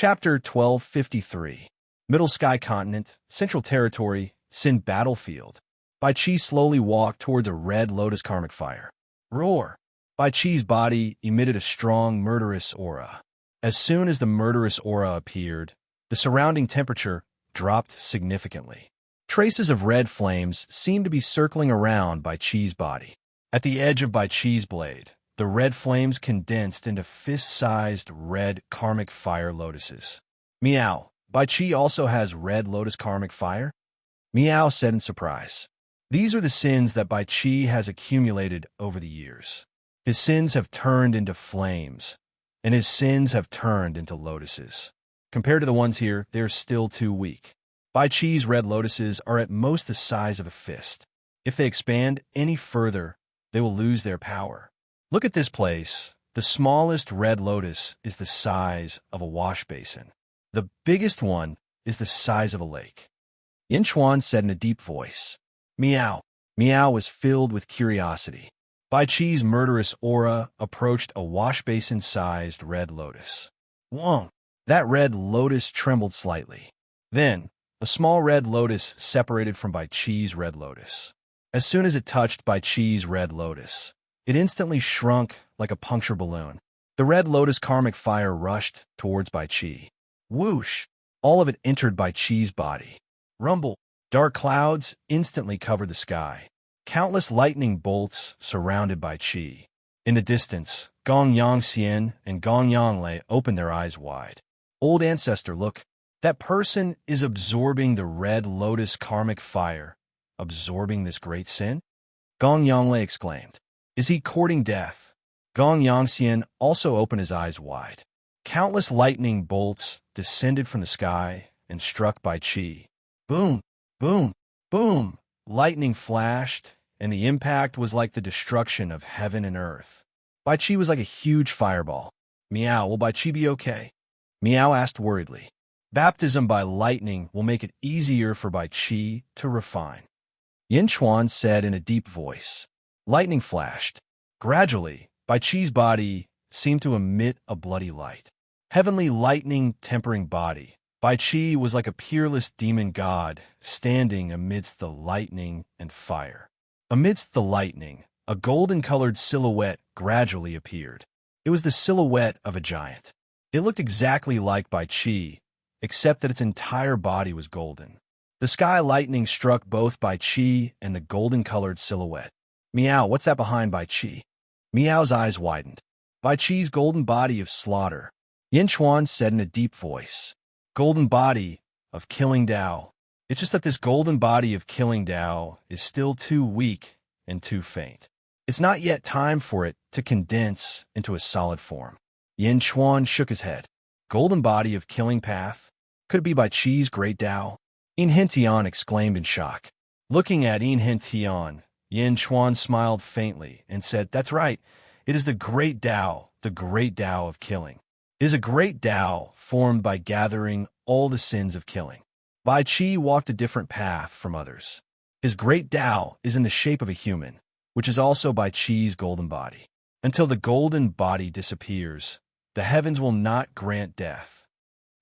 Chapter 1253. Middle Sky Continent, Central Territory, Sin Battlefield. Bai Qi slowly walked towards a red lotus karmic fire. Roar! Bai Qi's body emitted a strong, murderous aura. As soon as the murderous aura appeared, the surrounding temperature dropped significantly. Traces of red flames seemed to be circling around Bai Qi's body. At the edge of Bai Qi's blade, the red flames condensed into fist-sized red karmic fire lotuses. Meow. Bai Qi also has red lotus karmic fire? Meow said in surprise. These are the sins that Bai Qi has accumulated over the years. His sins have turned into flames, and his sins have turned into lotuses. Compared to the ones here, they are still too weak. Bai Qi's red lotuses are at most the size of a fist. If they expand any further, they will lose their power. Look at this place. The smallest red lotus is the size of a wash basin. The biggest one is the size of a lake. Yin Chuan said in a deep voice. Meow. Meow was filled with curiosity. Bai Qi's murderous aura approached a wash basin-sized red lotus. Whoa! That red lotus trembled slightly. Then, a small red lotus separated from Bai Qi's red lotus. As soon as it touched Bai Qi's red lotus, it instantly shrunk like a puncture balloon. The red lotus karmic fire rushed towards Bai Qi. Whoosh! All of it entered Bai Qi's body. Rumble! Dark clouds instantly covered the sky. Countless lightning bolts surrounded Bai Qi. In the distance, Gong Yangxian and Gong Yanglei opened their eyes wide. Old ancestor, look. That person is absorbing the red lotus karmic fire. Absorbing this great sin? Gong Yanglei exclaimed. Is he courting death? Gong Yangxian also opened his eyes wide. Countless lightning bolts descended from the sky and struck Bai Qi. Boom! Boom! Boom! Lightning flashed, and the impact was like the destruction of heaven and earth. Bai Qi was like a huge fireball. Meow, will Bai Qi be okay? Meow asked worriedly. Baptism by lightning will make it easier for Bai Qi to refine. Yin Chuan said in a deep voice. Lightning flashed. Gradually, Bai Qi's body seemed to emit a bloody light. Heavenly lightning tempering body. Bai Qi was like a peerless demon god standing amidst the lightning and fire. Amidst the lightning, a golden-colored silhouette gradually appeared. It was the silhouette of a giant. It looked exactly like Bai Qi, except that its entire body was golden. The sky lightning struck both Bai Qi and the golden-colored silhouette. Meow, what's that behind Bai Qi? Meow's eyes widened. Bai Qi's golden body of slaughter. Yin Chuan said in a deep voice. Golden body of killing Tao. It's just that this golden body of killing Tao is still too weak and too faint. It's not yet time for it to condense into a solid form. Yin Chuan shook his head. Golden body of killing path? Could it be Bai Qi's great Tao? Yin Hentian exclaimed in shock. Looking at Yin Hentian, Yin Chuan smiled faintly and said, That's right. It is the great Tao of killing. It is a great Tao formed by gathering all the sins of killing. Bai Qi walked a different path from others. His great Tao is in the shape of a human, which is also Bai Qi's golden body. Until the golden body disappears, the heavens will not grant death.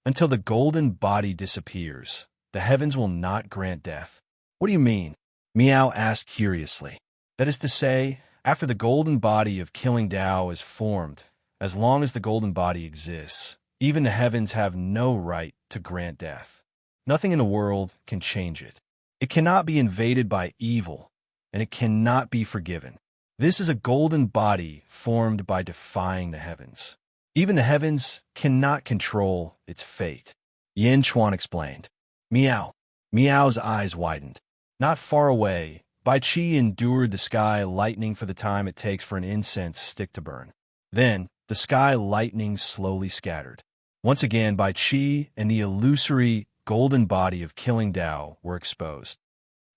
Until the golden body disappears, the heavens will not grant death. What do you mean? Meow asked curiously. That is to say, after the golden body of killing Tao is formed, as long as the golden body exists, even the heavens have no right to grant death. Nothing in the world can change it. It cannot be invaded by evil, and it cannot be forgiven. This is a golden body formed by defying the heavens. Even the heavens cannot control its fate. Yin Chuan explained. Meow. Meow's eyes widened. Not far away, Bai Qi endured the sky lightning for the time it takes for an incense stick to burn. Then, the sky lightning slowly scattered. Once again, Bai Qi and the illusory golden body of killing Tao were exposed.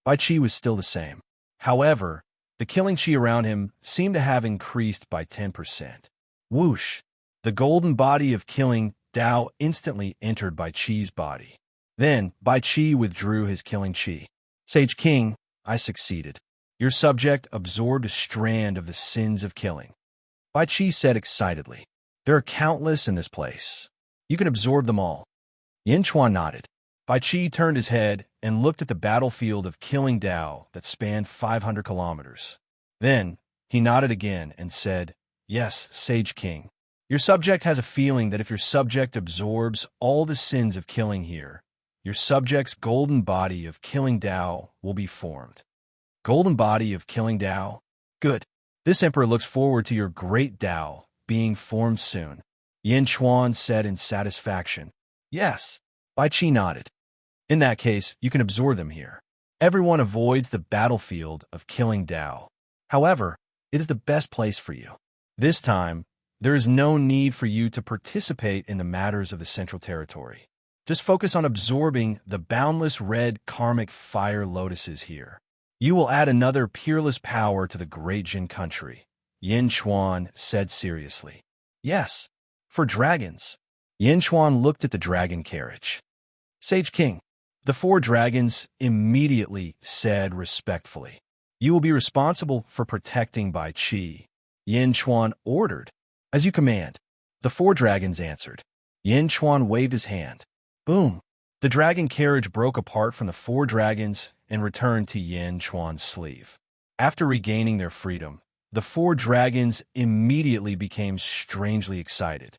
Bai Qi was still the same. However, the killing Qi around him seemed to have increased by 10%. Whoosh! The golden body of killing Tao instantly entered Bai Qi's body. Then, Bai Qi withdrew his killing Qi. Sage King, I succeeded. Your subject absorbed a strand of the sins of killing. Bai Qi said excitedly. There are countless in this place. You can absorb them all. Yin Chuan nodded. Bai Qi turned his head and looked at the battlefield of killing Dao that spanned 500 kilometers. Then, he nodded again and said, "Yes, Sage King. Your subject has a feeling that if your subject absorbs all the sins of killing here, your subject's golden body of killing Dao will be formed." Golden body of killing Dao? Good. This emperor looks forward to your great Dao being formed soon. Yin Chuan said in satisfaction. Yes. Bai Qi nodded. In that case, you can absorb them here. Everyone avoids the battlefield of killing Dao. However, it is the best place for you. This time, there is no need for you to participate in the matters of the Central Territory. Just focus on absorbing the boundless red karmic fire lotuses here. You will add another peerless power to the great Jin country, Yin Chuan said seriously. Yes, for dragons. Yin Chuan looked at the dragon carriage. Sage King, the 4 dragons immediately said respectfully. You will be responsible for protecting Bai Qi. Yin Chuan ordered. As you command. The 4 dragons answered. Yin Chuan waved his hand. Boom! The dragon carriage broke apart from the 4 dragons and returned to Yin Chuan's sleeve. After regaining their freedom, the 4 dragons immediately became strangely excited.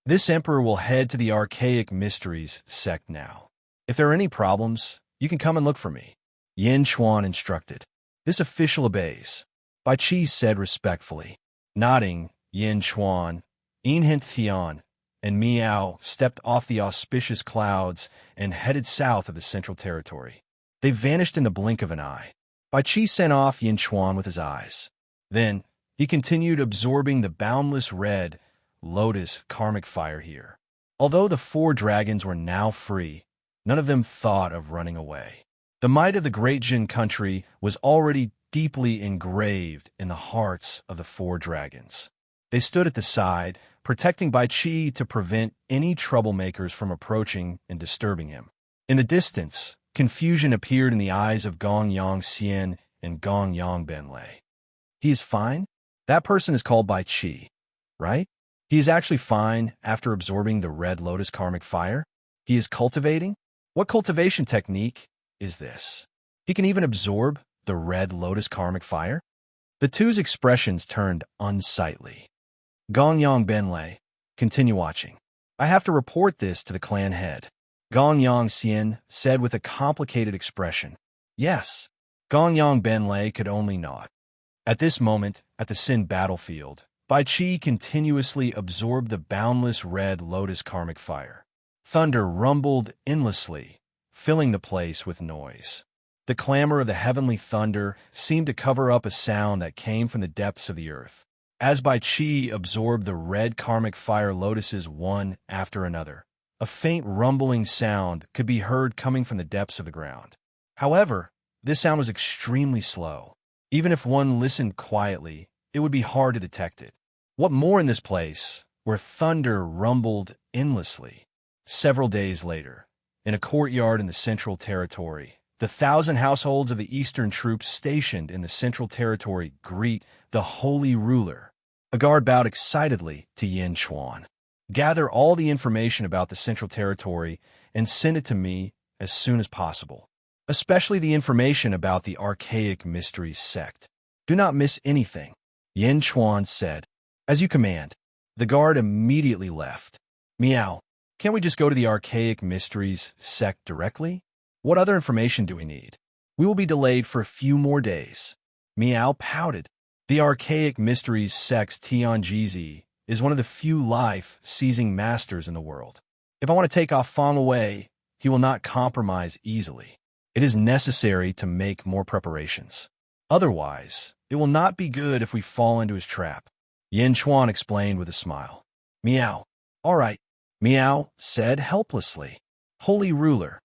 This emperor will head to the Archaic Mysteries sect now. If there are any problems, you can come and look for me. Yin Chuan instructed. This official obeys. Bai Qi said respectfully. Nodding, Yin Chuan, Enchanting, and Miao stepped off the auspicious clouds and headed south of the Central Territory. They vanished in the blink of an eye. Bai Qi sent off Yin Chuan with his eyes. Then, he continued absorbing the boundless red lotus karmic fire here. Although the 4 dragons were now free, none of them thought of running away. The might of the great Jin country was already deeply engraved in the hearts of the 4 dragons. They stood at the side, protecting Bai Qi to prevent any troublemakers from approaching and disturbing him. In the distance, confusion appeared in the eyes of Gong Yang Xian and Gong Yang Benlei. He is fine? That person is called Bai Qi, right? He is actually fine after absorbing the red lotus karmic fire? He is cultivating? What cultivation technique is this? He can even absorb the red lotus karmic fire? The two's expressions turned unsightly. Gong Yang Benlei, continue watching. I have to report this to the clan head. Gong Yang Xian said with a complicated expression. Yes. Gong Yang Benlei could only nod. At this moment, at the Sin battlefield, Bai Qi continuously absorbed the boundless red lotus karmic fire. Thunder rumbled endlessly, filling the place with noise. The clamor of the heavenly thunder seemed to cover up a sound that came from the depths of the earth. As Bai Qi absorbed the red karmic fire lotuses one after another, a faint rumbling sound could be heard coming from the depths of the ground. However, this sound was extremely slow. Even if one listened quietly, it would be hard to detect it. What more in this place, where thunder rumbled endlessly? Several days later, in a courtyard in the Central Territory, the 1,000 households of the Eastern troops stationed in the Central Territory greet the Holy Ruler. A guard bowed excitedly to Yin Chuan. Gather all the information about the Central Territory and send it to me as soon as possible, especially the information about the Archaic Mysteries sect. Do not miss anything, Yin Chuan said. As you command. The guard immediately left. Miao, can't we just go to the Archaic Mysteries sect directly? What other information do we need? We will be delayed for a few more days. Miao pouted. The Archaic Mysteries sect's Tianjizi is one of the few life-seizing masters in the world. If I want to take off Fang away, he will not compromise easily. It is necessary to make more preparations. Otherwise, it will not be good if we fall into his trap. Yin Chuan explained with a smile. Miao. All right, Miao said helplessly. Holy Ruler,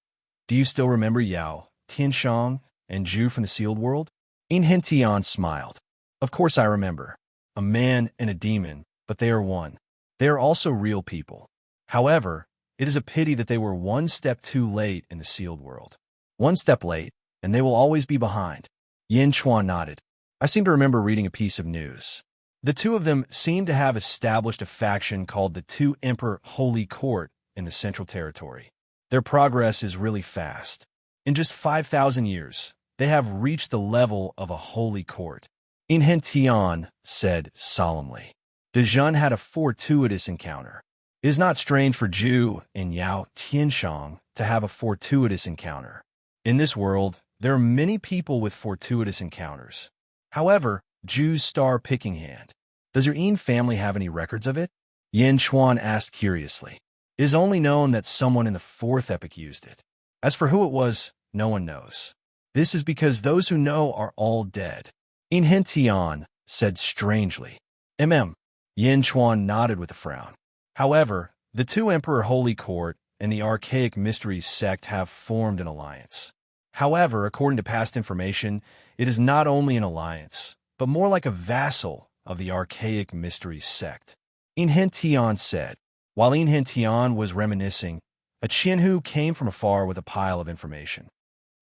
do you still remember Yao, Tianshang, and Zhu from the sealed world? Enchanting smiled. Of course I remember. A man and a demon, but they are one. They are also real people. However, it is a pity that they were one step too late in the sealed world. One step late, and they will always be behind. Yin Chuan nodded. I seem to remember reading a piece of news. The two of them seem to have established a faction called the Two Emperor Holy Court in the Central Territory. Their progress is really fast. In just 5,000 years, they have reached the level of a holy court. Tian said solemnly. Dejun had a fortuitous encounter. It is not strange for Zhu and Yao Tianshang to have a fortuitous encounter. In this world, there are many people with fortuitous encounters. However, Zhu's star picking hand. Does your Yin family have any records of it? Yin Chuan asked curiously. It is only known that someone in the fourth epoch used it. As for who it was, no one knows. This is because those who know are all dead. Tian said strangely. Yin Chuan nodded with a frown. However, the two Emperor Holy Court and the Archaic Mysteries sect have formed an alliance. However, according to past information, it is not only an alliance, but more like a vassal of the Archaic Mysteries sect. Tian said. While Tian was reminiscing, a Qianhu came from afar with a pile of information.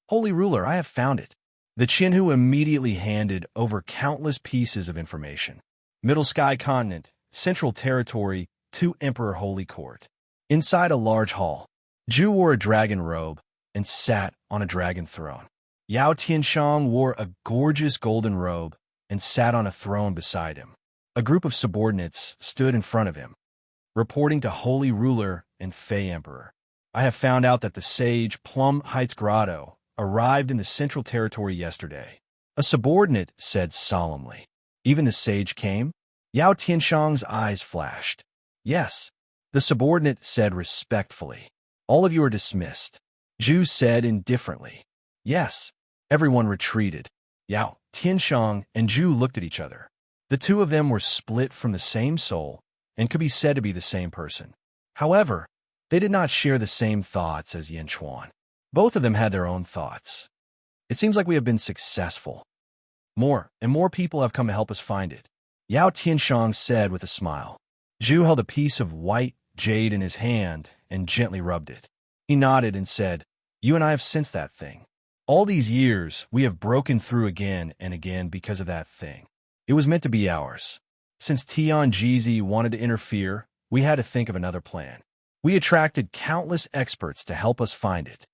Holy Ruler, I have found it. The Qianhu immediately handed over countless pieces of information. Middle Sky Continent, Central Territory, to Emperor Holy Court. Inside a large hall, Zhu wore a dragon robe and sat on a dragon throne. Yao Tianshang wore a gorgeous golden robe and sat on a throne beside him. A group of subordinates stood in front of him, reporting to Holy Ruler and Fey Emperor. I have found out that the sage Plum Heights Grotto arrived in the Central Territory yesterday. A subordinate said solemnly. Even the sage came? Yao Tianshang's eyes flashed. Yes, the subordinate said respectfully. All of you are dismissed. Zhu said indifferently. Yes. Everyone retreated. Yao Tianshang and Zhu looked at each other. The two of them were split from the same soul and could be said to be the same person. However, they did not share the same thoughts as Yin Chuan. Both of them had their own thoughts. It seems like we have been successful. More and more people have come to help us find it. Yao Tianshang said with a smile. Zhu held a piece of white jade in his hand and gently rubbed it. He nodded and said, You and I have sensed that thing. All these years, we have broken through again and again because of that thing. It was meant to be ours. Since Tianjizi wanted to interfere, we had to think of another plan. We attracted countless experts to help us find it.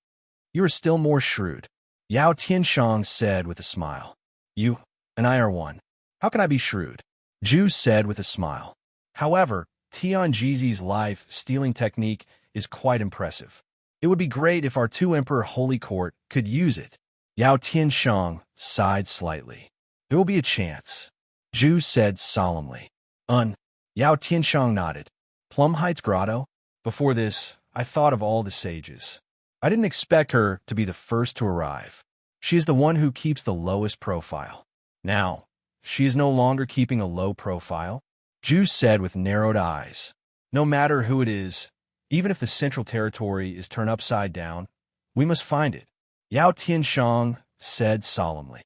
You are still more shrewd, Yao Tianshang said with a smile. You and I are one. How can I be shrewd? Zhu said with a smile. However, Tianjizi's life-stealing technique is quite impressive. It would be great if our two Emperor Holy Court could use it. Yao Tianshang sighed slightly. There will be a chance, Zhu said solemnly. Yao Tianshang nodded. Plum Heights Grotto? Before this, I thought of all the sages. I didn't expect her to be the first to arrive. She is the one who keeps the lowest profile. Now, she is no longer keeping a low profile, Zhu said with narrowed eyes. No matter who it is, even if the Central Territory is turned upside down, we must find it, Yao Tianshang said solemnly.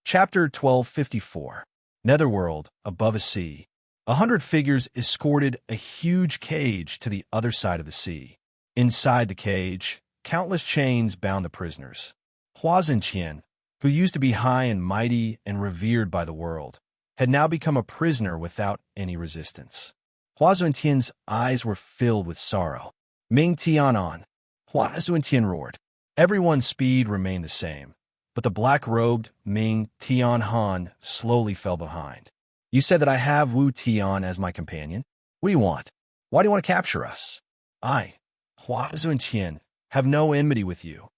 Chapter 1254. Netherworld, Above a Sea. 100 figures escorted a huge cage to the other side of the sea. Inside the cage, countless chains bound the prisoners. Hua Zhenqian, who used to be high and mighty and revered by the world, had now become a prisoner without any resistance. Hua Zhenqian's eyes were filled with sorrow. Ming Tianan, Hua Zhenqian roared. Everyone's speed remained the same, but the black-robed Ming Tianhan slowly fell behind. You said that I have Wu Tian as my companion? What do you want? Why do you want to capture us? I, Hua Zhenqian, have no enmity with you,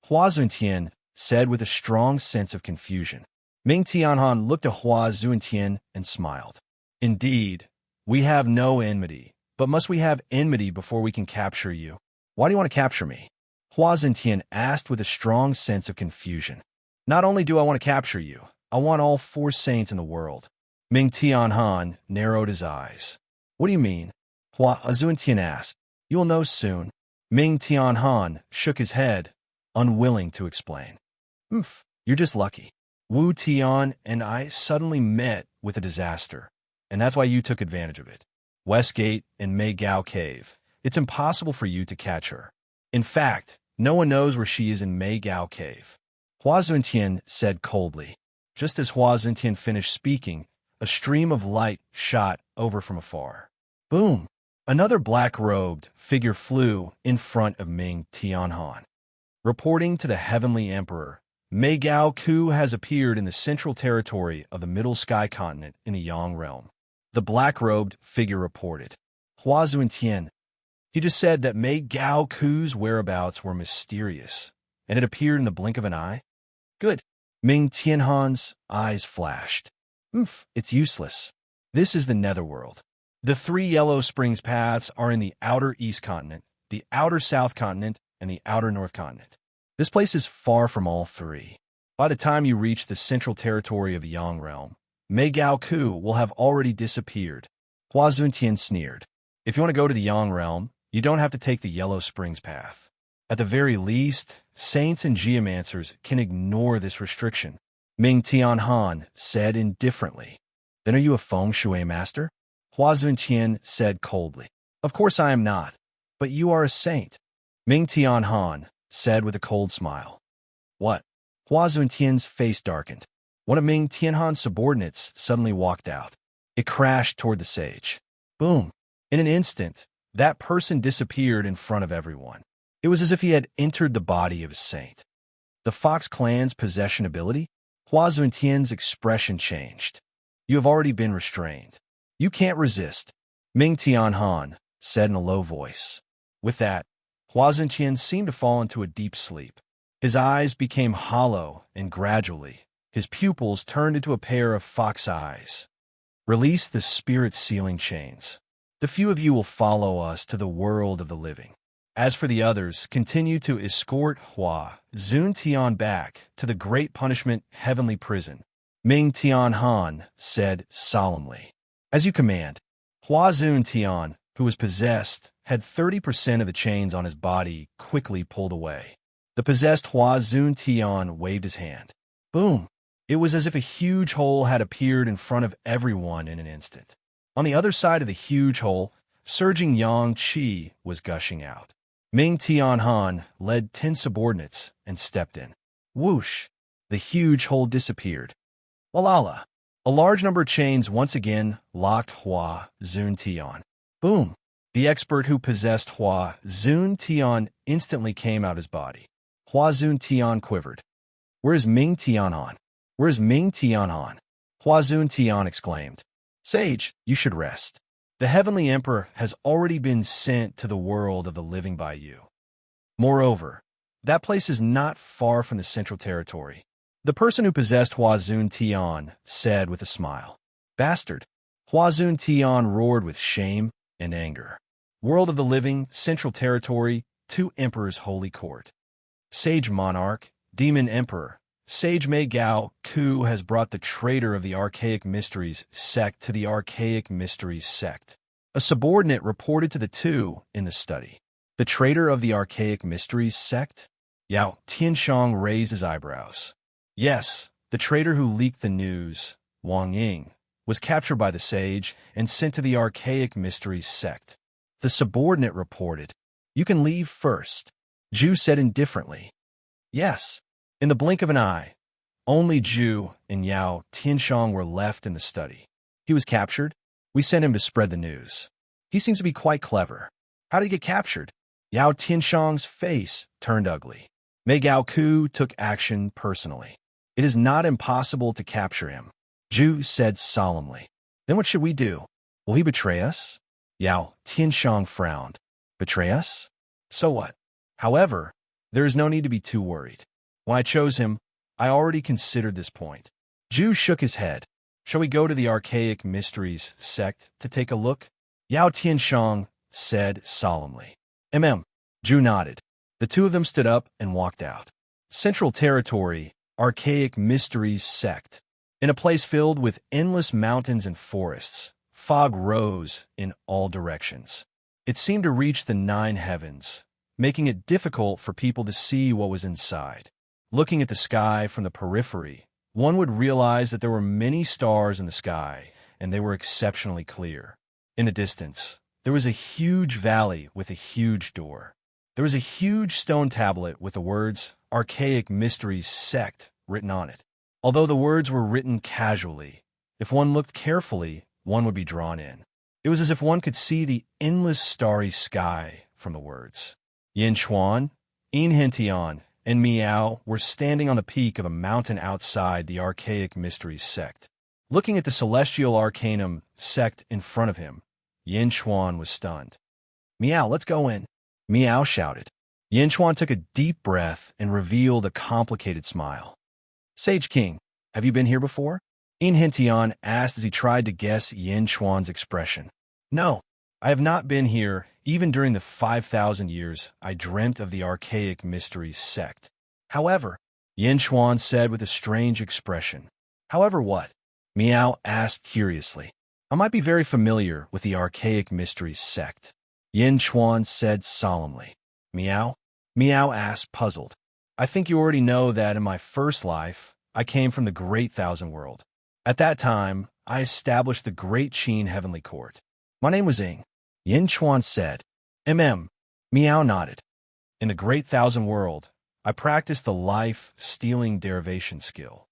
Hua Zhenqian said with a strong sense of confusion. Ming Tianhan looked at Hua Zhenqian and smiled. Indeed, we have no enmity, but must we have enmity before we can capture you? Why do you want to capture me? Hua Zhenqian asked with a strong sense of confusion. Not only do I want to capture you, I want all 4 saints in the world. Ming Tianhan narrowed his eyes. What do you mean? Hua Zhenqian asked. You will know soon. Ming Tianhan shook his head, unwilling to explain. You're just lucky. Wu Tian and I suddenly met with a disaster, and that's why you took advantage of it. Westgate and Mei Gao Cave. It's impossible for you to catch her. In fact, no one knows where she is in Mei Gao Cave. Hua Zhenqian said coldly. Just as Hua Zhenqian finished speaking, a stream of light shot over from afar. Boom! Another black-robed figure flew in front of Ming Tianhan, reporting to the Heavenly Emperor. Mei Gao Ku has appeared in the central territory of the Middle Sky Continent in the Yang realm. The black-robed figure reported. Hua Zuntian. He just said that Mei Gao Ku's whereabouts were mysterious, and it appeared in the blink of an eye? Good. Ming Tianhan's eyes flashed. It's useless. This is the Netherworld. The 3 Yellow Springs paths are in the outer East Continent, the outer South Continent, and the outer North Continent. This place is far from all 3. By the time you reach the central territory of the Yang realm, Mei Gao Ku will have already disappeared. Hua Zuntian sneered. If you want to go to the Yang realm, you don't have to take the Yellow Springs path. At the very least, saints and geomancers can ignore this restriction. Ming Tianhan said indifferently. Then are you a feng shui master? Hua Zuntian said coldly. Of course I am not, but you are a saint. Ming Tianhan said with a cold smile. What? Hua Zuntian's face darkened. One of Ming Tianhan's subordinates suddenly walked out. It crashed toward the sage. Boom. In an instant, that person disappeared in front of everyone. It was as if he had entered the body of a saint. The Fox clan's possession ability? Hua Zuntian's expression changed. You have already been restrained. You can't resist. Ming Tianhan said in a low voice. With that, Hua Zuntian seemed to fall into a deep sleep. His eyes became hollow, and gradually, his pupils turned into a pair of fox eyes. Release the spirit sealing chains. The few of you will follow us to the world of the living. As for the others, continue to escort Hua Zuntian back to the Great Punishment Heavenly Prison. Ming Tianhan said solemnly. As you command. Hua Zuntian, who was possessed, had 30% of the chains on his body quickly pulled away. The possessed Hua Zuntian waved his hand. Boom! It was as if a huge hole had appeared in front of everyone in an instant. On the other side of the huge hole, surging yang qi was gushing out. Ming Tianhan led 10 subordinates and stepped in. Whoosh! The huge hole disappeared. Walala! A large number of chains once again locked Hua Zuntian. Boom! The expert who possessed Hua Zuntian instantly came out his body. Hua Zuntian quivered. Where is Ming Tianhan? Where is Ming Tianhan? Hua Zuntian exclaimed. Sage, you should rest. The Heavenly Emperor has already been sent to the world of the living by you. Moreover, that place is not far from the Central Territory. The person who possessed Hua Zuntian said with a smile. Bastard! Hua Zuntian roared with shame and anger. World of the living, Central Territory, 2 Emperors' Holy Court. Sage Monarch, Demon Emperor, Sage Mei Gao Ku has brought the traitor of the Archaic Mysteries sect to the Archaic Mysteries sect. A subordinate reported to the 2 in the study. The traitor of the Archaic Mysteries sect? Yao Tianshang raised his eyebrows. Yes, the traitor who leaked the news, Wang Ying, was captured by the sage and sent to the Archaic Mysteries sect. The subordinate reported. You can leave first. Zhu said indifferently. Yes. In the blink of an eye, only Zhu and Yao Tianshang were left in the study. He was captured. We sent him to spread the news. He seems to be quite clever. How did he get captured? Yao Tianshang's face turned ugly. Mei Gao Ku took action personally. It is not impossible to capture him. Zhu said solemnly. Then what should we do? Will he betray us? Yao Tianshang frowned. Betray us? So what? However, there is no need to be too worried. When I chose him, I already considered this point. Zhu shook his head. Shall we go to the Archaic Mysteries sect to take a look? Yao Tianshang said solemnly. Zhu nodded. The 2 of them stood up and walked out. Central Territory, Archaic Mysteries sect. In a place filled with endless mountains and forests, fog rose in all directions. It seemed to reach the 9 heavens, making it difficult for people to see what was inside. Looking at the sky from the periphery, one would realize that there were many stars in the sky, and they were exceptionally clear. In the distance, there was a huge valley with a huge door. There was a huge stone tablet with the words Archaic Mysteries Sect written on it. Although the words were written casually, if one looked carefully, one would be drawn in. It was as if one could see the endless starry sky from the words. Yin Chuan, Enchanting, and Miao were standing on the peak of a mountain outside the Archaic Mysteries sect. Looking at the Celestial Arcanum sect in front of him, Yin Chuan was stunned. "Miao, let's go in," Miao shouted. Yin Chuan took a deep breath and revealed a complicated smile. "Sage King, have you been here before?" Enchanting asked as he tried to guess Yin Chuan's expression. "No, I have not been here. Even during the 5,000 years, I dreamt of the Archaic Mysteries sect." "However," Yin Chuan said with a strange expression. "However what?" Miao asked curiously. "I might be very familiar with the Archaic Mysteries sect," Yin Chuan said solemnly. "Miao?" Miao asked, puzzled. "I think you already know that in my first life, I came from the Great Thousand World. At that time, I established the Great Qin Heavenly Court. My name was Ing," Yin Chuan said. Miao nodded. "In the Great Thousand World, I practiced the life-stealing derivation skill.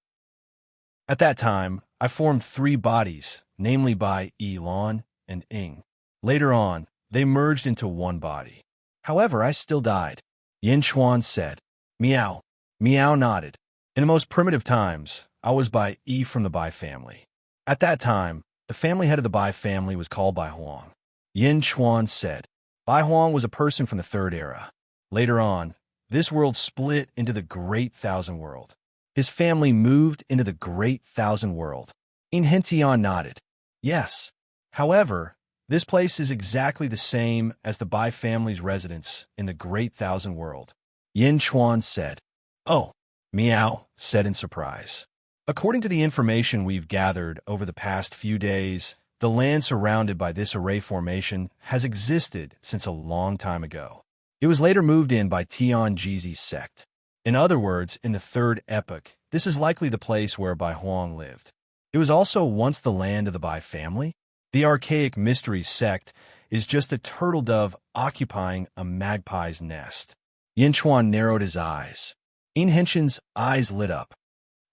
At that time, I formed 3 bodies, namely by Lan and Ing. Later on, they merged into one body. However, I still died," Yin Chuan said. Miao nodded. "In the most primitive times, I was by from the Bai family. At that time, the family head of the Bai family was called Bai Huang," Yin Chuan said. "Bai Huang was a person from the Third Era. Later on, this world split into the Great Thousand World. His family moved into the Great Thousand World." Enchanting nodded. "Yes. However, this place is exactly the same as the Bai family's residence in the Great Thousand World," Yin Chuan said. "Oh," Miao said in surprise. "According to the information we've gathered over the past few days, the land surrounded by this array formation has existed since a long time ago. It was later moved in by Tianjizi's sect. In other words, in the Third Epoch, this is likely the place where Bai Huang lived. It was also once the land of the Bai family. The Archaic Mysteries sect is just a turtle dove occupying a magpie's nest." Yin Chuan narrowed his eyes. Enchanting's eyes lit up.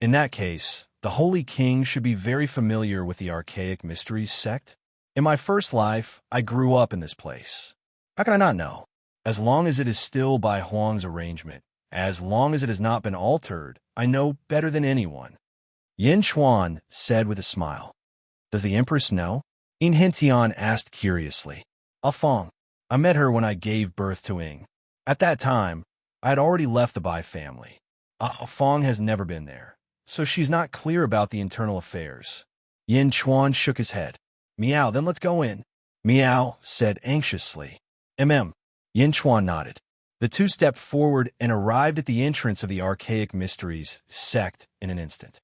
"In that case, the Holy King should be very familiar with the Archaic Mysteries sect. In my first life, I grew up in this place. How can I not know? As long as it is still Bai Huang's arrangement, as long as it has not been altered, I know better than anyone," Yin Chuan said with a smile. "Does the Empress know?" Enchanting asked curiously. "Fong. I met her when I gave birth to Ing. At that time, I had already left the Bai family. Fong has never been there, so she's not clear about the internal affairs." Yin Chuan shook his head. "Miao, then let's go in," Miao said anxiously. Yin Chuan nodded. The two stepped forward and arrived at the entrance of the Archaic Mysteries sect in an instant.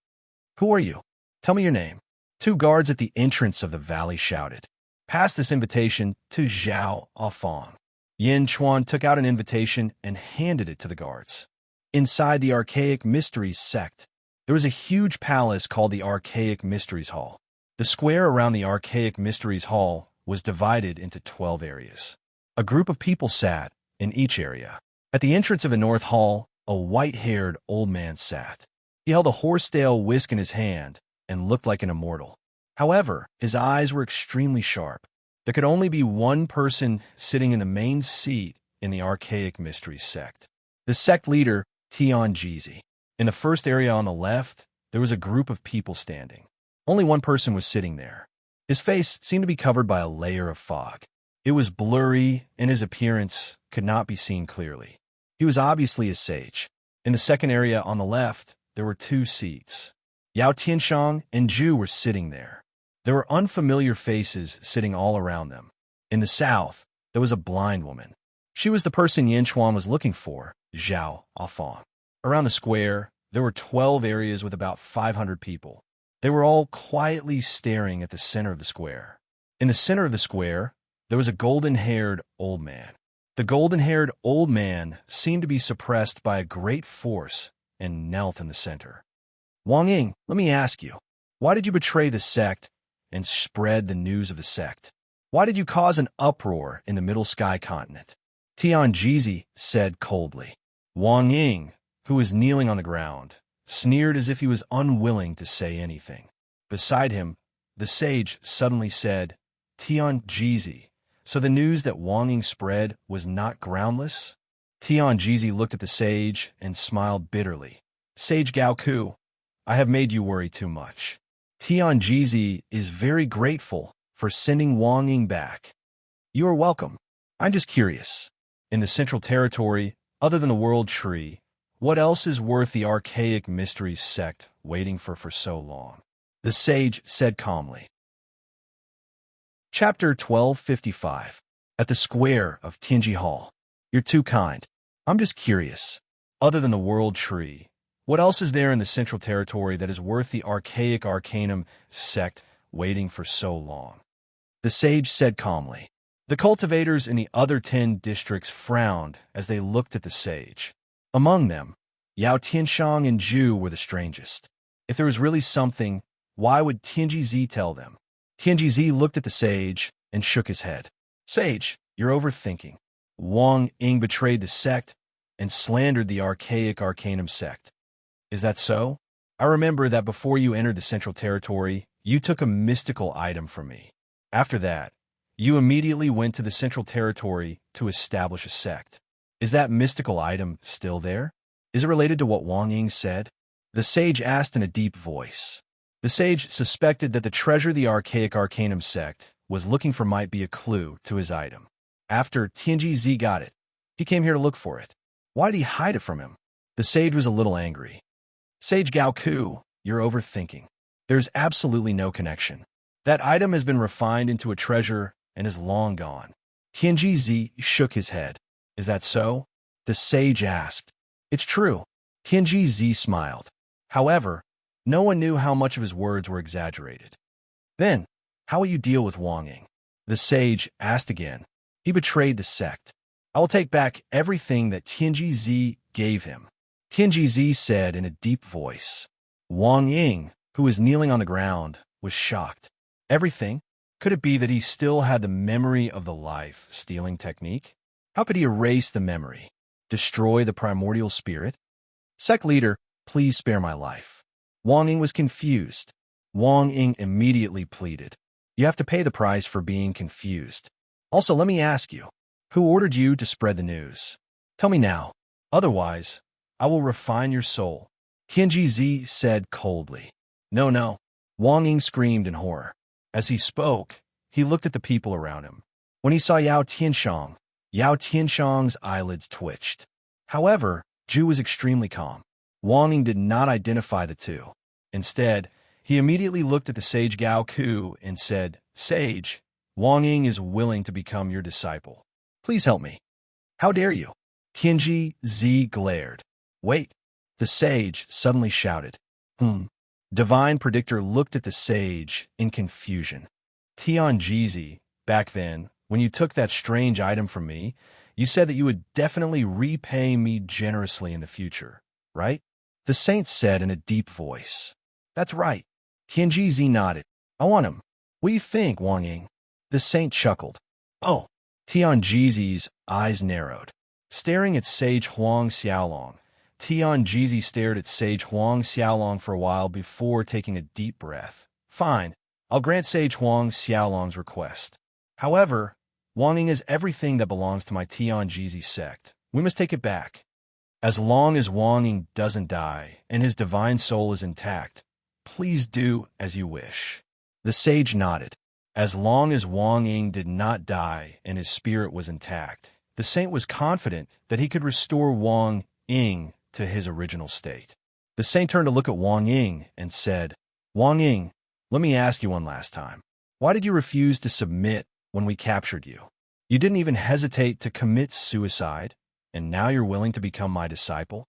"Who are you? Tell me your name," 2 guards at the entrance of the valley shouted. "Pass this invitation to Zhao Fong." Yin Chuan took out an invitation and handed it to the guards. Inside the Archaic Mysteries sect, there was a huge palace called the Archaic Mysteries Hall. The square around the Archaic Mysteries Hall was divided into 12 areas. A group of people sat in each area. At the entrance of the North Hall, a white-haired old man sat. He held a horsetail whisk in his hand and looked like an immortal. However, his eyes were extremely sharp. There could only be one person sitting in the main seat in the Archaic Mysteries sect. The sect leader, Tianjizi. In the first area on the left, there was a group of people standing. Only one person was sitting there. His face seemed to be covered by a layer of fog. It was blurry, and his appearance could not be seen clearly. He was obviously a sage. In the second area on the left, there were 2 seats. Yao Tianshang and Zhu were sitting there. There were unfamiliar faces sitting all around them. In the south, there was a blind woman. She was the person Yin Chuan was looking for, Zhao Fong. Around the square, there were 12 areas with about 500 people. They were all quietly staring at the center of the square. In the center of the square, there was a golden-haired old man. The golden-haired old man seemed to be suppressed by a great force and knelt in the center. "Wang Ying, let me ask you, why did you betray the sect and spread the news of the sect? Why did you cause an uproar in the Middle Sky continent?" Tianjizi said coldly. Wang Ying, who was kneeling on the ground, sneered as if he was unwilling to say anything. Beside him, the sage suddenly said, Tian Jizi. So the news that Wang Ying spread was not groundless? Tian Jizi looked at the sage and smiled bitterly. Sage Gao Ku, I have made you worry too much. Tian Jizi is very grateful for sending Wang Ying back. You are welcome. I'm just curious. In the Central Territory, other than the World Tree, what else is worth the archaic mysteries sect waiting for so long? The sage said calmly. Chapter 1255. At the square of Tianji Hall. You're too kind. I'm just curious. Other than the World Tree, what else is there in the Central Territory that is worth the archaic arcanum sect waiting for so long? The sage said calmly. The cultivators in the other 10 districts frowned as they looked at the sage. Among them, Yao Tianshang and Zhu were the strangest. If there was really something, why would Tianji Zi tell them? Tianji Zi looked at the sage and shook his head. Sage, you're overthinking. Wang Ying betrayed the sect and slandered the archaic arcanum sect. Is that so? I remember that before you entered the Central Territory, you took a mystical item from me. After that, you immediately went to the Central Territory to establish a sect. Is that mystical item still there? Is it related to what Wang Ying said? The sage asked in a deep voice. The sage suspected that the treasure the archaic arcanum sect was looking for might be a clue to his item. After Tianji Zi got it, he came here to look for it. Why did he hide it from him? The sage was a little angry. Sage Gao Ku, you're overthinking. There's absolutely no connection. That item has been refined into a treasure and is long gone. Tianji Zi shook his head. Is that so? The sage asked. It's true. Tianji Zi smiled. However, no one knew how much of his words were exaggerated. Then, how will you deal with Wang Ying? The sage asked again. He betrayed the sect. I will take back everything that Tianji Zi gave him. Tianji Zi said in a deep voice. Wang Ying, who was kneeling on the ground, was shocked. Everything? Could it be that he still had the memory of the life-stealing technique? How could he erase the memory? Destroy the primordial spirit? Sect leader, please spare my life. Wang Ying was confused. Wang Ying immediately pleaded. You have to pay the price for being confused. Also, let me ask you, who ordered you to spread the news? Tell me now. Otherwise, I will refine your soul. Tianji Zi said coldly. No. Wang Ying screamed in horror. As he spoke, he looked at the people around him. When he saw Yao Tianshang's eyelids twitched. However, Zhu was extremely calm. Wang Ying did not identify the two. Instead, he immediately looked at the sage Gao Ku and said, Sage, Wang Ying is willing to become your disciple. Please help me. How dare you? Tianji Zi glared. Wait, the sage suddenly shouted. Divine Predictor looked at the sage in confusion. Tian Jizi, back then, when you took that strange item from me, you said that you would definitely repay me generously in the future, right? The saint said in a deep voice. That's right. Tian Jizi nodded. I want him. What do you think, Wang Ying? The saint chuckled. Oh, Tian Jizi's eyes narrowed. Staring at Sage Huang Xiaolong, Tian Jizi stared at Sage Huang Xiaolong for a while before taking a deep breath. Fine, I'll grant Sage Huang Xiaolong's request. However, Wang Ying is everything that belongs to my Tian Jizi sect. We must take it back. As long as Wang Ying doesn't die and his divine soul is intact, please do as you wish. The sage nodded. As long as Wang Ying did not die and his spirit was intact, the saint was confident that he could restore Wang Ying to his original state. The saint turned to look at Wang Ying and said, Wang Ying, let me ask you one last time. Why did you refuse to submit when we captured you? You didn't even hesitate to commit suicide, and now you're willing to become my disciple?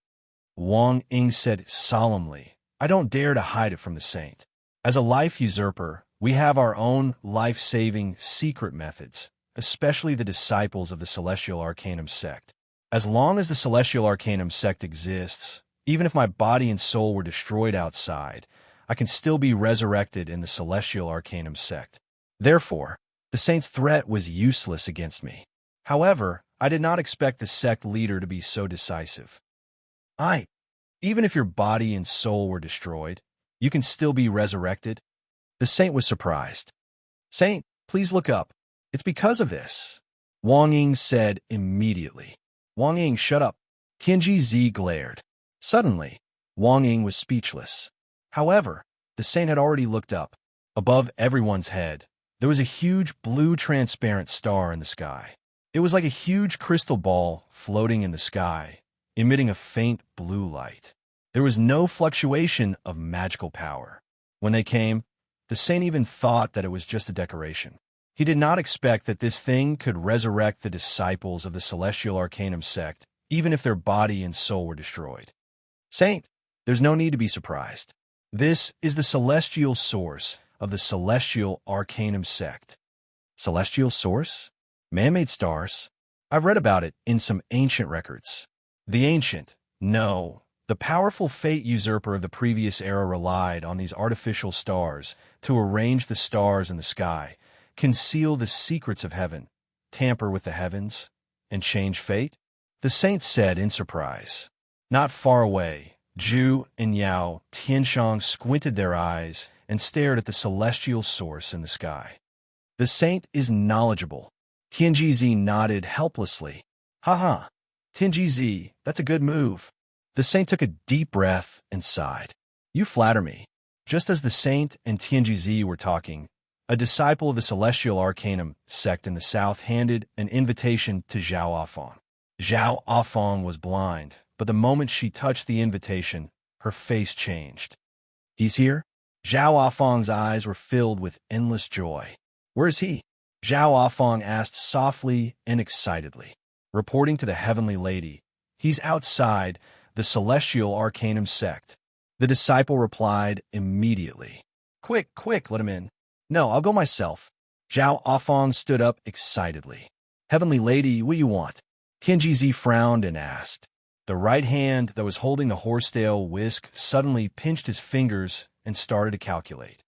Wang Ying said solemnly, I don't dare to hide it from the saint. As a life usurper, we have our own life-saving secret methods, especially the disciples of the Celestial Arcanum sect. As long as the Celestial Arcanum sect exists, even if my body and soul were destroyed outside, I can still be resurrected in the Celestial Arcanum sect. Therefore, the saint's threat was useless against me. However, I did not expect the sect leader to be so decisive. Even if your body and soul were destroyed, you can still be resurrected? The saint was surprised. Saint, Please look up. It's because of this. Wang Ying said immediately. Wang Ying, shut up. Tianji glared. Suddenly, Wang Ying was speechless. However, the saint had already looked up. Above everyone's head, there was a huge blue transparent star in the sky. It was like a huge crystal ball floating in the sky, emitting a faint blue light. There was no fluctuation of magical power. When they came, the saint even thought that it was just a decoration. He did not expect that this thing could resurrect the disciples of the Celestial Arcanum sect, even if their body and soul were destroyed. Saint, there's no need to be surprised. This is the celestial source of the Celestial Arcanum sect. Celestial source? Man-made stars? I've read about it in some ancient records. The ancient, no. The powerful fate usurper of the previous era relied on these artificial stars to arrange the stars in the sky, conceal the secrets of heaven, tamper with the heavens, and change fate? The saint said in surprise. Not far away, Zhu and Yao Tianshang squinted their eyes and stared at the celestial source in the sky. The saint is knowledgeable. Tianji nodded helplessly. Ha. Tianji, that's a good move. The saint took a deep breath and sighed. You flatter me. Just as the saint and Tianji were talking, a disciple of the Celestial Arcanum sect in the south handed an invitation to Zhao Afang. Zhao Afang was blind, but the moment she touched the invitation, her face changed. He's here? Zhao Afang's eyes were filled with endless joy. Where is he? Zhao Afang asked softly and excitedly. Reporting to the Heavenly Lady, he's outside the Celestial Arcanum sect. The disciple replied immediately. Quick, let him in. No, I'll go myself. Zhao Afang stood up excitedly. Heavenly Lady, what do you want? Tianji frowned and asked. The right hand that was holding the horsetail whisk suddenly pinched his fingers and started to calculate.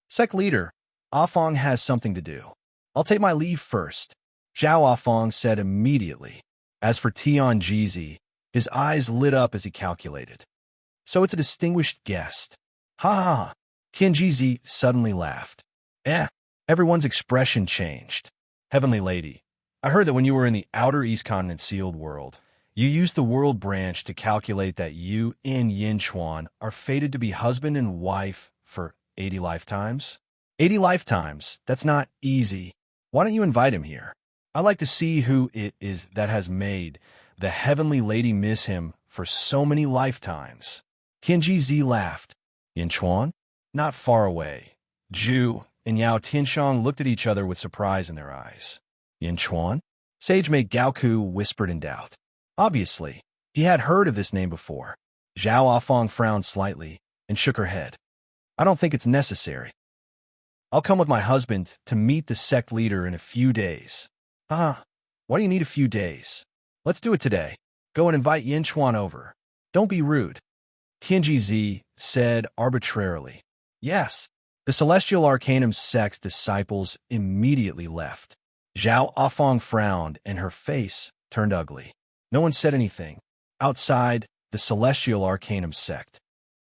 Sect leader, Afang has something to do. I'll take my leave first, Zhao Afang said immediately. As for Tianji, his eyes lit up as he calculated. So it's a distinguished guest. Ha. Tianji suddenly laughed. Everyone's expression changed. Heavenly Lady, I heard that when you were in the Outer East Continent sealed world, you used the world branch to calculate that you and Yin Chuan are fated to be husband and wife for 80 lifetimes? 80 lifetimes, that's not easy. Why don't you invite him here? I'd like to see who it is that has made the Heavenly Lady miss him for so many lifetimes. Tianji laughed. Yin Chuan? Not far away. Zhu and Yao Tianshang looked at each other with surprise in their eyes. Yin Chuan? Sage-mate Gaoku whispered in doubt. Obviously, he had heard of this name before. Zhao Afang frowned slightly and shook her head. I don't think it's necessary. I'll come with my husband to meet the sect leader in a few days. Why do you need a few days? Let's do it today. Go and invite Yin Chuan over. Don't be rude. Tianji said arbitrarily. Yes. The Celestial Arcanum sect's disciples immediately left. Zhao Afang frowned and her face turned ugly. No one said anything. Outside the Celestial Arcanum sect,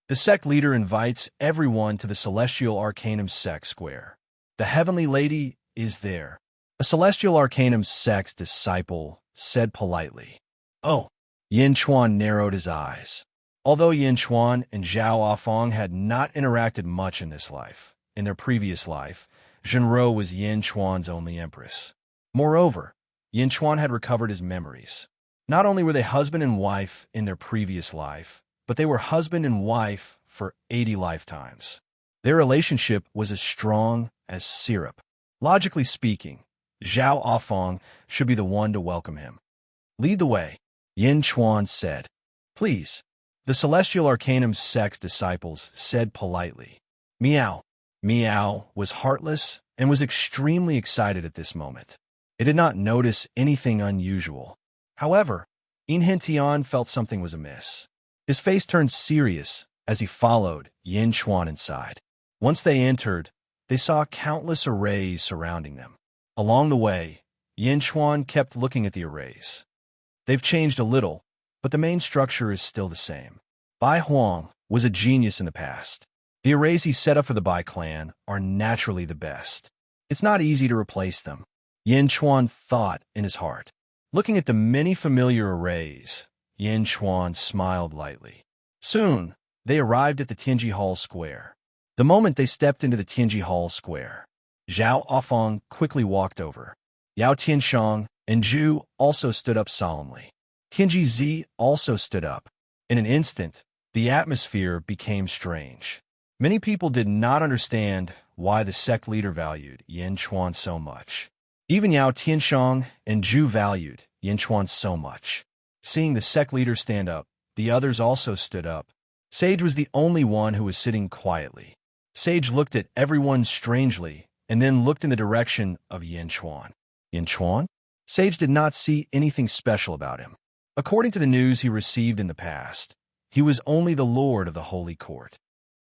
the sect leader invites everyone to the Celestial Arcanum sect square. The Heavenly Lady is there. A Celestial Arcanum sect's disciple said politely. Oh, Yin Chuan narrowed his eyes. Although Yin Chuan and Zhao Afang had not interacted much in this life, in their previous life, Zhenro was Yin Chuan's only empress. Moreover, Yin Chuan had recovered his memories. Not only were they husband and wife in their previous life, but they were husband and wife for 80 lifetimes. Their relationship was as strong as syrup. Logically speaking, Zhao Afang should be the one to welcome him. Lead the way, Yin Chuan said. Please. The Celestial Arcanum sect's disciples said politely. Meow. Meow was heartless and was extremely excited at this moment. It did not notice anything unusual. However, Inhentian felt something was amiss. His face turned serious as he followed Yin Chuan inside. Once they entered, they saw countless arrays surrounding them. Along the way, Yin Chuan kept looking at the arrays. They've changed a little, but the main structure is still the same. Bai Huang was a genius in the past. The arrays he set up for the Bai clan are naturally the best. It's not easy to replace them, Yin Chuan thought in his heart. Looking at the many familiar arrays, Yin Chuan smiled lightly. Soon, they arrived at the Tianji Hall Square. The moment they stepped into the Tianji Hall Square, Zhao Afang quickly walked over. Yao Tianshang and Zhu also stood up solemnly. Tianji Zi also stood up. In an instant, the atmosphere became strange. Many people did not understand why the sect leader valued Yin Chuan so much. Even Yao Tianshang and Zhu valued Yin Chuan so much. Seeing the sect leader stand up, the others also stood up. Sage was the only one who was sitting quietly. Sage looked at everyone strangely and then looked in the direction of Yin Chuan. Yin Chuan? Sage did not see anything special about him. According to the news he received in the past, he was only the lord of the holy court.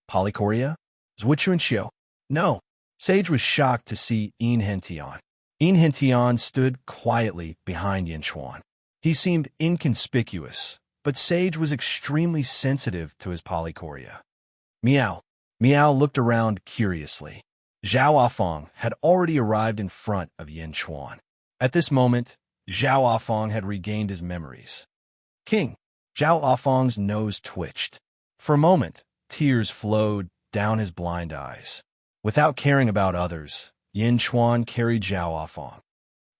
Polychoria? Zhuchuan Xiu? No. Sage was shocked to see Yin Hentian. Yin Hentian stood quietly behind Yin Chuan. He seemed inconspicuous, but Sage was extremely sensitive to his polychoria. Miao. Miao looked around curiously. Zhao Afang had already arrived in front of Yin Chuan. At this moment, Zhao Afang had regained his memories. King. Zhao Afang's nose twitched. For a moment, tears flowed down his blind eyes. Without caring about others, Yin Chuan carried Zhao Afang.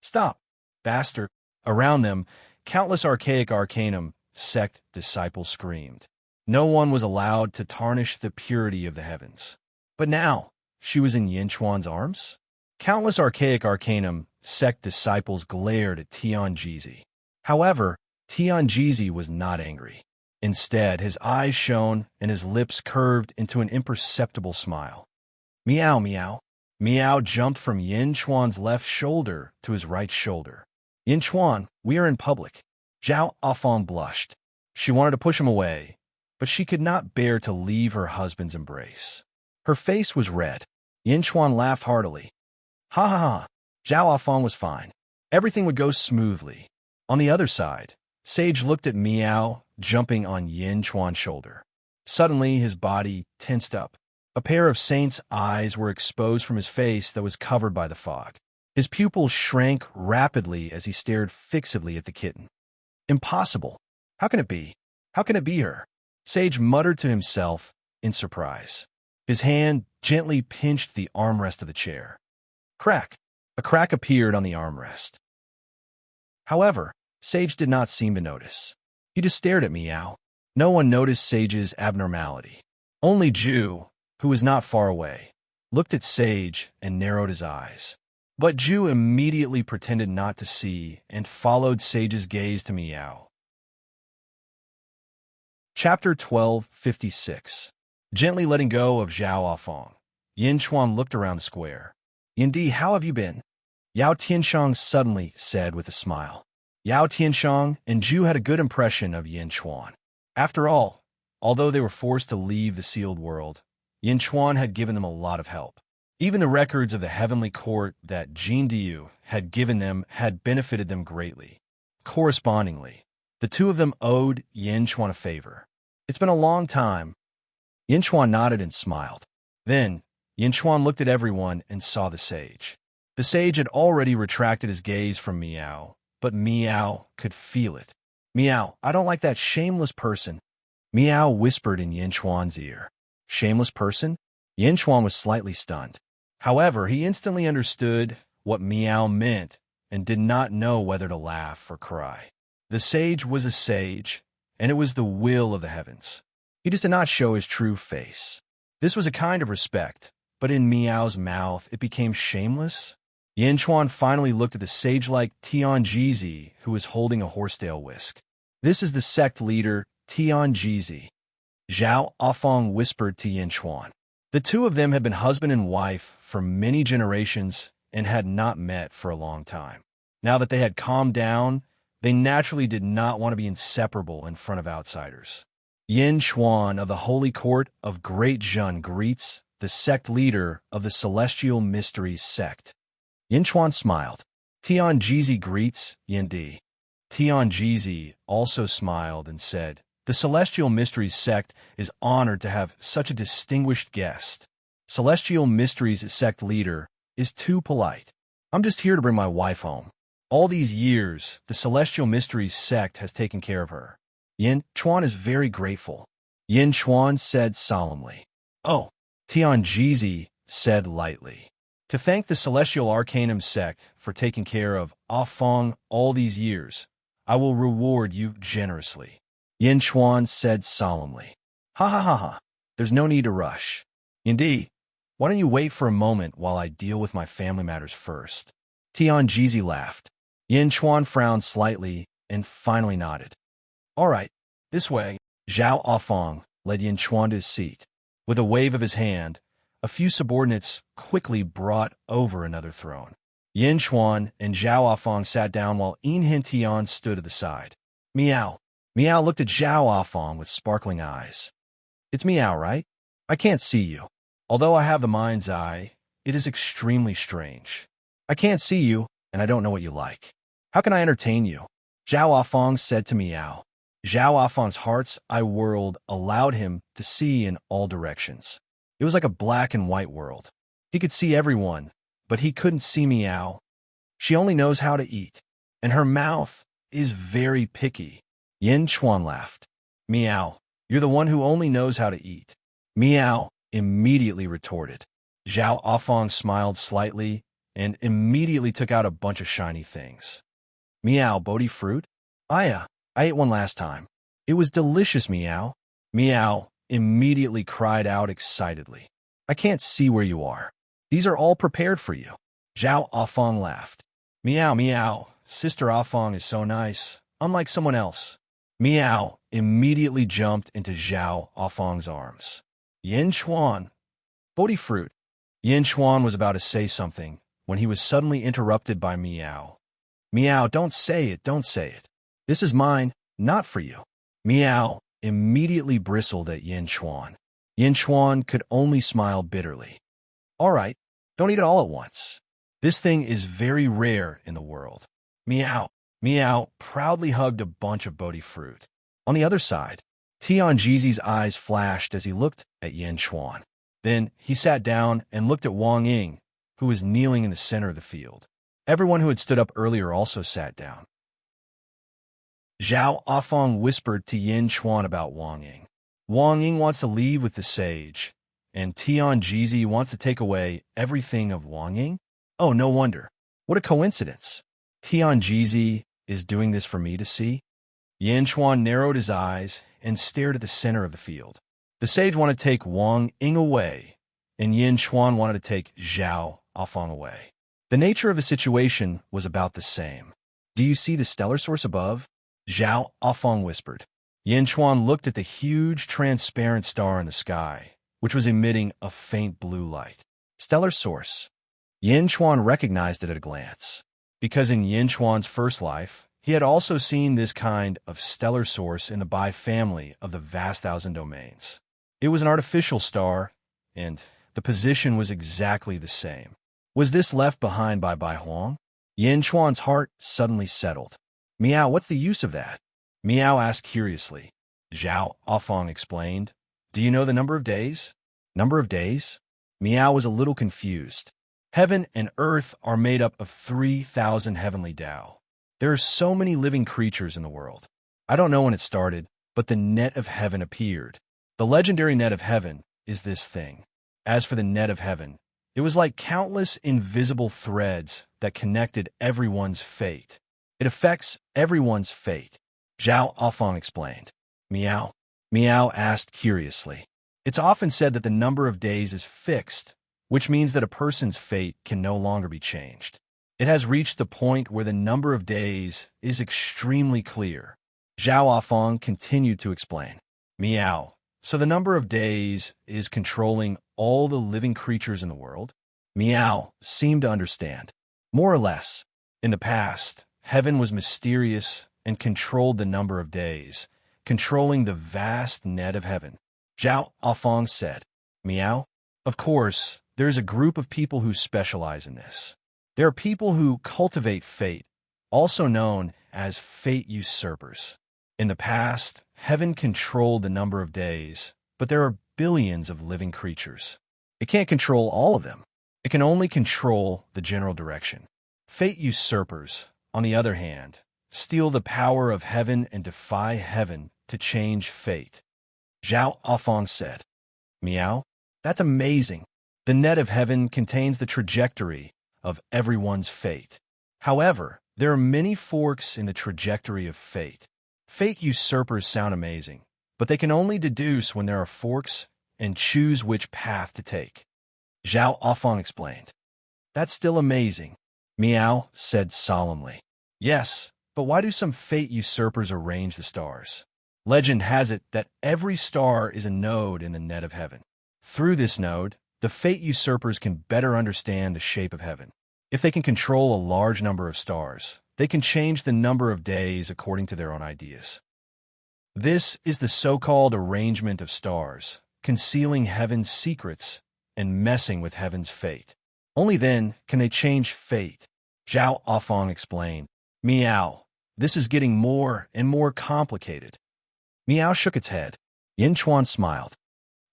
Stop, bastard. Around them, countless archaic arcanum sect disciples screamed. No one was allowed to tarnish the purity of the heavens. But now, she was in Yin Chuan's arms? Countless archaic arcanum sect disciples glared at Tianjizi. However, Tianjizi was not angry. Instead, his eyes shone and his lips curved into an imperceptible smile. Meow, meow. Meow jumped from Yin Chuan's left shoulder to his right shoulder. Yin Chuan, we are in public. Zhao Afang blushed. She wanted to push him away, but she could not bear to leave her husband's embrace. Her face was red. Yin Chuan laughed heartily. Ha ha ha. Zhao Afang was fine. Everything would go smoothly. On the other side, Sage looked at Miao jumping on Yin Chuan's shoulder. Suddenly, his body tensed up. A pair of saint's eyes were exposed from his face that was covered by the fog. His pupils shrank rapidly as he stared fixedly at the kitten. Impossible. How can it be? How can it be her? Sage muttered to himself in surprise. His hand gently pinched the armrest of the chair. Crack. A crack appeared on the armrest. However, Sage did not seem to notice. He just stared at Meow. No one noticed Sage's abnormality. Only Zhu, who was not far away, looked at Sage and narrowed his eyes. But Zhu immediately pretended not to see and followed Sage's gaze to Meow. Chapter 1256. Gently letting go of Zhao Afang, Yin Chuan looked around the square. Yindi, how have you been? Yao Tianshang suddenly said with a smile. Yao Tianshang and Zhu had a good impression of Yin Chuan. After all, although they were forced to leave the sealed world, Yin Chuan had given them a lot of help. Even the records of the heavenly court that Jin Diu had given them had benefited them greatly. Correspondingly, the two of them owed Yin Chuan a favor. It's been a long time. Yin Chuan nodded and smiled. Then, Yin Chuan looked at everyone and saw the sage. The sage had already retracted his gaze from Meow, but Meow could feel it. Meow, I don't like that shameless person. Meow whispered in Yin Chuan's ear. Shameless person? Yin Chuan was slightly stunned. However, he instantly understood what Meow meant and did not know whether to laugh or cry. The sage was a sage, and it was the will of the heavens. He just did not show his true face. This was a kind of respect, but in Meow's mouth it became shameless. Yin Chuan finally looked at the sage-like Tianjizi, who was holding a horsetail whisk. This is the sect leader, Tianjizi. Zhao Afang whispered to Yin Chuan. The two of them had been husband and wife for many generations and had not met for a long time. Now that they had calmed down, they naturally did not want to be inseparable in front of outsiders. Yin Chuan of the Holy Court of Great Zhen greets the sect leader of the Celestial Mysteries sect. Yin Chuan smiled. Tianjizi greets Yin Di. Tianjizi also smiled and said, the Celestial Mysteries sect is honored to have such a distinguished guest. Celestial Mysteries sect leader, is too polite. I'm just here to bring my wife home. All these years, the Celestial Mysteries sect has taken care of her. Yin Chuan is very grateful. Yin Chuan said solemnly. Oh, Tianjizi said lightly. To thank the Celestial Arcanum sect for taking care of Feng all these years, I will reward you generously. Yin Chuan said solemnly. Ha ha ha ha. There's no need to rush. Indeed, why don't you wait for a moment while I deal with my family matters first? Tianjizi laughed. Yin Chuan frowned slightly and finally nodded. All right, this way. Zhao Afeng led Yin Chuan to his seat. With a wave of his hand, a few subordinates quickly brought over another throne. Yin Chuan and Zhao Afeng sat down while Yin Tian stood at the side. Meow. Meow looked at Zhao Afeng with sparkling eyes. It's Meow, right? I can't see you. Although I have the mind's eye, it is extremely strange. I can't see you, and I don't know what you like. How can I entertain you? Zhao Afeng said to Meow. Zhao Afeng's heart's eye world allowed him to see in all directions. It was like a black and white world. He could see everyone, but he couldn't see Meow. She only knows how to eat, and her mouth is very picky. Yin Chuan laughed. Meow, you're the one who only knows how to eat. Meow immediately retorted. Zhao Afeng smiled slightly and immediately took out a bunch of shiny things. Meow, Bodhi fruit? I ate one last time. It was delicious, Meow. Meow immediately cried out excitedly. I can't see where you are. These are all prepared for you. Zhao Afeng laughed. Meow, Meow, Sister Afeng is so nice, unlike someone else. Meow immediately jumped into Zhao Afeng's arms. Yin Chuan. Bodhi fruit. Yin Chuan was about to say something when he was suddenly interrupted by Meow. Meow, don't say it, don't say it. This is mine, not for you. Meow immediately bristled at Yin Chuan. Yin Chuan could only smile bitterly. All right, don't eat it all at once. This thing is very rare in the world. Meow. Meow proudly hugged a bunch of Bodhi fruit. On the other side, Tianjizi's eyes flashed as he looked at Yin Chuan. Then he sat down and looked at Wang Ying, who was kneeling in the center of the field. Everyone who had stood up earlier also sat down. Zhao Afeng whispered to Yin Chuan about Wang Ying. Wang Ying wants to leave with the sage, and Tianjizi wants to take away everything of Wang Ying? Oh, no wonder. What a coincidence. Tianjizi is doing this for me to see? Yin Chuan narrowed his eyes and stared at the center of the field. The sage wanted to take Wang Ying away, and Yin Chuan wanted to take Zhao Afeng away. The nature of the situation was about the same. Do you see the stellar source above? Zhao Afeng whispered. Yin Chuan looked at the huge transparent star in the sky, which was emitting a faint blue light. Stellar source. Yin Chuan recognized it at a glance, because in Yin Chuan's first life, he had also seen this kind of stellar source in the Bai family of the vast thousand domains. It was an artificial star, and the position was exactly the same. Was this left behind by Bai Huang? Yin Chuan's heart suddenly settled. Meow, what's the use of that? Meow asked curiously. Zhao Afeng explained. Do you know the number of days? Number of days? Meow was a little confused. Heaven and earth are made up of 3,000 heavenly Tao. There are so many living creatures in the world. I don't know when it started, but the net of heaven appeared. The legendary net of heaven is this thing. As for the net of heaven, it was like countless invisible threads that connected everyone's fate. It affects everyone's fate. Zhao Afeng explained. Meow? Meow asked curiously. It's often said that the number of days is fixed, which means that a person's fate can no longer be changed. It has reached the point where the number of days is extremely clear. Zhao Afeng continued to explain. Meow. So the number of days is controlling all the living creatures in the world? Meow seemed to understand. More or less. In the past, heaven was mysterious and controlled the number of days, controlling the vast net of heaven. Zhao Afeng said. Meow. Of course, there's a group of people who specialize in this. There are people who cultivate fate, also known as fate usurpers. In the past, heaven controlled the number of days, but there are billions of living creatures. It can't control all of them. It can only control the general direction. Fate usurpers, on the other hand, steal the power of heaven and defy heaven to change fate. Zhao Afong said. Meow. That's amazing. The net of heaven contains the trajectory of everyone's fate. However, there are many forks in the trajectory of fate. Fate usurpers sound amazing, but they can only deduce when there are forks and choose which path to take. Zhao Afong explained. That's still amazing, Meow said solemnly. Yes, but why do some fate usurpers arrange the stars? Legend has it that every star is a node in the net of heaven. Through this node, the fate usurpers can better understand the shape of heaven. If they can control a large number of stars, they can change the number of days according to their own ideas. This is the so-called arrangement of stars, concealing heaven's secrets and messing with heaven's fate. Only then can they change fate, Zhao Afong explained. Meow, this is getting more and more complicated. Meow shook its head. Yinchuan smiled.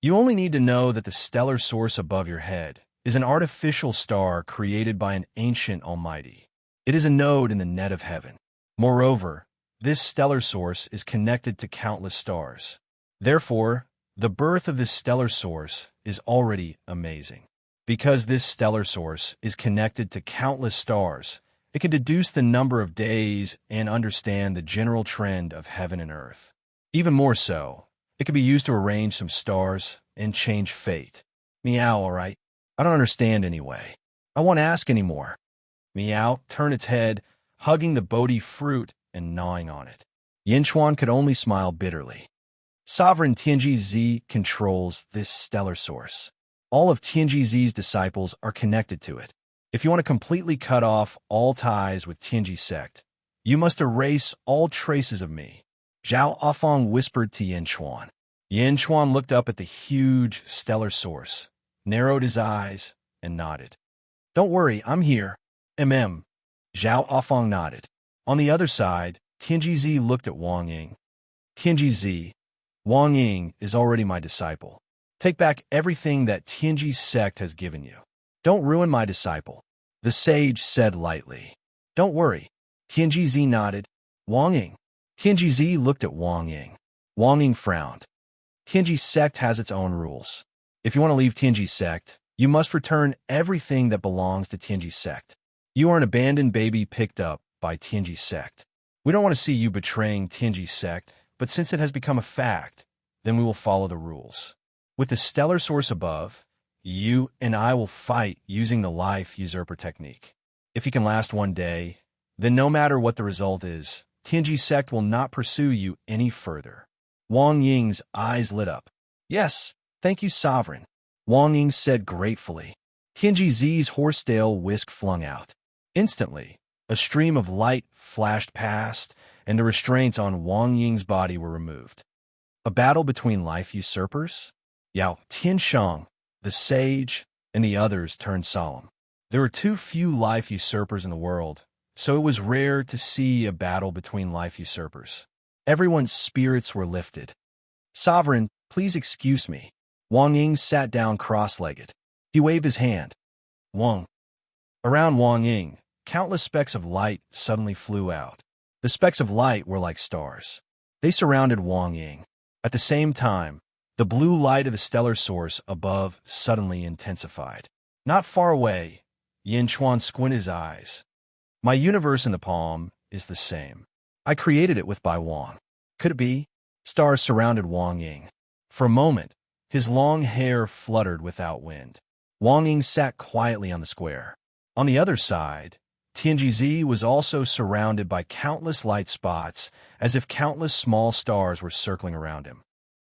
You only need to know that the stellar source above your head is an artificial star created by an ancient almighty. It is a node in the net of heaven. Moreover, this stellar source is connected to countless stars. Therefore, the birth of this stellar source is already amazing. Because this stellar source is connected to countless stars, it can deduce the number of days and understand the general trend of heaven and earth. Even more so, it can be used to arrange some stars and change fate. Meow, all right? I don't understand anyway. I won't ask anymore. Meow turned its head, hugging the Bodhi fruit and gnawing on it. Yinchuan could only smile bitterly. Sovereign Tianji Zi controls this stellar source. All of Tianji Zi's disciples are connected to it. If you want to completely cut off all ties with Tianji sect, you must erase all traces of me. Zhao Afong whispered to Yinchuan. Yinchuan looked up at the huge stellar source, narrowed his eyes, and nodded. Don't worry, I'm here. Zhao Afong nodded. On the other side, Tianji Zi looked at Wang Ying. Tianji Zi, Wang Ying is already my disciple. Take back everything that Tianji sect has given you. Don't ruin my disciple, the sage said lightly. Don't worry. Tianji Zi nodded. Wang Ying. Tianji Zi looked at Wang Ying. Wang Ying frowned. Tianji sect has its own rules. If you want to leave Tianji sect, you must return everything that belongs to Tianji sect. You are an abandoned baby picked up by Tianji sect. We don't want to see you betraying Tianji sect, but since it has become a fact, then we will follow the rules. With the stellar source above, you and I will fight using the life usurper technique. If you can last one day, then no matter what the result is, Tianji sect will not pursue you any further. Wang Ying's eyes lit up. Yes, thank you, Sovereign. Wang Ying said gratefully. Tianji Zi's horsetail whisk flung out. Instantly, a stream of light flashed past, and the restraints on Wang Ying's body were removed. A battle between life usurpers? Yao Tianshang, the sage, and the others turned solemn. There were too few life usurpers in the world, so it was rare to see a battle between life usurpers. Everyone's spirits were lifted. Sovereign, please excuse me. Wang Ying sat down cross-legged. He waved his hand. Wang. Around Wang Ying, countless specks of light suddenly flew out. The specks of light were like stars. They surrounded Wang Ying. At the same time, the blue light of the stellar source above suddenly intensified. Not far away, Yinchuan squinted his eyes. My universe in the palm is the same. I created it with Bai Wang. Could it be? Stars surrounded Wang Ying. For a moment, his long hair fluttered without wind. Wang Ying sat quietly on the square. On the other side, Tianji Zi was also surrounded by countless light spots, as if countless small stars were circling around him.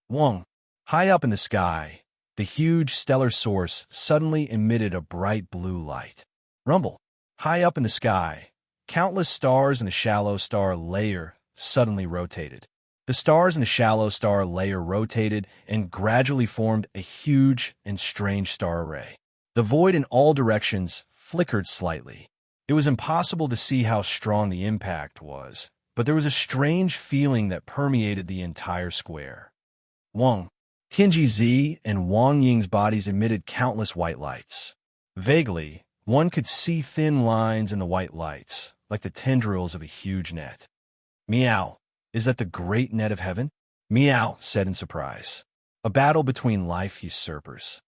Wang. High up in the sky, the huge stellar source suddenly emitted a bright blue light. Rumble. High up in the sky, countless stars in the shallow star layer suddenly rotated. The stars in the shallow star layer rotated and gradually formed a huge and strange star array. The void in all directions flickered slightly. It was impossible to see how strong the impact was, but there was a strange feeling that permeated the entire square. Wang. Tianji Zi and Wang Ying's bodies emitted countless white lights. Vaguely, one could see thin lines in the white lights, like the tendrils of a huge net. Meow. Is that the great net of heaven? Meow said in surprise. A battle between life usurpers.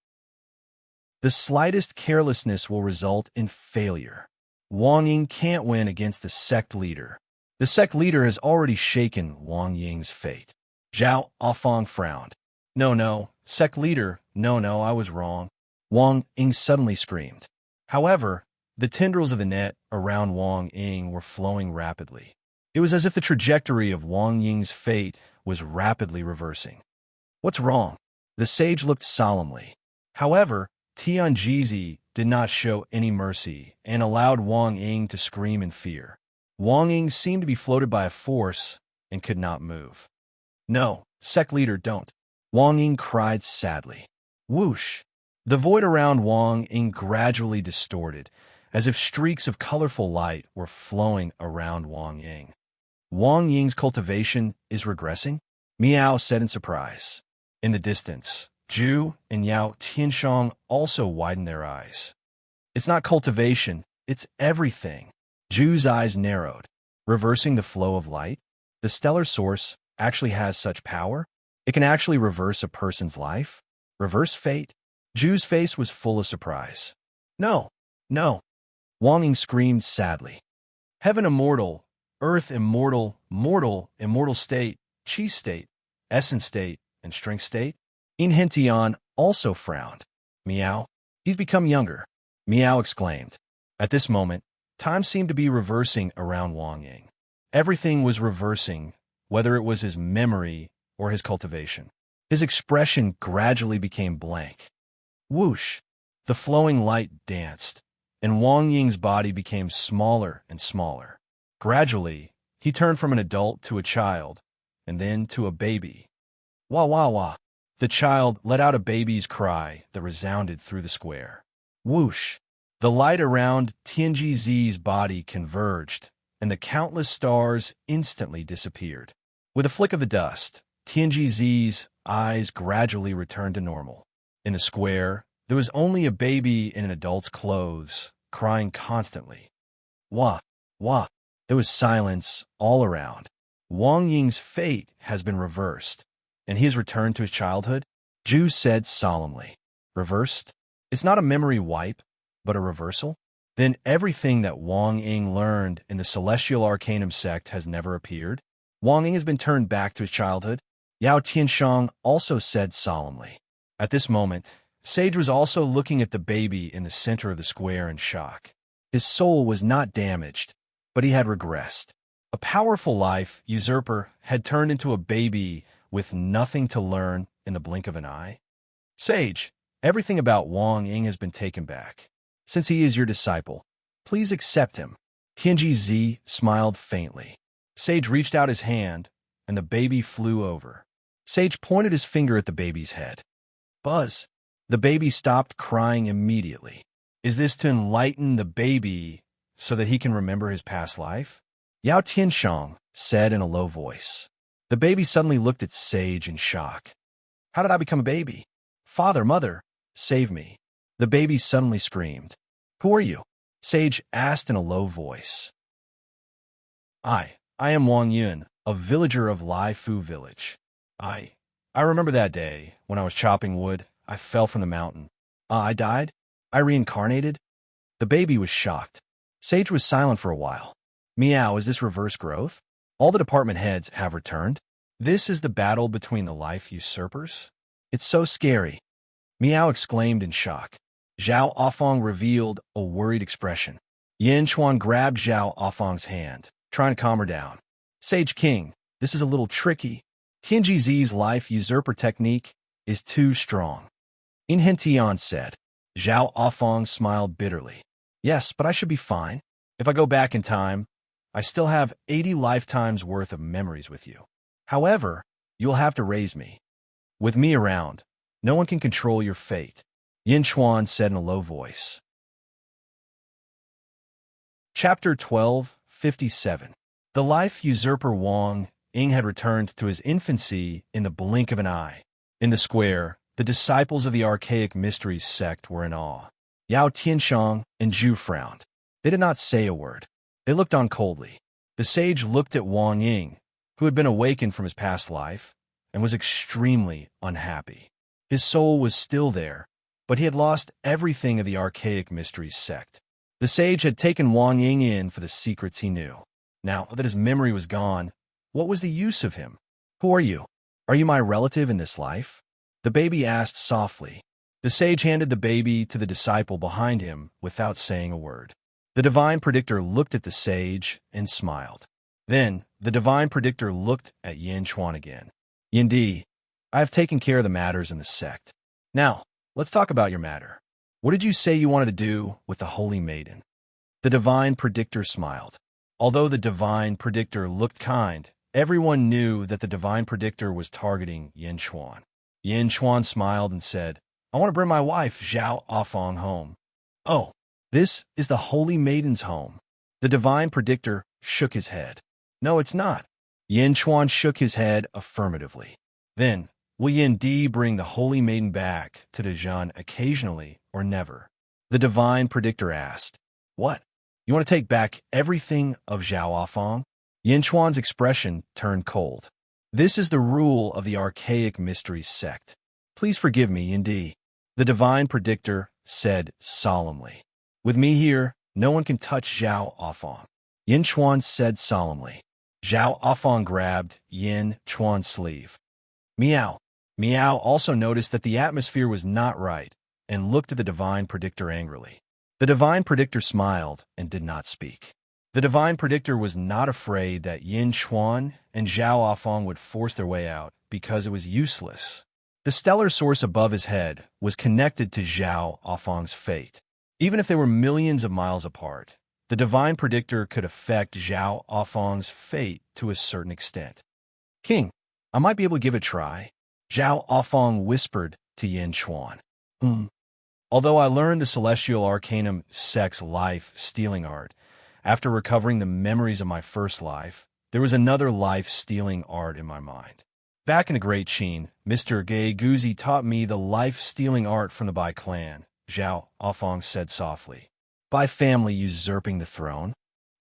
The slightest carelessness will result in failure. Wang Ying can't win against the sect leader. The sect leader has already shaken Wang Ying's fate. Zhao Afang frowned. No, sect leader, no, I was wrong. Wang Ying suddenly screamed. However, the tendrils of the net around Wang Ying were flowing rapidly. It was as if the trajectory of Wang Ying's fate was rapidly reversing. What's wrong? The sage looked solemnly. However, Tianjizi did not show any mercy and allowed Wang Ying to scream in fear. Wang Ying seemed to be floated by a force and could not move. No, sect leader, don't. Wang Ying cried sadly. Whoosh! The void around Wang Ying gradually distorted, as if streaks of colorful light were flowing around Wang Ying. Wang Ying's cultivation is regressing? Miao said in surprise. In the distance, Zhu and Yao Tianshang also widened their eyes. It's not cultivation, it's everything. Zhu's eyes narrowed. Reversing the flow of light? The stellar source actually has such power? It can actually reverse a person's life? Reverse fate? Zhu's face was full of surprise. No. Wang Ying screamed sadly. Heaven immortal, earth immortal, immortal state, chi state, essence state, and strength state? Inhentian also frowned. Meow. He's become younger. Meow exclaimed. At this moment, time seemed to be reversing around Wang Ying. Everything was reversing, whether it was his memory or his cultivation. His expression gradually became blank. Whoosh! The flowing light danced, and Wang Ying's body became smaller and smaller. Gradually, he turned from an adult to a child, and then to a baby. Wah wah wah! The child let out a baby's cry that resounded through the square. Whoosh! The light around Tianjizi's body converged, and the countless stars instantly disappeared. With a flick of the dust, Tianjizi's eyes gradually returned to normal. In the square, there was only a baby in an adult's clothes, crying constantly. Wah, wah. There was silence all around. Wang Ying's fate has been reversed, and he has returned to his childhood, Zhu said solemnly. Reversed? It's not a memory wipe, but a reversal? Then everything that Wang Ying learned in the Celestial Arcanum sect has never appeared? Wang Ying has been turned back to his childhood? Yao Tianshang also said solemnly. At this moment, Sage was also looking at the baby in the center of the square in shock. His soul was not damaged, but he had regressed. A powerful life usurper had turned into a baby with nothing to learn in the blink of an eye. Sage, everything about Wang Ying has been taken back. Since he is your disciple, please accept him. Tianjizi smiled faintly. Sage reached out his hand, and the baby flew over. Sage pointed his finger at the baby's head. Buzz. The baby stopped crying immediately. Is this to enlighten the baby so that he can remember his past life? Yao Tianshang said in a low voice. The baby suddenly looked at Sage in shock. How did I become a baby? Father, mother, save me. The baby suddenly screamed. Who are you? Sage asked in a low voice. I am Wang Yun, a villager of Lai Fu village. I remember that day when I was chopping wood. I fell from the mountain. I died? I reincarnated? The baby was shocked. Sage was silent for a while. Meow, is this reverse growth? All the department heads have returned. This is the battle between the life usurpers? It's so scary. Meow exclaimed in shock. Zhao Afang revealed a worried expression. Yin Chuan grabbed Zhao Afang's hand, trying to calm her down. Sage King, this is a little tricky. Tianjizi's life usurper technique is too strong. Inhentian said. Zhao Afang smiled bitterly. Yes, but I should be fine. If I go back in time, I still have 80 lifetimes worth of memories with you. However, you'll have to raise me. With me around, no one can control your fate, Yin Chuan said in a low voice. Chapter 12:57. The life usurper Wang Ying had returned to his infancy in the blink of an eye. In the square, the disciples of the Archaic Mysteries sect were in awe. Yao Tianshang and Zhu frowned. They did not say a word. They looked on coldly. The sage looked at Wang Ying, who had been awakened from his past life, and was extremely unhappy. His soul was still there, but he had lost everything of the archaic mysteries sect. The sage had taken Wang Ying in for the secrets he knew. Now that his memory was gone, what was the use of him? Who are you? Are you my relative in this life? The baby asked softly. The sage handed the baby to the disciple behind him without saying a word. The divine predictor looked at the sage and smiled. Then the divine predictor looked at Yin Chuan again. Yindi, I have taken care of the matters in the sect. Now, let's talk about your matter. What did you say you wanted to do with the holy maiden? The divine predictor smiled. Although the divine predictor looked kind, everyone knew that the divine predictor was targeting Yin Chuan. Yin Chuan smiled and said, I want to bring my wife, Zhao Afong, home. Oh, this is the holy maiden's home. The divine predictor shook his head. No, it's not. Yin Chuan shook his head affirmatively. Then, will Yin Di bring the holy maiden back to Dezhan occasionally or never? The divine predictor asked. What? You want to take back everything of Zhao Afong? Yin Chuan's expression turned cold. This is the rule of the archaic mysteries sect. Please forgive me, Yin Di. The divine predictor said solemnly. With me here, no one can touch Zhao Afong. Yin Chuan said solemnly. Zhao Afong grabbed Yin Chuan's sleeve. Meow. Meow also noticed that the atmosphere was not right and looked at the divine predictor angrily. The divine predictor smiled and did not speak. The divine predictor was not afraid that Yin Chuan and Zhao Afong would force their way out because it was useless. The stellar source above his head was connected to Zhao Afong's fate. Even if they were millions of miles apart, the divine predictor could affect Zhao Afong's fate to a certain extent. King, I might be able to give it a try, Zhao Afong whispered to Yin Chuan. Although I learned the Celestial Arcanum Sect's life-stealing art, after recovering the memories of my first life, there was another life-stealing art in my mind. Back in the Great Qin, Mr. Gay Guzi taught me the life-stealing art from the Bai clan, Zhao Afong said softly. Bai family usurping the throne?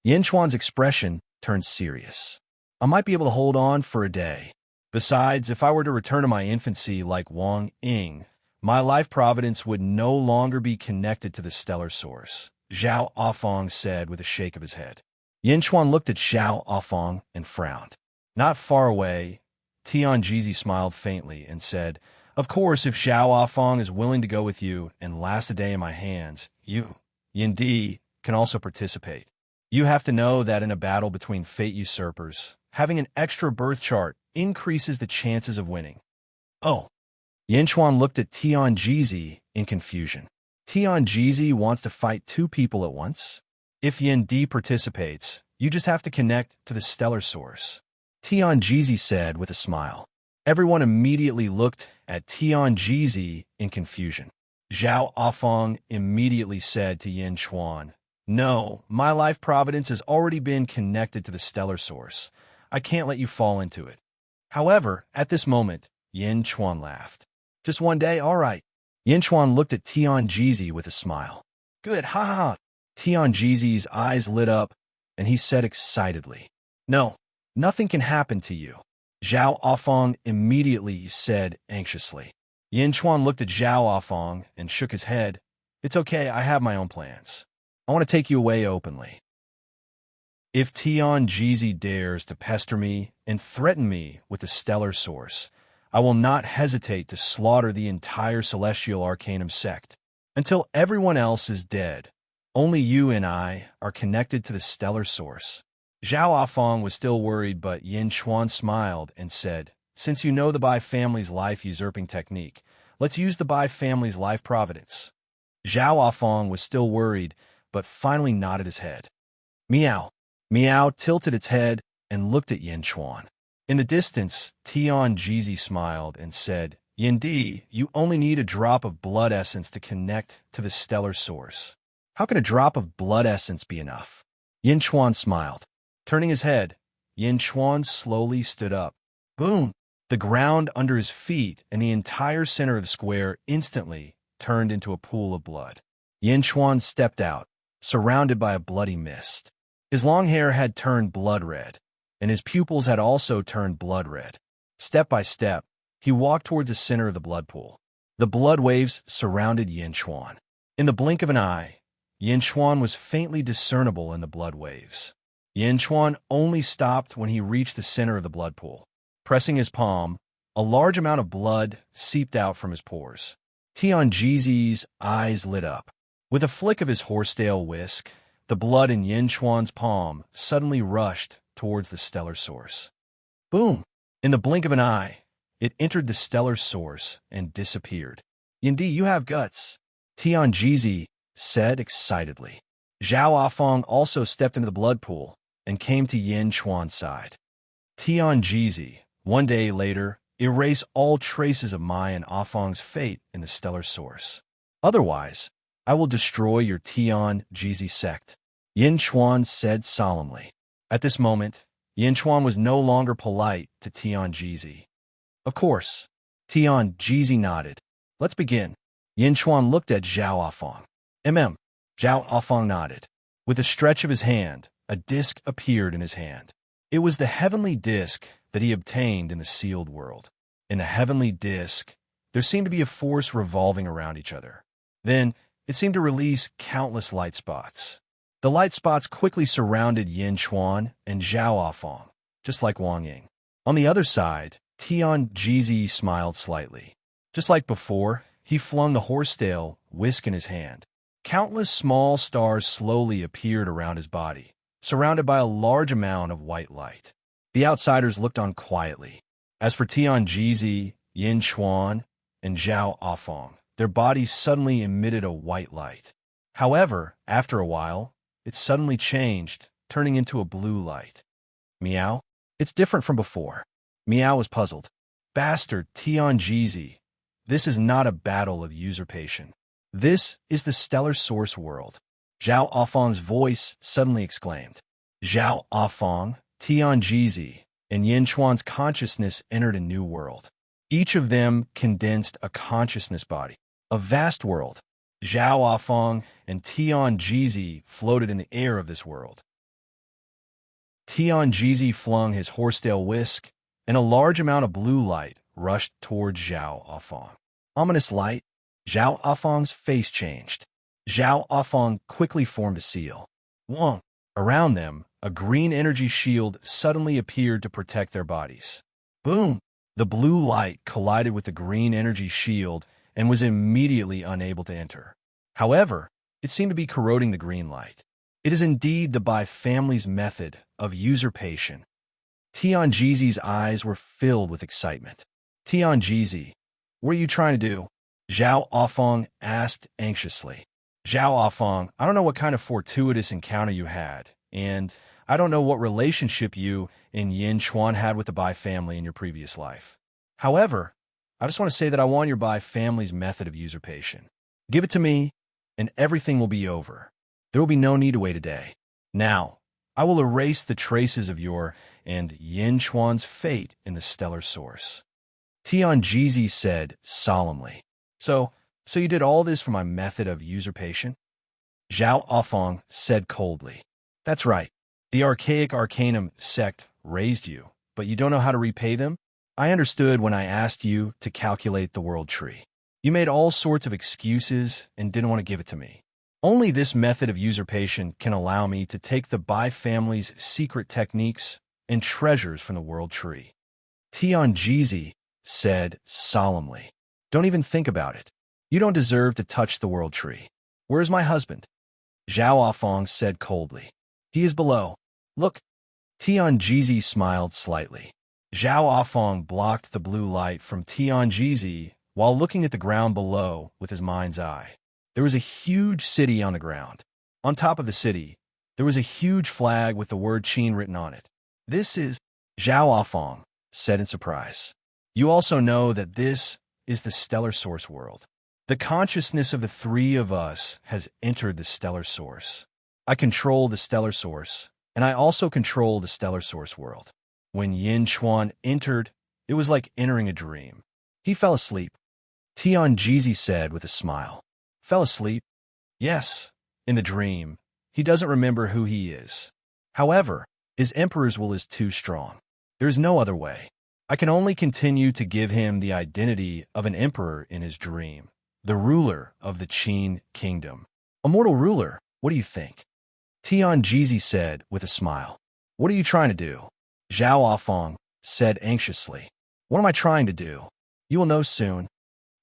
Yin Chuan's expression turned serious. I might be able to hold on for a day. Besides, if I were to return to my infancy like Wang Ying, my life providence would no longer be connected to the stellar source, Zhao Afong said with a shake of his head. Yin Chuan looked at Zhao Afong and frowned. Not far away, Tian Jizi smiled faintly and said, Of course, if Zhao Afong is willing to go with you and last a day in my hands, you, Yin Di, can also participate. You have to know that in a battle between fate usurpers, having an extra birth chart increases the chances of winning. Oh. Yin Chuan looked at Tian Jizi in confusion. Tian Jizi wants to fight two people at once? If Yin Di participates, you just have to connect to the stellar source. Tian Jizi said with a smile. Everyone immediately looked at Tian Jizi in confusion. Zhao Afong immediately said to Yin Chuan, No, my life providence has already been connected to the stellar source. I can't let you fall into it. However, at this moment, Yin Chuan laughed. Just one day, all right. Yin Chuan looked at Tian Jizi with a smile. Good, ha ha. Tian Jizi's eyes lit up, and he said excitedly, No, nothing can happen to you. Zhao Afong immediately said anxiously. Yin Chuan looked at Zhao Afong and shook his head. It's okay, I have my own plans. I want to take you away openly. If Tian Jizi dares to pester me and threaten me with the stellar source, I will not hesitate to slaughter the entire Celestial Arcanum sect. Until everyone else is dead, only you and I are connected to the stellar source. Zhao Afong was still worried, but Yin Chuan smiled and said, Since you know the Bai family's life-usurping technique, let's use the Bai family's life providence. Zhao Afong was still worried, but finally nodded his head. Meow. Meow tilted its head and looked at Yin Chuan. In the distance, Tian Jizi smiled and said, Yin Di, you only need a drop of blood essence to connect to the stellar source. How can a drop of blood essence be enough? Yin Chuan smiled. Turning his head, Yin Chuan slowly stood up. Boom! The ground under his feet and the entire center of the square instantly turned into a pool of blood. Yin Chuan stepped out, surrounded by a bloody mist. His long hair had turned blood red, and his pupils had also turned blood red. Step by step, he walked towards the center of the blood pool. The blood waves surrounded Yin Chuan. In the blink of an eye, Yin Chuan was faintly discernible in the blood waves. Yin Chuan only stopped when he reached the center of the blood pool. Pressing his palm, a large amount of blood seeped out from his pores. Tianjizi's eyes lit up. With a flick of his horsetail whisk, the blood in Yin Chuan's palm suddenly rushed towards the stellar source. Boom! In the blink of an eye, it entered the stellar source and disappeared. Yindi, you have guts, Tianjizi said excitedly. Zhao Afong also stepped into the blood pool and came to Yin Chuan's side. Tianjizi, one day later, erase all traces of my and Afong's fate in the stellar source. Otherwise, I will destroy your Tianjizi sect, Yin Chuan said solemnly. At this moment, Yin Chuan was no longer polite to Tianjizi. Of course, Tianjizi nodded. Let's begin. Yin Chuan looked at Zhao Afong. Zhao Afong nodded. With a stretch of his hand, a disc appeared in his hand. It was the heavenly disc that he obtained in the sealed world. In the heavenly disc, there seemed to be a force revolving around each other. Then, it seemed to release countless light spots. The light spots quickly surrounded Yin Chuan and Zhao Afong, just like Wang Ying. On the other side, Tianjizi smiled slightly. Just like before, he flung the horsetail whisk in his hand. Countless small stars slowly appeared around his body, surrounded by a large amount of white light. The outsiders looked on quietly. As for Tianjizi, Yin Chuan, and Zhao Afong, their bodies suddenly emitted a white light. However, after a while, it suddenly changed, turning into a blue light. Meow? It's different from before. Meow was puzzled. Bastard Tianjizi, this is not a battle of usurpation. This is the stellar source world. Zhao Afong's voice suddenly exclaimed. Zhao Afong, Tianjizi, and Yin Chuan's consciousness entered a new world. Each of them condensed a consciousness body, a vast world. Zhao Afong and Tianjizi floated in the air of this world. Tianjizi flung his horsetail whisk, and a large amount of blue light rushed towards Zhao Afong. Ominous light. Zhao Afong's face changed. Zhao Afong quickly formed a seal. Wong. Around them, a green energy shield suddenly appeared to protect their bodies. Boom! The blue light collided with the green energy shield and was immediately unable to enter. However, it seemed to be corroding the green light. It is indeed the Bai family's method of usurpation. Tianjizi's eyes were filled with excitement. Tianjizi, what are you trying to do? Zhao Afong asked anxiously. Zhao Afong, I don't know what kind of fortuitous encounter you had, and I don't know what relationship you and Yin Chuan had with the Bai family in your previous life. However, I just want to say that I want your Bai family's method of usurpation. Give it to me, and everything will be over. There will be no need to wait a day. Now, I will erase the traces of your and Yin Chuan's fate in the stellar source. Tianjizi said solemnly. So you did all this for my method of usurpation? Zhao Afong said coldly. That's right. The archaic Arcanum sect raised you, but you don't know how to repay them? I understood when I asked you to calculate the world tree. You made all sorts of excuses and didn't want to give it to me. Only this method of usurpation can allow me to take the Bai family's secret techniques and treasures from the world tree. Tianjizi said solemnly. Don't even think about it. You don't deserve to touch the world tree. Where's my husband? Zhao Afong said coldly. He is below. Look. Tianjizi smiled slightly. Zhao Afong blocked the blue light from Tianjizi while looking at the ground below with his mind's eye. There was a huge city on the ground. On top of the city, there was a huge flag with the word Qin written on it. This is, Zhao Afong said in surprise. You also know that this is the stellar source world. The consciousness of the three of us has entered the stellar source. I control the stellar source, and I also control the stellar source world. When Yin Chuan entered, it was like entering a dream. He fell asleep. Tianjizi said with a smile. Fell asleep? Yes, in the dream, he doesn't remember who he is. However, his emperor's will is too strong. There is no other way. I can only continue to give him the identity of an emperor in his dream, the ruler of the Qin kingdom. A mortal ruler, what do you think? Tianjizi said with a smile. What are you trying to do? Zhao Afong said anxiously. What am I trying to do? You will know soon.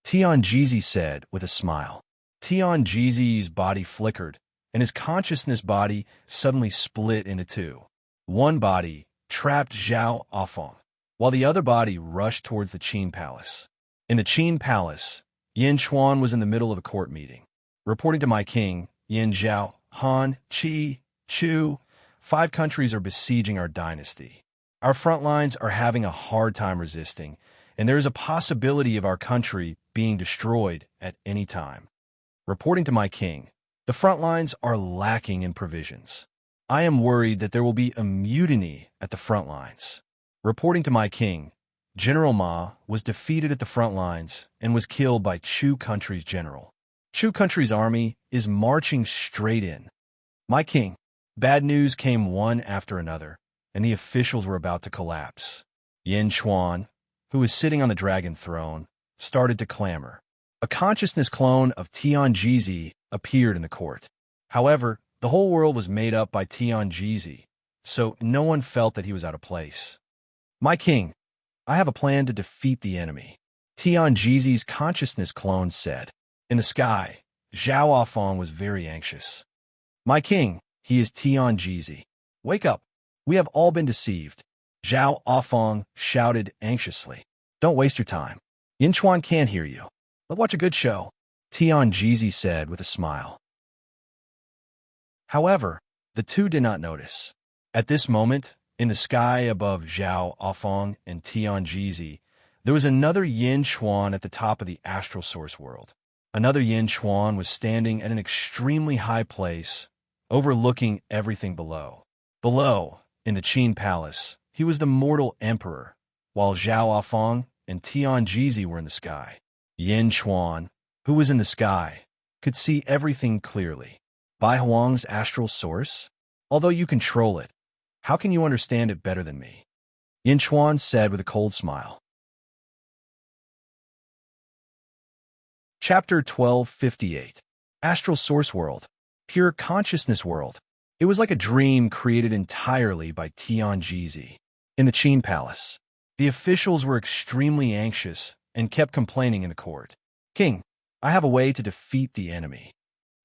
Tianjizi said with a smile. Tianjizi's body flickered, and his consciousness body suddenly split into two. One body trapped Zhao Afong, while the other body rushed towards the Qin palace. In the Qin palace, Yin Chuan was in the middle of a court meeting. Reporting to my king, Yin Zhao, Han, Qi, Chu, 5 countries are besieging our dynasty. Our front lines are having a hard time resisting, and there is a possibility of our country being destroyed at any time. Reporting to my king, the front lines are lacking in provisions. I am worried that there will be a mutiny at the front lines. Reporting to my king, General Ma was defeated at the front lines and was killed by Chu country's general. Chu country's army is marching straight in. My king, bad news came one after another, and the officials were about to collapse. Yin Chuan, who was sitting on the dragon throne, started to clamor. A consciousness clone of Tianjizi appeared in the court. However, the whole world was made up by Tianjizi, so no one felt that he was out of place. My king, I have a plan to defeat the enemy, Tianjizi's consciousness clone said. In the sky, Zhao Afong was very anxious. My king, he is Tianjizi. Wake up. We have all been deceived. Zhao Afong shouted anxiously. Don't waste your time. Yin Chuan can't hear you. Let's watch a good show, Tianjizi said with a smile. However, the two did not notice. At this moment, in the sky above Zhao Afong and Tianjizi, there was another Yin Chuan at the top of the astral source world. Another Yin Chuan was standing at an extremely high place, overlooking everything below. Below, in the Qin palace, he was the mortal emperor, while Zhao Afong and Tianjizi were in the sky. Yin Chuan, who was in the sky, could see everything clearly. Bai Huang's astral source? Although you control it, how can you understand it better than me? Yin Chuan said with a cold smile. Chapter 1258. Astral Source World. Pure Consciousness World. It was like a dream created entirely by Tianjizi. In the Qin Palace, the officials were extremely anxious and kept complaining in the court. King, I have a way to defeat the enemy.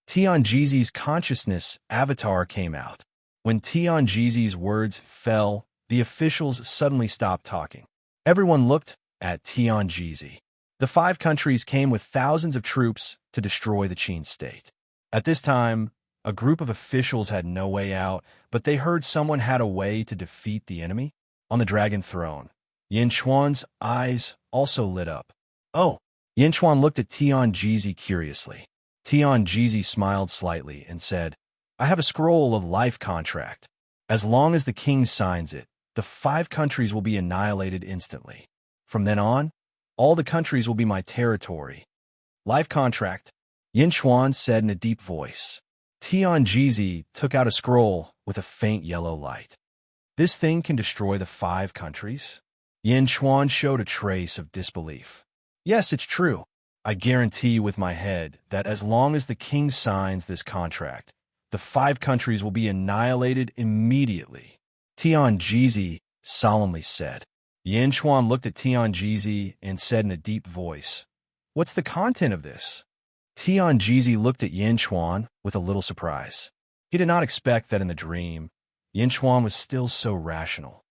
Tianjizi's consciousness avatar came out. When Tianjizi's words fell, the officials suddenly stopped talking. Everyone looked at Tianjizi. The 5 countries came with thousands of troops to destroy the Qin state. At this time, a group of officials had no way out, but they heard someone had a way to defeat the enemy. On the dragon throne, Yin Chuan's eyes also lit up. Oh! Yin Chuan looked at Tianjizi curiously. Tianjizi smiled slightly and said, I have a scroll of life contract. As long as the king signs it, the 5 countries will be annihilated instantly. From then on, all the countries will be my territory. Life contract, Yin Chuan said in a deep voice. Tianjizi took out a scroll with a faint yellow light. This thing can destroy the 5 countries? Yin Chuan showed a trace of disbelief. Yes, it's true. I guarantee with my head that as long as the king signs this contract, the 5 countries will be annihilated immediately, Tianjizi solemnly said. Yin Chuan looked at Tianjizi and said in a deep voice, What's the content of this? Tianjizi looked at Yin Chuan with a little surprise. He did not expect that in the dream, Yin Chuan was still so rational.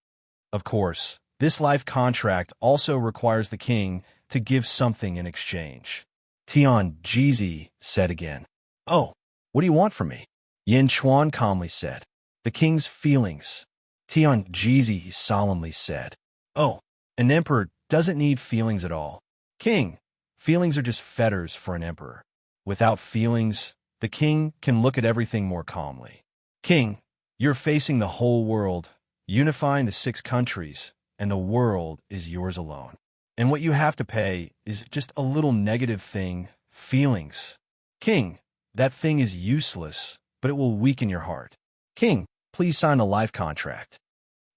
Of course, this life contract also requires the king to give something in exchange. Tianjizi said again. Oh, what do you want from me? Yin Chuan calmly said. The king's feelings. Tianjizi solemnly said. Oh, an emperor doesn't need feelings at all. King, feelings are just fetters for an emperor. Without feelings, the king can look at everything more calmly. King, you're facing the whole world, unifying the 6 countries, and the world is yours alone. And what you have to pay is just a little negative thing, feelings. King, That thing is useless, but it will weaken your heart. King, please sign the life contract.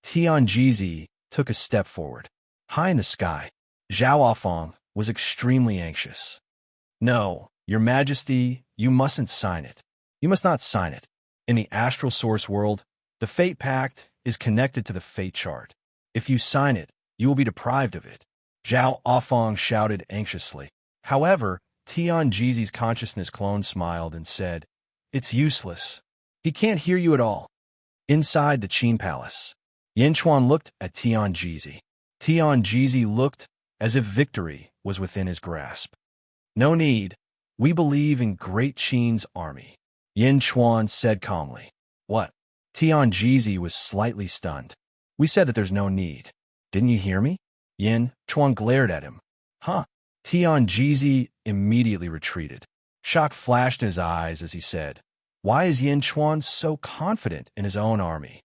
Tianjizi took a step forward. High in the sky, Zhao Afong was extremely anxious. No, Your Majesty, you mustn't sign it. You must not sign it. In the astral source world, the fate pact is connected to the fate chart. If you sign it, you will be deprived of it. Zhao Afong shouted anxiously. However, Tianjizi's consciousness clone smiled and said, "It's useless. He can't hear you at all." Inside the Qin Palace, Yanchuan looked at Tianjizi. Tianjizi looked as if victory was within his grasp. "No need. We believe in Great Qin's army," Yanchuan said calmly. "What?" Tianjizi was slightly stunned. "We said that there's no need. Didn't you hear me?" Yin Chuan glared at him. "Huh?" Tianjizi immediately retreated. Shock flashed in his eyes as he said, "Why is Yin Chuan so confident in his own army?"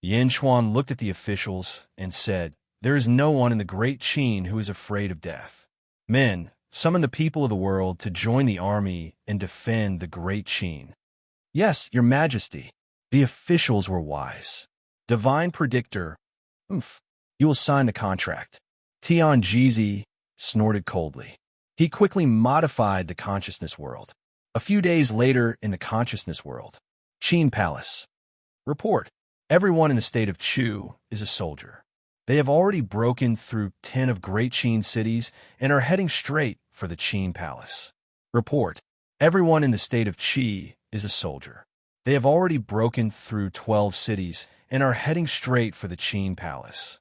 Yin Chuan looked at the officials and said, "There is no one in the Great Qin who is afraid of death. Men, summon the people of the world to join the army and defend the Great Qin." "Yes, Your Majesty." The officials were wise. "Divine Predictor, you will sign the contract." Tianjizi snorted coldly. He quickly modified the consciousness world. A few days later in the consciousness world, Qin Palace. Report. Everyone in the state of Chu is a soldier. They have already broken through 10 of Great Qin cities and are heading straight for the Qin Palace. Report. Everyone in the state of Qi is a soldier. They have already broken through 12 cities and are heading straight for the Qin Palace.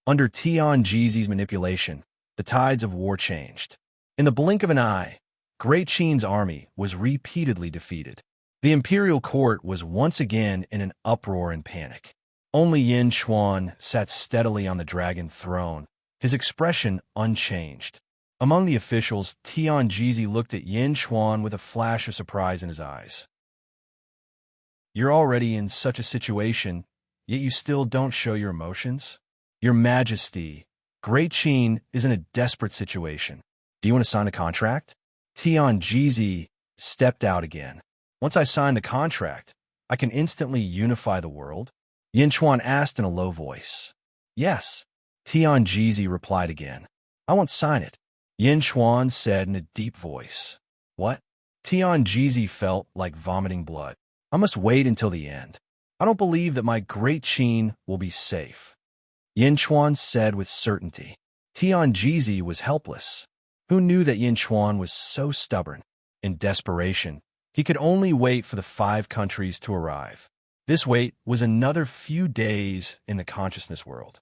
Under Tianjizi's manipulation, the tides of war changed. In the blink of an eye, Great Qin's army was repeatedly defeated. The imperial court was once again in an uproar and panic. Only Yin Chuan sat steadily on the dragon throne, his expression unchanged. Among the officials, Tianjizi looked at Yin Chuan with a flash of surprise in his eyes. "You're already in such a situation, yet you still don't show your emotions? Your Majesty, Great Qin is in a desperate situation. Do you want to sign the contract?" Tianjizi stepped out again. "Once I sign the contract, I can instantly unify the world?" Yin Chuan asked in a low voice. "Yes." Tianjizi replied again. "I won't sign it," Yin Chuan said in a deep voice. "What?" Tianjizi felt like vomiting blood. "I must wait until the end. I don't believe that my Great Qin will be safe," Yin Chuan said with certainty. Tianjizi was helpless. Who knew that Yin Chuan was so stubborn? In desperation, he could only wait for the 5 countries to arrive. This wait was another few days in the consciousness world.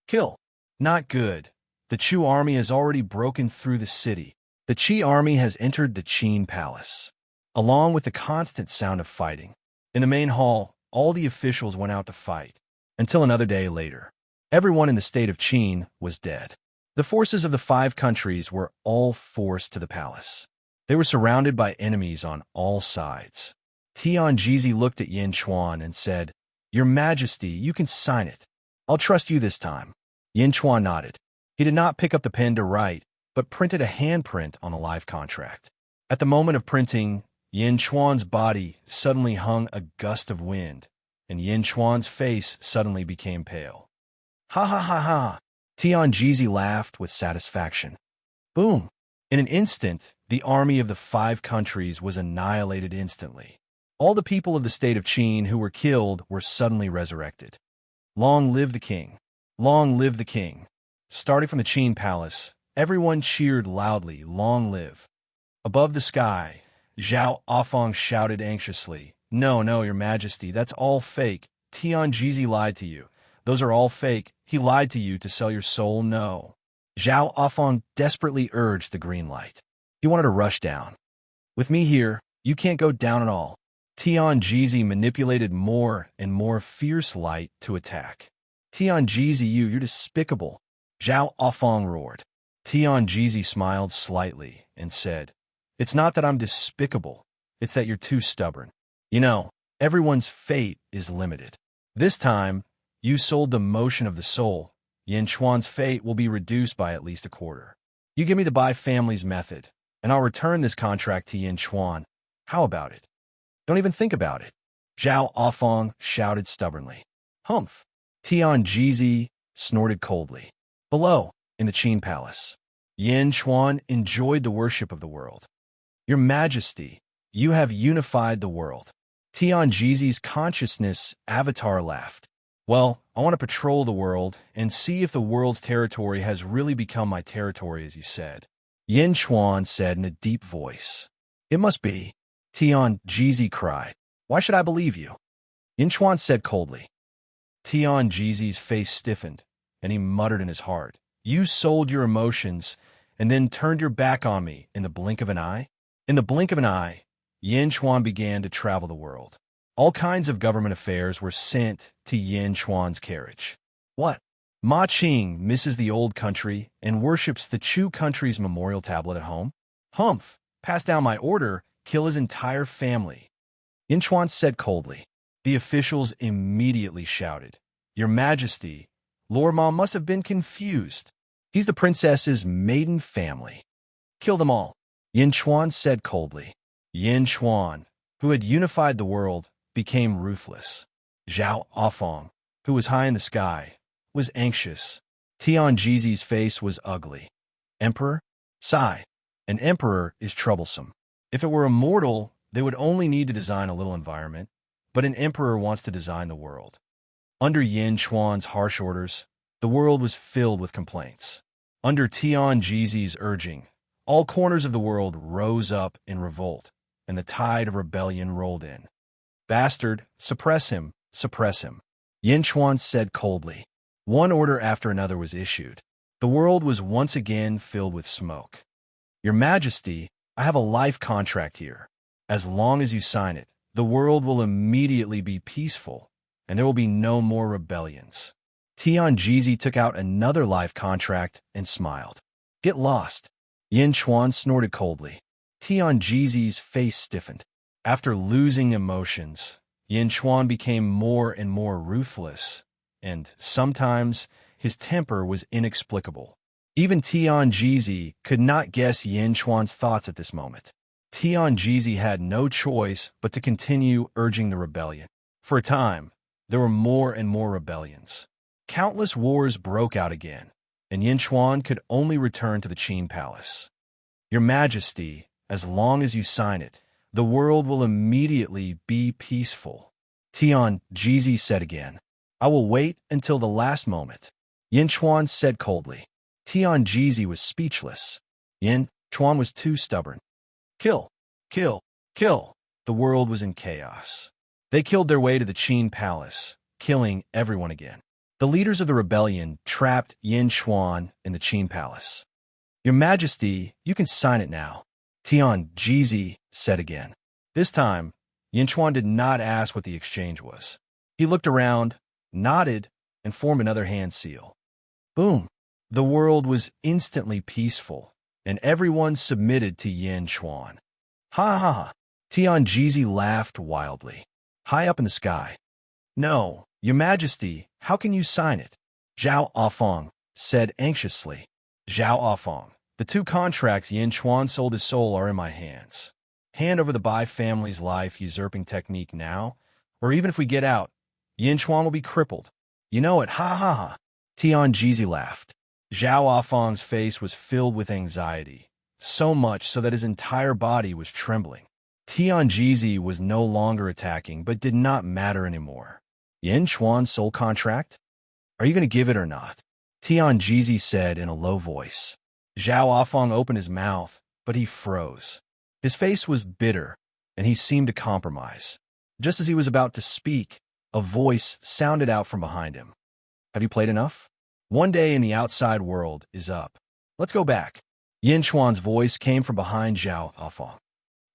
Kill. Not good. The Chu army has already broken through the city. The Qi army has entered the Qin Palace. Along with the constant sound of fighting. In the main hall, all the officials went out to fight. Until another day later. Everyone in the state of Qin was dead. The forces of the 5 countries were all forced to the palace. They were surrounded by enemies on all sides. Tianjizi looked at Yin Chuan and said, "Your Majesty, you can sign it. I'll trust you this time." Yin Chuan nodded. He did not pick up the pen to write, but printed a handprint on a life contract. At the moment of printing, Yin Chuan's body suddenly hung a gust of wind, and Yin Chuan's face suddenly became pale. "Ha ha ha ha!" Tianjizi laughed with satisfaction. Boom! In an instant, the army of the 5 countries was annihilated instantly. All the people of the state of Qin who were killed were suddenly resurrected. Long live the king! Long live the king! Starting from the Qin Palace, everyone cheered loudly, "Long live!" Above the sky, Zhao Afong shouted anxiously, No, Your Majesty, that's all fake. Tianjizi lied to you. Those are all fake. He lied to you to sell your soul, no." Zhao Afong desperately urged the green light. He wanted to rush down. "With me here, you can't go down at all." Tianjizi manipulated more and more fierce light to attack. "Tianjizi, you're despicable," Zhao Afong roared. Tianjizi smiled slightly and said, "It's not that I'm despicable, it's that you're too stubborn. You know, everyone's fate is limited. This time, you sold the motion of the soul. Yin Chuan's fate will be reduced by at least a quarter. You give me the Bai family's method, and I'll return this contract to Yin Chuan. How about it? Don't even think about it. Zhao Afong shouted stubbornly. Humph. Tian Jizi snorted coldly. Below, in the Qin Palace, Yin Chuan enjoyed the worship of the world. Your Majesty, you have unified the world. Tian Jizi's consciousness avatar laughed. Well, I want to patrol the world and see if the world's territory has really become my territory, as you said. Yin Chuan said in a deep voice. It must be. Tian Jizi cried. Why should I believe you? Yin Chuan said coldly. Tian Jizi's face stiffened, and he muttered in his heart. You sold your emotions and then turned your back on me in the blink of an eye? In the blink of an eye, Yin Chuan began to travel the world. All kinds of government affairs were sent to Yin Chuan's carriage. What? Ma Qing misses the old country and worships the Chu country's memorial tablet at home? Humph! Pass down my order, kill his entire family. Yin Chuan said coldly. The officials immediately shouted. Your Majesty, Lord Ma must have been confused. He's the princess's maiden family. Kill them all, Yin Chuan said coldly. Yin Chuan, who had unified the world, became ruthless. Zhao Afong, who was high in the sky, was anxious. Tian Jizi's face was ugly. Emperor? Sigh. An emperor is troublesome. If it were immortal, they would only need to design a little environment, but an emperor wants to design the world. Under Yin Chuan's harsh orders, the world was filled with complaints. Under Tian Jizi's urging, all corners of the world rose up in revolt, and the tide of rebellion rolled in. Bastard, suppress him, suppress him, Yin Chuan said coldly. One order after another was issued. The world was once again filled with smoke. Your Majesty, I have a life contract here. As long as you sign it, the world will immediately be peaceful, and there will be no more rebellions. Tian Jizi took out another life contract and smiled. Get lost. Yin Chuan snorted coldly. Tian Jizi's face stiffened. After losing emotions, Yin Chuan became more and more ruthless, and sometimes his temper was inexplicable. Even Tian Jizi could not guess Yin Chuan's thoughts at this moment. Tian Jizi had no choice but to continue urging the rebellion. For a time, there were more and more rebellions. Countless wars broke out again, and Yin Chuan could only return to the Qin Palace. Your Majesty, as long as you sign it, the world will immediately be peaceful. Tian Jizi said again. I will wait until the last moment, Yin Chuan said coldly. Tian Jizi was speechless. Yin Chuan was too stubborn. Kill, kill, kill. The world was in chaos. They killed their way to the Qin Palace, killing everyone again. The leaders of the rebellion trapped Yin Chuan in the Qin Palace. Your Majesty, you can sign it now, Tian Jizi said again. This time, Yin Chuan did not ask what the exchange was. He looked around, nodded, and formed another hand seal. Boom! The world was instantly peaceful, and everyone submitted to Yin Chuan. Ha ha ha! Tian Jizi laughed wildly. High up in the sky. No, Your Majesty, how can you sign it? Zhao Afong said anxiously. Zhao Afong, the two contracts Yin Chuan sold his soul are in my hands. Hand over the Bai family's life usurping technique now, or even if we get out, Yin Chuan will be crippled. You know it, ha ha ha. Tian Jizi laughed. Zhao Afong's face was filled with anxiety, so much so that his entire body was trembling. Tian Jizi was no longer attacking, but did not matter anymore. Yin Chuan's soul contract? Are you going to give it or not? Tian Jizi said in a low voice. Zhao Afong opened his mouth, but he froze. His face was bitter, and he seemed to compromise. Just as he was about to speak, a voice sounded out from behind him. Have you played enough? One day in the outside world is up. Let's go back. Yin Chuan's voice came from behind Zhao Afong.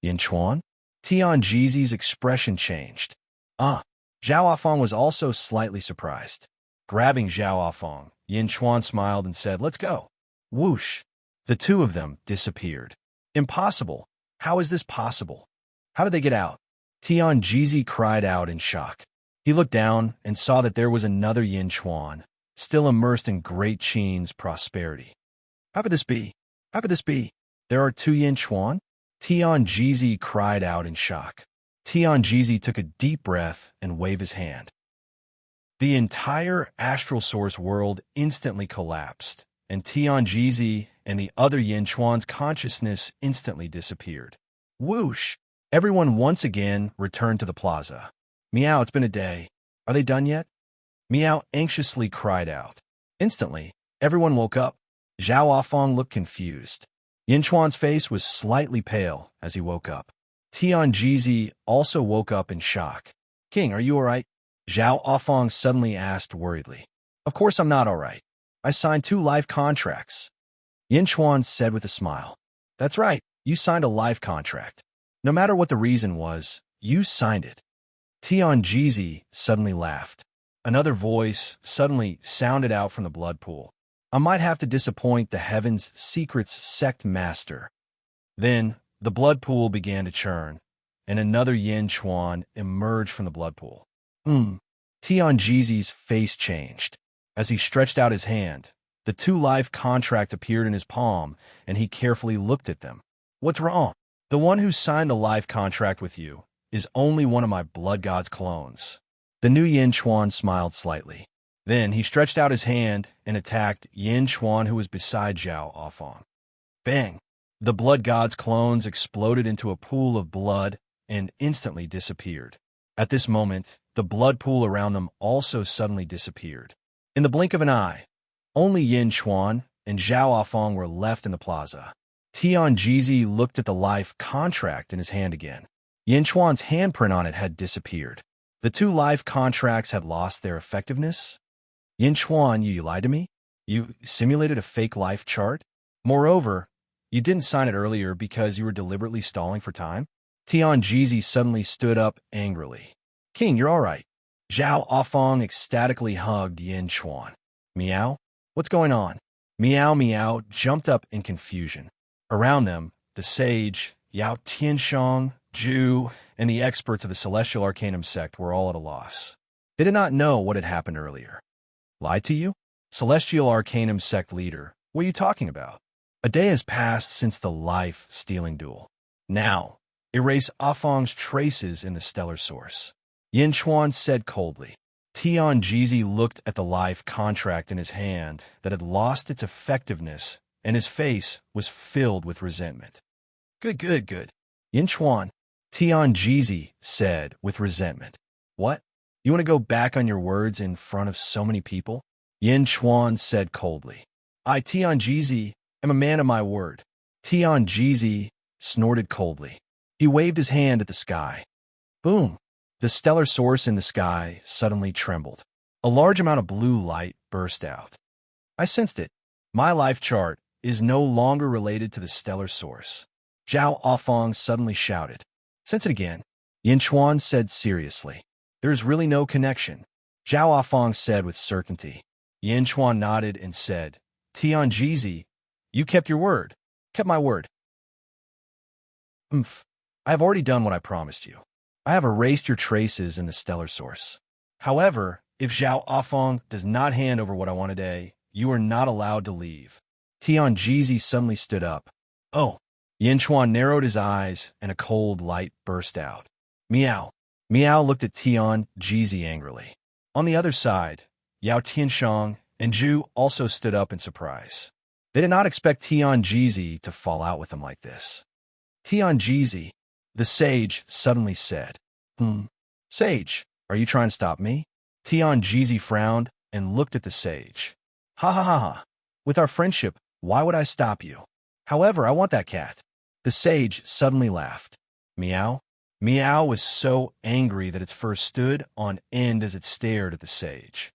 Yin Chuan? Tian Jizi's expression changed. Zhao Afong was also slightly surprised. Grabbing Zhao Afong, Yin Chuan smiled and said, let's go. Whoosh! The two of them disappeared. Impossible! How is this possible? How did they get out? Tian Jizi cried out in shock. He looked down and saw that there was another Yin Chuan, still immersed in Great Qin's prosperity. How could this be? How could this be? There are two Yin Chuan? Tianjizi cried out in shock. Tianjizi took a deep breath and waved his hand. The entire astral source world instantly collapsed, and Tianjizi and the other Yin Chuan's consciousness instantly disappeared. Whoosh! Everyone once again returned to the plaza. Meow, it's been a day. Are they done yet? Meow anxiously cried out. Instantly, everyone woke up. Zhao Afong looked confused. Yin Chuan's face was slightly pale as he woke up. Tianjizi also woke up in shock. King, are you all right? Zhao Afong suddenly asked worriedly. Of course I'm not all right. I signed 2 life contracts. Yin Chuan said with a smile. That's right, you signed a life contract. No matter what the reason was, you signed it. Tianjizi suddenly laughed. Another voice suddenly sounded out from the blood pool. I might have to disappoint the Heaven's Secrets sect master. Then, the blood pool began to churn, and another Yin Chuan emerged from the blood pool. Tianjizi's face changed. As he stretched out his hand, the 2 life contract appeared in his palm, and he carefully looked at them. What's wrong? The one who signed the life contract with you is only one of my blood god's clones. The new Yin Chuan smiled slightly. Then he stretched out his hand and attacked Yin Chuan, who was beside Zhao Afong. Bang! The blood god's clones exploded into a pool of blood and instantly disappeared. At this moment, the blood pool around them also suddenly disappeared. In the blink of an eye, only Yin Chuan and Zhao Afong were left in the plaza. Tianjizi looked at the life contract in his hand again. Yin Chuan's handprint on it had disappeared. The 2 life contracts had lost their effectiveness. Yin Chuan, you lied to me? You simulated a fake life chart? Moreover, you didn't sign it earlier because you were deliberately stalling for time? Tianjizi suddenly stood up angrily. King, you're all right. Zhao Afong ecstatically hugged Yin Chuan. Meow? What's going on? Meow Meow jumped up in confusion. Around them, the sage, Yao Tianshang, Zhu, and the experts of the Celestial Arcanum sect were all at a loss. They did not know what had happened earlier. Lied to you? Celestial Arcanum sect leader, what are you talking about? A day has passed since the life-stealing duel. Now, erase Afong's traces in the stellar source. Yin Chuan said coldly. Tianjizi looked at the life contract in his hand that had lost its effectiveness, and his face was filled with resentment. Good. Yin Chuan, Tianjizi said with resentment. What? You want to go back on your words in front of so many people? Yin Chuan said coldly. I, Tianjizi, am a man of my word. Tianjizi snorted coldly. He waved his hand at the sky. Boom! The stellar source in the sky suddenly trembled. A large amount of blue light burst out. I sensed it. My life chart is no longer related to the stellar source. Zhao Afong suddenly shouted. Sense it again. Yin Chuan said seriously. There is really no connection. Zhao Afong said with certainty. Yin Chuan nodded and said, Tianjizi, you kept your word. Kept my word. I have already done what I promised you. I have erased your traces in the stellar source. However, if Zhao Afong does not hand over what I want today, you are not allowed to leave. Tianjizi suddenly stood up. Oh! Yin Chuan narrowed his eyes, and a cold light burst out. Meow. Meow looked at Tianjizi angrily. On the other side, Yao Tianshang and Zhu also stood up in surprise. They did not expect Tianjizi to fall out with them like this. Tianjizi, the sage suddenly said. Sage, are you trying to stop me? Tianjizi frowned and looked at the sage. Ha. With our friendship, why would I stop you? However, I want that cat. The sage suddenly laughed. Meow. Meow was so angry that its fur stood on end as it stared at the sage.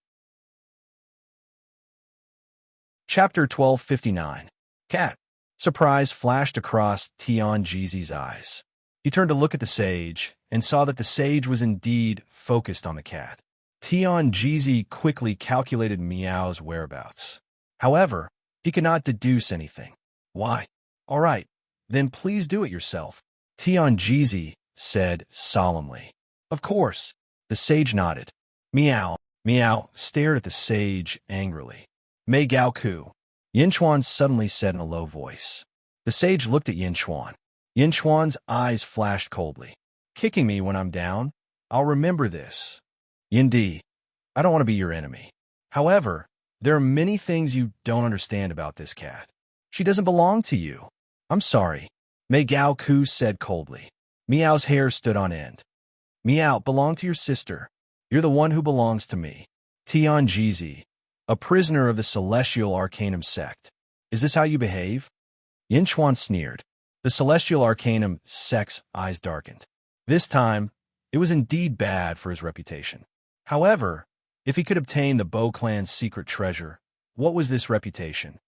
Chapter 1259. Cat. Surprise flashed across Tianjizi's eyes. He turned to look at the sage and saw that the sage was indeed focused on the cat. Tianjizi quickly calculated Meow's whereabouts. However, he could not deduce anything. Why? All right, then please do it yourself, Tianjizi said solemnly. Of course, the sage nodded. Meow. Meow stared at the sage angrily. Mei Gao Ku, Yin Chuan suddenly said in a low voice. The sage looked at Yin Chuan. Yin Chuan's eyes flashed coldly. Kicking me when I'm down? I'll remember this. Yin Di, I don't want to be your enemy. However, there are many things you don't understand about this cat. She doesn't belong to you. I'm sorry, Mei Gao Ku said coldly. Meow's hair stood on end. Meow belonged to your sister. You're the one who belongs to me. Tian Jizi, a prisoner of the Celestial Arcanum sect. Is this how you behave? Yin Chuan sneered. The Celestial Arcanum sect's eyes darkened. This time, it was indeed bad for his reputation. However, if he could obtain the Bo clan's secret treasure, what was this reputation?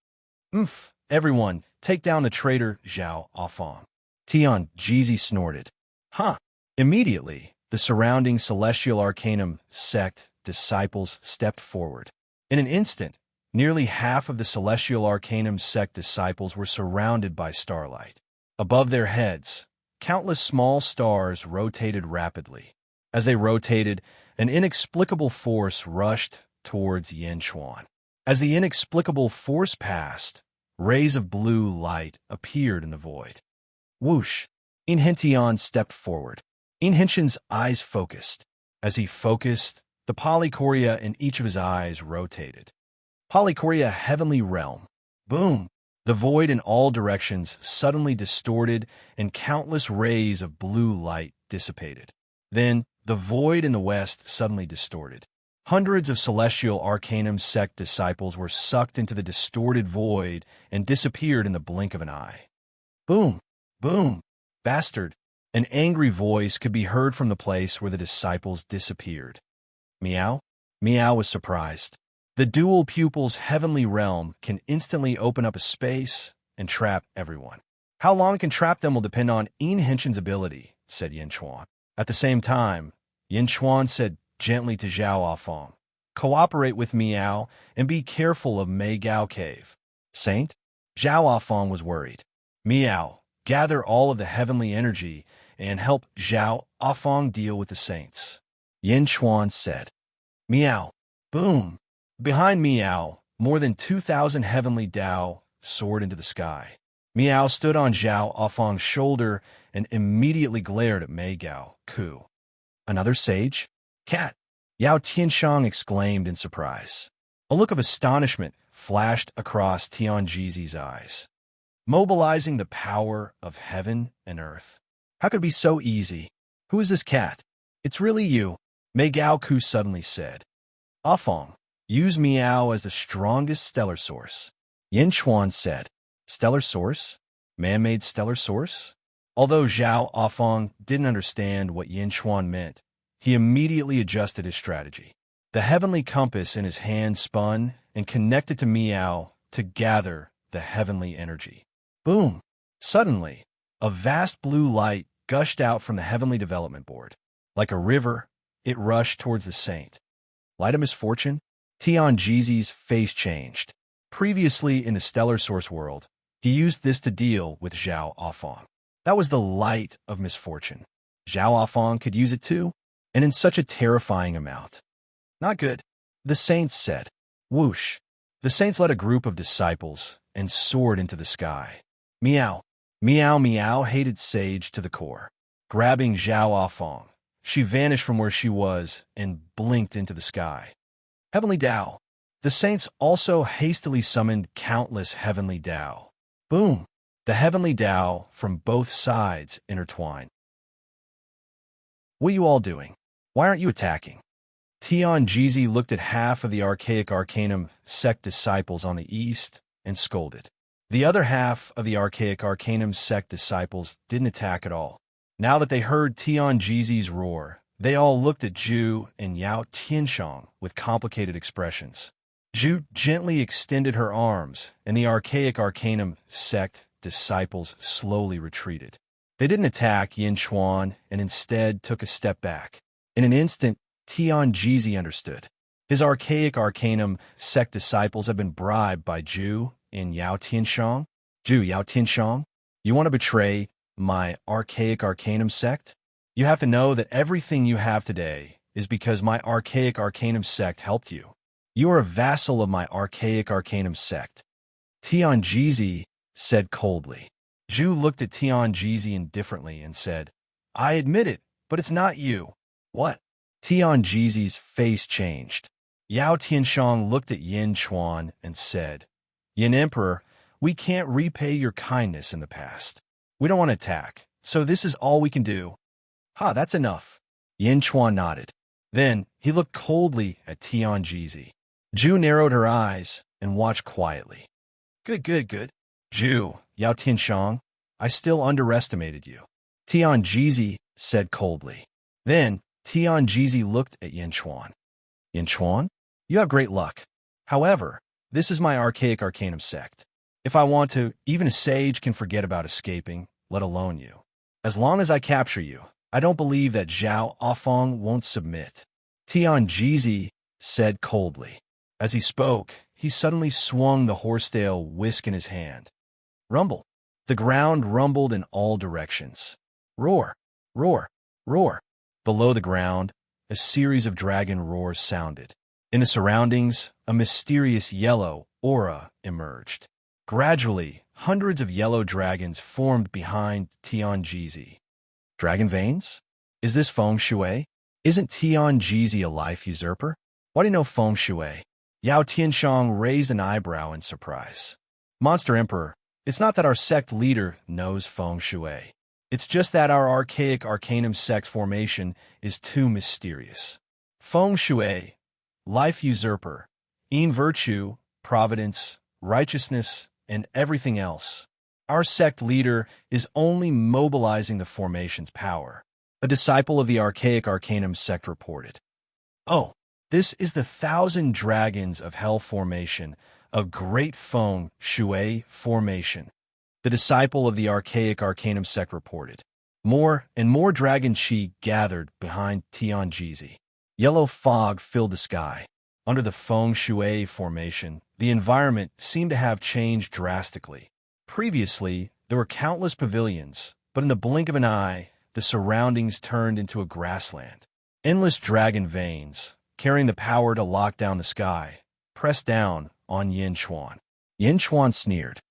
Everyone, take down the traitor Zhao Afang. Tian Jizi snorted. Huh. Immediately, the surrounding Celestial Arcanum sect disciples stepped forward. In an instant, nearly half of the Celestial Arcanum sect disciples were surrounded by starlight. Above their heads, countless small stars rotated rapidly. As they rotated, an inexplicable force rushed towards Yin Chuan. As the inexplicable force passed, rays of blue light appeared in the void. Whoosh! Inhentian stepped forward. Inhentian's eyes focused. As he focused, the polychoria in each of his eyes rotated. Polychoria Heavenly Realm. Boom! The void in all directions suddenly distorted and countless rays of blue light dissipated. Then, the void in the west suddenly distorted. Hundreds of Celestial Arcanum sect disciples were sucked into the distorted void and disappeared in the blink of an eye. Boom! Boom! Bastard! An angry voice could be heard from the place where the disciples disappeared. Meow? Meow was surprised. The dual pupil's heavenly realm can instantly open up a space and trap everyone. How long it can trap them will depend on Yin Henshin's ability, said Yin Chuan. At the same time, Yin Chuan said gently to Zhao Afang, cooperate with Meow and be careful of Mei Gao Cave. Saint? Zhao Afang was worried. Meow, gather all of the heavenly energy and help Zhao Afang deal with the saints. Yin Chuan said. Meow. Boom. Behind Meow, more than 2,000 heavenly Dao soared into the sky. Meow stood on Zhao Afang's shoulder and immediately glared at Mei Gao Ku. Another sage? Cat! Yao Tianshang exclaimed in surprise. A look of astonishment flashed across Tian Jizi's eyes. Mobilizing the power of heaven and earth. How could it be so easy? Who is this cat? It's really you, Mei Gao Ku suddenly said. Afang, use Meow as the strongest stellar source. Yin Chuan said. Stellar source? Man-made stellar source? Although Zhao Afang didn't understand what Yin Chuan meant, he immediately adjusted his strategy. The heavenly compass in his hand spun and connected to Meow to gather the heavenly energy. Boom! Suddenly, a vast blue light gushed out from the heavenly development board. Like a river, it rushed towards the saint. Light of misfortune? Tian Jizi's face changed. Previously in the stellar source world, he used this to deal with Zhao Afang. That was the light of misfortune. Zhao Afang could use it too, and in such a terrifying amount. Not good, the saints said. Whoosh! The saints led a group of disciples and soared into the sky. Meow! Meow Meow hated Sage to the core. Grabbing Zhao Afang, she vanished from where she was and blinked into the sky. Heavenly Dao. The saints also hastily summoned countless heavenly Dao. Boom! The heavenly Dao from both sides intertwined. What are you all doing? Why aren't you attacking? Tian Jizi looked at half of the Archaic Arcanum sect disciples on the east and scolded. The other half of the Archaic Arcanum sect disciples didn't attack at all. Now that they heard Tian Jizi's roar, they all looked at Zhu and Yao Tianshang with complicated expressions. Zhu gently extended her arms, and the Archaic Arcanum sect disciples slowly retreated. They didn't attack Yin Chuan and instead took a step back. In an instant, Tian Jizi understood. His Archaic Arcanum sect disciples had been bribed by Zhu and Yao Tianshang. Zhu, Yao Tianshang, you want to betray my Archaic Arcanum sect? You have to know that everything you have today is because my Archaic Arcanum sect helped you. You are a vassal of my Archaic Arcanum sect. Tian Jizi said coldly. Zhu looked at Tianjizi indifferently and said, I admit it, but it's not you. What? Tianjizi's face changed. Yao Tianshang looked at Yin Chuan and said, Yin Emperor, we can't repay your kindness in the past. We don't want to attack, so this is all we can do. Ha, that's enough. Yin Chuan nodded. Then he looked coldly at Tianjizi. Zhu narrowed her eyes and watched quietly. Good, good, good. Zhu, Yao Tianshang, I still underestimated you. Tianjizi said coldly. Then Tianjizi looked at Yin Chuan. Yin Chuan, you have great luck. However, this is my archaic arcanum sect. If I want to, even a sage can forget about escaping, let alone you. As long as I capture you, I don't believe that Zhao Afong won't submit. Tianjizi said coldly. As he spoke, he suddenly swung the horsetail whisk in his hand. Rumble. The ground rumbled in all directions. Roar, roar, roar. Below the ground, a series of dragon roars sounded. In the surroundings, a mysterious yellow aura emerged. Gradually, hundreds of yellow dragons formed behind Tianjizi. Dragon veins? Is this feng shui? Isn't Tianjizi a life usurper? Why do you know feng shui? Yao Tianshang raised an eyebrow in surprise. Monster Emperor, it's not that our sect leader knows feng shui. It's just that our archaic arcanum sect formation is too mysterious. Feng shui, life usurper, virtue, providence, righteousness, and everything else. Our sect leader is only mobilizing the formation's power. A disciple of the archaic arcanum sect reported. Oh, this is the 1,000 dragons of hell formation, a great feng shui formation. The disciple of the archaic arcanum sect reported. More and more dragon chi gathered behind Tianjizi. Yellow fog filled the sky. Under the feng shui formation, the environment seemed to have changed drastically. Previously, there were countless pavilions, but in the blink of an eye, the surroundings turned into a grassland. Endless dragon veins, carrying the power to lock down the sky, pressed down on Yin Chuan. Yin Chuan sneered.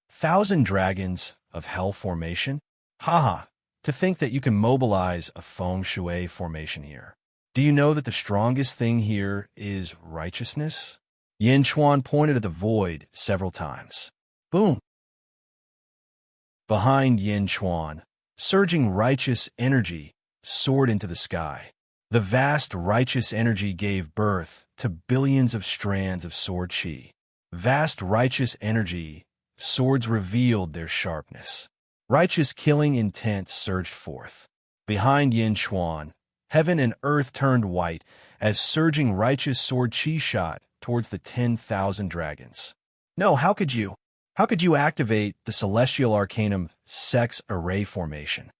1,000 dragons of hell formation? Haha, to think that you can mobilize a feng shui formation here. Do you know that the strongest thing here is righteousness? Yin Chuan pointed at the void several times. Boom! Behind Yin Chuan, surging righteous energy soared into the sky. The vast righteous energy gave birth to billions of strands of sword chi. Vast righteous energy, swords revealed their sharpness. Righteous killing intent surged forth. Behind Yin Chuan, heaven and earth turned white as surging righteous sword chi shot towards the 10,000 dragons. No, how could you? How could you activate the Celestial Arcanum Sex Array Formation?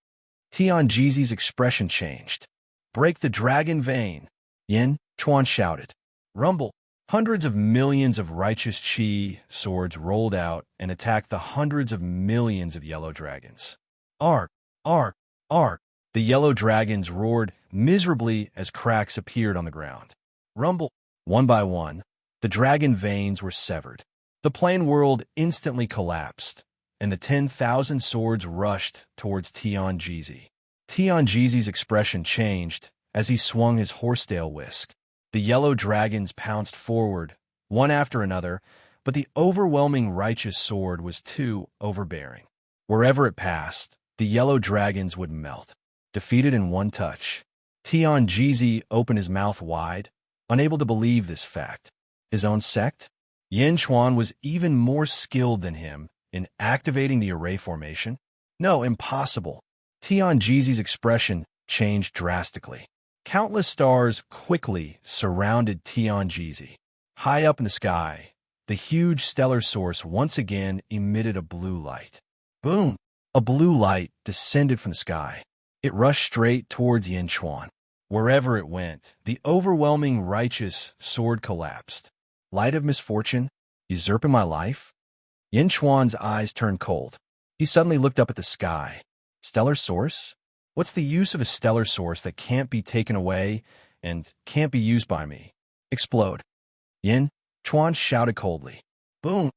Tianjizi's expression changed. Break the dragon vein, Yin Chuan shouted. Rumble. Hundreds of millions of righteous chi swords rolled out and attacked the hundreds of millions of yellow dragons. Ark, ark, ark. The yellow dragons roared miserably as cracks appeared on the ground. Rumble. One by one, the dragon veins were severed. The plane world instantly collapsed, and the 10,000 swords rushed towards Tianjizi. Tianjizi's expression changed as he swung his horsetail whisk. The yellow dragons pounced forward, one after another, but the overwhelming righteous sword was too overbearing. Wherever it passed, the yellow dragons would melt, defeated in one touch. Tianjizi opened his mouth wide, unable to believe this fact. His own sect? Yin Chuan was even more skilled than him in activating the array formation? No, impossible. Tianjizi's expression changed drastically. Countless stars quickly surrounded Tianjizi. High up in the sky, the huge stellar source once again emitted a blue light. Boom! A blue light descended from the sky. It rushed straight towards Yin Chuan. Wherever it went, the overwhelming righteous sword collapsed. Light of misfortune, usurping my life? Yin Chuan's eyes turned cold. He suddenly looked up at the sky. Stellar source? What's the use of a stellar source that can't be taken away and can't be used by me? Explode. Yin Chuan shouted coldly. Boom!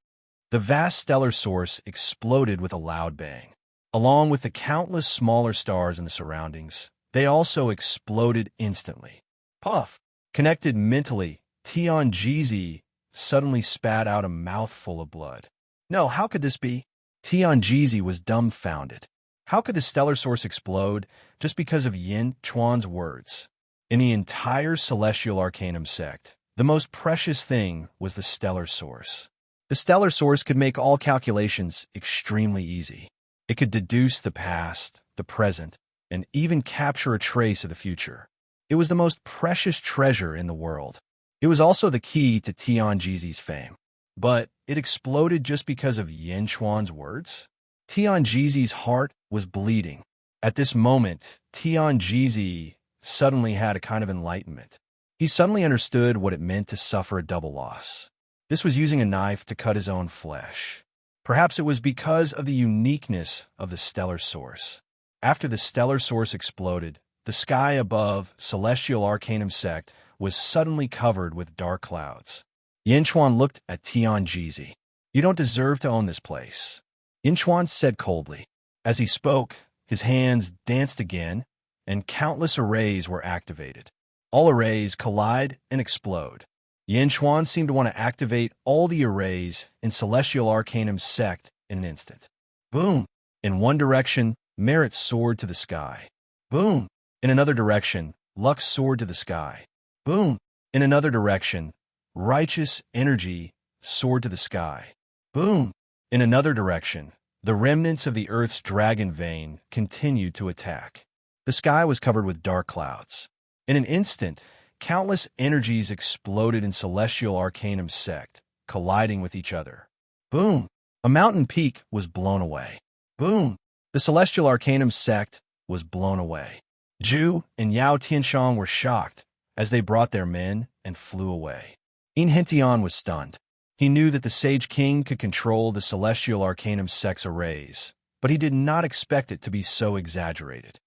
The vast stellar source exploded with a loud bang. Along with the countless smaller stars in the surroundings, they also exploded instantly. Puff! Connected mentally, Tianjizi suddenly spat out a mouthful of blood. No, how could this be? Tianjizi was dumbfounded. How could the stellar source explode just because of Yin Chuan's words? In the entire Celestial Arcanum sect, the most precious thing was the stellar source. The stellar source could make all calculations extremely easy. It could deduce the past, the present, and even capture a trace of the future. It was the most precious treasure in the world. It was also the key to Tianjizi's fame. But it exploded just because of Yin Chuan's words? Tianjizi's heart was bleeding. At this moment, Tianjizi suddenly had a kind of enlightenment. He suddenly understood what it meant to suffer a double loss. This was using a knife to cut his own flesh. Perhaps it was because of the uniqueness of the stellar source. After the stellar source exploded, the sky above Celestial Arcanum sect was suddenly covered with dark clouds. Yin Chuan looked at Tianjizi. You don't deserve to own this place, Yin Chuan said coldly. As he spoke, his hands danced again, and countless arrays were activated. All arrays collide and explode. Yin Chuan seemed to want to activate all the arrays in Celestial Arcanum sect in an instant. Boom! In one direction, merit soared to the sky. Boom! In another direction, luck soared to the sky. Boom! In another direction, righteous energy soared to the sky. Boom! In another direction, the remnants of the Earth's dragon vein continued to attack. The sky was covered with dark clouds. In an instant, countless energies exploded in Celestial Arcanum sect, colliding with each other. Boom! A mountain peak was blown away. Boom! The Celestial Arcanum sect was blown away. Zhu and Yao Tianshang were shocked as they brought their men and flew away. Hentian was stunned. He knew that the Sage King could control the Celestial Arcanum sect's arrays, but he did not expect it to be so exaggerated.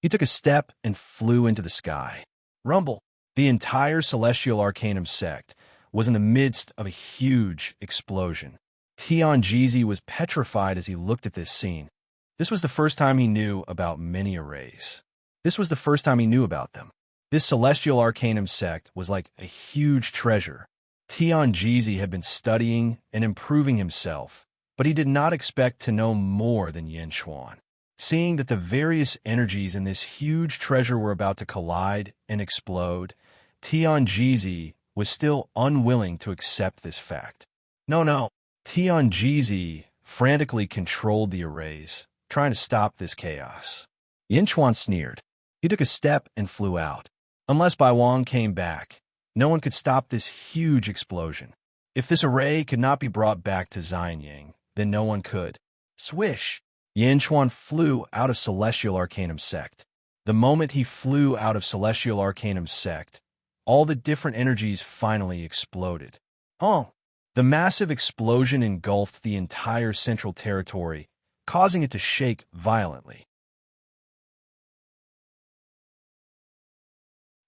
He took a step and flew into the sky. Rumble! The entire Celestial Arcanum sect was in the midst of a huge explosion. Tianjizi was petrified as he looked at this scene. This was the first time he knew about many arrays. This was the first time he knew about them. This Celestial Arcanum sect was like a huge treasure. Tianjizi had been studying and improving himself, but he did not expect to know more than Yin Chuan. Seeing that the various energies in this huge treasure were about to collide and explode, Tianjizi was still unwilling to accept this fact. No. Tianjizi frantically controlled the arrays, trying to stop this chaos. Yin Chuan sneered. He took a step and flew out. Unless Bai Wang came back, no one could stop this huge explosion. If this array could not be brought back to Xianyang, then no one could. Swish! Yin Chuan flew out of Celestial Arcanum sect. The moment he flew out of Celestial Arcanum sect, all the different energies finally exploded. The massive explosion engulfed the entire Central Territory, causing it to shake violently.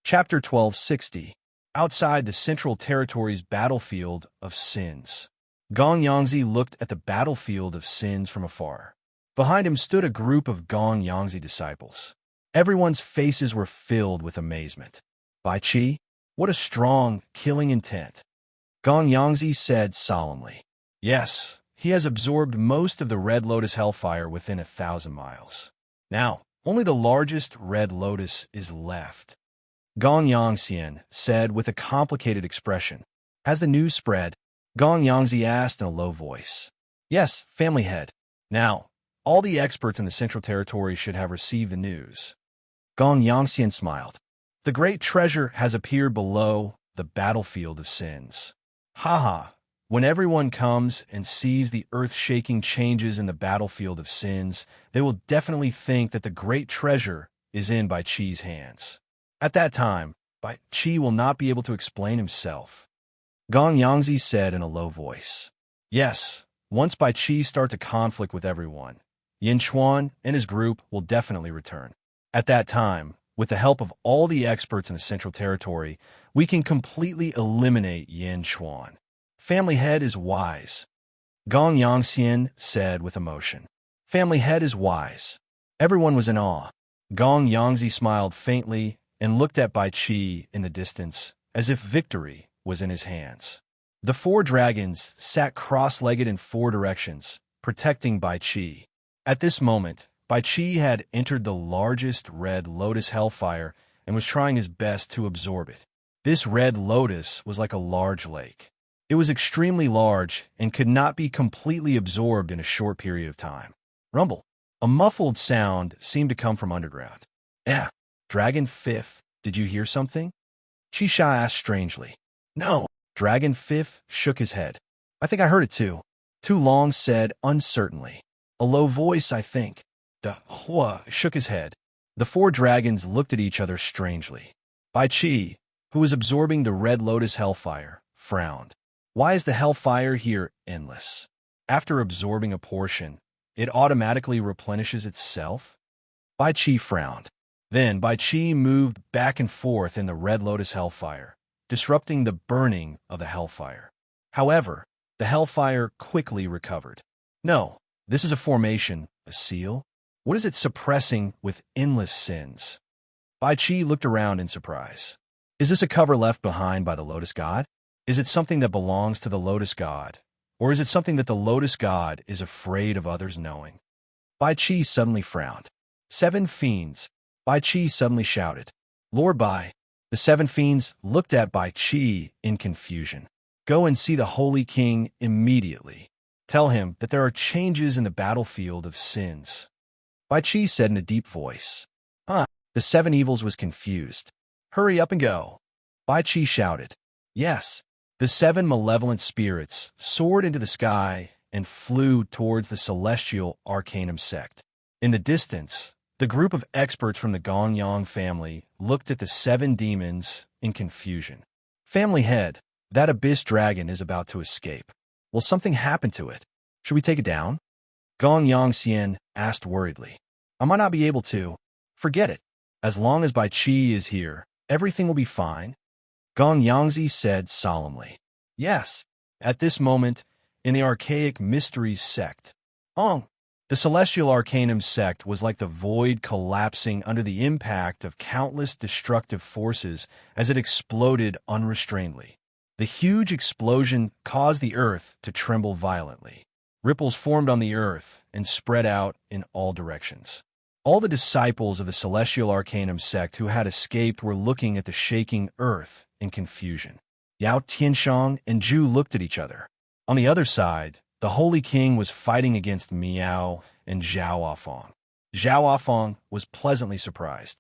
Chapter 1260. Outside the Central Territory's battlefield of sins. Gong Yangzi looked at the battlefield of sins from afar. Behind him stood a group of Gong Yangzi disciples. Everyone's faces were filled with amazement. Bai Qi, what a strong, killing intent. Gong Yangzi said solemnly. Yes, he has absorbed most of the Red Lotus hellfire within 1,000 miles. Now, only the largest Red Lotus is left. Gong Yangxian said with a complicated expression. Has the news spread? Gong Yangzi asked in a low voice. Yes, family head. Now, all the experts in the Central Territory should have received the news. Gong Yangxian smiled. The great treasure has appeared below the battlefield of sins. Haha, when everyone comes and sees the earth-shaking changes in the battlefield of sins, they will definitely think that the great treasure is in Bai Qi's hands. At that time, Bai Qi will not be able to explain himself. Gong Yangzi said in a low voice. Yes, once Bai Qi starts a conflict with everyone, Yin Chuan and his group will definitely return. At that time, with the help of all the experts in the Central Territory, we can completely eliminate Yin Chuan. Family head is wise, Gong Yangxian said with emotion. Family head is wise. Everyone was in awe. Gong Yangzi smiled faintly and looked at Bai Qi in the distance, as if victory was in his hands. The 4 dragons sat cross-legged in 4 directions, protecting Bai Qi. At this moment, Bai Qi had entered the largest red lotus hellfire and was trying his best to absorb it. This red lotus was like a large lake. It was extremely large and could not be completely absorbed in a short period of time. Rumble. A muffled sound seemed to come from underground. Yeah, Dragon Fifth, did you hear something? Qisha asked strangely. No. Dragon Fifth shook his head. I think I heard it too. Tu Long said uncertainly. A low voice, I think. De Hua shook his head. The 4 dragons looked at each other strangely. Bai Qi, who was absorbing the red lotus hellfire, frowned. Why is the hellfire here endless? After absorbing a portion, it automatically replenishes itself? Bai Qi frowned. Then Bai Qi moved back and forth in the red lotus hellfire, disrupting the burning of the hellfire. However, the hellfire quickly recovered. No, this is a formation, a seal. What is it suppressing with endless sins? Bai Qi looked around in surprise. Is this a cover left behind by the lotus god? Is it something that belongs to the lotus god? Or is it something that the lotus god is afraid of others knowing? Bai Qi suddenly frowned. 7 fiends. Bai Qi suddenly shouted. Lord Bai. The 7 fiends looked at Bai Qi in confusion. Go and see the Holy King immediately. Tell him that there are changes in the battlefield of sins. Bai Qi said in a deep voice. The 7 evils was confused. Hurry up and go. Bai Qi shouted. Yes. The 7 malevolent spirits soared into the sky and flew towards the celestial arcanum sect. In the distance, the group of experts from the Gongyang family looked at the 7 demons in confusion. Family head, that abyss dragon is about to escape. Will something happen to it? Should we take it down? Gong Yangxian asked worriedly. I might not be able to. Forget it. As long as Bai Qi is here, everything will be fine. Gong Yangzi said solemnly. Yes. At this moment, in the archaic mysteries sect, the celestial arcanum sect was like the void collapsing under the impact of countless destructive forces as it exploded unrestrainedly. The huge explosion caused the earth to tremble violently. Ripples formed on the earth and spread out in all directions. All the disciples of the celestial arcanum sect who had escaped were looking at the shaking earth in confusion. Yao Tianshang and Zhu looked at each other. On the other side, the Holy King was fighting against Miao and Zhao Afong. Zhao Afong was pleasantly surprised.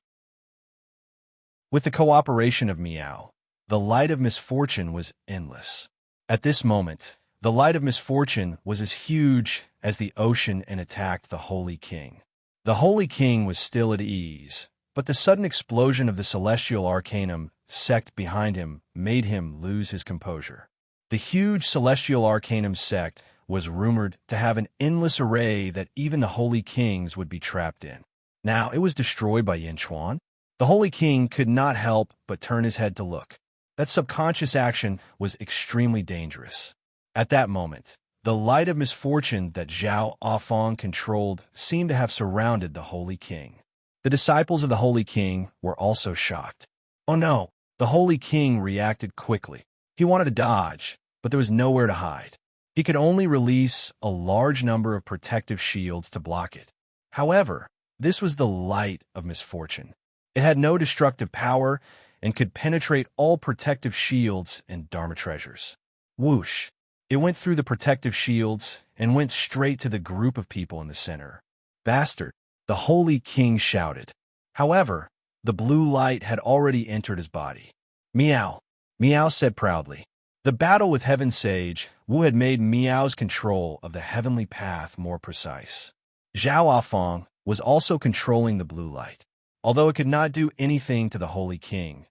With the cooperation of Miao, the light of misfortune was endless. At this moment, the light of misfortune was as huge as the ocean and attacked the Holy King. The Holy King was still at ease, but the sudden explosion of the celestial arcanum sect behind him made him lose his composure. The huge celestial arcanum sect was rumored to have an endless array that even the Holy Kings would be trapped in. Now it was destroyed by Yin Chuan. The Holy King could not help but turn his head to look. That subconscious action was extremely dangerous. At that moment, the light of misfortune that Zhao Afong controlled seemed to have surrounded the Holy King. The disciples of the Holy King were also shocked. Oh no! The Holy King reacted quickly. He wanted to dodge, but there was nowhere to hide. He could only release a large number of protective shields to block it. However, this was the light of misfortune. It had no destructive power and could penetrate all protective shields and Dharma treasures. Whoosh! It went through the protective shields and went straight to the group of people in the center. Bastard! The Holy King shouted. However, the blue light had already entered his body. Miao! Miao said proudly. The battle with Heaven Sage Wu had made Miao's control of the heavenly path more precise. Zhao Afong was also controlling the blue light. Although it could not do anything to the Holy King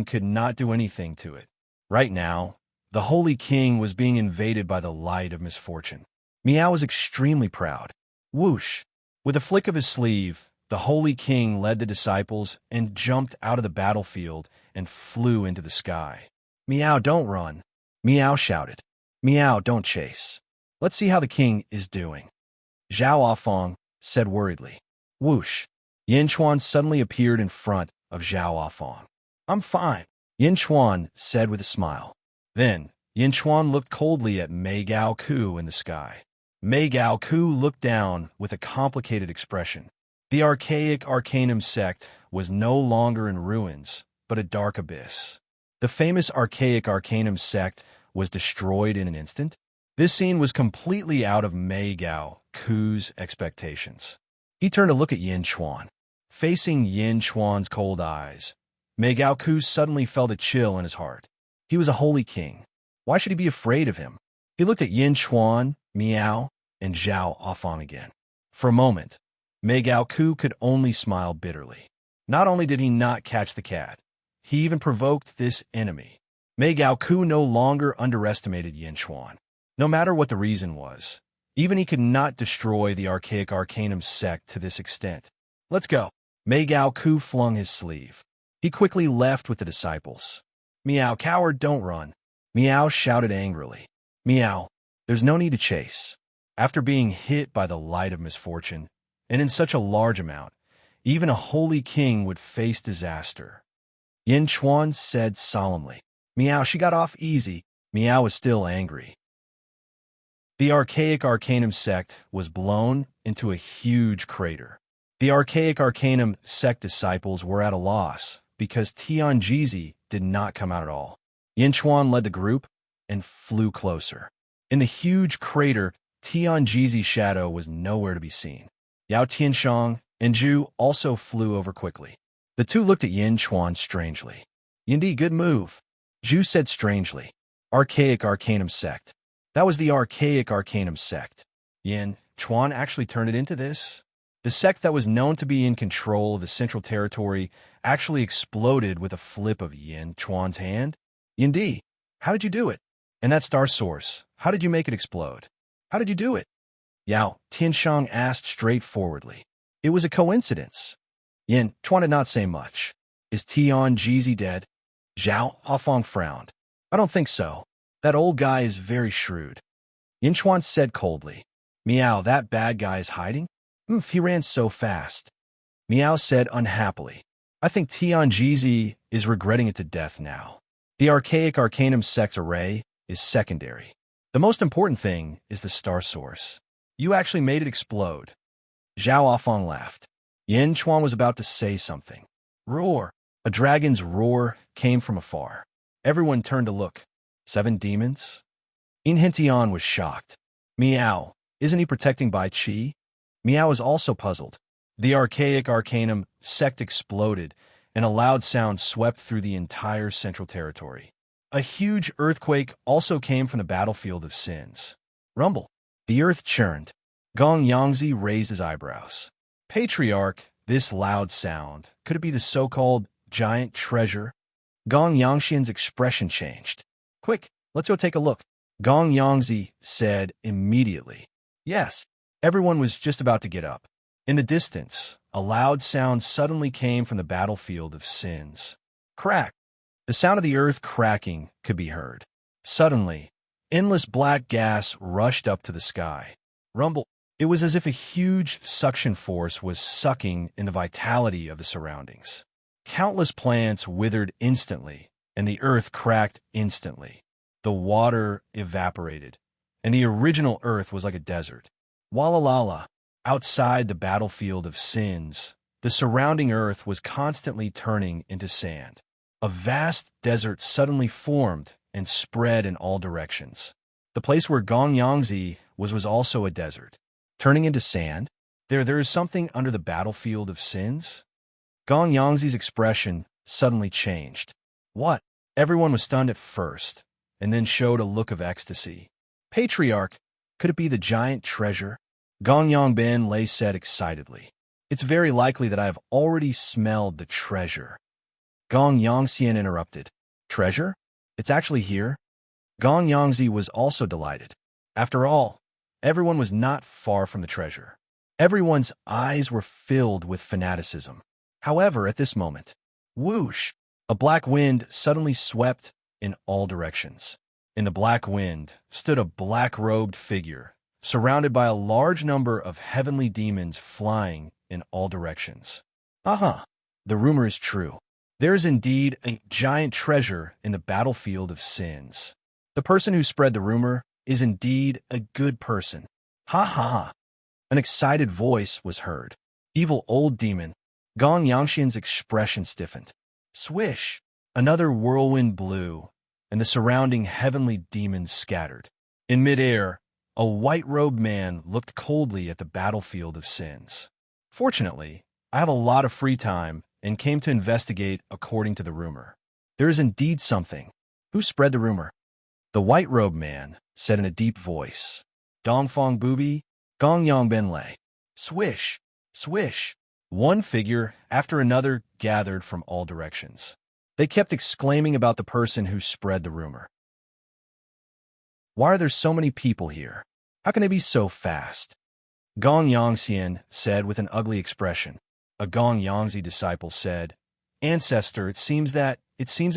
could not do anything to it. Right now, the Holy King was being invaded by the light of misfortune. Miao was extremely proud. Whoosh! With a flick of his sleeve, the Holy King led the disciples and jumped out of the battlefield and flew into the sky. Miao, don't run. Meow shouted. Meow, don't chase. Let's see how the king is doing. Zhao Afong said worriedly. Whoosh. Yin Chuan suddenly appeared in front of Zhao Afong. I'm fine, Yin Chuan said with a smile. Then, Yin Chuan looked coldly at Mei Gao Ku in the sky. Mei Gao Ku looked down with a complicated expression. The archaic Arcanum sect was no longer in ruins, but a dark abyss. The famous archaic Arcanum sect was destroyed in an instant. This scene was completely out of Mei Gao Ku's expectations. He turned to look at Yin Chuan. Facing Yin Chuan's cold eyes, Mei Gao Ku suddenly felt a chill in his heart. He was a holy king. Why should he be afraid of him? He looked at Yin Chuan, Miao, and Zhao Afong again. For a moment, Mei Gao Ku could only smile bitterly. Not only did he not catch the cat, he even provoked this enemy. Mei Gao Ku no longer underestimated Yin Chuan. No matter what the reason was, even he could not destroy the archaic Arcanum sect to this extent. Let's go. Mei Gao Ku flung his sleeve. He quickly left with the disciples. Meow, coward, don't run. Meow shouted angrily. Meow, there's no need to chase. After being hit by the light of misfortune, and in such a large amount, even a holy king would face disaster. Yin Chuan said solemnly. Meow, she got off easy. Meow was still angry. The archaic Arcanum sect was blown into a huge crater. The archaic Arcanum sect disciples were at a loss because Tianjizi did not come out at all. Yin Chuan led the group and flew closer. In the huge crater, Tianjizi's shadow was nowhere to be seen. Yao Tianshang and Zhu also flew over quickly. The two looked at Yin Chuan strangely. Yindi, good move, Zhu said strangely. Archaic Arcanum sect. That was the archaic Arcanum sect. Yin Chuan actually turned it into this. The sect that was known to be in control of the Central Territory actually exploded with a flip of Yin Chuan's hand. Yindi, how did you do it? And that star source, how did you make it explode? How did you do it? Yao Tianshang asked straightforwardly. It was a coincidence. Yin Chuan did not say much. Is Tianjizi dead? Zhao Afong frowned. I don't think so. That old guy is very shrewd. Yin Chuan said coldly. Meow, that bad guy is hiding? He ran so fast. Meow said unhappily. I think Tianjizi is regretting it to death now. The archaic Arcanum sect's array is secondary. The most important thing is the star source. You actually made it explode. Zhao Afong laughed. Yin Chuan was about to say something. Roar! A dragon's roar came from afar. Everyone turned to look. 7 demons? In Hentian was shocked. Meow, isn't he protecting Bai Qi? Meow was also puzzled. The archaic Arcanum sect exploded, and a loud sound swept through the entire Central Territory. A huge earthquake also came from the battlefield of sins. Rumble. The earth churned. Gong Yangzi raised his eyebrows. Patriarch, this loud sound, could it be the so-called giant treasure? Gong Yangxian's expression changed. Quick, let's go take a look. Gong Yangzi said immediately. Yes. Everyone was just about to get up. In the distance, a loud sound suddenly came from the battlefield of sins. Crack! The sound of the earth cracking could be heard. Suddenly, endless black gas rushed up to the sky. Rumble! It was as if a huge suction force was sucking in the vitality of the surroundings. Countless plants withered instantly, and the earth cracked instantly. The water evaporated, and the original earth was like a desert. Walalala, outside the battlefield of sins, the surrounding earth was constantly turning into sand. A vast desert suddenly formed and spread in all directions. The place where Gong Yangzi was also a desert. Turning into sand? There is something under the battlefield of sins? Gong Yangzi's expression suddenly changed. What? Everyone was stunned at first, and then showed a look of ecstasy. Patriarch, could it be the giant treasure? Gong Yangben Lei said excitedly. It's very likely that I have already smelled the treasure. Gong Yangxian interrupted. Treasure? It's actually here? Gong Yangzi was also delighted. After all, everyone was not far from the treasure. Everyone's eyes were filled with fanaticism. However, at this moment, whoosh, a black wind suddenly swept in all directions. In the black wind stood a black-robed figure, surrounded by a large number of heavenly demons flying in all directions. The rumor is true. There is indeed a giant treasure in the battlefield of sins. The person who spread the rumor is indeed a good person. Ha ha ha. An excited voice was heard. Evil old demon. Gong Yangxian's expression stiffened. Swish! Another whirlwind blew, and the surrounding heavenly demons scattered. In midair, a white-robed man looked coldly at the battlefield of sins. Fortunately, I have a lot of free time and came to investigate according to the rumor. There is indeed something. Who spread the rumor? The white-robed man said in a deep voice. Dongfang Bubi, Gongyang Benlei. Swish! Swish! One figure after another gathered from all directions. They kept exclaiming about the person who spread the rumor. Why are there so many people here? How can they be so fast? Gong Yangxian said with an ugly expression. A Gong Yangzi disciple said, Ancestor, it seems that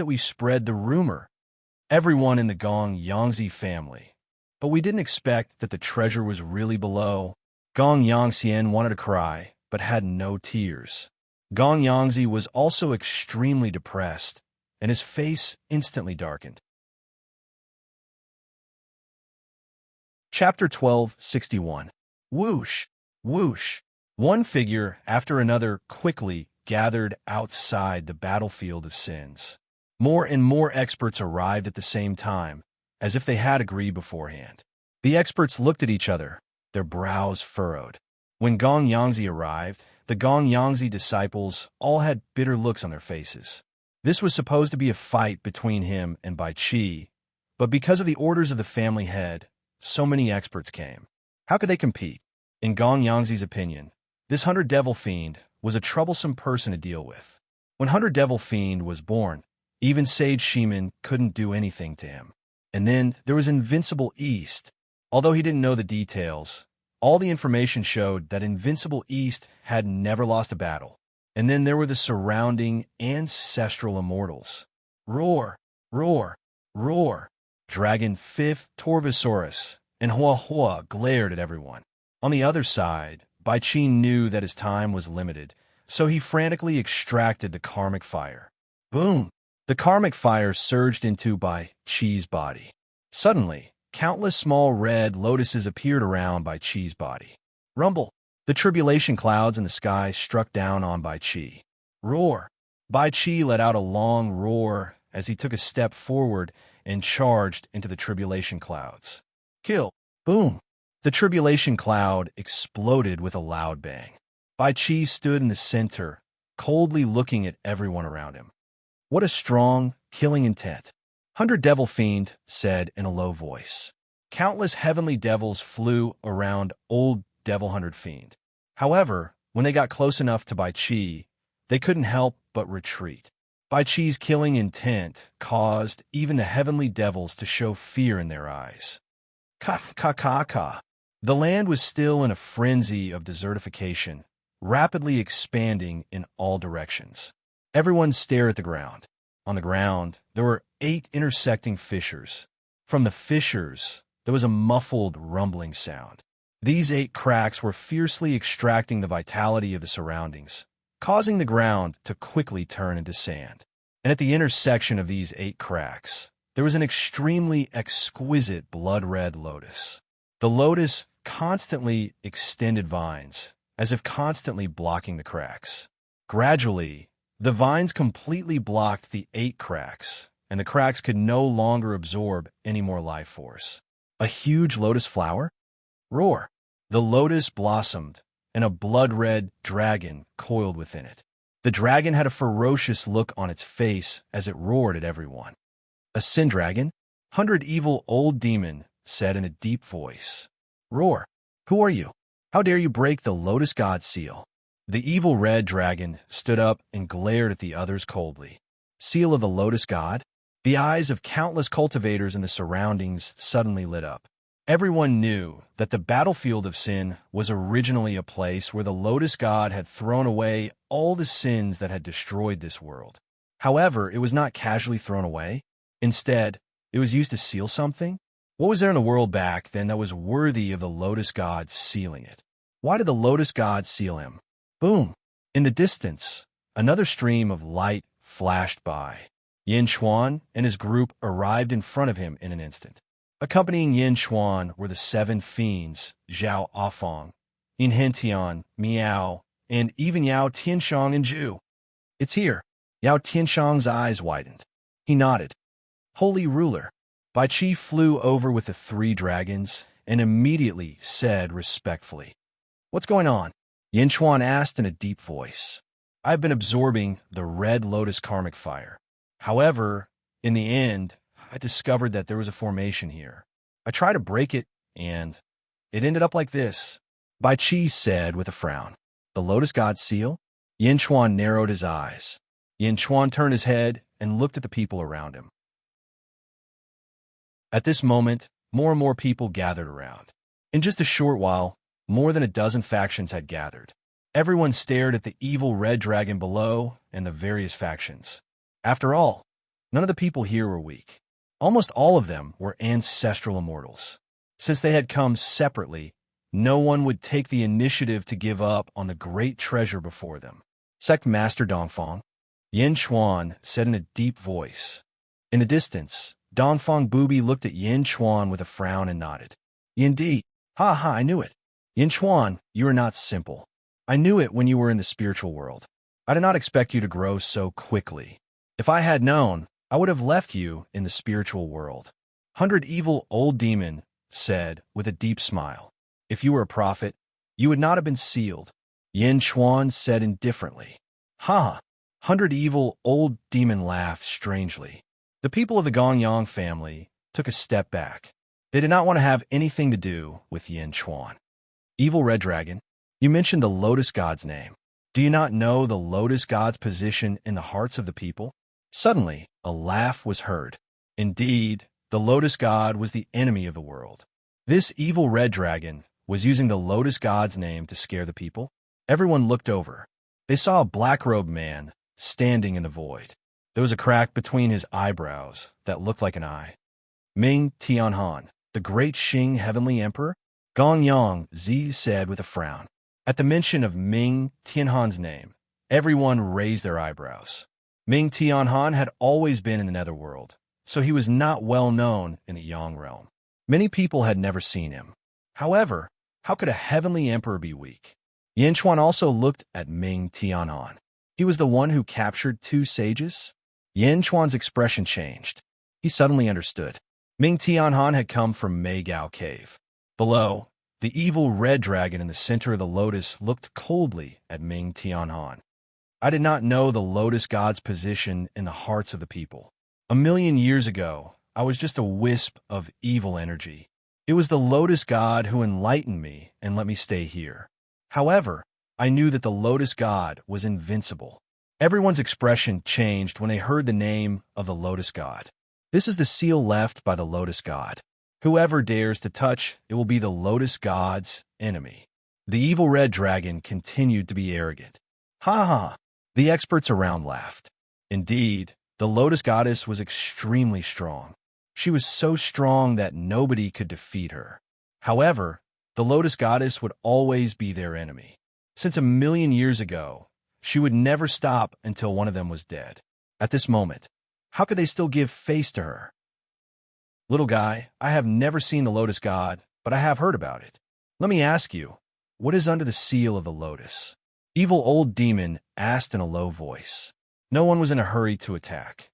we spread the rumor. Everyone in the Gong Yangzi family. But we didn't expect that the treasure was really below. Gong Yangxian wanted to cry, but had no tears. Gong Yangzi was also extremely depressed, and his face instantly darkened. Chapter 12:61. Whoosh! Whoosh! One figure after another quickly gathered outside the battlefield of sins. More and more experts arrived at the same time, as if they had agreed beforehand. The experts looked at each other, their brows furrowed. When Gong Yangzi arrived, the Gong Yangzi disciples all had bitter looks on their faces. This was supposed to be a fight between him and Bai Qi, but because of the orders of the family head, so many experts came. How could they compete? In Gong Yangzi's opinion, this 100-devil fiend was a troublesome person to deal with. When 100-devil fiend was born, even Sage Shimin couldn't do anything to him. And then there was Invincible East. Although he didn't know the details, all the information showed that Invincible East had never lost a battle. And then there were the surrounding ancestral immortals. Roar! Roar! Roar! Dragon Fifth Torvosaurus and Hua Hua glared at everyone. On the other side, Bai Qi knew that his time was limited, so he frantically extracted the karmic fire. Boom! The karmic fire surged into Bai Qi's body. Suddenly, countless small red lotuses appeared around Bai Qi's body. Rumble! The tribulation clouds in the sky struck down on Bai Qi. Roar! Bai Qi let out a long roar as he took a step forward and charged into the tribulation clouds. Kill! Boom! The tribulation cloud exploded with a loud bang. Bai Qi stood in the center, coldly looking at everyone around him. What a strong, killing intent. 100-devil fiend said in a low voice. Countless heavenly devils flew around old devil 100 fiend. However, when they got close enough to Bai Qi, they couldn't help but retreat. Bai Qi's killing intent caused even the heavenly devils to show fear in their eyes. Ka. The land was still in a frenzy of desertification, rapidly expanding in all directions. Everyone stared at the ground. On the ground, there were 8 intersecting fissures. From the fissures, there was a muffled, rumbling sound. These 8 cracks were fiercely extracting the vitality of the surroundings, causing the ground to quickly turn into sand. And at the intersection of these 8 cracks, there was an extremely exquisite blood-red lotus. The lotus constantly extended vines, as if constantly blocking the cracks. Gradually, the vines completely blocked the 8 cracks, and the cracks could no longer absorb any more life force. A huge lotus flower? Roar! The lotus blossomed, and a blood-red dragon coiled within it. The dragon had a ferocious look on its face as it roared at everyone. A sin dragon? 100 evil old demon said in a deep voice. Roar! Who are you? How dare you break the lotus god seal? The evil red dragon stood up and glared at the others coldly. Seal of the lotus god? The eyes of countless cultivators in the surroundings suddenly lit up. Everyone knew that the battlefield of sin was originally a place where the lotus god had thrown away all the sins that had destroyed this world. However, it was not casually thrown away. Instead, It was used to seal something? What was there in the world back then that was worthy of the Lotus God sealing it? Why did the Lotus God seal him? Boom! In the distance, another stream of light flashed by. Yin Chuan and his group arrived in front of him in an instant. Accompanying Yin Chuan were the 7 fiends, Zhao Afong, Yin Hentian, Miao, and even Yao Tianshang and Zhu. It's here. Yao Tianshang's eyes widened. He nodded. Holy ruler. Bai Qi flew over with the 3 dragons and immediately said respectfully, "What's going on?" Yin Chuan asked in a deep voice. "I've been absorbing the red lotus karmic fire. However, in the end, I discovered that there was a formation here. I tried to break it, and it ended up like this," Bai Qi said with a frown. "The Lotus God's seal?" Yin Chuan narrowed his eyes. Yin Chuan turned his head and looked at the people around him. At this moment, more and more people gathered around. In just a short while, more than a dozen factions had gathered. Everyone stared at the evil red dragon below and the various factions. After all, none of the people here were weak. Almost all of them were ancestral immortals. Since they had come separately, no one would take the initiative to give up on the great treasure before them. Sect Master Dongfang, Yin Chuan said in a deep voice. In the distance, Dongfang Booby looked at Yin Chuan with a frown and nodded. "Indeed. Ha ha, I knew it. Yin Chuan, you are not simple. I knew it when you were in the spiritual world. I did not expect you to grow so quickly. If I had known, I would have left you in the spiritual world." 100 Evil Old Demon said with a deep smile. "If you were a prophet, you would not have been sealed." Yin Chuan said indifferently. "Ha! 100 Evil Old Demon laughed strangely. The people of the Gongyang family took a step back. They did not want to have anything to do with Yin Chuan. "Evil Red Dragon, you mentioned the Lotus God's name. Do you not know the Lotus God's position in the hearts of the people?" Suddenly, a laugh was heard. Indeed, the Lotus God was the enemy of the world. This evil red dragon was using the Lotus God's name to scare the people. Everyone looked over. They saw a black-robed man standing in the void. There was a crack between his eyebrows that looked like an eye. "Ming Tianhan, the great Xing Heavenly Emperor?" Gongyang Zi said with a frown. At the mention of Ming Tianhan's name, everyone raised their eyebrows. Ming Tianhan had always been in the netherworld, so he was not well known in the Yang realm. Many people had never seen him. However, how could a heavenly emperor be weak? Yin Chuan also looked at Ming Tianhan. He was the one who captured 2 sages? Yin Chuan's expression changed. He suddenly understood. Ming Tianhan had come from Meigao Cave. Below, the evil red dragon in the center of the lotus looked coldly at Ming Tianhan. "I did not know the Lotus God's position in the hearts of the people. 1,000,000 years ago, I was just a wisp of evil energy. It was the Lotus God who enlightened me and let me stay here. However, I knew that the Lotus God was invincible." Everyone's expression changed when they heard the name of the Lotus God. "This is the seal left by the Lotus God. Whoever dares to touch it will be the Lotus God's enemy." The evil red dragon continued to be arrogant. "Ha ha!" The experts around laughed. Indeed, the Lotus Goddess was extremely strong. She was so strong that nobody could defeat her. However, the Lotus Goddess would always be their enemy. Since 1,000,000 years ago, she would never stop until one of them was dead. At this moment, how could they still give face to her? "Little guy, I have never seen the Lotus God, but I have heard about it. Let me ask you, what is under the seal of the lotus?" Evil Old Demon asked in a low voice. No one was in a hurry to attack.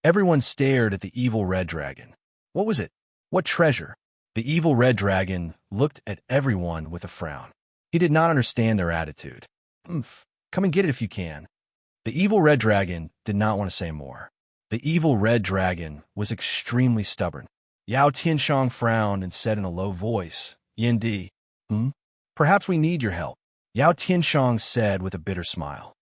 Everyone stared at the evil red dragon. What was it? What treasure? The evil red dragon looked at everyone with a frown. He did not understand their attitude. Come and get it if you can." The evil red dragon did not want to say more. The evil red dragon was extremely stubborn. Yao Tianshang frowned and said in a low voice, "Yin Di, perhaps we need your help." Yao Tianshang said with a bitter smile.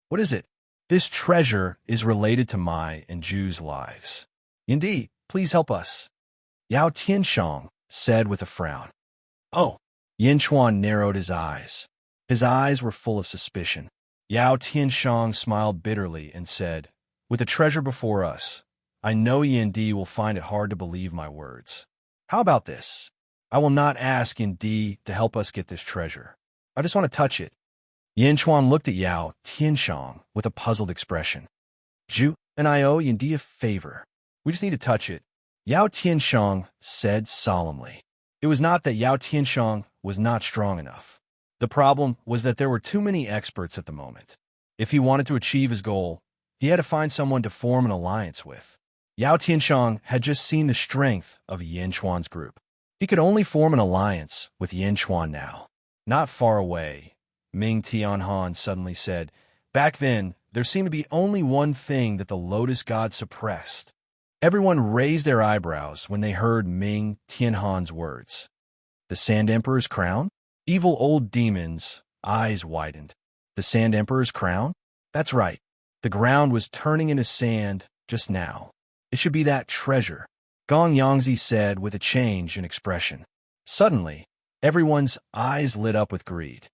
"What is it?" "This treasure is related to my and Ju's lives. Indeed, please help us." Yao Tianshang said with a frown. "Oh." Yin Chuan narrowed his eyes. His eyes were full of suspicion. Yao Tianshang smiled bitterly and said, "With the treasure before us, I know Yi will find it hard to believe my words. How about this? I will not ask Yi to help us get this treasure. I just want to touch it. Yin Chuan looked at Yao Tianshang with a puzzled expression. Zhu and I owe Yi a favor. We just need to touch it, Yao Tianshang said solemnly. It was not that Yao Tianshang was not strong enough. The problem was that there were too many experts at the moment. If he wanted to achieve his goal, he had to find someone to form an alliance with. Yao Tianshang had just seen the strength of Yin Chuan's group. He could only form an alliance with Yin Chuan now. Not far away, Ming Tianhan suddenly said, back then, there seemed to be only one thing that the Lotus God suppressed. Everyone raised their eyebrows when they heard Ming Tianhan's words. The Sand Emperor's crown? Evil old demon's eyes widened. The Sand Emperor's crown? That's right. The ground was turning into sand just now. It should be that treasure, Gong Yangzi said with a change in expression. Suddenly, everyone's eyes lit up with greed.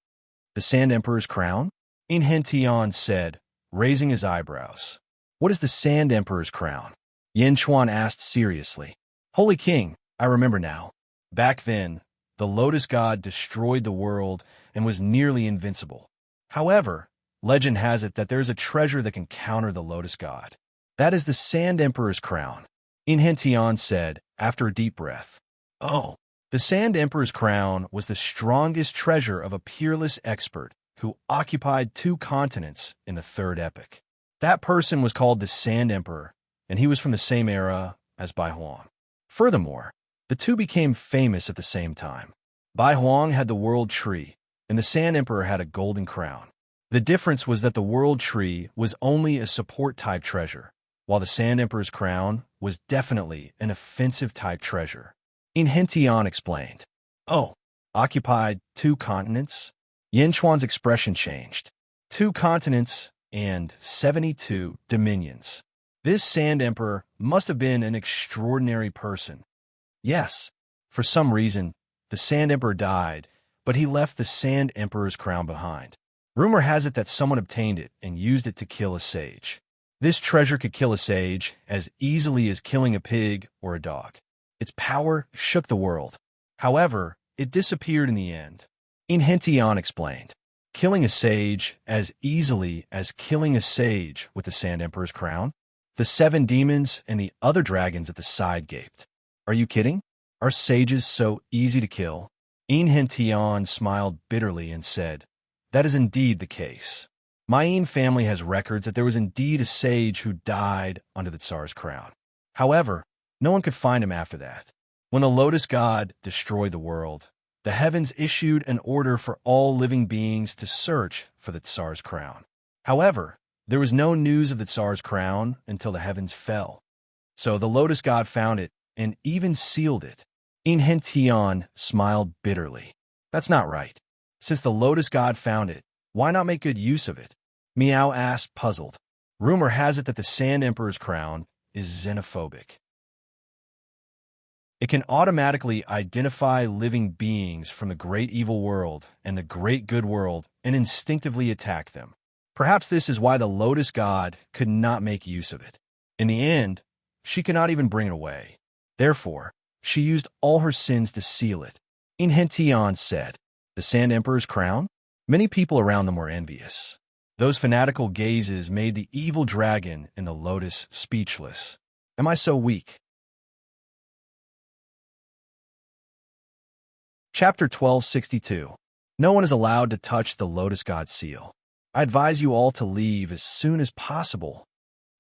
The Sand Emperor's crown? In Tian said, raising his eyebrows. What is the Sand Emperor's crown? Yin Chuan asked seriously. Holy King, I remember now. Back then, the Lotus God destroyed the world and was nearly invincible. However, legend has it that there is a treasure that can counter the Lotus God. That is the Sand Emperor's crown, In Tian said after a deep breath. Oh, the Sand Emperor's crown was the strongest treasure of a peerless expert who occupied 2 continents in the Third Epoch. That person was called the Sand Emperor, and he was from the same era as Bai Huang. Furthermore, the two became famous at the same time. Bai Huang had the World Tree, and the Sand Emperor had a golden crown. The difference was that the World Tree was only a support-type treasure, while the Sand Emperor's crown was definitely an offensive-type treasure. In Tian explained. Oh, occupied 2 continents? Yin Chuan's expression changed. 2 continents and 72 dominions. This Sand Emperor must have been an extraordinary person. Yes, for some reason, the Sand Emperor died, but he left the Sand Emperor's crown behind. Rumor has it that someone obtained it and used it to kill a sage. This treasure could kill a sage as easily as killing a pig or a dog. Its power shook the world. However, it disappeared in the end. In Tian explained. Killing a sage as easily as killing a sage with the Sand Emperor's crown? The 7 demons and the other dragons at the side gaped. Are you kidding? Are sages so easy to kill? In Tian smiled bitterly and said, that is indeed the case. My Yin family has records that there was indeed a sage who died under the Tsar's crown. However, no one could find him after that. When the Lotus God destroyed the world, the heavens issued an order for all living beings to search for the Tsar's crown. However, there was no news of the Tsar's crown until the heavens fell. So the Lotus God found it and even sealed it. In Tian smiled bitterly. That's not right. Since the Lotus God found it, why not make good use of it? Miao asked, puzzled. Rumor has it that the Sand Emperor's crown is xenophobic. It can automatically identify living beings from the great evil world and the great good world and instinctively attack them. Perhaps this is why the Lotus God could not make use of it. In the end, she could not even bring it away. Therefore, she used all her sins to seal it. In Tian said, the Sand Emperor's crown? Many people around them were envious. Those fanatical gazes made the evil dragon in the lotus speechless. Am I so weak? Chapter 1262. No one is allowed to touch the Lotus God seal. I advise you all to leave as soon as possible.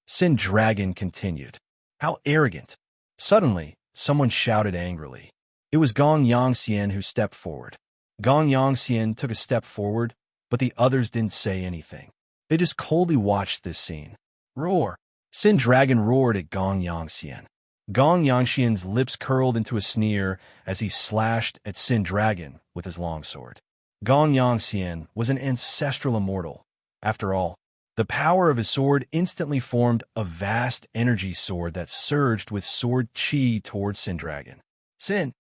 Sin Dragon continued. How arrogant. Suddenly, someone shouted angrily. It was Gong Yangxian who stepped forward. Gong Yangxian took a step forward, but the others didn't say anything. They just coldly watched this scene. Roar! Sin Dragon roared at Gong Yangxian. Gong Yangxian's lips curled into a sneer as he slashed at Sin Dragon with his longsword. Gong Yangxian was an ancestral immortal. After all, the power of his sword instantly formed a vast energy sword that surged with sword chi towards Sin Dragon. Sin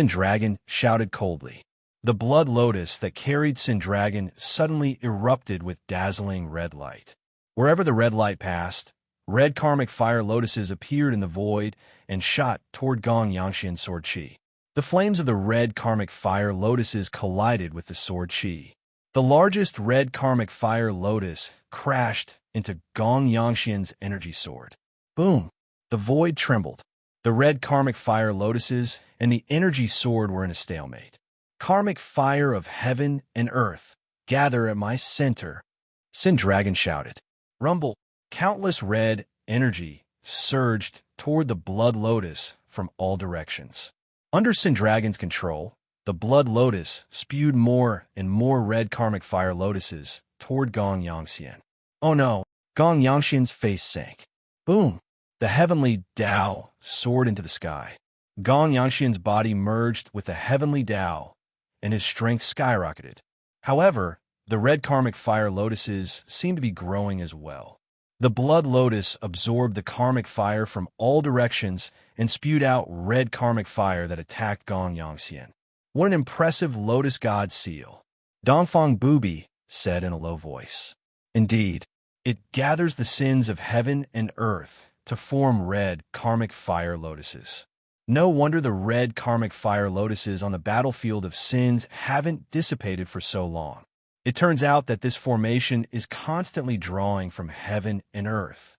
Dragon shouted coldly. The blood lotus that carried Sin Dragon suddenly erupted with dazzling red light. Wherever the red light passed, red karmic fire lotuses appeared in the void and shot toward Gong Yangxian's sword qi. The flames of the red karmic fire lotuses collided with the sword qi. The largest red karmic fire lotus crashed into Gong Yangxian's energy sword. Boom! The void trembled. The red karmic fire lotuses and the energy sword were in a stalemate. Karmic fire of heaven and earth, gather at my center, Sin Dragon shouted. Rumble! Countless red energy surged toward the blood lotus from all directions. Under Sin Dragon's control, the blood lotus spewed more and more red karmic fire lotuses toward Gong Yangxian. Oh no! Gong Yangxian's face sank. Boom! The heavenly Tao soared into the sky. Gong Yangxian's body merged with the heavenly Tao, and his strength skyrocketed. However, the red karmic fire lotuses seemed to be growing as well. The blood lotus absorbed the karmic fire from all directions and spewed out red karmic fire that attacked Gong Yangxian. What an impressive lotus god seal, Dongfang Bubi said in a low voice. Indeed, it gathers the sins of heaven and earth to form red karmic fire lotuses. No wonder the red karmic fire lotuses on the battlefield of sins haven't dissipated for so long. It turns out that this formation is constantly drawing from heaven and earth.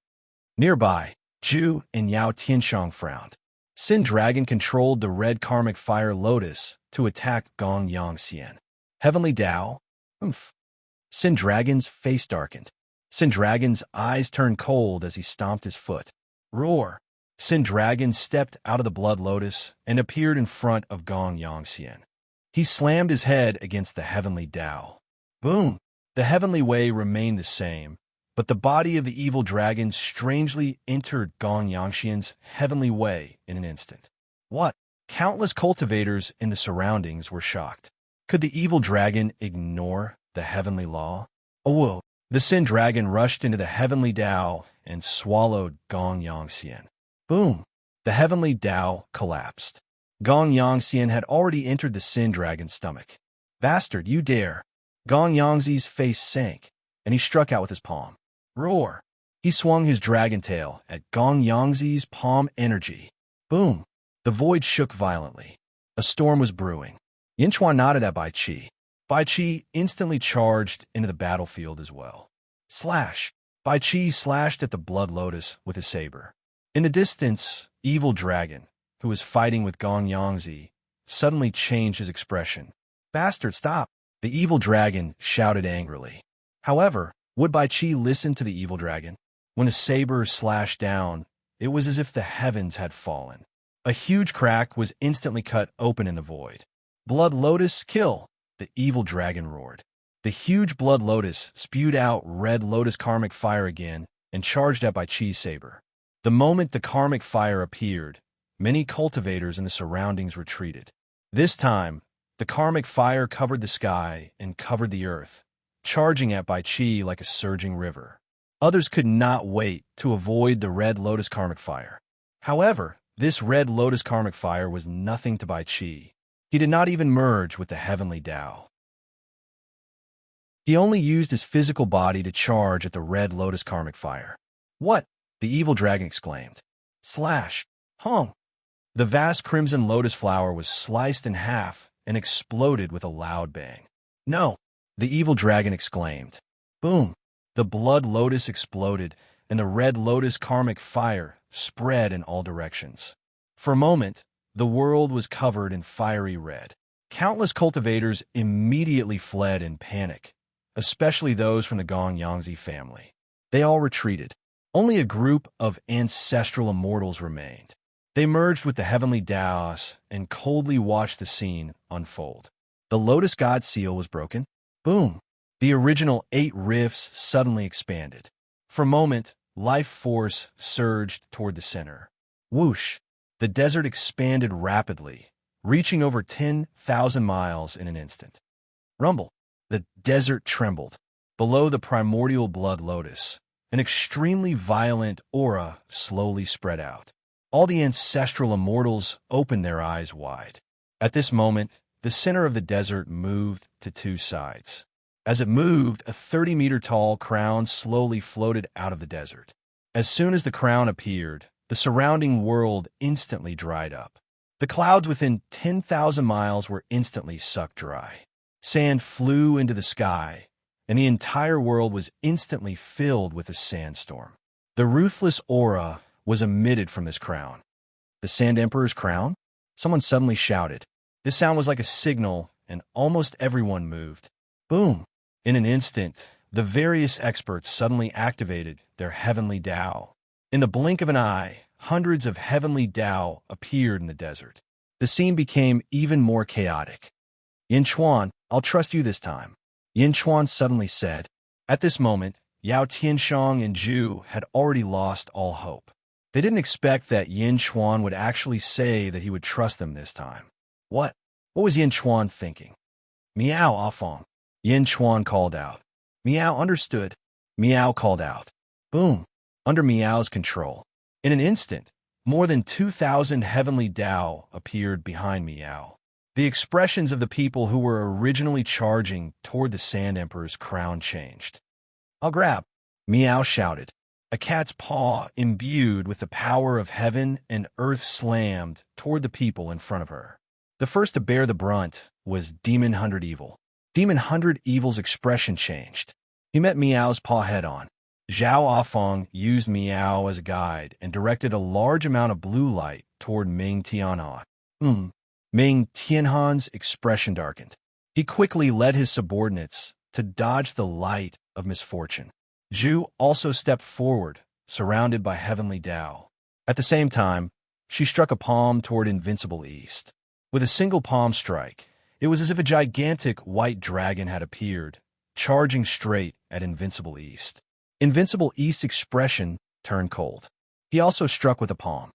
Nearby, Zhu and Yao Tianshang frowned. Sin Dragon controlled the red karmic fire lotus to attack Gong Yangxian. Heavenly Tao? Oomph. Sin Dragon's face darkened. Sin Dragon's eyes turned cold as he stomped his foot. Roar! Sin Dragon stepped out of the blood lotus and appeared in front of Gong Yangxian. He slammed his head against the heavenly Tao. Boom! The heavenly way remained the same, but the body of the evil dragon strangely entered Gong Yangxian's heavenly way in an instant. What? Countless cultivators in the surroundings were shocked. Could the evil dragon ignore the heavenly law? Oh, whoa! The Sin Dragon rushed into the heavenly Tao and swallowed Gong Yangxian. Boom! The heavenly Tao collapsed. Gong Yangxian had already entered the Sin Dragon's stomach. Bastard, you dare! Gong Yangxi's face sank, and he struck out with his palm. Roar! He swung his dragon tail at Gong Yangxi's palm energy. Boom! The void shook violently. A storm was brewing. Yinchuan nodded at Bai Qi. Bai Qi instantly charged into the battlefield as well. Slash! Bai Qi slashed at the blood lotus with his saber. In the distance, Evil Dragon, who was fighting with Gong Yangxi, suddenly changed his expression. Bastard, stop! The Evil Dragon shouted angrily. However, would Bai Qi listen to the Evil Dragon? When the saber slashed down, it was as if the heavens had fallen. A huge crack was instantly cut open in the void. Blood Lotus, kill! The Evil Dragon roared. The huge Blood Lotus spewed out red lotus karmic fire again and charged at Bai Qi's saber. The moment the karmic fire appeared, many cultivators in the surroundings retreated. This time, the karmic fire covered the sky and covered the earth, charging at Bai Qi like a surging river. Others could not wait to avoid the red lotus karmic fire. However, this red lotus karmic fire was nothing to Bai Qi. He did not even merge with the heavenly Tao. He only used his physical body to charge at the red lotus karmic fire. What? The evil dragon exclaimed. Slash! Hung! The vast crimson lotus flower was sliced in half and exploded with a loud bang. No! The evil dragon exclaimed. Boom! The blood lotus exploded, and the red lotus karmic fire spread in all directions. For a moment, the world was covered in fiery red. Countless cultivators immediately fled in panic, especially those from the Gong Yangxi family. They all retreated. Only a group of ancestral immortals remained. They merged with the heavenly Taos and coldly watched the scene unfold. The Lotus God seal was broken. Boom! The original 8 rifts suddenly expanded. For a moment, life force surged toward the center. Whoosh! The desert expanded rapidly, reaching over 10,000 miles in an instant. Rumble! The desert trembled. Below the primordial blood lotus, an extremely violent aura slowly spread out. All the ancestral immortals opened their eyes wide. At this moment, the center of the desert moved to 2 sides. As it moved, a 30-meter tall crown slowly floated out of the desert. As soon as the crown appeared, the surrounding world instantly dried up. The clouds within 10,000 miles were instantly sucked dry. Sand flew into the sky, and the entire world was instantly filled with a sandstorm. The ruthless aura was emitted from this crown. The Sand Emperor's crown? Someone suddenly shouted. This sound was like a signal, and almost everyone moved. Boom! In an instant, the various experts suddenly activated their heavenly Tao. In the blink of an eye, hundreds of heavenly Tao appeared in the desert. The scene became even more chaotic. Yin Chuan, I'll trust you this time, Yin Chuan suddenly said. At this moment, Yao Tianshang and Zhu had already lost all hope. They didn't expect that Yin Chuan would actually say that he would trust them this time. What? What was Yin Chuan thinking? Miao Afong. Yin Chuan called out. Miao understood. Miao called out. Boom. Under Miao's control. In an instant, more than 2,000 heavenly Tao appeared behind Miao. The expressions of the people who were originally charging toward the Sand Emperor's crown changed. I'll grab, Miao shouted. A cat's paw imbued with the power of heaven and earth slammed toward the people in front of her. The first to bear the brunt was Demon 100 Evil. Demon 100 Evil's expression changed. He met Miao's paw head-on. Zhao Afong used Miao as a guide and directed a large amount of blue light toward Ming Tianhan. Ming Tianhan's expression darkened. He quickly led his subordinates to dodge the light of misfortune. Zhu also stepped forward, surrounded by heavenly Tao. At the same time, she struck a palm toward Invincible East. With a single palm strike, it was as if a gigantic white dragon had appeared, charging straight at Invincible East. Invincible East's expression turned cold. He also struck with a palm.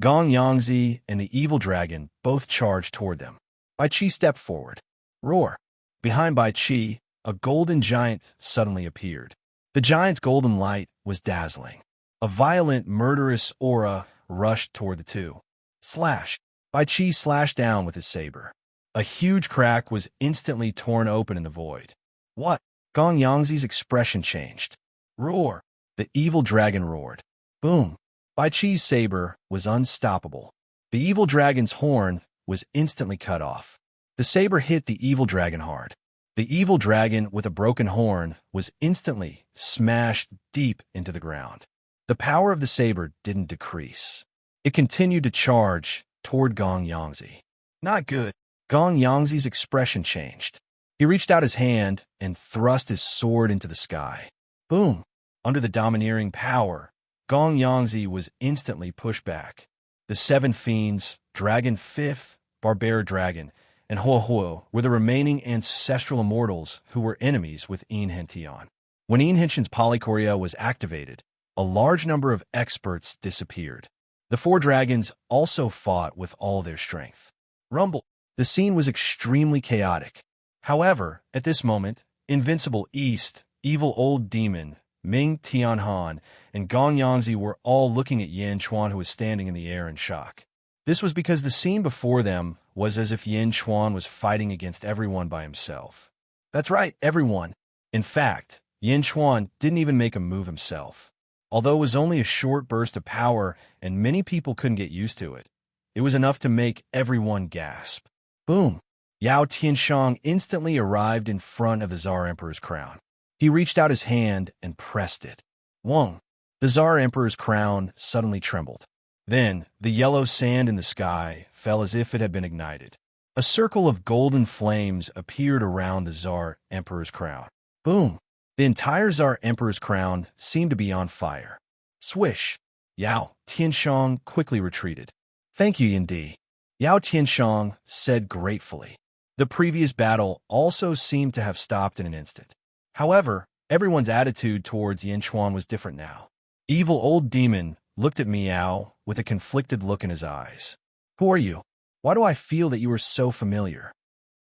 Gong Yangzi and the evil dragon both charged toward them. Bai Qi stepped forward. Roar! Behind Bai Qi, a golden giant suddenly appeared. The giant's golden light was dazzling. A violent, murderous aura rushed toward the two. Slash! Bai Qi slashed down with his saber. A huge crack was instantly torn open in the void. What? Gong Yangzi's expression changed. Roar! The evil dragon roared. Boom! Bai Qi's saber was unstoppable. The evil dragon's horn was instantly cut off. The saber hit the evil dragon hard. The evil dragon with a broken horn was instantly smashed deep into the ground. The power of the saber didn't decrease. It continued to charge toward Gong Yangzi. Not good. Gong Yangzi's expression changed. He reached out his hand and thrust his sword into the sky. Boom! Under the domineering power, Gong Yangzi was instantly pushed back. The 7 fiends, Dragon 5th, Barbarian Dragon, and Huo were the remaining ancestral immortals who were enemies with Enrich. When Enrich's Polychoria was activated, a large number of experts disappeared. The 4 dragons also fought with all their strength. Rumble! The scene was extremely chaotic. However, at this moment, Invincible East, Evil Old Demon, Ming Tianhan, and Gong Yangzi were all looking at Yin Chuan, who was standing in the air in shock. This was because the scene before them was as if Yin Chuan was fighting against everyone by himself. That's right, everyone. In fact, Yin Chuan didn't even make a move himself. Although it was only a short burst of power and many people couldn't get used to it, it was enough to make everyone gasp. Boom! Yao Tianshang instantly arrived in front of the Tsar Emperor's crown. He reached out his hand and pressed it. Wong! The Tsar Emperor's crown suddenly trembled. Then, the yellow sand in the sky fell as if it had been ignited. A circle of golden flames appeared around the Tsar Emperor's crown. Boom! The entire Tsar Emperor's crown seemed to be on fire. Swish! Yao Tianshang quickly retreated. Thank you, Yindi. Yao Tianshang said gratefully. The previous battle also seemed to have stopped in an instant. However, everyone's attitude towards Yin Chuan was different now. Evil Old Demon looked at Miao with a conflicted look in his eyes. Who are you? Why do I feel that you are so familiar?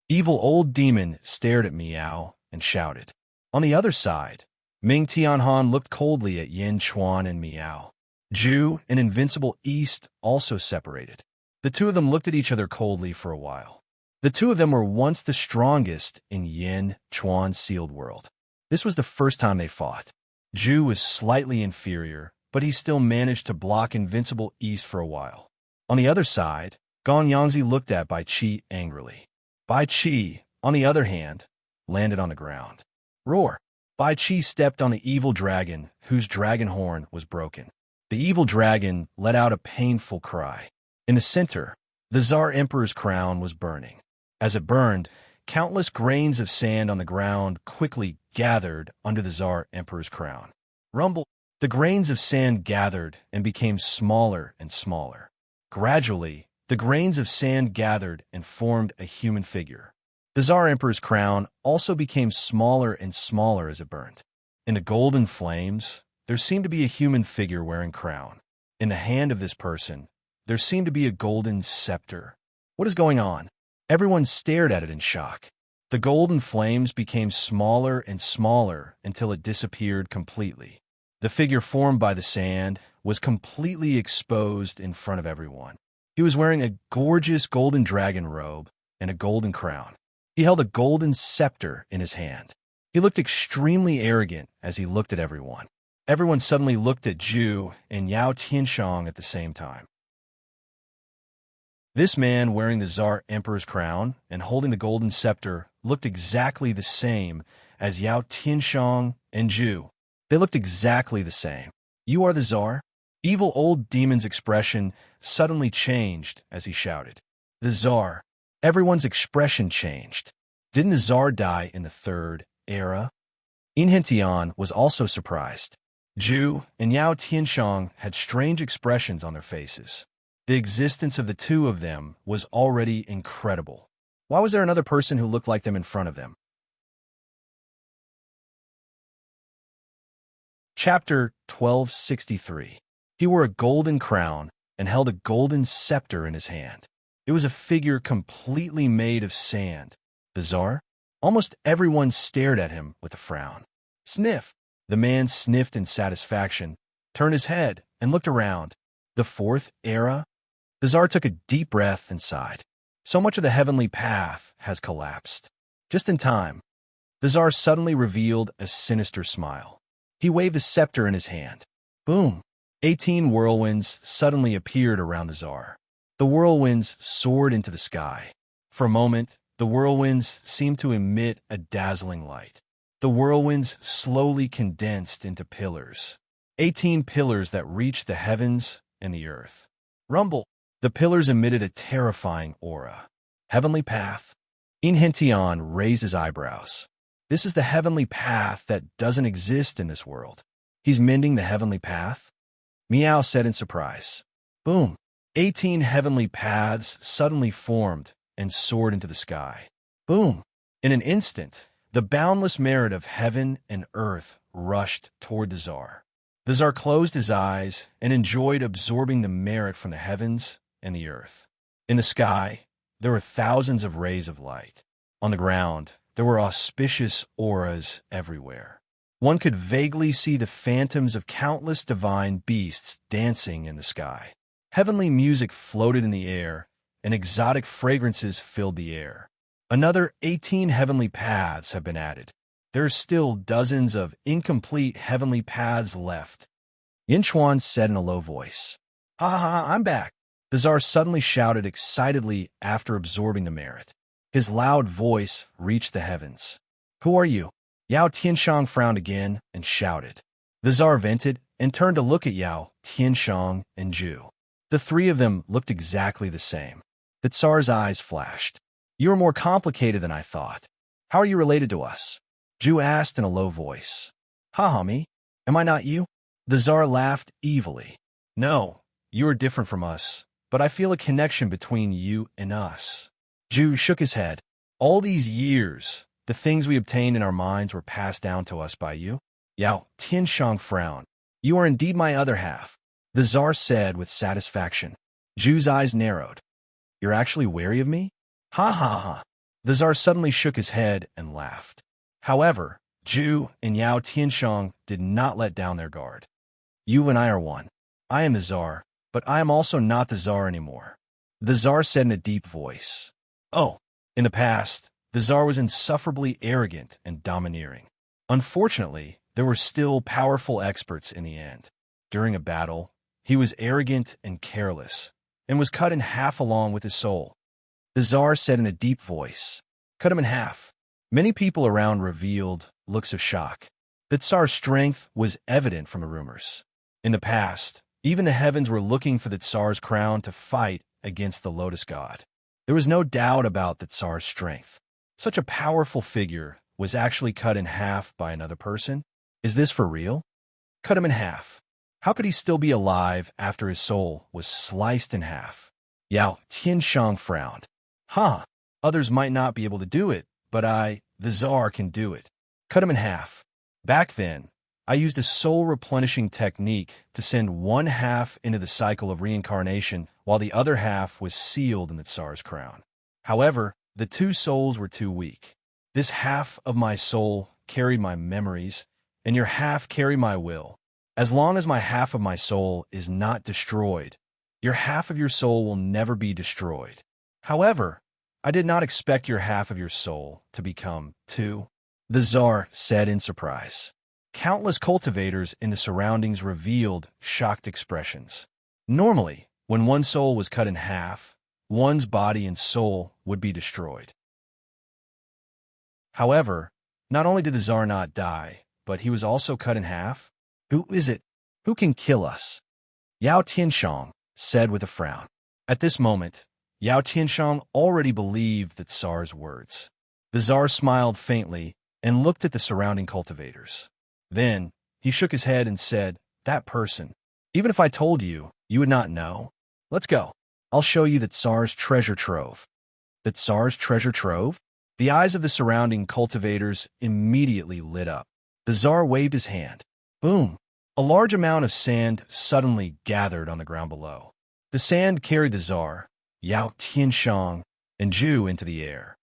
Evil Old Demon stared at Miao and shouted. On the other side, Ming Tianhan looked coldly at Yin Chuan and Miao. Zhu and Invincible East also separated. The two of them looked at each other coldly for a while. The two of them were once the strongest in Yin Chuan's sealed world. This was the first time they fought. Ju was slightly inferior, but he still managed to block invincible east for a while. On the other side, Gong Yanzi looked at Bai Qi angrily. Bai Qi, on the other hand, landed on the ground. Roar! Bai Qi stepped on the evil dragon, whose dragon horn was broken. The evil dragon let out a painful cry. In the center, the Tsar Emperor's crown was burning. As it burned, countless grains of sand on the ground quickly gathered under the Tsar Emperor's crown. Rumble! The grains of sand gathered and became smaller and smaller. Gradually, the grains of sand gathered and formed a human figure. The Tsar Emperor's crown also became smaller and smaller as it burned. In the golden flames, there seemed to be a human figure wearing crown. In the hand of this person, there seemed to be a golden scepter. What is going on? Everyone stared at it in shock. The golden flames became smaller and smaller until it disappeared completely. The figure formed by the sand was completely exposed in front of everyone. He was wearing a gorgeous golden dragon robe and a golden crown. He held a golden scepter in his hand. He looked extremely arrogant as he looked at everyone. Everyone suddenly looked at Ju and Yao Tianshang at the same time. This man wearing the Tsar Emperor's crown and holding the golden scepter looked exactly the same as Yao Tianshang and Ju. They looked exactly the same. You are the Tsar? Evil old demon's expression suddenly changed as he shouted. The Tsar. Everyone's expression changed. Didn't the Tsar die in the third era? Inhentian was also surprised. Ju and Yao Tianshang had strange expressions on their faces. The existence of the two of them was already incredible. Why was there another person who looked like them in front of them? Chapter 1263. He wore a golden crown and held a golden scepter in his hand. It was a figure completely made of sand. The Tsar? Almost everyone stared at him with a frown. Sniff! The man sniffed in satisfaction, turned his head, and looked around. The fourth era? The Tsar took a deep breath and sighed. So much of the heavenly path has collapsed. Just in time, the Tsar suddenly revealed a sinister smile. He waved a scepter in his hand. Boom! 18 whirlwinds suddenly appeared around the Tsar. The whirlwinds soared into the sky. For a moment, the whirlwinds seemed to emit a dazzling light. The whirlwinds slowly condensed into pillars. 18 pillars that reached the heavens and the earth. Rumble! The pillars emitted a terrifying aura. Heavenly path. Inhentian raised his eyebrows. This is the heavenly path that doesn't exist in this world. He's mending the heavenly path? Meow said in surprise. Boom! 18 heavenly paths suddenly formed and soared into the sky. Boom! In an instant, the boundless merit of heaven and earth rushed toward the Tsar. The Tsar closed his eyes and enjoyed absorbing the merit from the heavens and the earth. In the sky, there were thousands of rays of light. On the ground, there were auspicious auras everywhere. One could vaguely see the phantoms of countless divine beasts dancing in the sky. Heavenly music floated in the air, and exotic fragrances filled the air. Another 18 heavenly paths have been added. There are still dozens of incomplete heavenly paths left. Yinchuan said in a low voice. Ha ha ha, I'm back. The Tsar suddenly shouted excitedly after absorbing the merit. His loud voice reached the heavens. Who are you? Yao Tianshang frowned again and shouted. The Tsar vented and turned to look at Yao, Tianshang, and Ju. The three of them looked exactly the same. The Tsar's eyes flashed. You are more complicated than I thought. How are you related to us? Ju asked in a low voice. Ha me? Am I not you? The Tsar laughed evilly. No, you are different from us, but I feel a connection between you and us. Ju shook his head. All these years, the things we obtained in our minds were passed down to us by you. Yao Tianshang frowned. You are indeed my other half, the Tsar said with satisfaction. Ju's eyes narrowed. You're actually wary of me? Ha ha ha. The Tsar suddenly shook his head and laughed. However, Ju and Yao Tianshang did not let down their guard. You and I are one. I am the Tsar, but I am also not the Tsar anymore. The Tsar said in a deep voice. Oh, in the past, the Tsar was insufferably arrogant and domineering. Unfortunately, there were still powerful experts in the end. During a battle, he was arrogant and careless, and was cut in half along with his soul. The Tsar said in a deep voice, "Cut him in half." Many people around revealed looks of shock. The Tsar's strength was evident from the rumors. In the past, even the heavens were looking for the Tsar's crown to fight against the Lotus God. There was no doubt about the Tsar's strength. Such a powerful figure was actually cut in half by another person? Is this for real? Cut him in half. How could he still be alive after his soul was sliced in half? Yao Tianshang frowned. Others might not be able to do it, but I, the Tsar, can do it. Cut him in half. Back then, I used a soul-replenishing technique to send one half into the cycle of reincarnation while the other half was sealed in the Tsar's crown. However, the two souls were too weak. This half of my soul carried my memories, and your half carried my will. As long as my half of my soul is not destroyed, your half of your soul will never be destroyed. However, I did not expect your half of your soul to become two, the Tsar said in surprise. Countless cultivators in the surroundings revealed shocked expressions. Normally, when one soul was cut in half, one's body and soul would be destroyed. However, not only did the Tsar not die, but he was also cut in half. Who is it? Who can kill us? Yao Tianshang said with a frown. At this moment, Yao Tianshang already believed the Tsar's words. The Tsar smiled faintly and looked at the surrounding cultivators. Then, he shook his head and said, "That person. Even if I told you, you would not know. Let's go. I'll show you the Tsar's treasure trove." The Tsar's treasure trove? The eyes of the surrounding cultivators immediately lit up. The Tsar waved his hand. Boom! A large amount of sand suddenly gathered on the ground below. The sand carried the Tsar, Yao Tianshang, and Zhu into the air.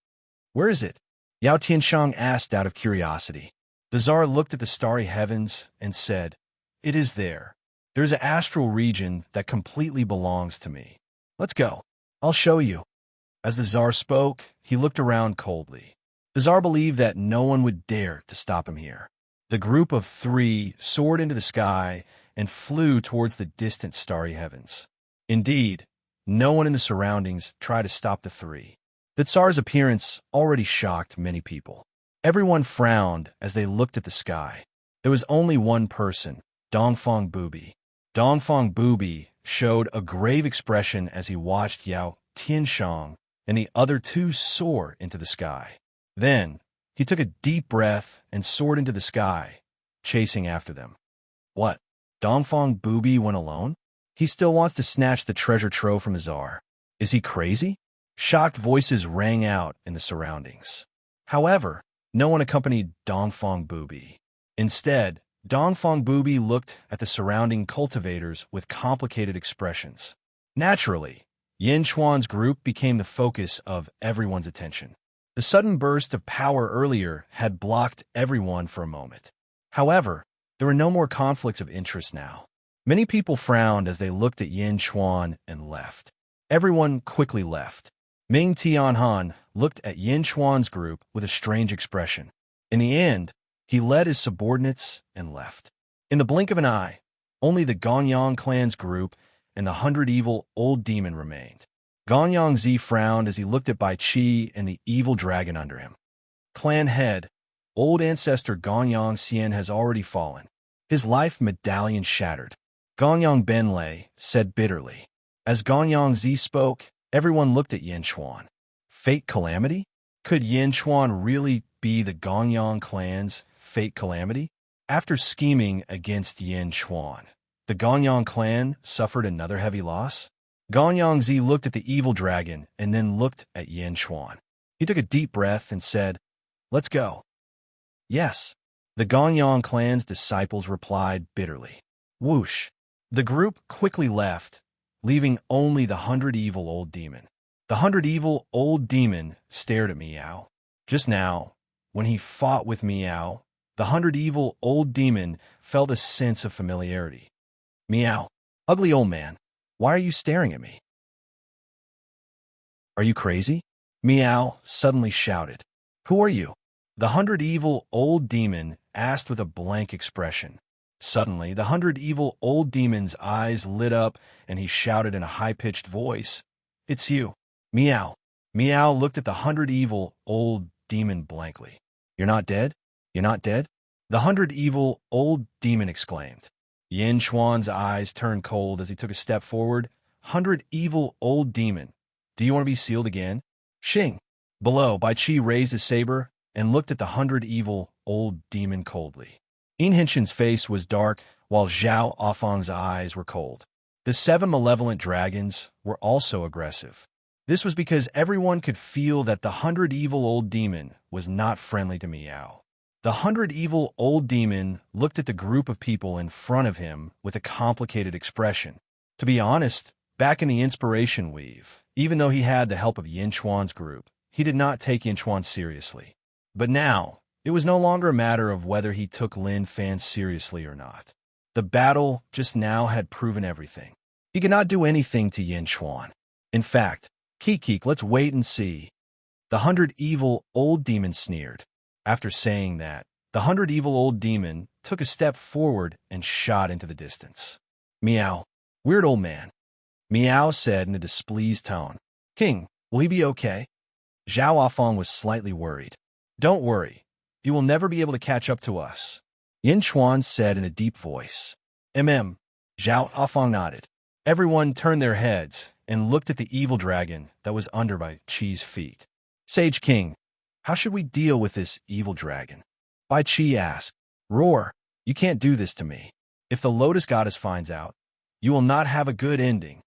"Where is it?" Yao Tianshang asked out of curiosity. The Tsar looked at the starry heavens and said, "It is there. There's an astral region that completely belongs to me. Let's go. I'll show you." As the Tsar spoke, he looked around coldly. The Tsar believed that no one would dare to stop him here. The group of three soared into the sky and flew towards the distant starry heavens. Indeed, no one in the surroundings tried to stop the three. The Tsar's appearance already shocked many people. Everyone frowned as they looked at the sky. There was only one person, Dongfang Bubi. Dongfang Bubi showed a grave expression as he watched Yao Tianshang and the other two soar into the sky. Then, he took a deep breath and soared into the sky, chasing after them. What? Dongfang Bubi went alone? He still wants to snatch the treasure trove from the Tsar. Is he crazy? Shocked voices rang out in the surroundings. However, no one accompanied Dongfang Bubi. Instead, Dongfang Bubi looked at the surrounding cultivators with complicated expressions. Naturally, Yin Chuan's group became the focus of everyone's attention. The sudden burst of power earlier had blocked everyone for a moment. However, there were no more conflicts of interest now. Many people frowned as they looked at Yin Chuan and left. Everyone quickly left. Ming Tianhan looked at Yin Chuan's group with a strange expression. In the end, he led his subordinates and left. In the blink of an eye, only the Gonyang clan's group and the 100 evil old demon remained. Gonyang Zi frowned as he looked at Bai Qi and the evil dragon under him. Clan head, old ancestor Gonyang Xian has already fallen. His life medallion shattered. Gonyang Benlei said bitterly. As Gonyang Zi spoke, everyone looked at Yin Chuan. Fate calamity? Could Yin Chuan really be the Gonyang clan's fate calamity? After scheming against Yin Chuan, the Gonyang clan suffered another heavy loss. Gonyang Zi looked at the evil dragon and then looked at Yin Chuan. He took a deep breath and said, "Let's go." Yes, the Gonyang clan's disciples replied bitterly. Whoosh! The group quickly left, leaving only the 100 evil old demon. The 100 evil old demon stared at Meow. Just now, when he fought with Meow, the 100 evil old demon felt a sense of familiarity. Meow, ugly old man, why are you staring at me? Are you crazy? Meow suddenly shouted. Who are you? The 100 evil old demon asked with a blank expression. Suddenly, the 100 evil old demon's eyes lit up, and he shouted in a high-pitched voice, "It's you, Meow." Meow looked at the 100 evil old demon blankly. "You're not dead? You're not dead?" The 100 evil old demon exclaimed. Yin Chuan's eyes turned cold as he took a step forward. 100 evil old demon, do you want to be sealed again? Xing. Below, Bai Qi raised his saber and looked at the 100 evil old demon coldly. Enrichin's face was dark, while Zhao Afang's eyes were cold. The 7 malevolent dragons were also aggressive. This was because everyone could feel that the 100 evil old demon was not friendly to Meow. The 100 evil old demon looked at the group of people in front of him with a complicated expression. To be honest, back in the inspiration weave, even though he had the help of Yin Chuan's group, he did not take Yin Chuan seriously. But now, it was no longer a matter of whether he took Lin Fan seriously or not. The battle just now had proven everything. He could not do anything to Yin Chuan. In fact, Keek, let's wait and see. The 100 evil old demon sneered. After saying that, the 100 evil old demon took a step forward and shot into the distance. Meow. Weird old man. Meow said in a displeased tone. King, will he be okay? Zhao Afang was slightly worried. Don't worry. You will never be able to catch up to us. Yin Chuan said in a deep voice. Zhao Afang nodded. Everyone turned their heads and looked at the evil dragon that was under Bai Qi's feet. Sage King, how should we deal with this evil dragon? Bai Qi asked. Roar, you can't do this to me. If the Lotus Goddess finds out, you will not have a good ending.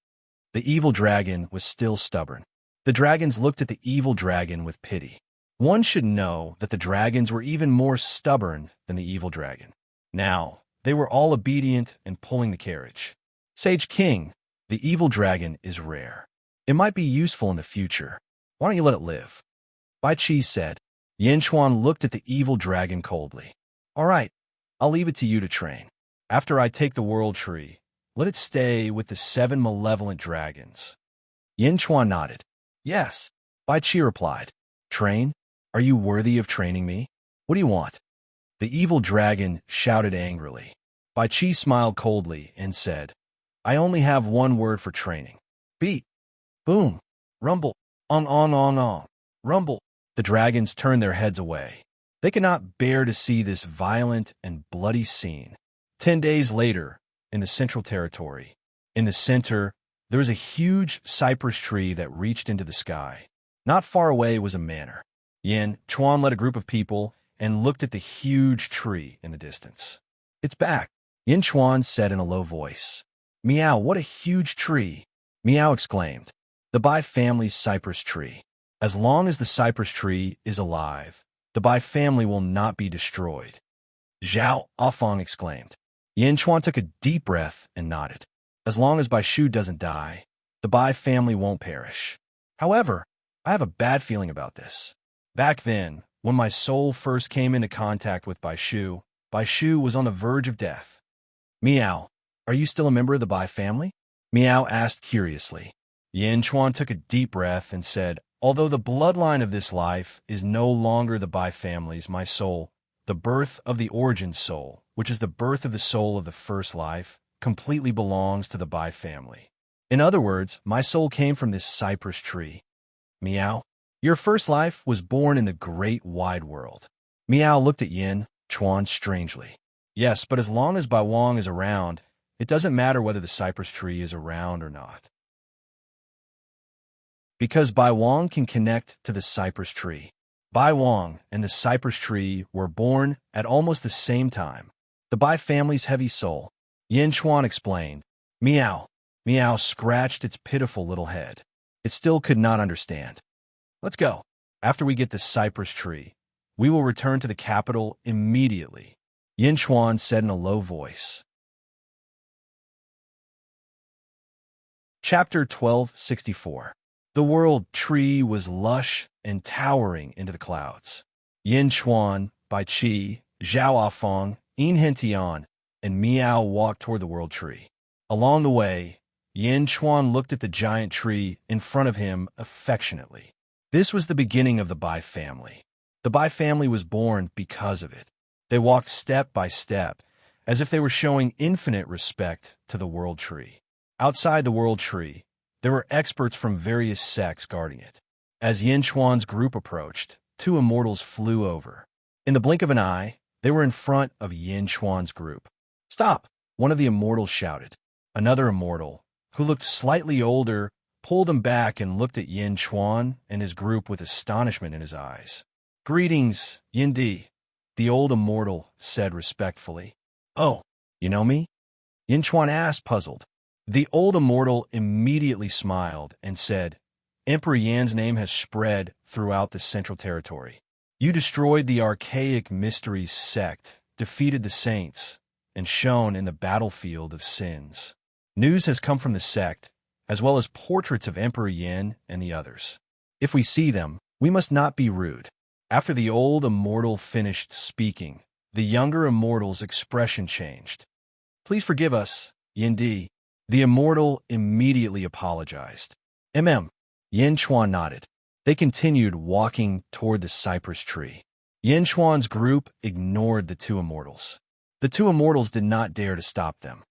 The evil dragon was still stubborn. The dragons looked at the evil dragon with pity. One should know that the dragons were even more stubborn than the evil dragon. Now, they were all obedient and pulling the carriage. Sage King, the evil dragon is rare. It might be useful in the future. Why don't you let it live? Bai Qi said. Yin Chuan looked at the evil dragon coldly. All right, I'll leave it to you to train. After I take the world tree, let it stay with the 7 malevolent dragons. Yin Chuan nodded. Yes. Bai Qi replied. Train? Are you worthy of training me? What do you want? The evil dragon shouted angrily. Bai Qi smiled coldly and said, I only have one word for training. Beat. Boom. Rumble. On. Rumble. The dragons turned their heads away. They could not bear to see this violent and bloody scene. 10 days later, in the Central Territory, in the center, there was a huge cypress tree that reached into the sky. Not far away was a manor. Yin Chuan led a group of people and looked at the huge tree in the distance. It's back, Yin Chuan said in a low voice. Meow, what a huge tree! Meow exclaimed. The Bai family's cypress tree. As long as the cypress tree is alive, the Bai family will not be destroyed. Zhao Afang exclaimed. Yin Chuan took a deep breath and nodded. As long as Bai Shu doesn't die, the Bai family won't perish. However, I have a bad feeling about this. Back then, when my soul first came into contact with Bai Shu was on the verge of death. Meow, are you still a member of the Bai family? Meow asked curiously. Yin Chuan took a deep breath and said, although the bloodline of this life is no longer the Bai family's, my soul, the birth of the origin soul, which is the birth of the soul of the first life, completely belongs to the Bai family. In other words, my soul came from this cypress tree. Meow, your first life was born in the great wide world. Meow looked at Yin Chuan strangely. Yes, but as long as Bai Wang is around, it doesn't matter whether the cypress tree is around or not. Because Bai Wang can connect to the cypress tree. Bai Wang and the cypress tree were born at almost the same time. The Bai family's heavy soul. Yin Chuan explained. Meow. Meow scratched its pitiful little head. It still could not understand. Let's go. After we get the cypress tree, we will return to the capital immediately, Yin Chuan said in a low voice. Chapter 1264. The world tree was lush and towering into the clouds. Yin Chuan, Bai Qi, Zhao Afang, Enrich, and Meow walked toward the world tree. Along the way, Yin Chuan looked at the giant tree in front of him affectionately. This was the beginning of the Bai family. The Bai family was born because of it. They walked step by step, as if they were showing infinite respect to the World Tree. Outside the World Tree, there were experts from various sects guarding it. As Yin Chuan's group approached, two immortals flew over. In the blink of an eye, they were in front of Yin Chuan's group. "Stop!" one of the immortals shouted. Another immortal, who looked slightly older, pulled him back and looked at Yin Chuan and his group with astonishment in his eyes. "Greetings, Yin Di," the old immortal said respectfully. "Oh, you know me?" Yin Chuan asked, puzzled. The old immortal immediately smiled and said, "Emperor Yan's name has spread throughout the Central Territory. You destroyed the archaic mysteries sect, defeated the saints, and shone in the battlefield of sins. News has come from the sect, as well as portraits of Emperor Yan and the others. If we see them, we must not be rude." After the old immortal finished speaking, the younger immortal's expression changed. "Please forgive us, Yin Di." The immortal immediately apologized. Yin Chuan nodded. They continued walking toward the cypress tree. Yin Chuan's group ignored the two immortals. The two immortals did not dare to stop them.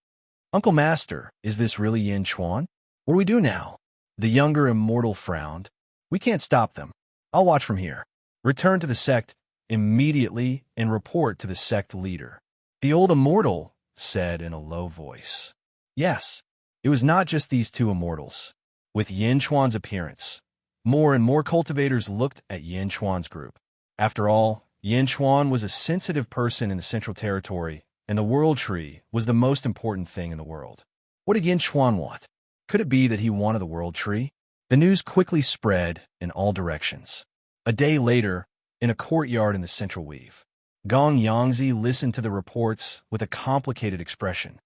"Uncle Master, is this really Yin Chuan? What do we do now?" The younger immortal frowned. "We can't stop them. I'll watch from here. Return to the sect immediately and report to the sect leader." The old immortal said in a low voice. Yes, it was not just these two immortals. With Yin Chuan's appearance, more and more cultivators looked at Yin Chuan's group. After all, Yin Chuan was a sensitive person in the Central Territory, and the World Tree was the most important thing in the world. What did Yin Chuan want? Could it be that he wanted the World Tree? The news quickly spread in all directions. A day later, in a courtyard in the Central Weave, Gong Yangzi listened to the reports with a complicated expression.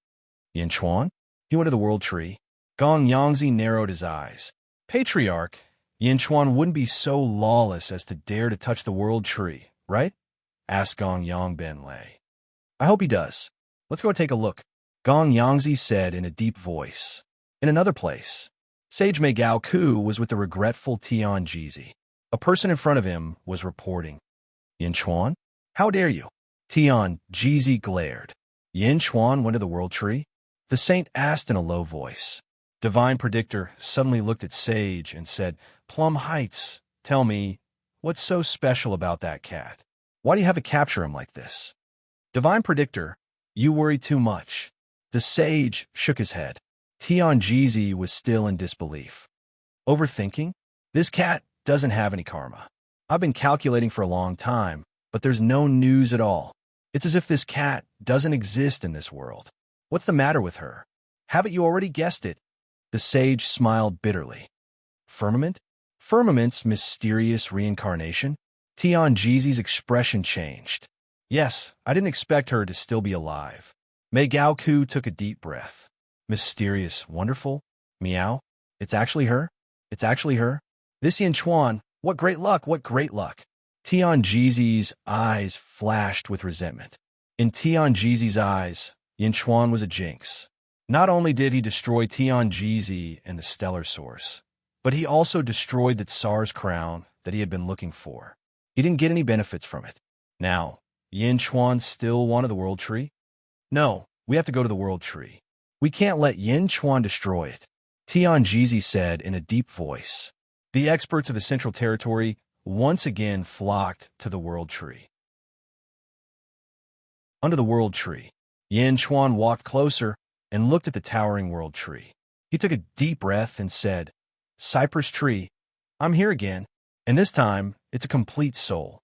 "Yin Chuan? He wanted the World Tree?" Gong Yangzi narrowed his eyes. "Patriarch, Yin Chuan wouldn't be so lawless as to dare to touch the World Tree, right?" asked Gong Yang Ben Lei. "I hope he does. Let's go take a look," Gong Yangzi said in a deep voice. In another place, Sage Mei Gao Ku was with the regretful Tian Jizi. A person in front of him was reporting. "Yin Chuan? How dare you?" Tian Jizi glared. "Yin Chuan went to the World Tree?" The saint asked in a low voice. Divine Predictor suddenly looked at Sage and said, "Plum Heights, tell me, what's so special about that cat? Why do you have to capture him like this?" "Divine Predictor, you worry too much." The sage shook his head. Tian Jizi was still in disbelief. "Overthinking? This cat doesn't have any karma. I've been calculating for a long time, but there's no news at all. It's as if this cat doesn't exist in this world. What's the matter with her? Haven't you already guessed it?" The sage smiled bitterly. "Firmament? Firmament's mysterious reincarnation?" Tian Jizi's expression changed. "Yes, I didn't expect her to still be alive." Mei Gao Ku took a deep breath. "Mysterious, wonderful? Meow? It's actually her? It's actually her? This Yin Chuan, what great luck, what great luck." Tian Jizi's eyes flashed with resentment. In Tian Jizi's eyes, Yin Chuan was a jinx. Not only did he destroy Tian Jizi and the Stellar Source, but he also destroyed the Tsar's crown that he had been looking for. He didn't get any benefits from it. Now, Yin Chuan still wanted the World Tree? "No, we have to go to the World Tree. We can't let Yin Chuan destroy it," Tian Jizi said in a deep voice. The experts of the Central Territory once again flocked to the World Tree. Under the World Tree, Yin Chuan walked closer and looked at the towering World Tree. He took a deep breath and said, "Cypress Tree, I'm here again, and this time it's a complete soul."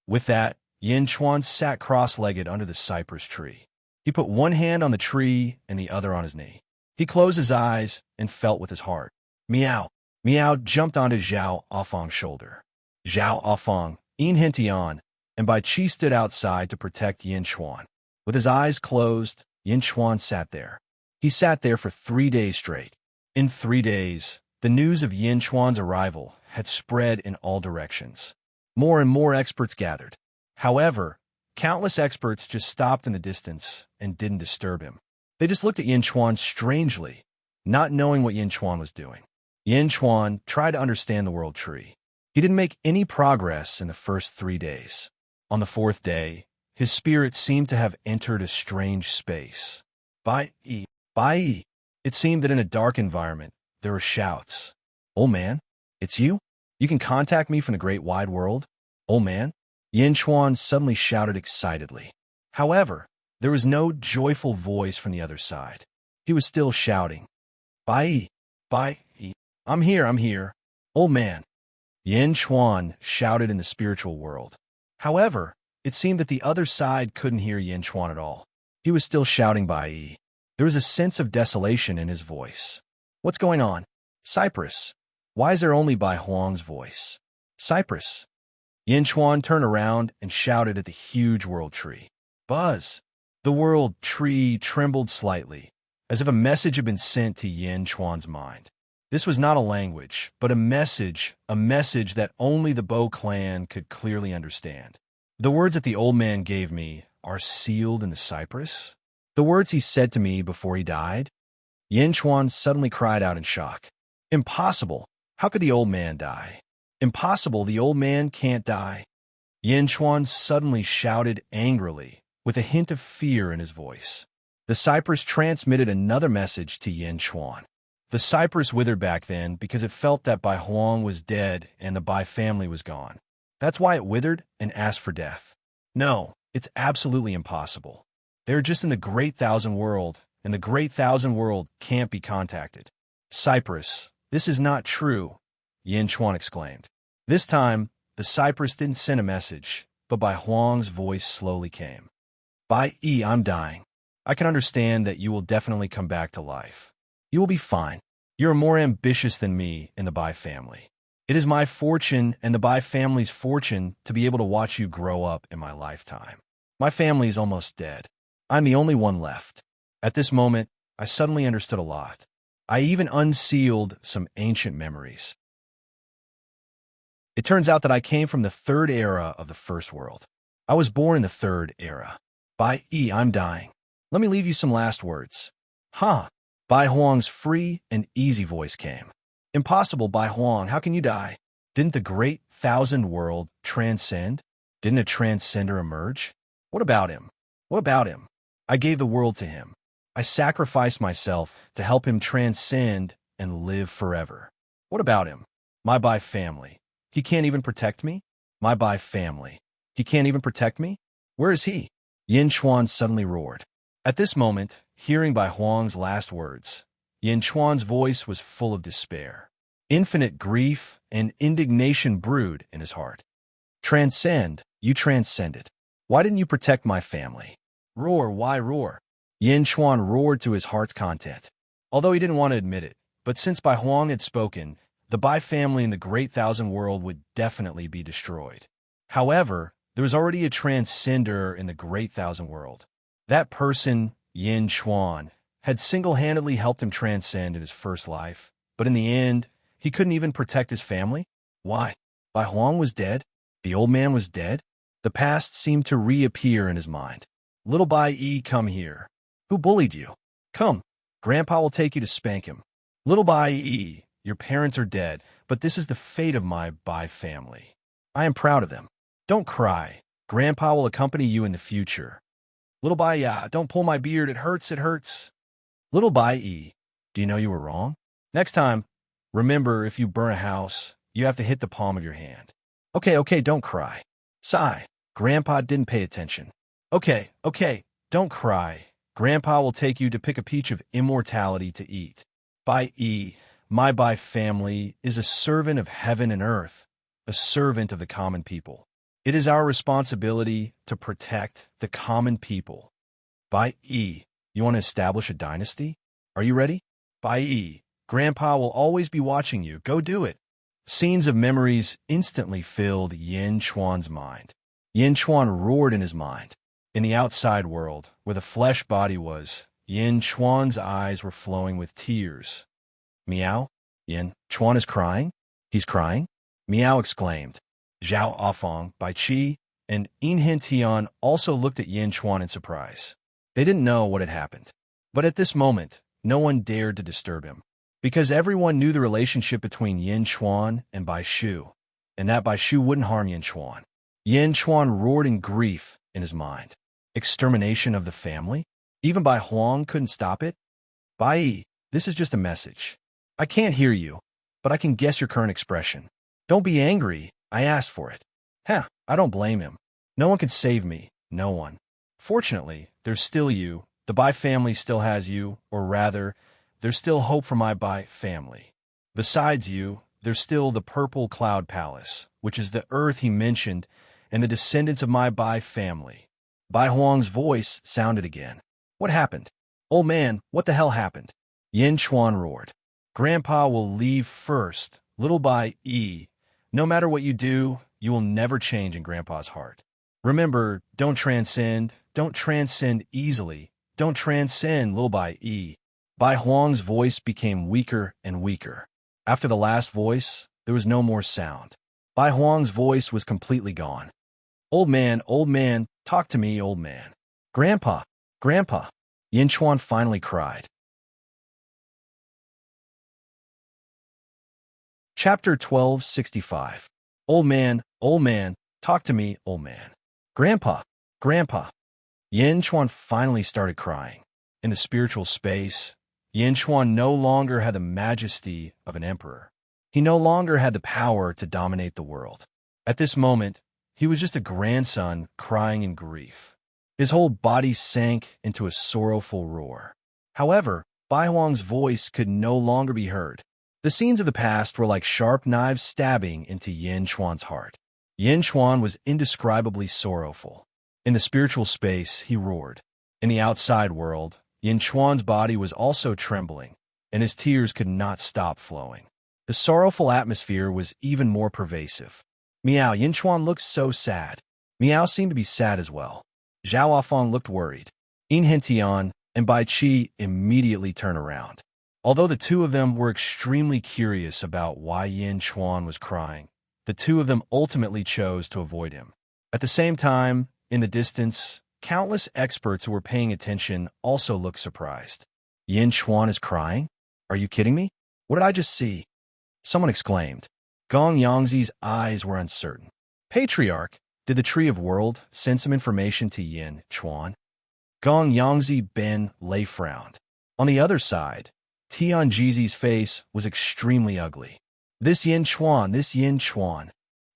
With that, Yin Chuan sat cross-legged under the cypress tree. He put one hand on the tree and the other on his knee. He closed his eyes and felt with his heart. Meow. Meow jumped onto Zhao Afong's shoulder. Zhao Afong, Yin Hentian, and Bai Qi stood outside to protect Yin Chuan. With his eyes closed, Yin Chuan sat there. He sat there for 3 days straight. In 3 days, the news of Yin Chuan's arrival had spread in all directions. More and more experts gathered. However, countless experts just stopped in the distance and didn't disturb him. They just looked at Yin Chuan strangely, not knowing what Yin Chuan was doing. Yin Chuan tried to understand the World Tree. He didn't make any progress in the first 3 days. On the fourth day, his spirit seemed to have entered a strange space. Bai. It seemed that in a dark environment, there were shouts. "Old man, it's you? You can contact me from the great wide world? Old man?" Yin Chuan suddenly shouted excitedly. However, there was no joyful voice from the other side. He was still shouting. Bai. I'm here. Old man. Yin Chuan shouted in the spiritual world. However, it seemed that the other side couldn't hear Yin Chuan at all. He was still shouting Bai. There was a sense of desolation in his voice. What's going on? Cypress. Why is there only Bai Huang's voice? Cypress. Yin Chuan turned around and shouted at the huge world tree. Buzz. The world tree trembled slightly, as if a message had been sent to Yin Chuan's mind. This was not a language, but a message that only the Bo clan could clearly understand. The words that the old man gave me are sealed in the cypress? The words he said to me before he died? Yin Chuan suddenly cried out in shock. Impossible! How could the old man die? Impossible, the old man can't die. Yin Chuan suddenly shouted angrily, with a hint of fear in his voice. The cypress transmitted another message to Yin Chuan. The cypress withered back then because it felt that Bai Huang was dead and the Bai family was gone. That's why it withered and asked for death. No, it's absolutely impossible. They're just in the Great Thousand World, and the Great Thousand World can't be contacted. Cypress, this is not true, Yin Chuan exclaimed. This time, the cypress didn't send a message, but Bai Huang's voice slowly came. Bai, I'm dying. I can understand that you will definitely come back to life. You will be fine. You are more ambitious than me in the Bai family. It is my fortune and the Bai family's fortune to be able to watch you grow up in my lifetime. My family is almost dead. I'm the only one left. At this moment, I suddenly understood a lot. I even unsealed some ancient memories. It turns out that I came from the third era of the first world. I was born in the third era. Bai, I'm dying. Let me leave you some last words. Bai Huang's free and easy voice came. Impossible, Bai Huang, how can you die? Didn't the Great Thousand World transcend? Didn't a transcender emerge? What about him? I gave the world to him. I sacrificed myself to help him transcend and live forever. What about him? My Bai family. He can't even protect me? My Bai family. He can't even protect me? Where is he? Yin Chuan suddenly roared. At this moment, hearing Bai Huang's last words, Yin Chuan's voice was full of despair. Infinite grief and indignation brewed in his heart. Transcend, you transcended. Why didn't you protect my family? Roar, why roar? Yin Chuan roared to his heart's content. Although he didn't want to admit it, but since Bai Huang had spoken, the Bai family in the Great Thousand World would definitely be destroyed. However, there was already a transcender in the Great Thousand World. That person, Yin Chuan, had single-handedly helped him transcend in his first life, but in the end, he couldn't even protect his family? Why? Bai Huang was dead? The old man was dead? The past seemed to reappear in his mind. Little Bai, come here. Who bullied you? Come, Grandpa will take you to spank him. Little Bai, your parents are dead, but this is the fate of my Bai family. I am proud of them. Don't cry. Grandpa will accompany you in the future. Little Bai, don't pull my beard. It hurts. Little Bai, do you know you were wrong? Next time, remember, if you burn a house, you have to hit the palm of your hand. Okay, don't cry. Sigh. Grandpa didn't pay attention. Okay, don't cry. Grandpa will take you to pick a peach of immortality to eat. Bai, my Bai family is a servant of heaven and earth, a servant of the common people. It is our responsibility to protect the common people. Bai, you want to establish a dynasty? Are you ready? Bai, Grandpa will always be watching you. Go do it. Scenes of memories instantly filled Yin Chuan's mind. Yin Chuan roared in his mind. In the outside world, where the flesh body was, Yin Chuan's eyes were flowing with tears. Meow? Yin Chuan is crying? He's crying? Meow exclaimed. Zhao Afong, Bai Qi, and Inhin Tian also looked at Yin Chuan in surprise. They didn't know what had happened. But at this moment, no one dared to disturb him, because everyone knew the relationship between Yin Chuan and Bai Shu, and that Bai Shu wouldn't harm Yin Chuan. Yin Chuan roared in grief in his mind. Extermination of the family? Even Bai Huang couldn't stop it? Bai Yi, this is just a message. I can't hear you, but I can guess your current expression. Don't be angry, I asked for it. I don't blame him. No one could save me, no one. Fortunately, there's still you. The Bai family still has you, or rather, there's still hope for my Bai family. Besides you, there's still the Purple Cloud Palace, which is the earth he mentioned, and the descendants of my Bai family. Bai Huang's voice sounded again. What happened? Old man, what the hell happened? Yin Chuan roared. Grandpa will leave first, little Bai Yi. No matter what you do, you will never change in Grandpa's heart. Remember, don't transcend easily. Don't transcend, little Bai Yi. Bai Huang's voice became weaker and weaker. After the last voice, there was no more sound. Bai Huang's voice was completely gone. Old man, talk to me, old man. Grandpa, Grandpa, Yin Chuan finally cried. Chapter 1265. Old man, talk to me, old man. Grandpa, Grandpa. Yin Chuan finally started crying. In the spiritual space, Yin Chuan no longer had the majesty of an emperor. He no longer had the power to dominate the world. At this moment, he was just a grandson crying in grief. His whole body sank into a sorrowful roar. However, Bai Huang's voice could no longer be heard. The scenes of the past were like sharp knives stabbing into Yin Chuan's heart. Yin Chuan was indescribably sorrowful. In the spiritual space, he roared. In the outside world, Yin Chuan's body was also trembling, and his tears could not stop flowing. The sorrowful atmosphere was even more pervasive. Meow, Yin Chuan looked so sad. Meow seemed to be sad as well. Zhao Afang looked worried. In Hentian and Bai Qi immediately turned around. Although the two of them were extremely curious about why Yin Chuan was crying, the two of them ultimately chose to avoid him. At the same time, in the distance, countless experts who were paying attention also looked surprised. Yin Chuan is crying? Are you kidding me? What did I just see? Someone exclaimed. Gong Yangzi's eyes were uncertain. Patriarch, did the Tree of World send some information to Yin Chuan? Gong Yangzi Ben Lei frowned. On the other side, Tianjizi's face was extremely ugly. This Yin Chuan.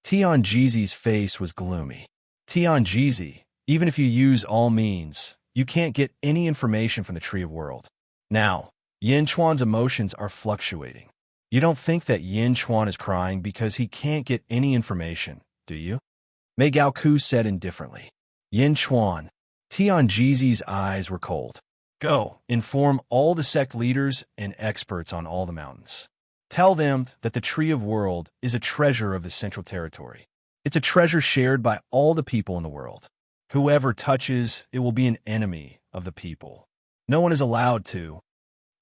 Tianjizi's face was gloomy. Tianjizi, even if you use all means, you can't get any information from the Tree of World. Now, Yin Chuan's emotions are fluctuating. You don't think that Yin Chuan is crying because he can't get any information, do you? Mei Gaoku said indifferently. Yin Chuan. Tianjizi's eyes were cold. Go, inform all the sect leaders and experts on all the mountains. Tell them that the Tree of World is a treasure of the Central Territory. It's a treasure shared by all the people in the world. Whoever touches it will be an enemy of the people. No one is allowed to.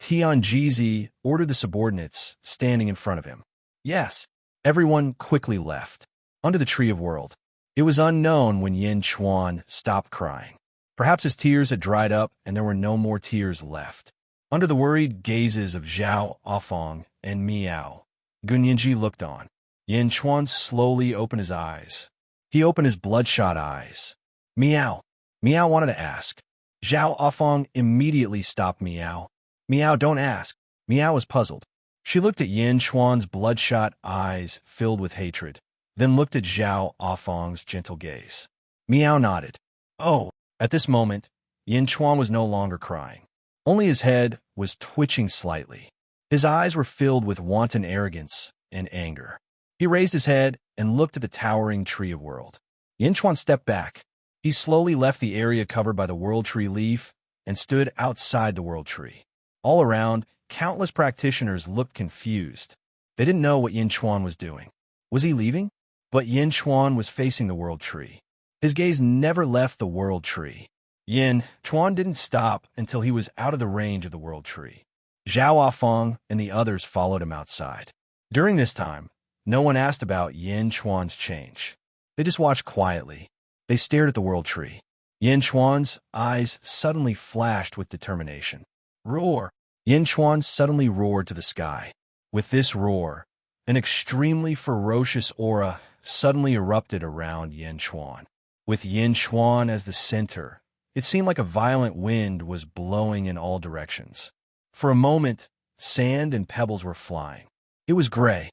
Tianjizi ordered the subordinates standing in front of him. Yes, everyone quickly left. Under the Tree of World. It was unknown when Yin Chuan stopped crying. Perhaps his tears had dried up and there were no more tears left. Under the worried gazes of Zhao Afang and Miao, Gunyinji looked on. Yin Chuan slowly opened his eyes. He opened his bloodshot eyes. Miao. Miao wanted to ask. Zhao Afang immediately stopped Miao. Miao, don't ask. Miao was puzzled. She looked at Yin Chuan's bloodshot eyes filled with hatred, then looked at Zhao Afang's gentle gaze. Miao nodded. Oh. At this moment, Yin Chuan was no longer crying. Only his head was twitching slightly. His eyes were filled with wanton arrogance and anger. He raised his head and looked at the towering Tree of World. Yin Chuan stepped back. He slowly left the area covered by the World Tree leaf and stood outside the World Tree. All around, countless practitioners looked confused. They didn't know what Yin Chuan was doing. Was he leaving? But Yin Chuan was facing the World Tree. His gaze never left the World Tree. Yin Chuan didn't stop until he was out of the range of the World Tree. Zhao Afang and the others followed him outside. During this time, no one asked about Yin Chuan's change. They just watched quietly. They stared at the World Tree. Yin Chuan's eyes suddenly flashed with determination. Roar! Yin Chuan suddenly roared to the sky. With this roar, An extremely ferocious aura suddenly erupted around Yin Chuan. With Yin Chuan as the center, it seemed like a violent wind was blowing in all directions. For a moment, sand and pebbles were flying. It was gray.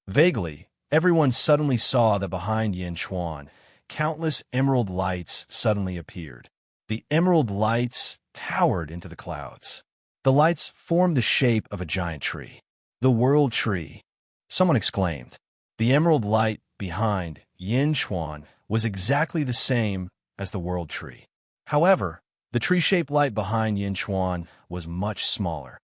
Vaguely, everyone suddenly saw that behind Yin Chuan, countless emerald lights suddenly appeared. The emerald lights towered into the clouds. The lights formed the shape of a giant tree. The World Tree, someone exclaimed. The emerald light behind Yin Chuan was exactly the same as the World Tree. However, the tree-shaped light behind Yin Chuan was much smaller.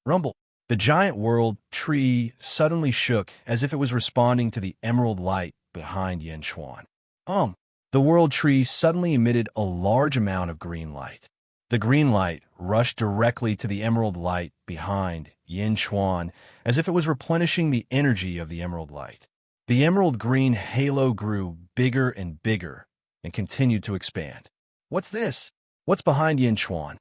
Rumble. The giant World Tree suddenly shook as if it was responding to the emerald light behind Yin Chuan. The World Tree suddenly emitted a large amount of green light. The green light rushed directly to the emerald light behind Yin Chuan as if it was replenishing the energy of the emerald light. The emerald green halo grew bigger and bigger and continued to expand. What's this? What's behind Yin Chuan?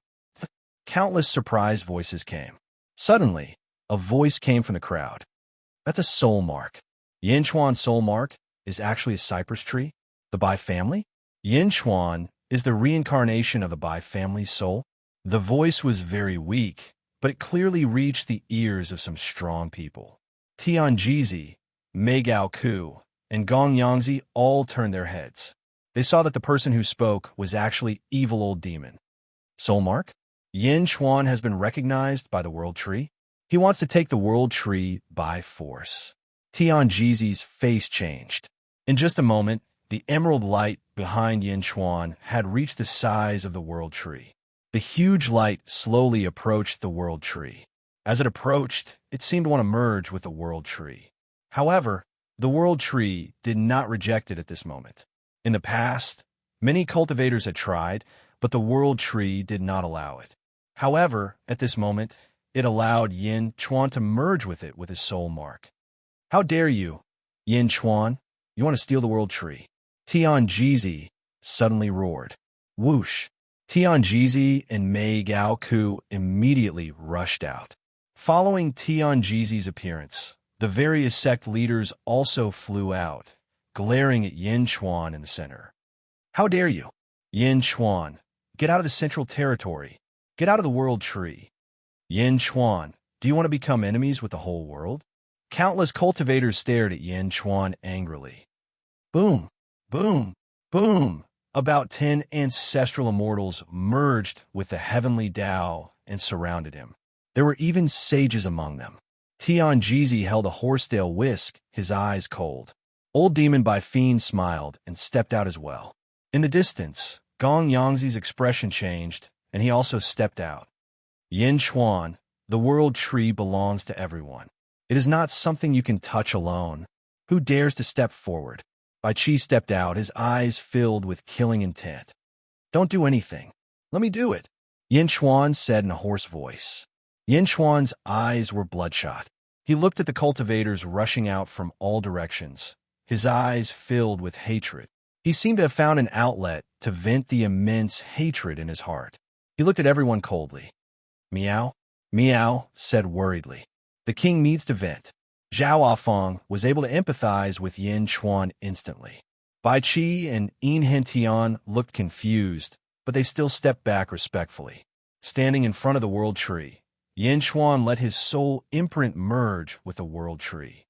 Countless surprised voices came. Suddenly, a voice came from the crowd. That's a soul mark. Yin Chuan's soul mark is actually a cypress tree. The Bai family? Yin Chuan is the reincarnation of the Bai family's soul. The voice was very weak, but it clearly reached the ears of some strong people. Tianjizi, Mei Gao Ku, and Gong Yangzi all turned their heads. They saw that the person who spoke was actually evil old demon. Soul mark? Yin Chuan has been recognized by the World Tree. He wants to take the World Tree by force. Tianjizi's face changed. In just a moment, the emerald light behind Yin Chuan had reached the size of the World Tree. The huge light slowly approached the World Tree. As it approached, it seemed to want to merge with the World Tree. However, the World Tree did not reject it at this moment. In the past, many cultivators had tried, but the World Tree did not allow it. However, at this moment, it allowed Yin Chuan to merge with it with his soul mark. How dare you, Yin Chuan? You want to steal the World Tree? Tianjizi suddenly roared. Whoosh! Tianjizi and Mei Gao Ku immediately rushed out. Following Tianjizi's appearance, the various sect leaders also flew out, glaring at Yin Chuan in the center. How dare you? Yin Chuan, get out of the Central Territory. Get out of the World Tree. Yin Chuan, do you want to become enemies with the whole world? Countless cultivators stared at Yin Chuan angrily. Boom, boom, boom. About 10 ancestral immortals merged with the heavenly Tao and surrounded him. There were even sages among them. Tianjizi held a horsetail whisk, his eyes cold. Old Demon by Fiend smiled and stepped out as well. In the distance, Gong Yangzi's expression changed, and he also stepped out. Yin Chuan, the World Tree belongs to everyone. It is not something you can touch alone. Who dares to step forward? Bai Chi stepped out, his eyes filled with killing intent. Don't do anything. Let me do it, Yin Chuan said in a hoarse voice. Yin Chuan's eyes were bloodshot. He looked at the cultivators rushing out from all directions, his eyes filled with hatred. He seemed to have found an outlet to vent the immense hatred in his heart. He looked at everyone coldly. Meow, Meow said worriedly. The king needs to vent. Zhao Afeng was able to empathize with Yin Chuan instantly. Bai Qi and Yin Hentian looked confused, but they still stepped back respectfully. Standing in front of the World Tree, Yin Chuan let his soul imprint merge with the World Tree.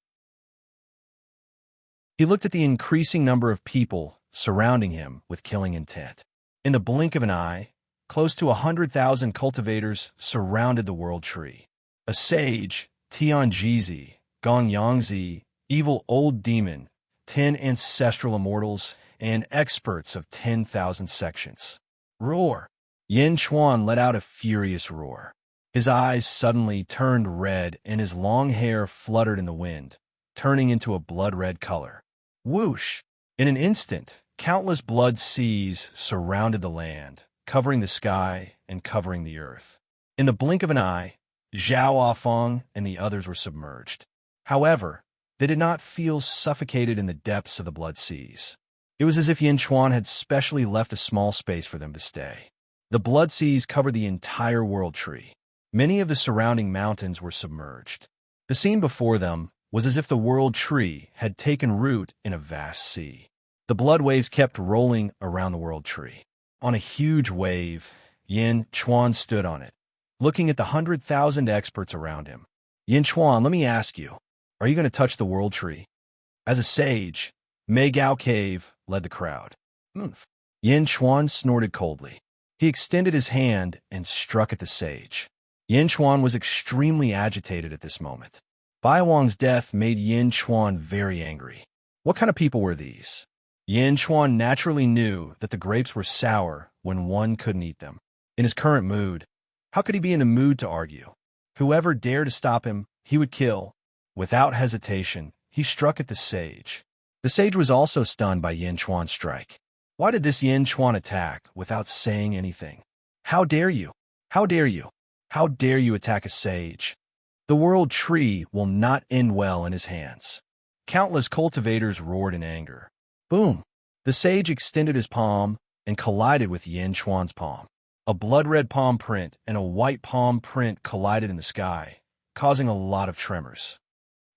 He looked at the increasing number of people surrounding him with killing intent. In the blink of an eye, close to 100,000 cultivators surrounded the World Tree. A sage, Tianjizi, Gong Yangzi, evil old demon, 10 ancestral immortals, and experts of 10,000 sections. Roar! Yin Chuan let out a furious roar. His eyes suddenly turned red and his long hair fluttered in the wind, turning into a blood-red color. Whoosh! In an instant, countless blood seas surrounded the land, covering the sky and covering the earth. In the blink of an eye, Zhao Afeng and the others were submerged. However, they did not feel suffocated in the depths of the blood seas. It was as if Yin Chuan had specially left a small space for them to stay. The blood seas covered the entire World Tree. Many of the surrounding mountains were submerged. The scene before them was as if the world tree had taken root in a vast sea. The blood waves kept rolling around the world tree. On a huge wave, Yin Chuan stood on it, looking at the 100,000 experts around him. Yin Chuan, let me ask you, are you going to touch the world tree? As a sage, Mei Gao Cave led the crowd. Oomph. Yin Chuan snorted coldly. He extended his hand and struck at the sage. Yin Chuan was extremely agitated at this moment. Bai Wang's death made Yin Chuan very angry. What kind of people were these? Yin Chuan naturally knew that the grapes were sour when one couldn't eat them. In his current mood, how could he be in the mood to argue? Whoever dared to stop him, he would kill. Without hesitation, he struck at the sage. The sage was also stunned by Yin Chuan's strike. Why did this Yin Chuan attack without saying anything? How dare you? How dare you? How dare you attack a sage? The world tree will not end well in his hands. Countless cultivators roared in anger. Boom! The sage extended his palm and collided with Yin Chuan's palm. A blood-red palm print and a white palm print collided in the sky, causing a lot of tremors.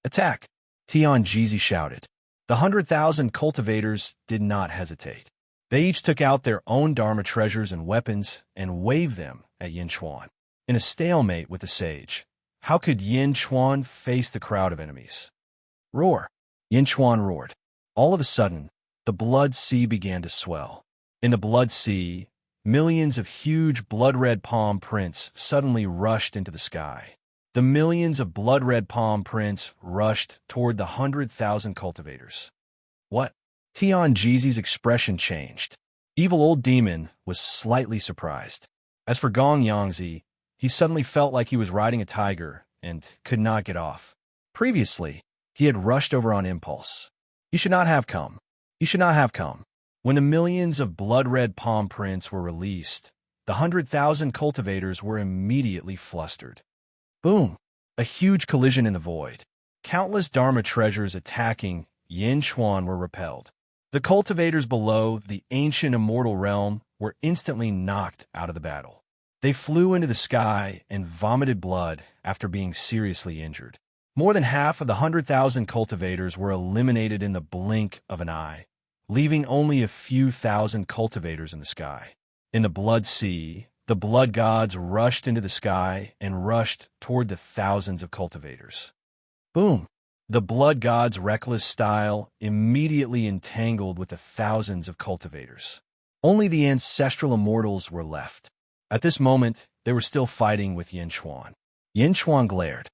Attack! Tian Jizi shouted. The 100,000 cultivators did not hesitate. They each took out their own Dharma treasures and weapons and waved them at Yin Chuan. In a stalemate with the sage, how could Yin Chuan face the crowd of enemies? Roar! Yin Chuan roared. All of a sudden, the blood sea began to swell. In the blood sea, millions of huge blood-red palm prints suddenly rushed into the sky. The millions of blood-red palm prints rushed toward the 100,000 cultivators. What? Tian Jizi's expression changed. Evil old demon was slightly surprised. As for Gong Yangzi, he suddenly felt like he was riding a tiger and could not get off. Previously, he had rushed over on impulse. You should not have come. You should not have come. When the millions of blood-red palm prints were released, the 100,000 cultivators were immediately flustered. Boom! A huge collision in the void. Countless Dharma treasures attacking Yin Chuan were repelled. The cultivators below the ancient immortal realm were instantly knocked out of the battle. They flew into the sky and vomited blood after being seriously injured. More than half of the 100,000 cultivators were eliminated in the blink of an eye, leaving only a few thousand cultivators in the sky. In the blood sea, the blood gods rushed into the sky and rushed toward the thousands of cultivators. Boom! The blood gods' reckless style immediately entangled with the thousands of cultivators. Only the ancestral immortals were left. At this moment, they were still fighting with Yin Chuan. Yin Chuan glared.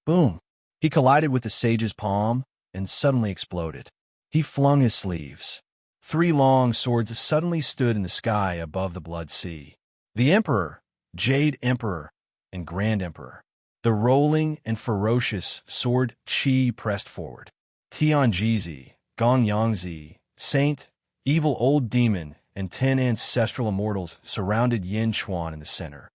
Boom! He collided with the sage's palm and suddenly exploded. He flung his sleeves. 3 long swords suddenly stood in the sky above the blood sea. The Emperor, Jade Emperor, and Grand Emperor. The rolling and ferocious sword Qi pressed forward. Tian Jizi, Gong Yangzi, Saint, Evil Old Demon, and 10 ancestral immortals surrounded Yin Chuan in the center.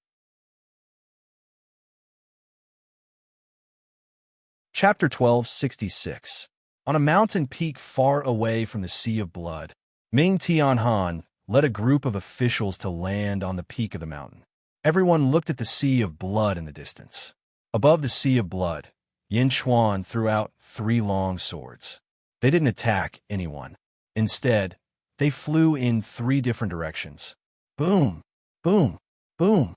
Chapter 1266. On a mountain peak far away from the Sea of Blood, Ming Tianhan led a group of officials to land on the peak of the mountain. Everyone looked at the Sea of Blood in the distance. Above the Sea of Blood, Yin Chuan threw out 3 long swords. They didn't attack anyone. Instead, they flew in 3 different directions. Boom! Boom! Boom!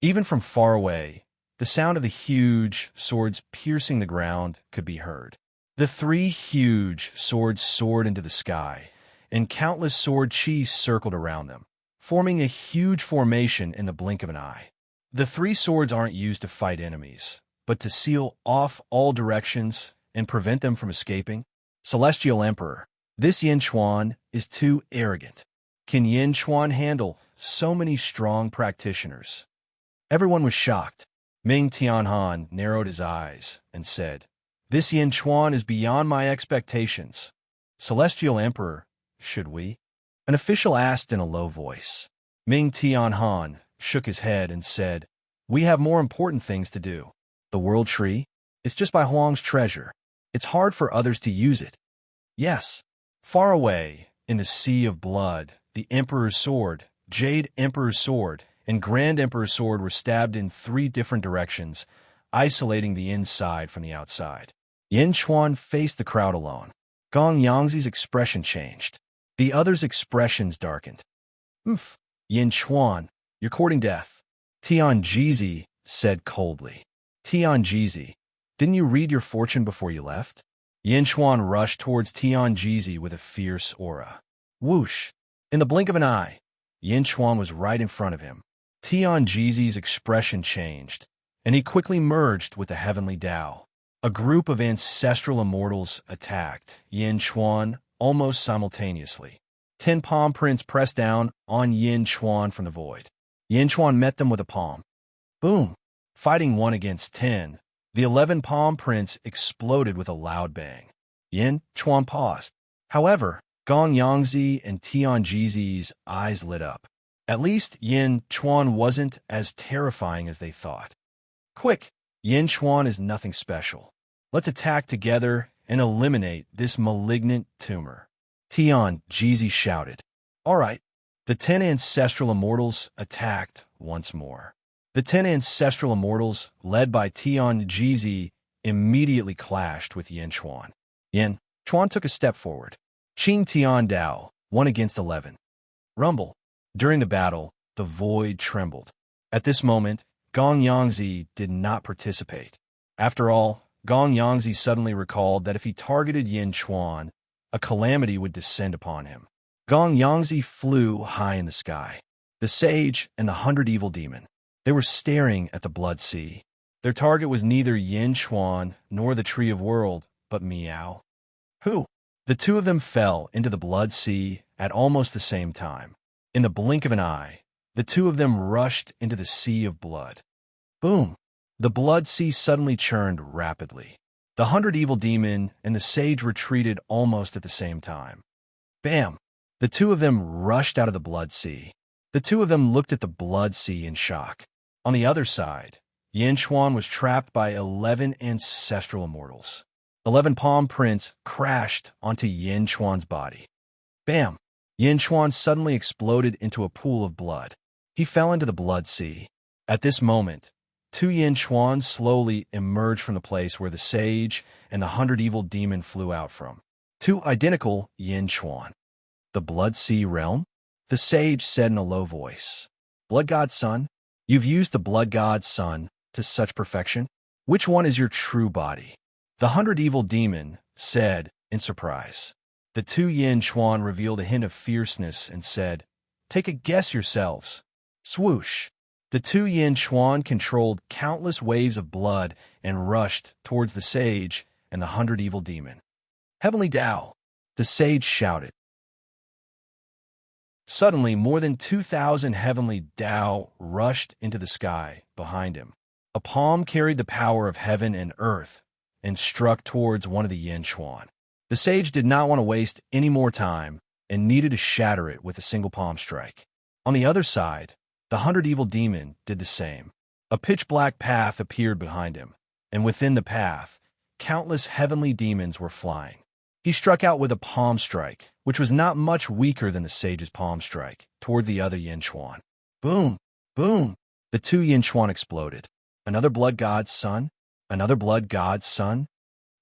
Even from far away, the sound of the huge swords piercing the ground could be heard. The 3 huge swords soared into the sky, and countless sword Qi circled around them, forming a huge formation in the blink of an eye. The 3 swords aren't used to fight enemies, but to seal off all directions and prevent them from escaping. Celestial Emperor, this Yin Chuan is too arrogant. Can Yin Chuan handle so many strong practitioners? Everyone was shocked. Ming Tianhan narrowed his eyes and said, This Yin Chuan is beyond my expectations. Celestial Emperor, should we? An official asked in a low voice. Ming Tianhan shook his head and said, We have more important things to do. The world tree? It's just by Huang's treasure. It's hard for others to use it. Yes. Far away, in the Sea of Blood, the Emperor's sword, Jade Emperor's sword, and Grand Emperor's sword were stabbed in 3 different directions, isolating the inside from the outside. Yin Chuan faced the crowd alone. Gong Yangzi's expression changed. The others' expressions darkened. "Oof, Yin Chuan, you're courting death," Tian Jizi said coldly. "Tian Jizi, didn't you read your fortune before you left?" Yin Chuan rushed towards Tian Jizi with a fierce aura. Whoosh! In the blink of an eye, Yin Chuan was right in front of him. Tian Jizi's expression changed, and he quickly merged with the heavenly Tao. A group of ancestral immortals attacked Yin Chuan almost simultaneously. 10 palm prints pressed down on Yin Chuan from the void. Yin Chuan met them with a palm. Boom! Fighting 1 against 10, the 11 palm prints exploded with a loud bang. Yin Chuan paused. However, Gong Yangzi and Tian Jizi's eyes lit up. At least Yin Chuan wasn't as terrifying as they thought. Quick! Yin Chuan is nothing special. Let's attack together and eliminate this malignant tumor. Tian Jizi shouted. All right. The 10 ancestral immortals attacked once more. The 10 ancestral immortals, led by Tian Jizi, immediately clashed with Yin Chuan. Yin Chuan took a step forward. Qing Tian Dao, 1 against 11. Rumble. During the battle, the void trembled. At this moment, Gong Yangzi did not participate. After all, Gong Yangzi suddenly recalled that if he targeted Yin Chuan, a calamity would descend upon him. Gong Yangzi flew high in the sky. The sage and the 100 evil demon. They were staring at the blood sea. Their target was neither Yin Chuan nor the Tree of World, but Miao. Who? The two of them fell into the blood sea at almost the same time. In the blink of an eye, the two of them rushed into the sea of blood. Boom! The blood sea suddenly churned rapidly. The 100 evil demon and the sage retreated almost at the same time. Bam! The two of them rushed out of the blood sea. The two of them looked at the blood sea in shock. On the other side, Yin Chuan was trapped by 11 ancestral immortals. 11 palm prints crashed onto Yin Chuan's body. Bam! Yin Chuan suddenly exploded into a pool of blood. He fell into the blood sea. At this moment, 2 Yin Chuan slowly emerged from the place where the sage and the 100 evil demon flew out from. 2 identical Yin Chuan. The blood sea realm? The sage said in a low voice. Blood God's son, you've used the blood God's son to such perfection. Which one is your true body? The 100 evil demon said in surprise. The 2 Yin Chuan revealed a hint of fierceness and said, Take a guess yourselves. Swoosh! The 2 Yin Chuan controlled countless waves of blood and rushed towards the sage and the 100 evil demon. Heavenly Tao! The sage shouted. Suddenly, more than 2,000 heavenly Tao rushed into the sky behind him. A palm carried the power of heaven and earth and struck towards one of the Yin Chuan. The sage did not want to waste any more time and needed to shatter it with a single palm strike. On the other side, the 100 evil demon did the same. A pitch-black path appeared behind him, and within the path, countless heavenly demons were flying. He struck out with a palm strike, which was not much weaker than the sage's palm strike, toward the other Yin Chuan. Boom! Boom! The 2 Yin Chuan exploded. Another blood god's son? Another blood god's son?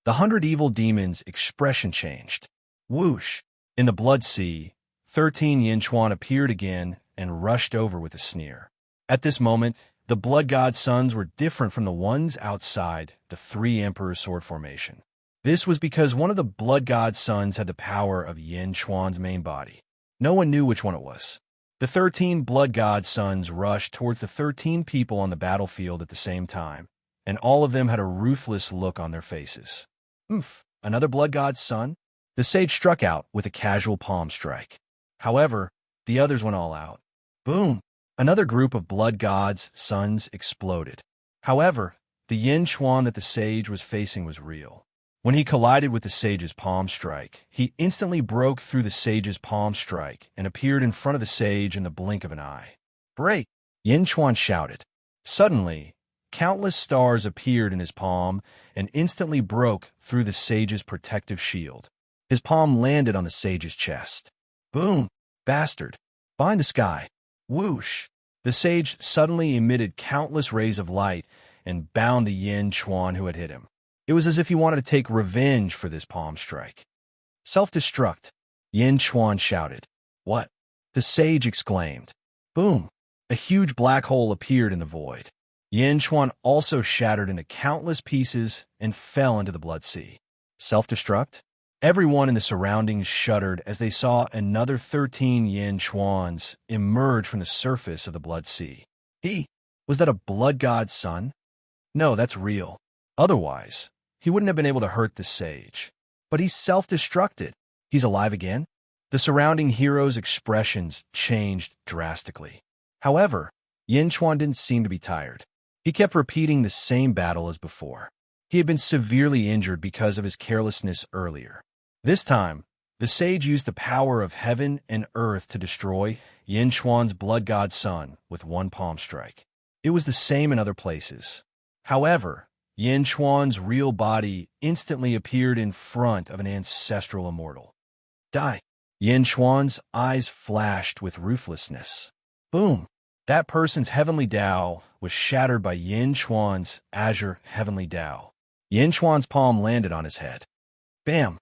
The 100 evil demons' expression changed. Whoosh! In the blood sea, 13 Yin Chuan appeared again and rushed over with a sneer. At this moment, the blood god's sons were different from the ones outside the 3 Emperor Sword formation. This was because one of the blood god's sons had the power of Yin Chuan's main body. No one knew which one it was. The 13 blood god's sons rushed towards the 13 people on the battlefield at the same time, and all of them had a ruthless look on their faces. Oomph! Another blood god's son? The sage struck out with a casual palm strike. However, the others went all out. Boom! Another group of blood god's sons exploded. However, the Yin Chuan that the sage was facing was real. When he collided with the sage's palm strike, he instantly broke through the sage's palm strike and appeared in front of the sage in the blink of an eye. Break! Yin Chuan shouted. Suddenly, countless stars appeared in his palm and instantly broke through the sage's protective shield. His palm landed on the sage's chest. Boom! Bastard! Behind the sky. Whoosh! The sage suddenly emitted countless rays of light and bound the Yin Chuan who had hit him. It was as if he wanted to take revenge for this palm strike. Self-destruct, Yin Chuan shouted. What? The sage exclaimed. Boom! A huge black hole appeared in the void. Yin Chuan also shattered into countless pieces and fell into the blood sea. Self-destruct? Everyone in the surroundings shuddered as they saw another 13 Yin Chuans emerge from the surface of the blood sea. Was that a blood god's son? No, that's real. Otherwise, he wouldn't have been able to hurt the sage. But he's self-destructed. He's alive again? The surrounding hero's expressions changed drastically. However, Yin Chuan didn't seem to be tired. He kept repeating the same battle as before. He had been severely injured because of his carelessness earlier. This time, the sage used the power of heaven and earth to destroy Yin Chuan's blood god son with one palm strike. It was the same in other places. However, Yin Chuan's real body instantly appeared in front of an ancestral immortal. Die! Yin Chuan's eyes flashed with ruthlessness. Boom! That person's heavenly Tao was shattered by Yin Chuan's azure heavenly Tao. Yin Chuan's palm landed on his head. Bam!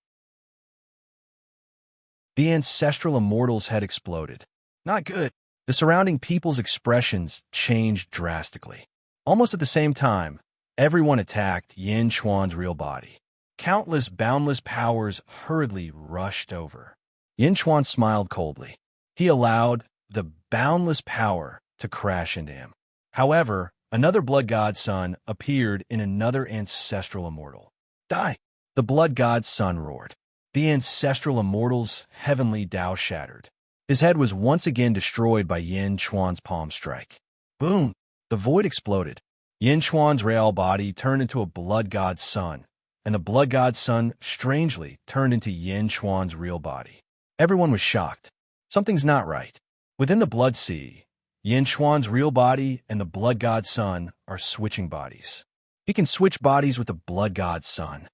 The ancestral immortal's head exploded. Not good. The surrounding people's expressions changed drastically. Almost at the same time, everyone attacked Yin Chuan's real body. Countless boundless powers hurriedly rushed over. Yin Chuan smiled coldly. He allowed the boundless power to crash into him. However, another blood god's son appeared in another ancestral immortal. Die! The blood god's son roared. The ancestral immortal's heavenly Tao shattered. His head was once again destroyed by Yin Chuan's palm strike. Boom! The void exploded. Yin Chuan's real body turned into a blood god's son, and the blood god's son, strangely, turned into Yin Chuan's real body. Everyone was shocked. Something's not right. Within the blood sea, Yin Chuan's real body and the blood god's son are switching bodies. He can switch bodies with the blood god's son.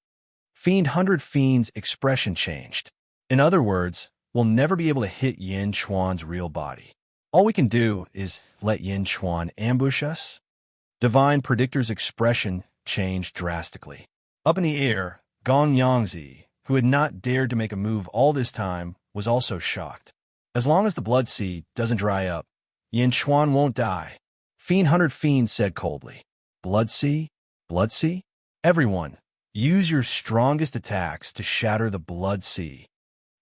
Fiend 100 Fiend's expression changed. In other words, we'll never be able to hit Yin Chuan's real body. All we can do is let Yin Chuan ambush us. Divine Predictor's expression changed drastically. Up in the air, Gong Yangzi, who had not dared to make a move all this time, was also shocked. As long as the blood sea doesn't dry up, Yin Chuan won't die. Fiend 100 Fiend said coldly. Blood sea? Blood sea? Everyone, use your strongest attacks to shatter the blood sea.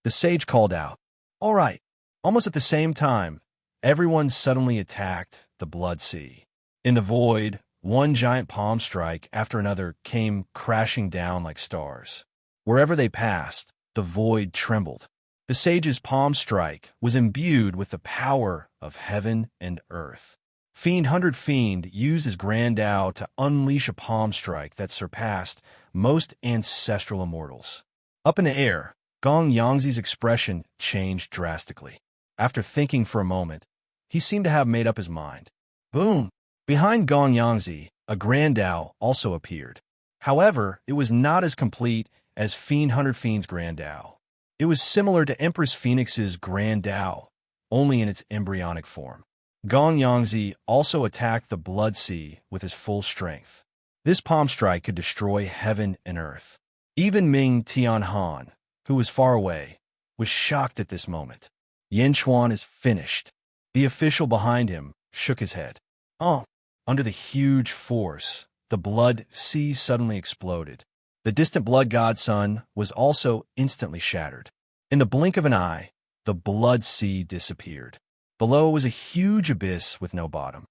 The sage called out. All right. Almost at the same time, everyone suddenly attacked the blood sea. In the void, one giant palm strike after another came crashing down like stars. Wherever they passed, the void trembled. The sage's palm strike was imbued with the power of heaven and earth. Fiend 100 Fiend used his grand Tao to unleash a palm strike that surpassed most ancestral immortals. Up in the air, Gong Yangzi's expression changed drastically. After thinking for a moment, he seemed to have made up his mind. Boom! Behind Gong Yangzi, a grand Tao also appeared. However, it was not as complete as Fiend 100 Fiend's grand Tao. It was similar to Empress Phoenix's grand Tao, only in its embryonic form. Gong Yangzi also attacked the blood sea with his full strength. This palm strike could destroy heaven and earth. Even Ming Tianhan, who was far away, was shocked at this moment. Yin Chuan is finished. The official behind him shook his head. Under the huge force, the blood sea suddenly exploded. The distant blood god son was also instantly shattered. In the blink of an eye, the blood sea disappeared. Below was a huge abyss with no bottom.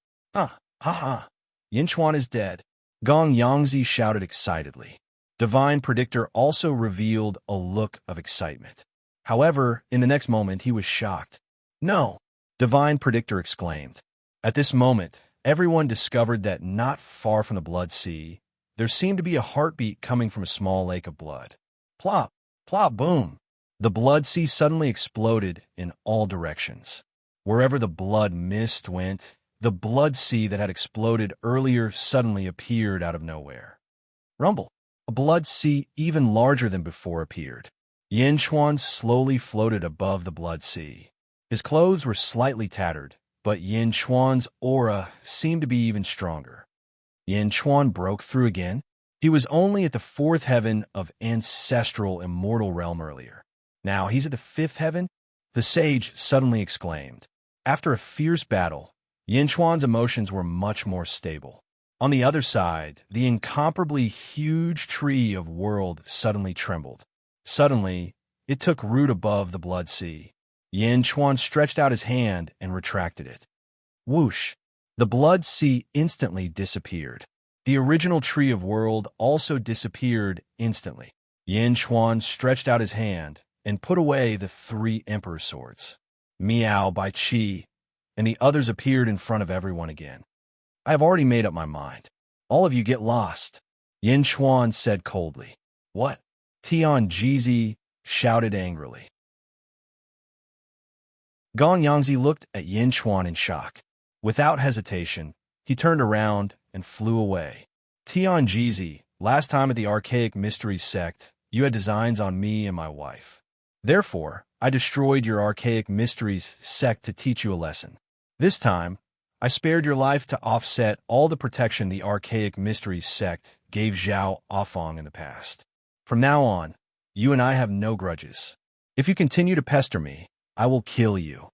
Yin Chuan is dead. Gong Yangzi shouted excitedly. Divine Predictor also revealed a look of excitement. However, in the next moment, he was shocked. No! Divine Predictor exclaimed. At this moment, everyone discovered that not far from the blood sea, there seemed to be a heartbeat coming from a small lake of blood. Plop! Plop! Boom! The blood sea suddenly exploded in all directions. Wherever the blood mist went, the blood sea that had exploded earlier suddenly appeared out of nowhere. Rumble! A blood sea even larger than before appeared. Yin Chuan slowly floated above the blood sea. His clothes were slightly tattered, but Yin Chuan's aura seemed to be even stronger. Yin Chuan broke through again. He was only at the fourth heaven of ancestral immortal realm earlier. Now he's at the fifth heaven? The sage suddenly exclaimed. After a fierce battle, Yin Chuan's emotions were much more stable. On the other side, the incomparably huge tree of world suddenly trembled. Suddenly, it took root above the blood sea. Yin Chuan stretched out his hand and retracted it. Whoosh! The blood sea instantly disappeared. The original tree of world also disappeared instantly. Yin Chuan stretched out his hand and put away the 3 emperor swords. Miao by Qi, and the others appeared in front of everyone again. I have already made up my mind. All of you get lost, Yin Chuan said coldly. What? Tian Jizi shouted angrily. Gong Yangzi looked at Yin Chuan in shock. Without hesitation, he turned around and flew away. Tian Jizi, last time at the Archaic Mysteries sect, you had designs on me and my wife. Therefore, I destroyed your Archaic Mysteries sect to teach you a lesson. This time, I spared your life to offset all the protection the Archaic Mysteries sect gave Zhao Afong in the past. From now on, you and I have no grudges. If you continue to pester me, I will kill you.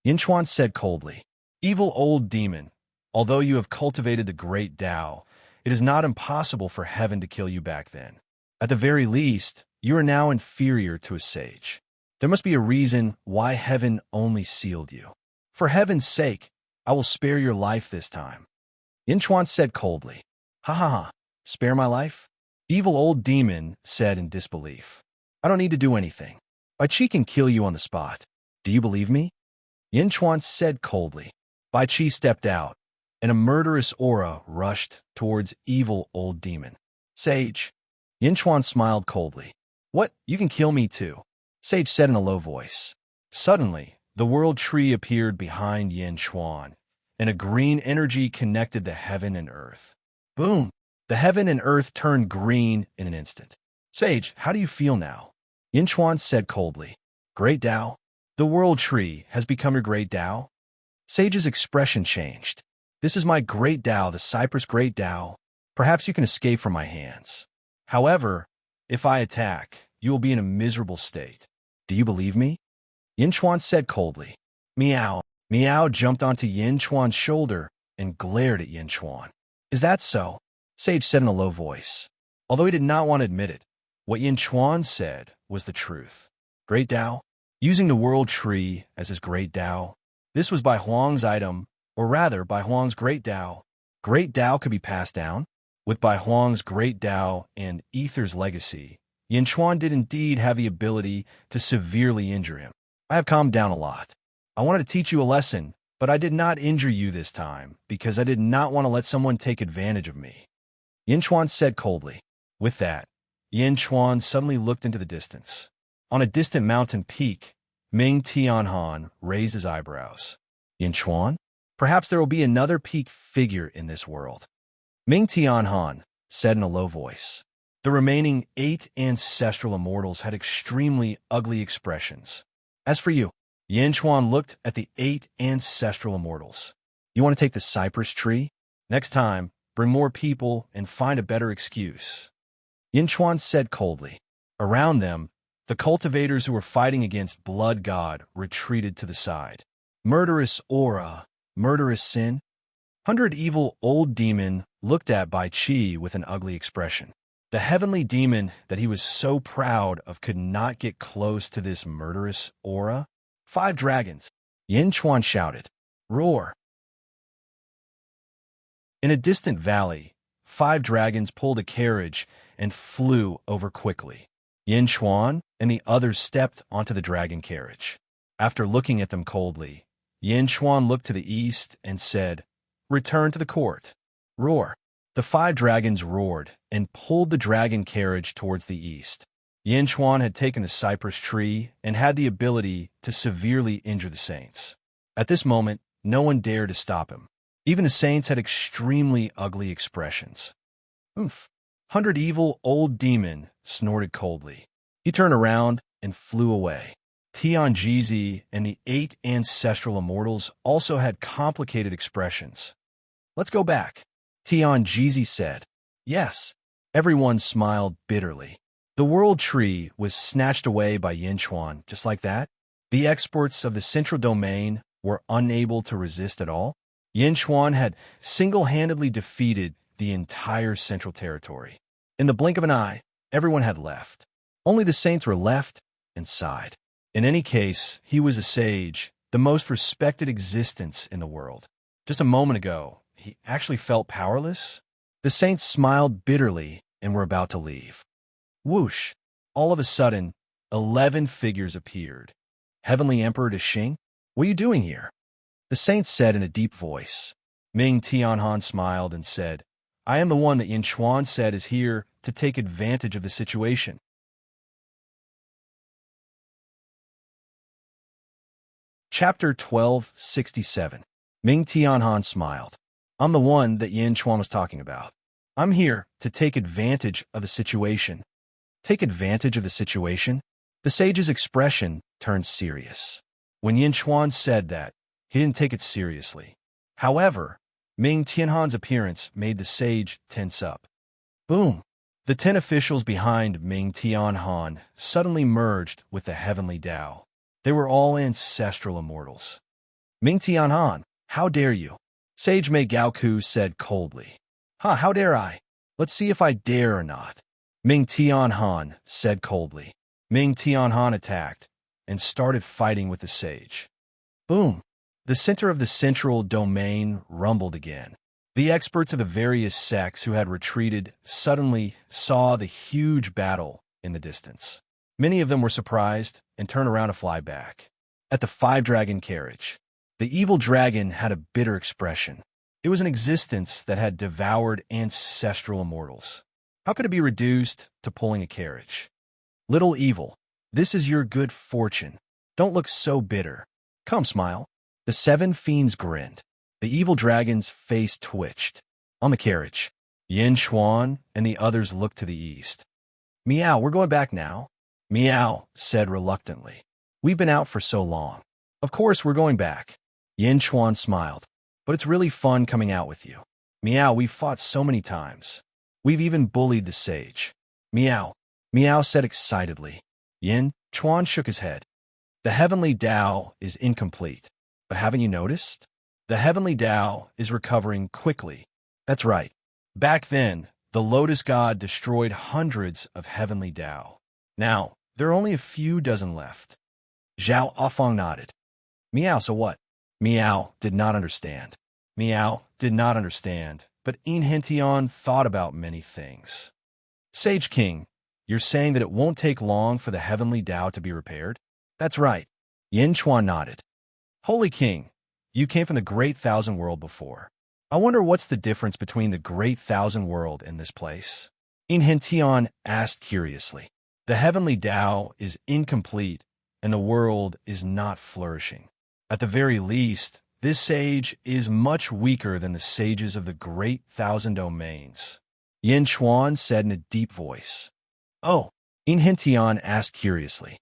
Yin Chuan said coldly. Evil old demon, although you have cultivated the great Tao, it is not impossible for heaven to kill you back then. At the very least, you are now inferior to a sage. There must be a reason why heaven only sealed you. For heaven's sake, I will spare your life this time. Yin Chuan said coldly. Ha ha ha, spare my life? Evil old demon said in disbelief. I don't need to do anything. Bai Qi can kill you on the spot. Do you believe me? Yin Chuan said coldly. Bai Qi stepped out, and a murderous aura rushed towards evil old demon. Sage. Yin Chuan smiled coldly. What? You can kill me too, Sage said in a low voice. Suddenly, the world tree appeared behind Yin Chuan, and a green energy connected the heaven and earth. Boom! The heaven and earth turned green in an instant. Sage, how do you feel now? Yin Chuan said coldly. Great Tao? The world tree has become your great Tao? Sage's expression changed. This is my great Tao, the Cypress great Tao. Perhaps you can escape from my hands. However, if I attack, you will be in a miserable state. Do you believe me? Yin Chuan said coldly. Meow. Meow jumped onto Yin Chuan's shoulder and glared at Yin Chuan. Is that so? Sage said in a low voice. Although he did not want to admit it, what Yin Chuan said was the truth. Great Tao? Using the world tree as his great Tao. This was Bai Huang's item, or rather Bai Huang's great Tao. Great Tao could be passed down. With Bai Huang's great Tao and Ether's legacy, Yin Chuan did indeed have the ability to severely injure him. I have calmed down a lot. I wanted to teach you a lesson, but I did not injure you this time because I did not want to let someone take advantage of me. Yin Chuan said coldly. With that, Yin Chuan suddenly looked into the distance. On a distant mountain peak, Ming Tianhan raised his eyebrows. Yin Chuan? Perhaps there will be another peak figure in this world. Ming Tianhan said in a low voice. The remaining 8 ancestral immortals had extremely ugly expressions. As for you, Yin Chuan looked at the 8 ancestral immortals. You want to take the cypress tree? Next time, bring more people and find a better excuse. Yin Chuan said coldly. Around them, the cultivators who were fighting against Blood God retreated to the side. Murderous aura, murderous sin. 100 evil old demon looked at Bai Qi with an ugly expression. The heavenly demon that he was so proud of could not get close to this murderous aura. 5 dragons. Yin Chuan shouted. Roar. In a distant valley, 5 dragons pulled a carriage and flew over quickly. Yin Chuan and the others stepped onto the dragon carriage. After looking at them coldly, Yin Chuan looked to the east and said, Return to the court. Roar. The 5 dragons roared and pulled the dragon carriage towards the east. Yin Chuan had taken the cypress tree and had the ability to severely injure the saints. At this moment, no one dared to stop him. Even the saints had extremely ugly expressions. Oomph. 100 evil old demon snorted coldly. He turned around and flew away. Tian Jizi and the 8 ancestral immortals also had complicated expressions. Let's go back. Tian Jizi said. Yes. Everyone smiled bitterly. The world tree was snatched away by Yin Chuan just like that. The experts of the central domain were unable to resist at all. Yin Chuan had single-handedly defeated the entire central territory. In the blink of an eye, everyone had left. Only the saints were left and sighed. In any case, he was a sage, the most respected existence in the world. Just a moment ago, he actually felt powerless. The saints smiled bitterly and were about to leave. Whoosh! All of a sudden, 11 figures appeared. Heavenly Emperor Deshing, what are you doing here? The saint said in a deep voice. Ming Tianhan smiled and said, I am the one that Yin Chuan said is here to take advantage of the situation. Chapter 1267. Ming Tianhan smiled. I'm the one that Yin Chuan was talking about. I'm here to take advantage of the situation. Take advantage of the situation? The sage's expression turned serious. When Yin Chuan said that, he didn't take it seriously. However, Ming Tianhan's appearance made the sage tense up. Boom! The 10 officials behind Ming Tianhan suddenly merged with the heavenly Tao. They were all ancestral immortals. Ming Tianhan, how dare you? Sage Mei Gaoku said coldly. How dare I? Let's see if I dare or not. Ming Tianhan said coldly. Ming Tianhan attacked and started fighting with the sage. Boom! The center of the central domain rumbled again. The experts of the various sects who had retreated suddenly saw the huge battle in the distance. Many of them were surprised and turned around to fly back. At the 5-dragon carriage, the evil dragon had a bitter expression. It was an existence that had devoured ancestral immortals. How could it be reduced to pulling a carriage? Little evil, this is your good fortune. Don't look so bitter. Come, smile. The 7 fiends grinned. The evil dragon's face twitched. On the carriage, Yin Chuan and the others looked to the east. Meow, we're going back now. Meow said reluctantly. We've been out for so long. Of course we're going back. Yin Chuan smiled. But it's really fun coming out with you. Meow, we've fought so many times. We've even bullied the sage. Meow. Meow said excitedly. Yin Chuan shook his head. The heavenly Tao is incomplete. But haven't you noticed? The heavenly Tao is recovering quickly. That's right. Back then, the Lotus God destroyed hundreds of heavenly Tao. Now, there are only a few dozen left. Zhao Afong nodded. Meow, so what? Meow did not understand. Meow did not understand, but Enrich thought about many things. Sage King, you're saying that it won't take long for the heavenly Tao to be repaired? That's right. Yin Chuan nodded. Holy King, you came from the Great Thousand World before. I wonder what's the difference between the Great Thousand World and this place? Enrich asked curiously. The heavenly Tao is incomplete, and the world is not flourishing. At the very least, this sage is much weaker than the sages of the Great Thousand Domains. Yin Chuan said in a deep voice. Oh, Enrich asked curiously.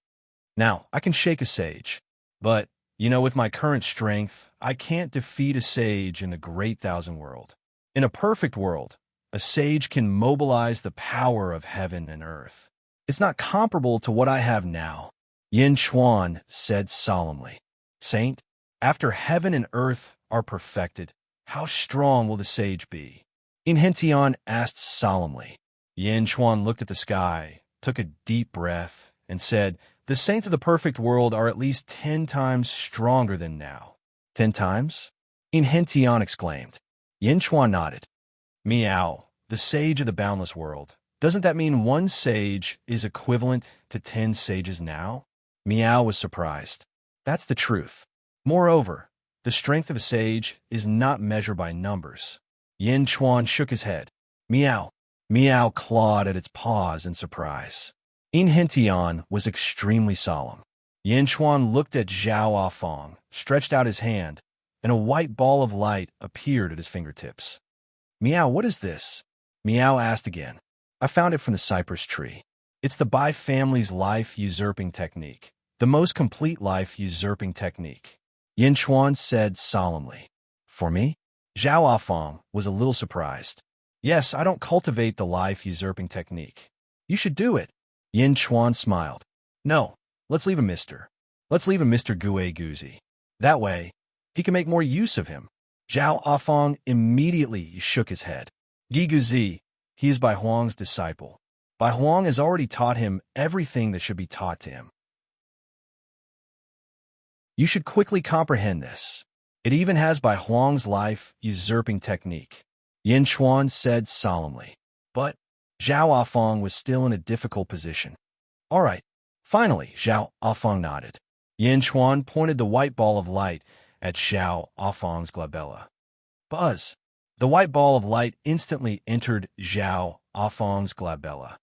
Now, I can shake a sage, but with my current strength, I can't defeat a sage in the Great Thousand World. In a perfect world, a sage can mobilize the power of heaven and earth. It's not comparable to what I have now, Yin Chuan said solemnly. Saint, after heaven and earth are perfected, how strong will the sage be? Enrich asked solemnly. Yin Chuan looked at the sky, took a deep breath, and said, the saints of the perfect world are at least 10 times stronger than now. 10 times? Enrich exclaimed. Yin Chuan nodded. Meow, the sage of the boundless world. Doesn't that mean 1 sage is equivalent to 10 sages now? Meow was surprised. That's the truth. Moreover, the strength of a sage is not measured by numbers. Yin Chuan shook his head. Meow. Meow clawed at its paws in surprise. Enrich was extremely solemn. Yin Chuan looked at Zhao Afong, stretched out his hand, and a white ball of light appeared at his fingertips. Meow, what is this? Meow asked again. I found it from the cypress tree. It's the Bai family's life-usurping technique, the most complete life-usurping technique. Yin Chuan said solemnly. For me? Zhao Afong was a little surprised. Yes, I don't cultivate the life-usurping technique. You should do it. Yin Chuan smiled. No, let's leave him Mr. Let's leave him Mr. Gue Guzi. That way, he can make more use of him. Zhao Afong immediately shook his head. Gi Guzi, he is Bai Huang's disciple. Bai Huang has already taught him everything that should be taught to him. You should quickly comprehend this. It even has Bai Huang's life-usurping technique, Yin Chuan said solemnly. But Zhao Afong was still in a difficult position. All right. Finally, Zhao Afong nodded. Yin Chuan pointed the white ball of light at Zhao Afong's glabella. Buzz! The white ball of light instantly entered Zhao Afong's glabella.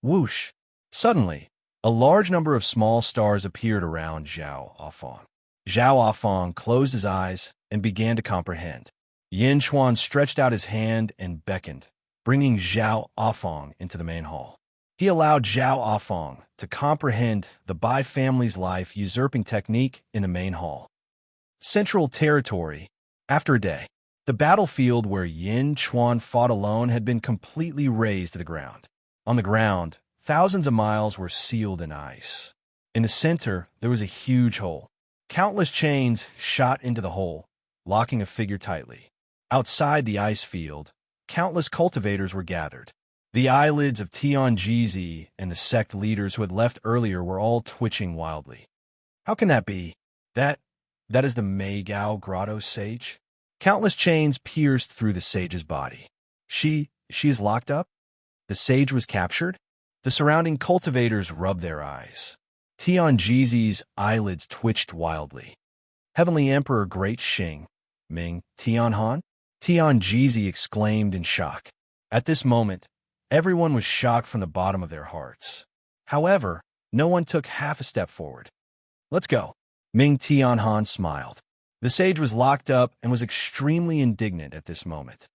Whoosh! Suddenly, a large number of small stars appeared around Zhao Afong. Zhao Afong closed his eyes and began to comprehend. Yin Chuan stretched out his hand and beckoned, bringing Zhao Afong into the main hall. He allowed Zhao Afong to comprehend the Bai family's life-usurping technique in the main hall. Central Territory. After a day, the battlefield where Yin Chuan fought alone had been completely razed to the ground. On the ground, thousands of miles were sealed in ice. In the center, there was a huge hole. Countless chains shot into the hole, locking a figure tightly. Outside the ice field, countless cultivators were gathered. The eyelids of Tian Jizi and the sect leaders who had left earlier were all twitching wildly. How can that be? That is the Mei Gao Grotto sage? Countless chains pierced through the sage's body. She is locked up? The sage was captured? The surrounding cultivators rubbed their eyes. Tian Jizi's eyelids twitched wildly. Heavenly Emperor Great Xing, Ming, Tianhan? Tian Jizi exclaimed in shock. At this moment, everyone was shocked from the bottom of their hearts. However, no one took half a step forward. Let's go. Ming Tianhan smiled. The sage was locked up and was extremely indignant at this moment.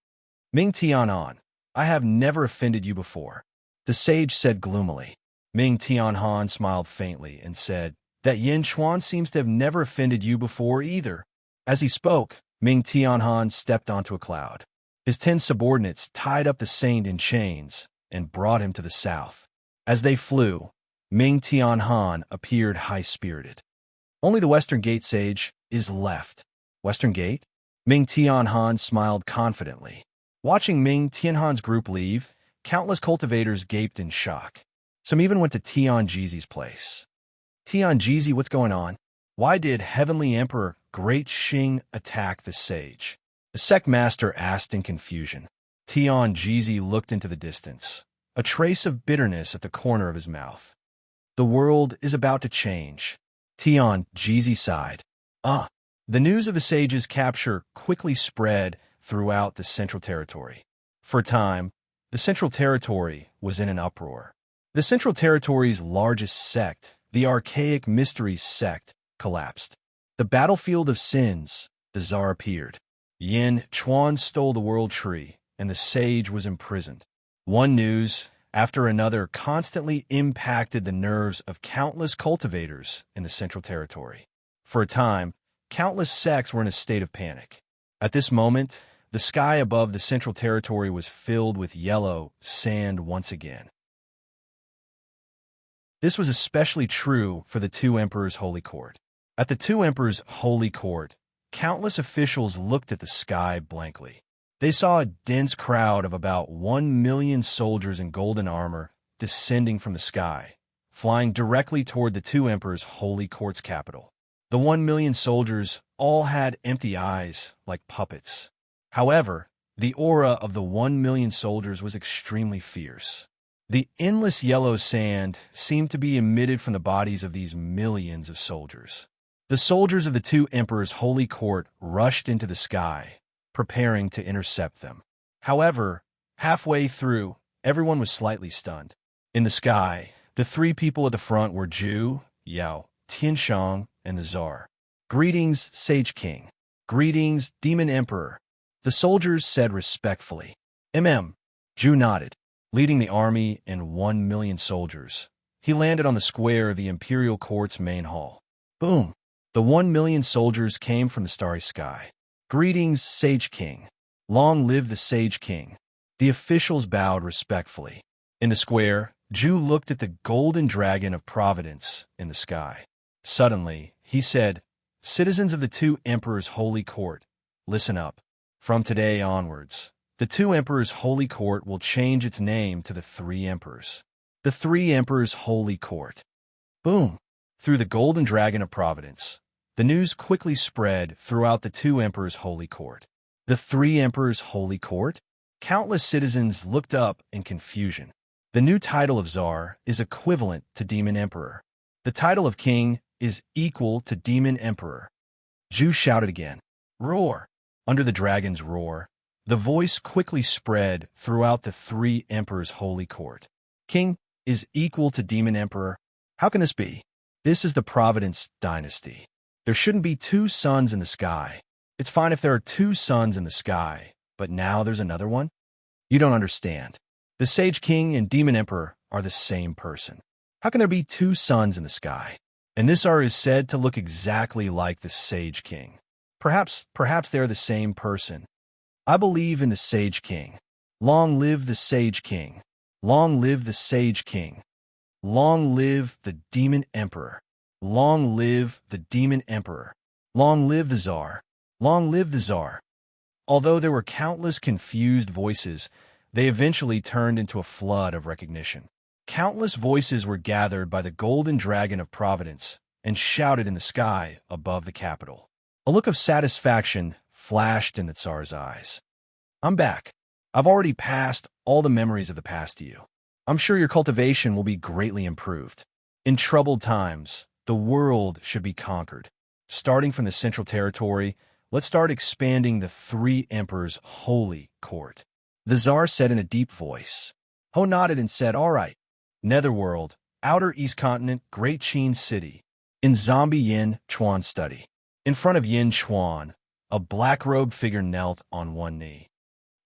Ming Tianhan, I have never offended you before, the sage said gloomily. Ming Tianhan smiled faintly and said, that Yin Chuan seems to have never offended you before either. As he spoke, Ming Tianhan stepped onto a cloud. His 10 subordinates tied up the saint in chains and brought him to the south. As they flew, Ming Tianhan appeared high-spirited. Only the Western Gate sage is left. Western Gate? Ming Tianhan smiled confidently. Watching Ming Tianhan's group leave, countless cultivators gaped in shock. Some even went to Tian Jizi's place. Tian Jizi, what's going on? Why did Heavenly Emperor Great Xing attack the sage? The sect master asked in confusion. Tian Jizi looked into the distance, a trace of bitterness at the corner of his mouth. The world is about to change. Tian Jizi sighed. The news of the sage's capture quickly spread throughout the Central Territory. For a time, the Central Territory was in an uproar. The Central Territory's largest sect, the Archaic Mysteries sect, collapsed. The battlefield of sins, the Tsar appeared. Yin Chuan stole the world tree, and the sage was imprisoned. One news after another constantly impacted the nerves of countless cultivators in the Central Territory. For a time, countless sects were in a state of panic. At this moment, the sky above the Central Territory was filled with yellow sand once again. This was especially true for the Two Emperors' Holy Court. At the Two Emperors' Holy Court, countless officials looked at the sky blankly. They saw a dense crowd of about 1 million soldiers in golden armor descending from the sky, flying directly toward the Two Emperors' Holy Court's capital. The 1 million soldiers all had empty eyes like puppets. However, the aura of the 1 million soldiers was extremely fierce. The endless yellow sand seemed to be emitted from the bodies of these millions of soldiers. The soldiers of the Two Emperors' Holy Court rushed into the sky, preparing to intercept them. However, halfway through, everyone was slightly stunned. In the sky, the 3 people at the front were Zhu, Yao, Tianshang, and the Tsar. Greetings, Sage King. Greetings, Demon Emperor. The soldiers said respectfully. Zhu nodded. Leading the army and 1 million soldiers, he landed on the square of the Imperial Court's main hall. Boom! The 1 million soldiers came from the starry sky. Greetings, Sage King. Long live the Sage King. The officials bowed respectfully. In the square, Ju looked at the golden dragon of providence in the sky. Suddenly, he said, "Citizens of the two emperors' holy court, listen up. From today onwards, the two emperors' holy court will change its name to the three emperors. The three emperors' holy court." Boom! Through the golden dragon of providence, the news quickly spread throughout the two emperors' holy court. The three emperors' holy court? Countless citizens looked up in confusion. The new title of Tsar is equivalent to Demon Emperor. The title of King is equal to Demon Emperor. Ju shouted again. Roar! Under the dragon's roar, the voice quickly spread throughout the three emperors' holy court. King is equal to Demon Emperor. How can this be? This is the Providence dynasty. There shouldn't be two suns in the sky. It's fine if there are two suns in the sky, but now there's another one? You don't understand. The Sage King and Demon Emperor are the same person. How can there be two suns in the sky? And this Tsar is said to look exactly like the Sage King. Perhaps they're the same person. I believe in the Sage King. Long live the Sage King. Long live the Sage King. Long live the Demon Emperor. Long live the Demon Emperor. Long live the Tsar. Long live the Tsar. Although there were countless confused voices, they eventually turned into a flood of recognition. Countless voices were gathered by the golden dragon of providence and shouted in the sky above the capital. A look of satisfaction flashed in the Tsar's eyes. I'm back. I've already passed all the memories of the past to you. I'm sure your cultivation will be greatly improved. In troubled times, the world should be conquered. Starting from the Central Territory, let's start expanding the three emperors' holy court. The Tsar said in a deep voice. Ho nodded and said, all right. Netherworld, Outer East Continent, Great Qin City. In zombie Yin Chuan study. In front of Yin Chuan, a black-robed figure knelt on one knee.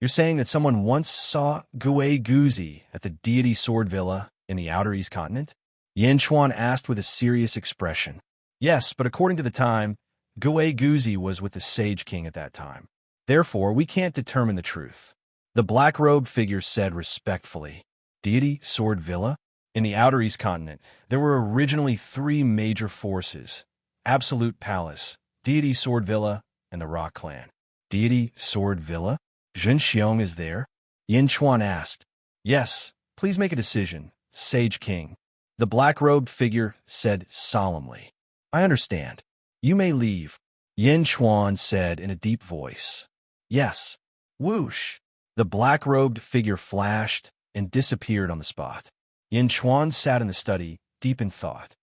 You're saying that someone once saw Gue Guzi at the Deity Sword Villa in the Outer East Continent? Yin Chuan asked with a serious expression. Yes, but according to the time, Gue Guzi was with the Sage King at that time. Therefore, we can't determine the truth. The black-robed figure said respectfully. Deity Sword Villa? In the Outer East Continent, there were originally three major forces. Absolute Palace, Deity Sword Villa, and the Rock Clan. Deity Sword Villa? Zhen Xiong is there? Yin Chuan asked. Yes, please make a decision, Sage King. The black-robed figure said solemnly. I understand. You may leave, Yin Chuan said in a deep voice. Yes. Whoosh! The black-robed figure flashed and disappeared on the spot. Yin Chuan sat in the study, deep in thought.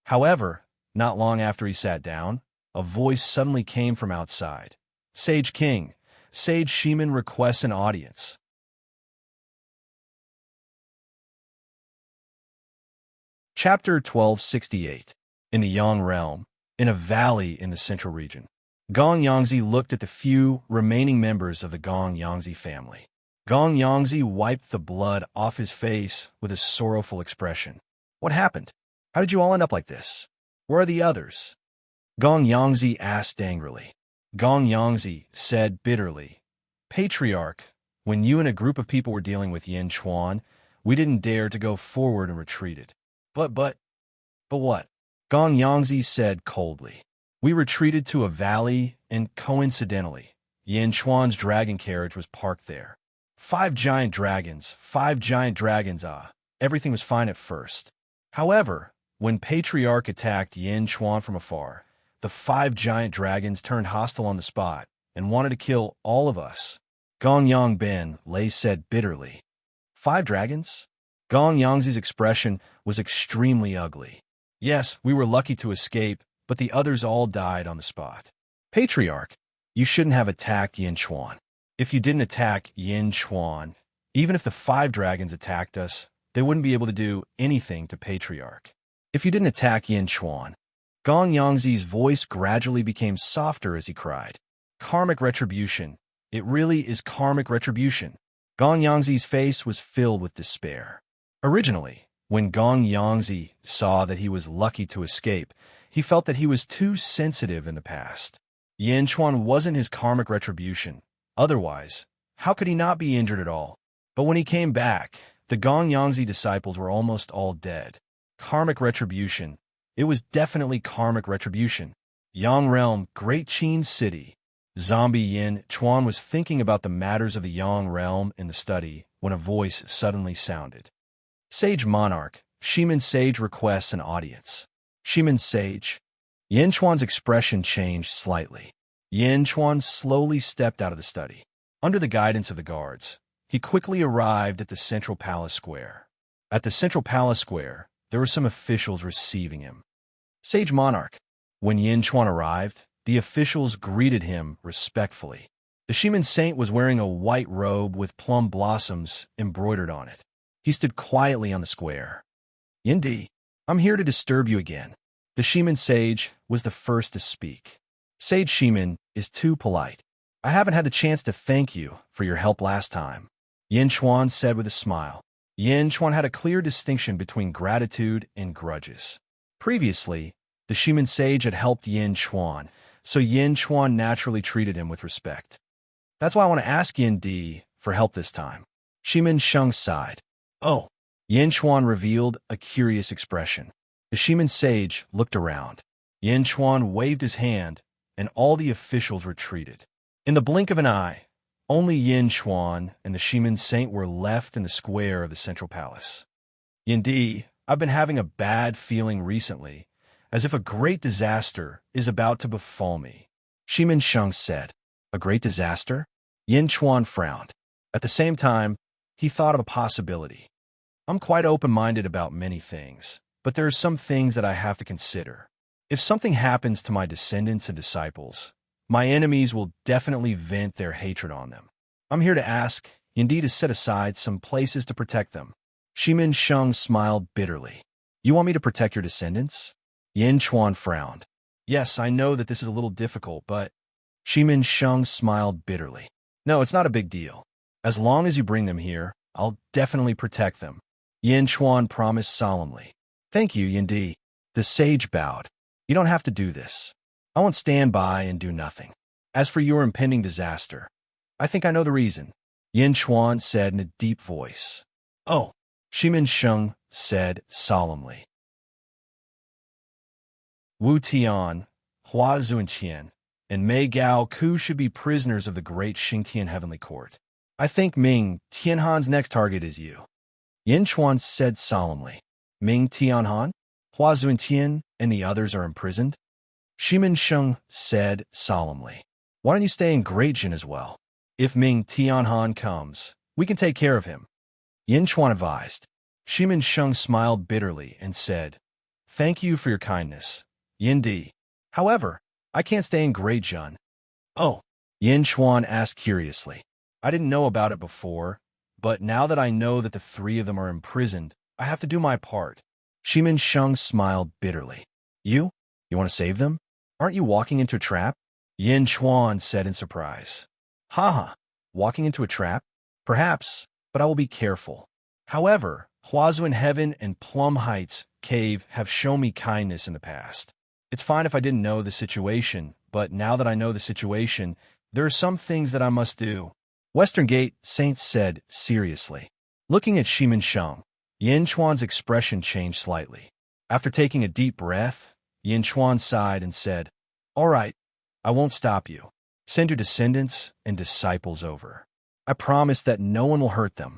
However, not long after he sat down, a voice suddenly came from outside. Sage King, Sage Shiman requests an audience. Chapter 1268. In the Yang Realm, in a valley in the central region, Gong Yangzi looked at the few remaining members of the Gong Yangzi family. Gong Yangzi wiped the blood off his face with a sorrowful expression. What happened? How did you all end up like this? Where are the others? Gong Yangzi asked angrily. Gong Yangzi said bitterly, Patriarch, when you and a group of people were dealing with Yin Chuan, we didn't dare to go forward and retreated. But what? Gong Yangzi said coldly. We retreated to a valley and coincidentally, Yin Chuan's dragon carriage was parked there. 5 giant dragons, everything was fine at first. However, when Patriarch attacked Yin Chuan from afar, the 5 giant dragons turned hostile on the spot and wanted to kill all of us. Gong Yang Ben Lei said bitterly. 5 dragons? Gong Yangzi's expression was extremely ugly. Yes, we were lucky to escape, but the others all died on the spot. Patriarch, you shouldn't have attacked Yin Chuan. If you didn't attack Yin Chuan, even if the 5 dragons attacked us, they wouldn't be able to do anything to Patriarch. If you didn't attack Yin Chuan, Gong Yangzi's voice gradually became softer as he cried. Karmic retribution. It really is karmic retribution. Gong Yangzi's face was filled with despair. Originally, when Gong Yangzi saw that he was lucky to escape, he felt that he was too sensitive in the past. Yin Chuan wasn't his karmic retribution. Otherwise, how could he not be injured at all? But when he came back, the Gongyangzi disciples were almost all dead. Karmic retribution. It was definitely karmic retribution. Yang Realm, Great Qin City. Zombie Yin Chuan was thinking about the matters of the Yang Realm in the study when a voice suddenly sounded. Sage Monarch, Shimin Sage requests an audience. Shimin Sage. Yin Chuan's expression changed slightly. Yin Chuan slowly stepped out of the study. Under the guidance of the guards, he quickly arrived at the Central Palace Square. At the Central Palace Square, there were some officials receiving him. Sage Monarch. When Yin Chuan arrived, the officials greeted him respectfully. The Shimin Saint was wearing a white robe with plum blossoms embroidered on it. He stood quietly on the square. Yindi, I'm here to disturb you again. The Shimin Sage was the first to speak. Sage Shimin is too polite. I haven't had the chance to thank you for your help last time, Yin Chuan said with a smile. Yin Chuan had a clear distinction between gratitude and grudges. Previously, the Shimin Sage had helped Yin Chuan, so Yin Chuan naturally treated him with respect. That's why I want to ask Yin Di for help this time. Shimin Sheng sighed. Oh. Yin Chuan revealed a curious expression. The Shimin Sage looked around. Yin Chuan waved his hand, and all the officials retreated. In the blink of an eye, only Yin Chuan and the Shimin Saint were left in the square of the Central Palace. Yin Di, I've been having a bad feeling recently, as if a great disaster is about to befall me, Shimin Sheng said. A great disaster? Yin Chuan frowned. At the same time, he thought of a possibility. I'm quite open-minded about many things, but there are some things that I have to consider. If something happens to my descendants and disciples, my enemies will definitely vent their hatred on them. I'm here to ask Yindi to set aside some places to protect them. Shimin Sheng smiled bitterly. You want me to protect your descendants? Yin Chuan frowned. Yes, I know that this is a little difficult, but... Shimin Sheng smiled bitterly. No, it's not a big deal. As long as you bring them here, I'll definitely protect them. Yin Chuan promised solemnly. Thank you, Yindi. The sage bowed. You don't have to do this. I won't stand by and do nothing. As for your impending disaster, I think I know the reason, Yin Chuan said in a deep voice. Oh, Shimin Sheng said solemnly. Wu Tian, Hua Zunqian, and Mei Gao Ku should be prisoners of the great Xingtian Heavenly Court. I think Ming Tianhan's next target is you, Yin Chuan said solemnly. Ming Tianhan, Hua Zunqian, and the others are imprisoned? Shimin Sheng said solemnly. Why don't you stay in Great Jin as well? If Ming Tianhan comes, we can take care of him, Yin Chuan advised. Shimin Sheng smiled bitterly and said, Thank you for your kindness, Yin Di. However, I can't stay in Great Jin. Oh, Yin Chuan asked curiously. I didn't know about it before, but now that I know that the three of them are imprisoned, I have to do my part. Shimin Sheng smiled bitterly. You? You want to save them? Aren't you walking into a trap? Yin Chuan said in surprise. Haha, walking into a trap? Perhaps, but I will be careful. However, Huazu in Heaven and Plum Heights Cave have shown me kindness in the past. It's fine if I didn't know the situation, but now that I know the situation, there are some things that I must do. Western Gate, Saint said seriously. Looking at Shimin Sheng, Yin Chuan's expression changed slightly. After taking a deep breath, Yin Chuan sighed and said, All right, I won't stop you. Send your descendants and disciples over. I promise that no one will hurt them.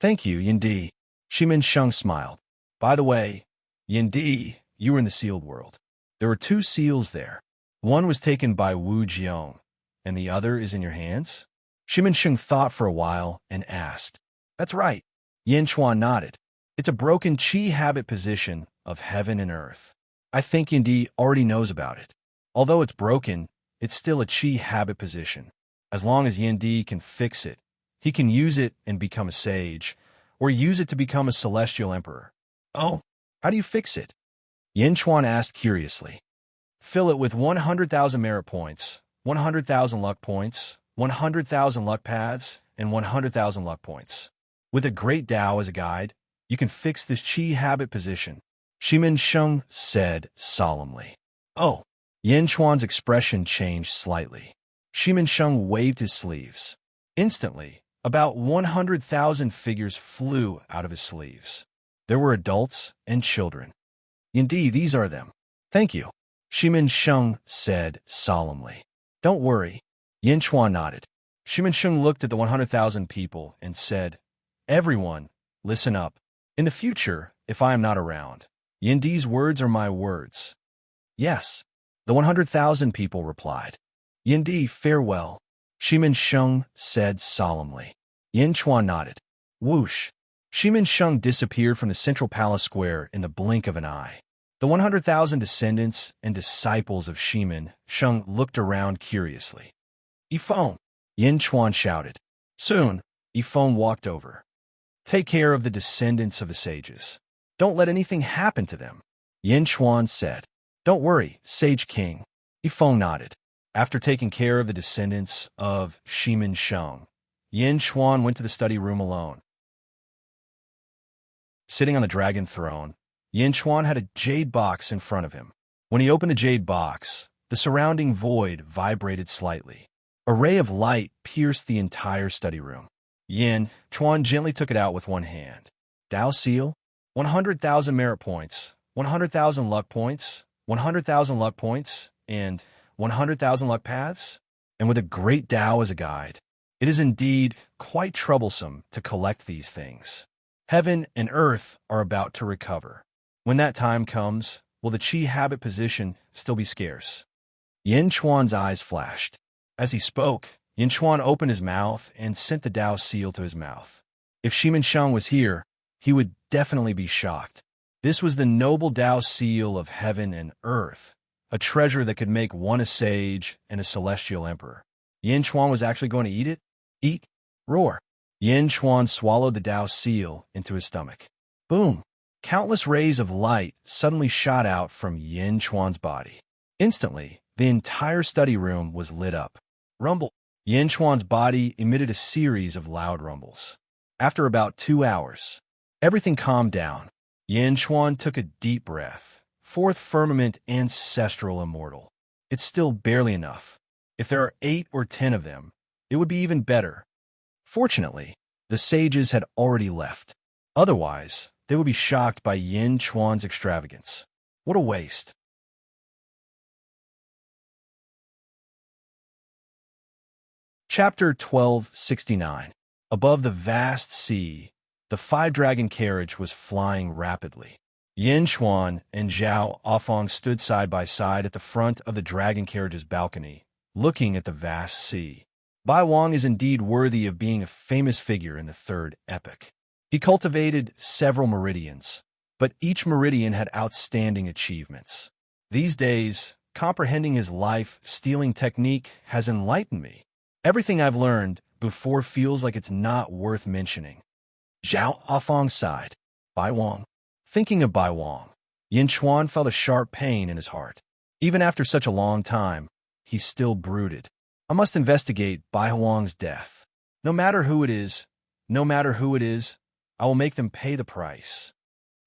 Thank you, Yin Di. Shimin Sheng smiled. By the way, Yin Di, you were in the sealed world. There were 2 seals there. One was taken by Wu Jiong, and the other is in your hands? Shimin Sheng thought for a while and asked. That's right. Yin Chuan nodded. It's a broken chi habit position of heaven and earth. I think Yin Di already knows about it. Although it's broken, it's still a chi habit position. As long as Yin Di can fix it, he can use it and become a sage, or use it to become a celestial emperor. Oh, how do you fix it? Yin Chuan asked curiously. Fill it with 100,000 merit points, 100,000 luck points, 100,000 luck paths, and 100,000 luck points. With a great Tao as a guide, you can fix this chi habit position, Shimin Sheng said solemnly. Oh, Yin Chuan's expression changed slightly. Shimin Sheng waved his sleeves. Instantly, about 100,000 figures flew out of his sleeves. There were adults and children. Indeed, these are them. Thank you, Shimin Sheng said solemnly. Don't worry. Yin Chuan nodded. Shimin Sheng looked at the 100,000 people and said, Everyone, listen up. In the future, if I am not around, Yin Di's words are my words. Yes, the 100,000 people replied. Yin Di, farewell, Shimin Sheng said solemnly. Yin Chuan nodded. Whoosh! Shimin Sheng disappeared from the central palace square in the blink of an eye. The 100,000 descendants and disciples of Shimin Sheng looked around curiously. Yifeng! Yin Chuan shouted. Soon, Yifeng walked over. Take care of the descendants of the sages. Don't let anything happen to them, Yin Chuan said. Don't worry, Sage King, Yifeng nodded. After taking care of the descendants of Shimin Sheng, Yin Chuan went to the study room alone. Sitting on the dragon throne, Yin Chuan had a jade box in front of him. When he opened the jade box, the surrounding void vibrated slightly. A ray of light pierced the entire study room. Yin Chuan gently took it out with one hand. Dao Seal, 100,000 merit points, 100,000 luck points, 100,000 luck points, and 100,000 luck paths? And with a great Dao as a guide, it is indeed quite troublesome to collect these things. Heaven and earth are about to recover. When that time comes, will the Qi habit position still be scarce? Yin Chuan's eyes flashed. As he spoke, Yin Chuan opened his mouth and sent the Dao seal to his mouth. If Shimin Sheng was here, he would definitely be shocked. This was the noble Dao seal of heaven and earth, a treasure that could make one a sage and a celestial emperor. Yin Chuan was actually going to eat it? Eat? Roar. Yin Chuan swallowed the Dao seal into his stomach. Boom! Countless rays of light suddenly shot out from Yin Chuan's body. Instantly, the entire study room was lit up. Rumble! Yin Chuan's body emitted a series of loud rumbles. After about 2 hours, everything calmed down. Yin Chuan took a deep breath. Fourth firmament ancestral immortal. It's still barely enough. If there are 8 or 10 of them, it would be even better. Fortunately, the sages had already left. Otherwise, they would be shocked by Yin Chuan's extravagance. What a waste. Chapter 1269. Above the vast sea, the 5-dragon carriage was flying rapidly. Yin Chuan and Zhao Afong stood side by side at the front of the dragon carriage's balcony, looking at the vast sea. Bai Wang is indeed worthy of being a famous figure in the third epoch. He cultivated several meridians, but each meridian had outstanding achievements. These days, comprehending his life-stealing technique has enlightened me. Everything I've learned before feels like it's not worth mentioning. Zhao Afong sighed. Bai Wang. Thinking of Bai Wang, Yin Chuan felt a sharp pain in his heart. Even after such a long time, he still brooded. I must investigate Bai Wang's death. No matter who it is, I will make them pay the price.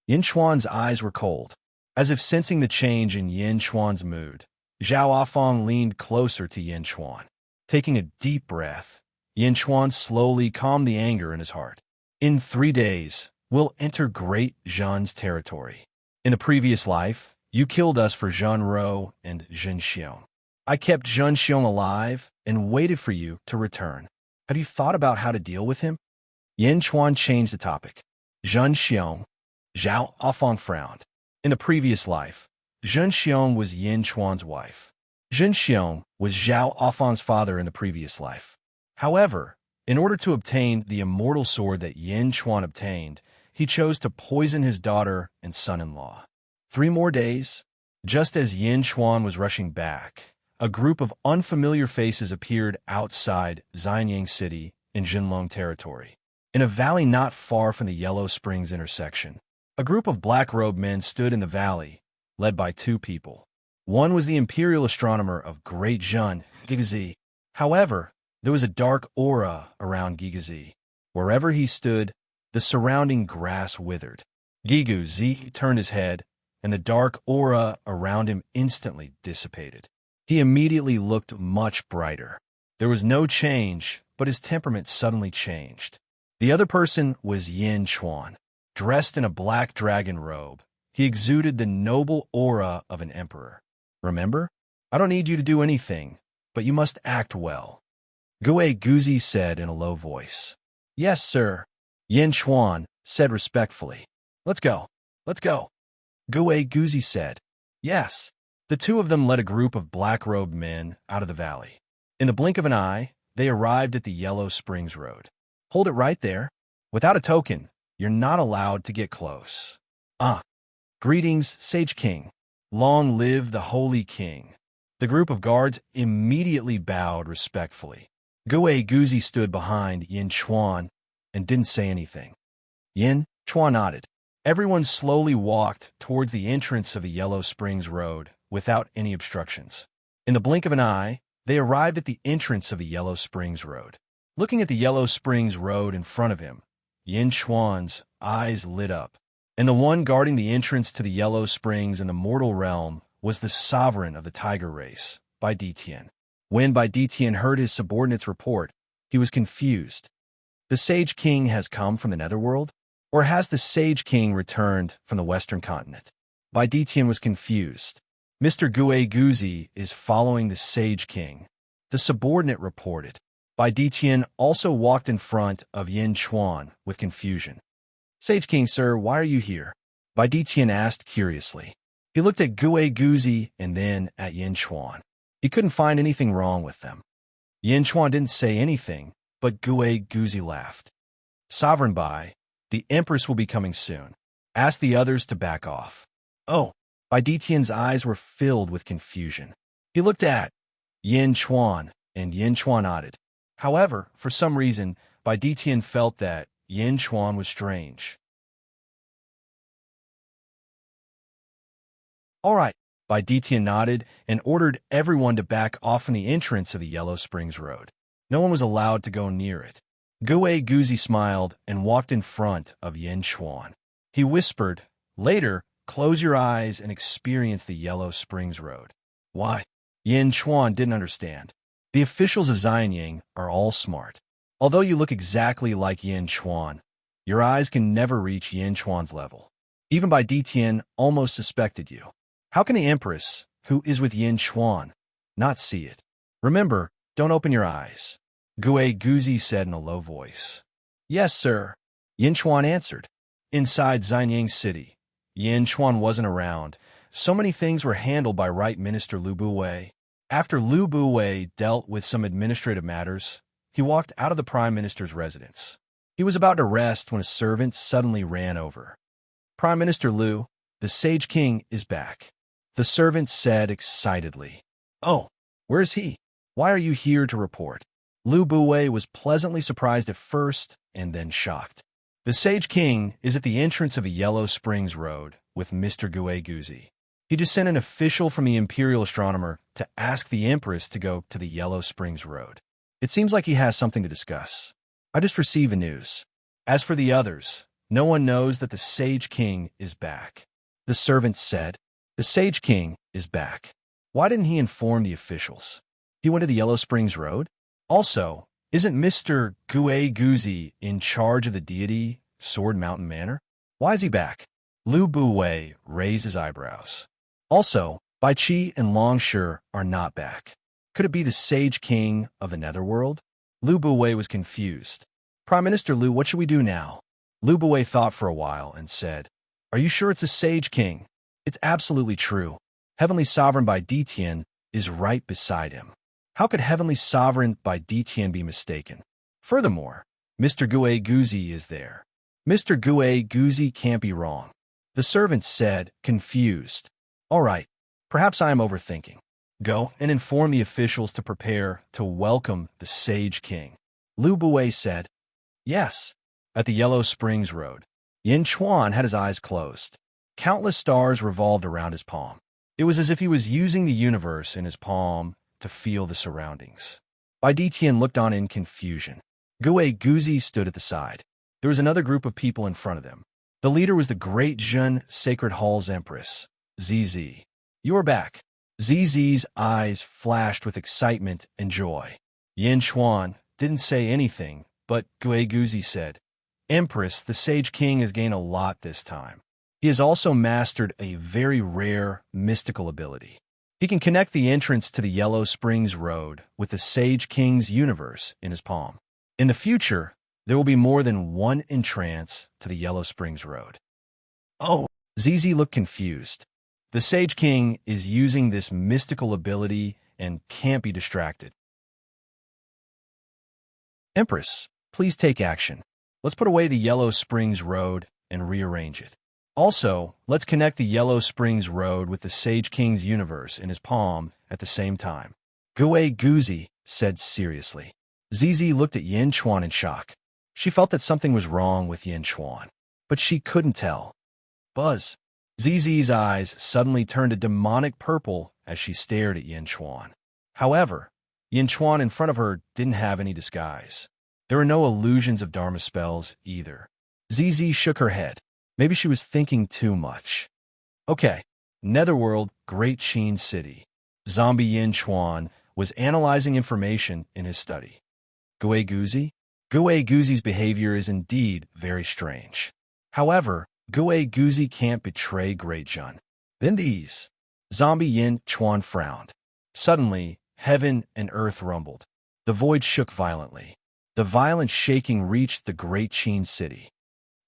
Yin Chuan's eyes were cold. As if sensing the change in Yin Chuan's mood, Zhao Afong leaned closer to Yin Chuan. Taking a deep breath, Yin Chuan slowly calmed the anger in his heart. In 3 days, we'll enter Great Zhan's territory. In a previous life, you killed us for Zhan Rou and Zhen Xiong. I kept Zhen Xiong alive and waited for you to return. Have you thought about how to deal with him? Yin Chuan changed the topic. Zhen Xiong. Zhao Afong frowned. In the previous life, Zhen Xiong was Yin Chuan's wife. Zhen Xiong was Zhao Afong's father in the previous life. However, in order to obtain the immortal sword that Yin Chuan obtained, he chose to poison his daughter and son-in-law. 3 more days, just as Yin Chuan was rushing back, a group of unfamiliar faces appeared outside Xianyang City in Jinlong territory. In a valley not far from the Yellow Springs intersection, a group of black-robed men stood in the valley, led by 2 people. One was the imperial astronomer of Great Zhan, Gigazi. However, there was a dark aura around Gigazi. Wherever he stood, the surrounding grass withered. Gigazi turned his head, and the dark aura around him instantly dissipated. He immediately looked much brighter. There was no change, but his temperament suddenly changed. The other person was Yin Chuan. Dressed in a black dragon robe, he exuded the noble aura of an emperor. Remember? I don't need you to do anything, but you must act well, Gue Guzi said in a low voice. Yes, sir, Yin Chuan said respectfully. Let's go. Let's go, Gue Guzi said. Yes. The two of them led a group of black-robed men out of the valley. In the blink of an eye, they arrived at the Yellow Springs Road. Hold it right there. Without a token, you're not allowed to get close. Greetings, Sage King. Long live the Holy King. The group of guards immediately bowed respectfully. Gue Guzi stood behind Yin Chuan and didn't say anything. Yin Chuan nodded. Everyone slowly walked towards the entrance of the Yellow Springs Road without any obstructions. In the blink of an eye, they arrived at the entrance of the Yellow Springs Road. Looking at the Yellow Springs Road in front of him, Yin Chuan's eyes lit up, and the one guarding the entrance to the Yellow Springs in the mortal realm was the sovereign of the tiger race, Bai Ditian. When Bai Ditian heard his subordinate's report, he was confused. The Sage King has come from the Netherworld? Or has the Sage King returned from the Western continent? Bai Ditian was confused. Mr. Gue Guzi is following the Sage King, the subordinate reported. Bai Ditian also walked in front of Yin Chuan with confusion. Sage King, sir, why are you here? Bai Ditian asked curiously. He looked at Gue Guzi and then at Yin Chuan. He couldn't find anything wrong with them. Yin Chuan didn't say anything, but Gue Guzi laughed. Sovereign Bai, the Empress will be coming soon. Ask the others to back off. Oh, Bai Ditian's eyes were filled with confusion. He looked at Yin Chuan, and Yin Chuan nodded. However, for some reason, Bai Ditian felt that Yin Chuan was strange. All right, Bai Ditian nodded and ordered everyone to back off from the entrance of the Yellow Springs Road. No one was allowed to go near it. Gue Guzi smiled and walked in front of Yin Chuan. He whispered, later, close your eyes and experience the Yellow Springs Road. Why? Yin Chuan didn't understand. The officials of Xianying are all smart. Although you look exactly like Yin Chuan, your eyes can never reach Yin Chuan's level. Even Bai Ditian almost suspected you. How can the Empress, who is with Yin Chuan, not see it? Remember, don't open your eyes, Gue Guzi said in a low voice. Yes, sir, Yin Chuan answered. Inside Xianying City, Yin Chuan wasn't around. So many things were handled by Right Minister Lu Buwei. After Lu Buwei dealt with some administrative matters, he walked out of the Prime Minister's residence. He was about to rest when a servant suddenly ran over. Prime Minister Lu, the Sage King is back, the servant said excitedly. Oh, where is he? Why are you here to report? Lu Buwei was pleasantly surprised at first and then shocked. The Sage King is at the entrance of the Yellow Springs Road with Mr. Gue Guzi. He just sent an official from the Imperial Astronomer to ask the Empress to go to the Yellow Springs Road. It seems like he has something to discuss. I just received the news. As for the others, no one knows that the Sage King is back. The servant said, the Sage King is back. Why didn't he inform the officials? He went to the Yellow Springs Road? Also, isn't Mr. Gue Guzi in charge of the deity, Sword Mountain Manor? Why is he back? Lu Buwei raised his eyebrows. Also, Bai Qi and Long Shi are not back. Could it be the Sage King of the Netherworld? Lu Buwei was confused. Prime Minister Lu, what should we do now? Lu Buwei thought for a while and said, are you sure it's the Sage King? It's absolutely true. Heavenly Sovereign Bai Ditian is right beside him. How could Heavenly Sovereign Bai Ditian be mistaken? Furthermore, Mr. Gue Guzi is there. Mr. Gue Guzi can't be wrong. The servant said, confused. All right, perhaps I am overthinking. Go and inform the officials to prepare to welcome the Sage King. Lu Buwei said, yes. At the Yellow Springs Road, Yin Chuan had his eyes closed. Countless stars revolved around his palm. It was as if he was using the universe in his palm to feel the surroundings. Bai Ditian looked on in confusion. Gue Guzi stood at the side. There was another group of people in front of them. The leader was the Great Zhen Sacred Hall's Empress, ZZ. You are back. ZZ's eyes flashed with excitement and joy. Yin Chuan didn't say anything, but Gui Guzi said, Empress, the Sage King has gained a lot this time. He has also mastered a very rare mystical ability. He can connect the entrance to the Yellow Springs Road with the Sage King's universe in his palm. In the future, there will be more than one entrance to the Yellow Springs Road. Oh, ZZ looked confused. The Sage King is using this mystical ability and can't be distracted. Empress, please take action. Let's put away the Yellow Springs Road and rearrange it. Also, let's connect the Yellow Springs Road with the Sage King's universe in his palm at the same time. Gui Guzi said seriously. ZZ looked at Yin Chuan in shock. She felt that something was wrong with Yin Chuan, but she couldn't tell. Buzz. ZZ's eyes suddenly turned a demonic purple as she stared at Yin Chuan. However, Yin Chuan in front of her didn't have any disguise. There were no illusions of Dharma spells either. ZZ shook her head. Maybe she was thinking too much. Okay, Netherworld, Great Sheen City. Zombie Yin Chuan was analyzing information in his study. Gui Guzi? Gui Guzi's behavior is indeed very strange. However, Gui Guzi can't betray Great Jun. Then these. Zombie Yin Chuan frowned. Suddenly, heaven and earth rumbled. The void shook violently. The violent shaking reached the Great Sheen City.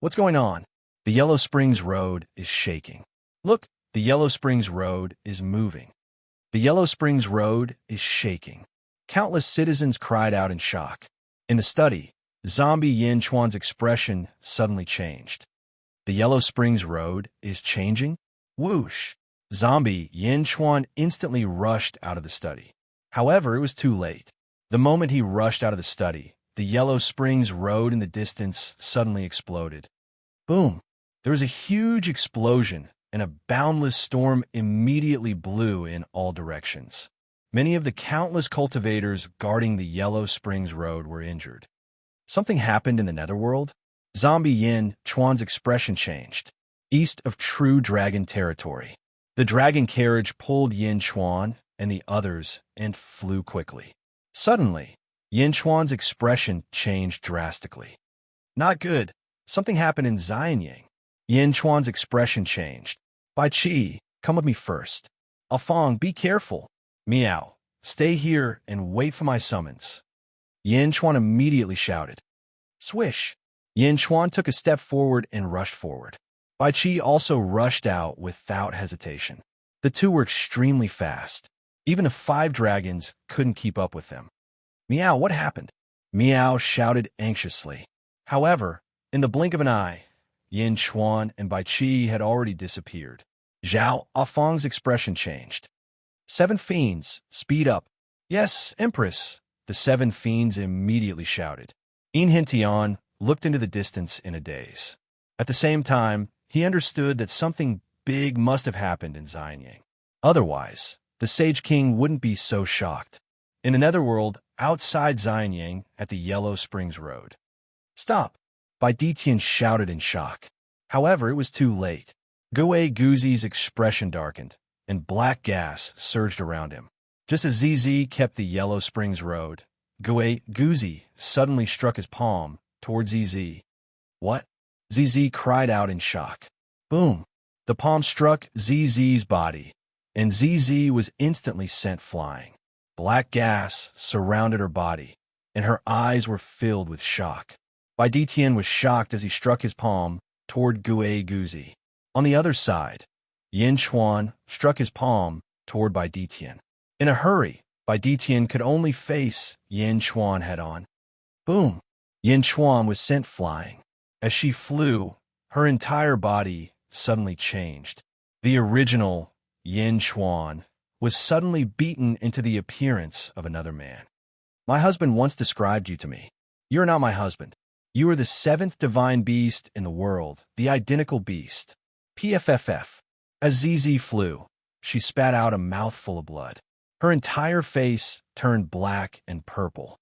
What's going on? The Yellow Springs Road is shaking. Look, the Yellow Springs Road is moving. The Yellow Springs Road is shaking. Countless citizens cried out in shock. In the study, Zombie Yin Chuan's expression suddenly changed. The Yellow Springs Road is changing? Whoosh! Zombie Yin Chuan instantly rushed out of the study. However, it was too late. The moment he rushed out of the study, the Yellow Springs Road in the distance suddenly exploded. Boom! There was a huge explosion, and a boundless storm immediately blew in all directions. Many of the countless cultivators guarding the Yellow Springs Road were injured. Something happened in the Netherworld? Zombie Yin Chuan's expression changed. East of True Dragon territory. The dragon carriage pulled Yin Chuan and the others and flew quickly. Suddenly, Yin Chuan's expression changed drastically. Not good. Something happened in Xianyang. Yin Chuan's expression changed. Bai Qi, come with me first. Afong, be careful. Meow, stay here and wait for my summons. Yin Chuan immediately shouted. Swish. Yin Chuan took a step forward and rushed forward. Bai Qi also rushed out without hesitation. The two were extremely fast. Even the 5 dragons couldn't keep up with them. Meow, what happened? Meow shouted anxiously. However, in the blink of an eye, Yin Chuan and Bai Qi had already disappeared. Zhao Afong's expression changed. 7 fiends, speed up. Yes, Empress, the 7 fiends immediately shouted. In Hintian looked into the distance in a daze. At the same time, he understood that something big must have happened in Xianyang. Otherwise, the Sage King wouldn't be so shocked. In another world, outside Xianyang at the Yellow Springs Road. Stop! Bai Ditian shouted in shock. However, it was too late. Gui Guzi's expression darkened, and black gas surged around him. Just as ZZ kept the Yellow Springs Road, Gui Guzi suddenly struck his palm towards ZZ. What? ZZ cried out in shock. Boom! The palm struck ZZ's body, and ZZ was instantly sent flying. Black gas surrounded her body, and her eyes were filled with shock. Bai Ditian was shocked as he struck his palm toward Gui Guzi. On the other side, Yin Chuan struck his palm toward Bai Ditian. In a hurry, Bai Ditian could only face Yin Chuan head-on. Boom! Yin Chuan was sent flying. As she flew, her entire body suddenly changed. The original Yin Chuan was suddenly beaten into the appearance of another man. My husband once described you to me. You are not my husband. You are the 7th divine beast in the world, the identical beast. PFFF. As ZZ flew, she spat out a mouthful of blood. Her entire face turned black and purple.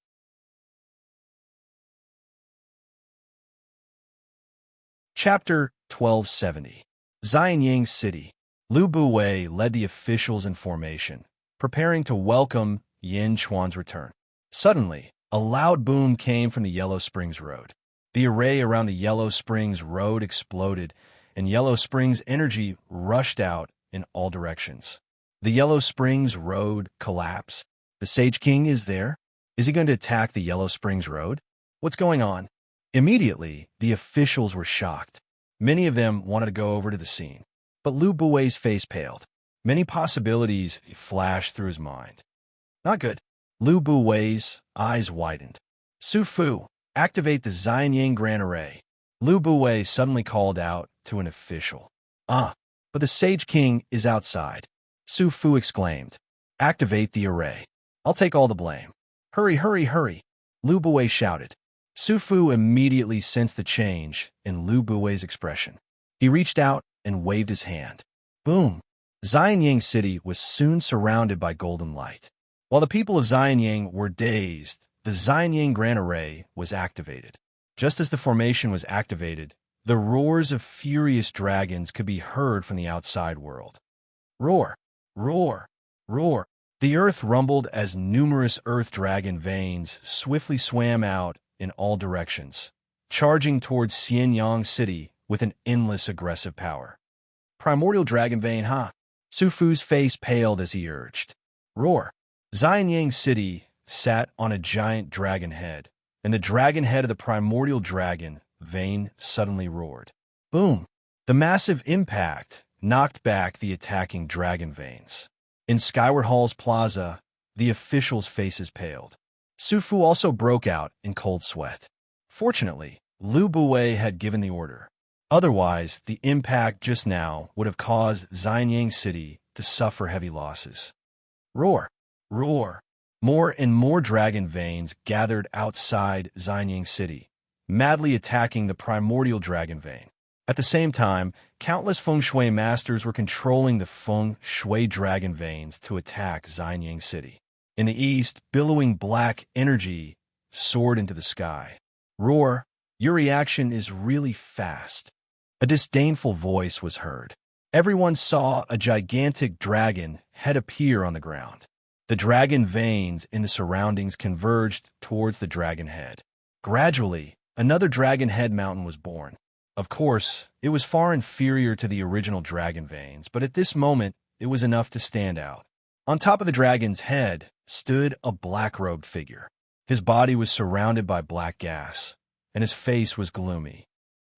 Chapter 1270. Xianyang City. Lu Buwei led the officials in formation, preparing to welcome Yin Chuan's return. Suddenly, a loud boom came from the Yellow Springs Road. The array around the Yellow Springs Road exploded, and Yellow Springs energy rushed out in all directions. The Yellow Springs Road collapsed. The Sage King is there? Is he going to attack the Yellow Springs Road? What's going on? Immediately, the officials were shocked. Many of them wanted to go over to the scene. But Lu Buwei's face paled. Many possibilities flashed through his mind. Not good. Lu Buwei's eyes widened. Su Fu, activate the Xianying Grand Array. Lu Buwei suddenly called out to an official. But the Sage King is outside. Su Fu exclaimed. Activate the array. I'll take all the blame. Hurry, hurry, hurry. Lu Buwei shouted. Su Fu immediately sensed the change in Lu Buwei's expression. He reached out and waved his hand. Boom! Xianying City was soon surrounded by golden light. While the people of Xianying were dazed, the Xianying Grand Array was activated. Just as the formation was activated, the roars of furious dragons could be heard from the outside world. Roar! Roar! Roar! The earth rumbled as numerous earth dragon veins swiftly swam out in all directions, charging towards Xianying City with an endless aggressive power. Primordial dragon vein, huh? Su Fu's face paled as he urged. Roar! Xianying City sat on a giant dragon head, and the dragon head of the primordial dragon vein suddenly roared. Boom! The massive impact knocked back the attacking dragon veins. In Skyward Hall's plaza, the officials' faces paled. Su Fu also broke out in cold sweat. Fortunately, Lu Buwei had given the order. Otherwise, the impact just now would have caused Xianying City to suffer heavy losses. Roar! Roar! More and more dragon veins gathered outside Xianying City, madly attacking the primordial dragon vein. At the same time, countless feng shui masters were controlling the feng shui dragon veins to attack Xianying City. In the east, billowing black energy soared into the sky. Roar! Your reaction is really fast. A disdainful voice was heard. Everyone saw a gigantic dragon head appear on the ground. The dragon veins in the surroundings converged towards the dragon head. Gradually, another dragon head mountain was born. Of course, it was far inferior to the original dragon veins, but at this moment, it was enough to stand out. On top of the dragon's head stood a black-robed figure. His body was surrounded by black gas, and his face was gloomy.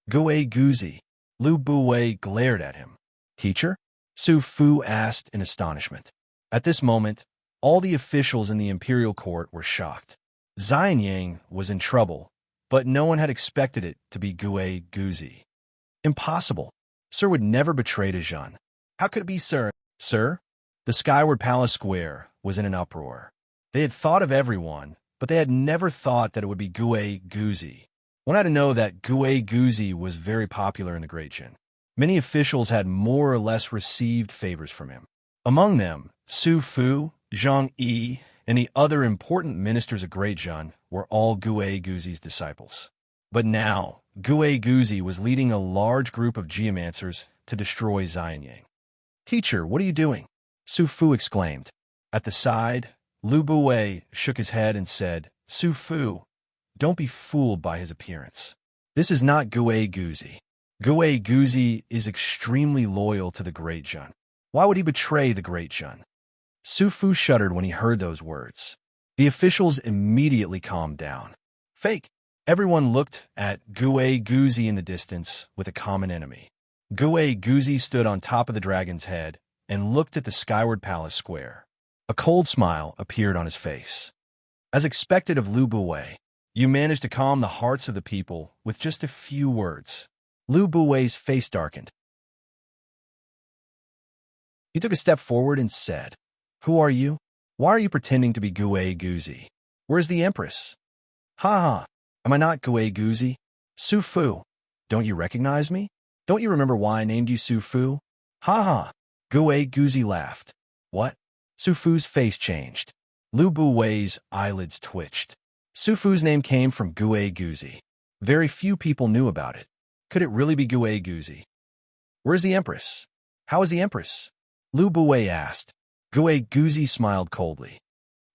Guei Guzi. Lu Buwei glared at him. Teacher? Su Fu asked in astonishment. At this moment, all the officials in the imperial court were shocked. Xianying was in trouble, but no one had expected it to be Guei Guzi. Impossible. Sir would never betray Zhan. How could it be, sir? Sir? The Skyward Palace Square was in an uproar. They had thought of everyone, but they had never thought that it would be Guei Guzi. One had to know that Guei Guzi was very popular in the Great Jin. Many officials had more or less received favors from him. Among them, Su Fu, Zhang Yi, and the other important ministers of Great Jin were all Guei Guzi's disciples. But now, Guei Guzi was leading a large group of geomancers to destroy Xianying. Teacher, what are you doing? Su Fu exclaimed. At the side, Lu Buwei shook his head and said, Su Fu, don't be fooled by his appearance. This is not Guei Guzi. Guei Guzi is extremely loyal to the Great Jin. Why would he betray the Great Jin? Su Fu shuddered when he heard those words. The officials immediately calmed down. Fake. Everyone looked at Guei Guzi in the distance with a common enemy. Guei Guzi stood on top of the dragon's head and looked at the Skyward Palace Square. A cold smile appeared on his face. As expected of Lu Buwei, you managed to calm the hearts of the people with just a few words. Lu Buwei's face darkened. He took a step forward and said, Who are you? Why are you pretending to be Guei Guzi? Where's the Empress? Ha ha, am I not Guei Guzi? Su Fu, don't you recognize me? Don't you remember why I named you Su Fu? Ha ha, Guei Guzi laughed. What? Su Fu's face changed. Lu Buwei's eyelids twitched. Su Fu's name came from Guei Guzi. Very few people knew about it. Could it really be Guei Guzi? Where's the Empress? How is the Empress? Lu Buwei asked. Guei Guzi smiled coldly.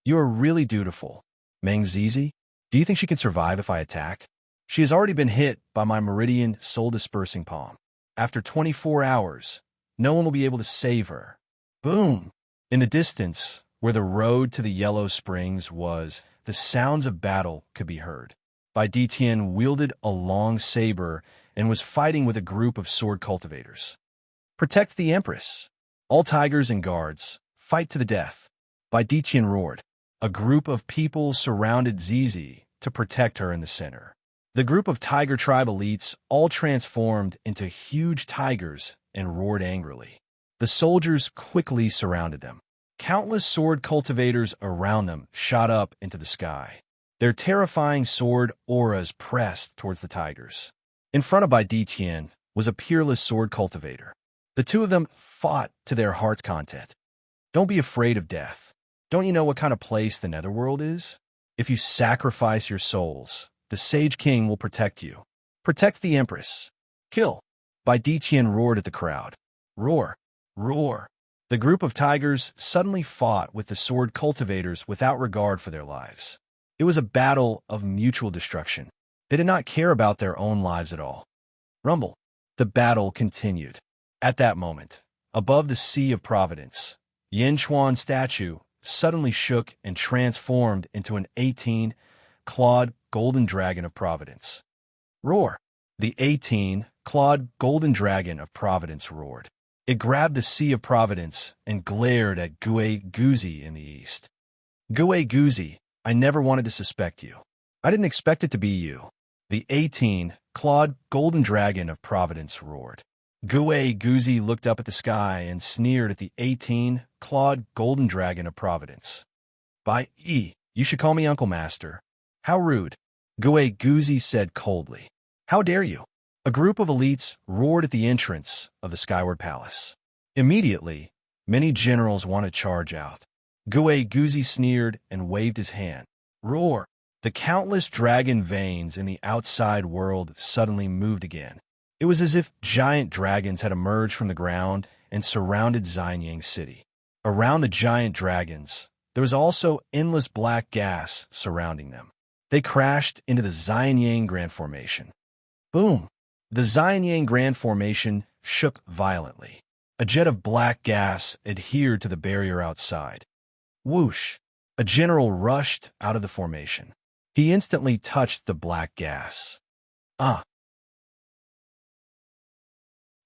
You are really dutiful. Meng Zizi, do you think she can survive if I attack? She has already been hit by my meridian soul-dispersing palm. After 24 hours, no one will be able to save her. Boom! In the distance, where the road to the Yellow Springs was, the sounds of battle could be heard. Bai Ditian wielded a long saber and was fighting with a group of sword cultivators. Protect the Empress. All tigers and guards, fight to the death. Bai Ditian roared. A group of people surrounded Zizi to protect her in the center. The group of tiger tribe elites all transformed into huge tigers and roared angrily. The soldiers quickly surrounded them. Countless sword cultivators around them shot up into the sky. Their terrifying sword auras pressed towards the tigers. In front of Bai Ditian was a peerless sword cultivator. The two of them fought to their heart's content. Don't be afraid of death. Don't you know what kind of place the Netherworld is? If you sacrifice your souls, the Sage King will protect you. Protect the Empress. Kill. Bai Ditian roared at the crowd. Roar. Roar. The group of tigers suddenly fought with the sword cultivators without regard for their lives. It was a battle of mutual destruction. They did not care about their own lives at all. Rumble. The battle continued. At that moment, above the Sea of Providence, Yin Chuan statue suddenly shook and transformed into an 18-clawed golden dragon of Providence. Roar! The 18-clawed golden dragon of Providence roared. It grabbed the Sea of Providence and glared at Gue Guzi in the east. Gue Guzi, I never wanted to suspect you. I didn't expect it to be you. The 18-clawed golden dragon of Providence roared. Gue Guzi looked up at the sky and sneered at the 18-clawed golden dragon of Providence. You should call me Uncle Master. How rude. Gue Guzi said coldly. How dare you? A group of elites roared at the entrance of the Skyward Palace. Immediately, many generals wanted to charge out. Gue Guzi sneered and waved his hand. Roar! The countless dragon veins in the outside world suddenly moved again. It was as if giant dragons had emerged from the ground and surrounded Xianyang City. Around the giant dragons, there was also endless black gas surrounding them. They crashed into the Xianyang Grand Formation. Boom! The Xianyang Grand Formation shook violently. A jet of black gas adhered to the barrier outside. Whoosh! A general rushed out of the formation. He instantly touched the black gas.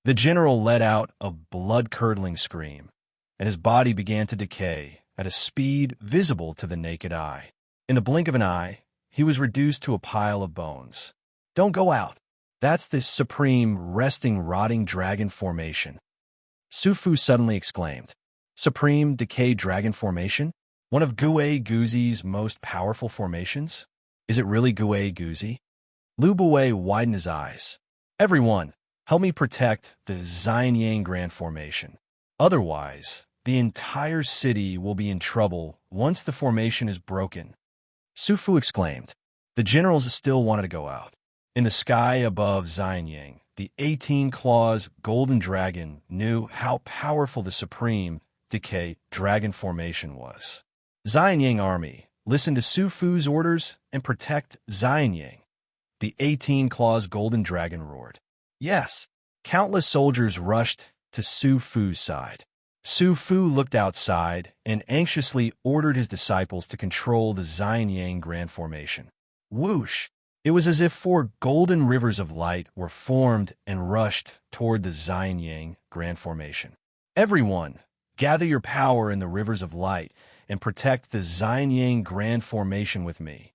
The general let out a blood-curdling scream, and his body began to decay at a speed visible to the naked eye. In the blink of an eye, he was reduced to a pile of bones. Don't go out. That's the supreme, resting, rotting dragon formation. Su Fu suddenly exclaimed. Supreme decayed dragon formation? One of Gue Guzi's most powerful formations? Is it really Gue Guzi? Lu Buwei widened his eyes. Everyone, help me protect the Xianyang Grand Formation. Otherwise, the entire city will be in trouble once the formation is broken. Su Fu exclaimed. The generals still wanted to go out. In the sky above Xianyang, the 18-claws golden dragon knew how powerful the supreme decay dragon formation was. Xianyang army, listen to Su Fu's orders and protect Xianyang. The 18-claws golden dragon roared. Yes, countless soldiers rushed to Su Fu's side. Su Fu looked outside and anxiously ordered his disciples to control the Xianyang Grand Formation. Whoosh! It was as if 4 golden rivers of light were formed and rushed toward the Xianyang Grand Formation. Everyone, gather your power in the rivers of light and protect the Xianyang Grand Formation with me.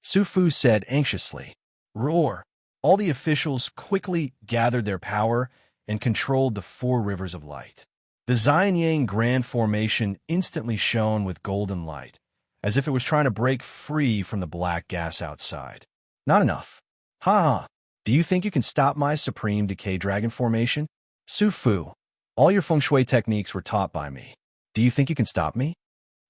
Su Fu said anxiously. Roar! All the officials quickly gathered their power and controlled the 4 rivers of light. The Xianyang Grand Formation instantly shone with golden light, as if it was trying to break free from the black gas outside. Not enough. Ha! Do you think you can stop my supreme decay dragon formation? Su Fu, all your feng shui techniques were taught by me. Do you think you can stop me?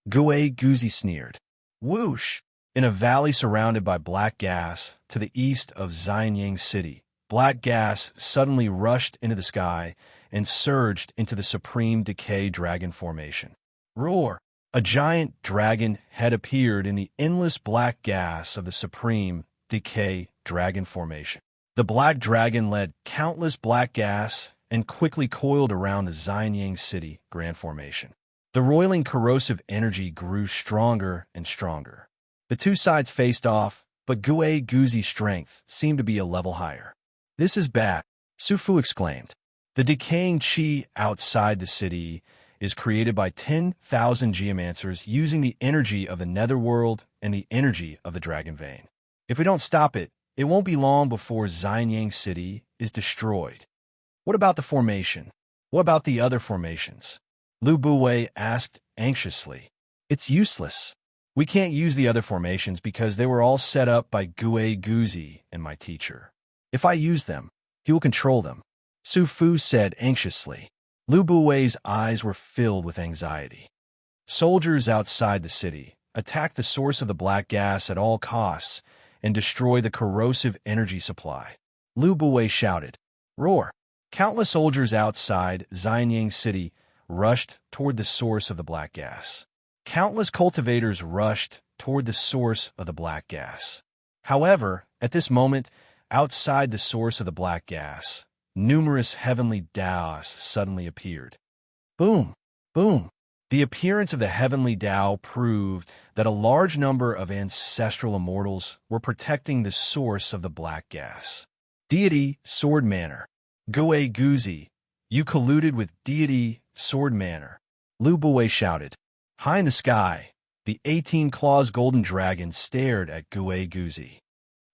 Gue Guzi sneered. Whoosh! In a valley surrounded by black gas to the east of Xianyang City, black gas suddenly rushed into the sky and surged into the supreme decay dragon formation. Roar! A giant dragon had appeared in the endless black gas of the supreme decay dragon formation. The black dragon led countless black gas and quickly coiled around the Xianyang City Grand Formation. The roiling corrosive energy grew stronger and stronger. The two sides faced off, but Gue Guzi's strength seemed to be a level higher. "This is bad," Su Fu exclaimed. "The decaying qi outside the city is created by 10,000 geomancers using the energy of the netherworld and the energy of the dragon vein. If we don't stop it, it won't be long before Xianyang City is destroyed." "What about the formation? What about the other formations?" Lu Buwei asked anxiously. "It's useless. We can't use the other formations because they were all set up by Gue Guzi and my teacher. If I use them, he will control them," Su Fu said anxiously. Lu Buwei's eyes were filled with anxiety. Soldiers outside the city attack the source of the black gas at all costs and destroy the corrosive energy supply. Lu Buwei shouted, "Roar!" Countless soldiers outside Xianyang City rushed toward the source of the black gas. Countless cultivators rushed toward the source of the black gas. However, at this moment, outside the source of the black gas, numerous heavenly Daos suddenly appeared. Boom! Boom! The appearance of the heavenly Dao proved that a large number of ancestral immortals were protecting the source of the black gas. Deity Sword Manor. Gue Guzi, you colluded with Deity Sword Manor, Lu Buwei shouted. High in the sky, the 18-claws golden dragon stared at Gue Guzi.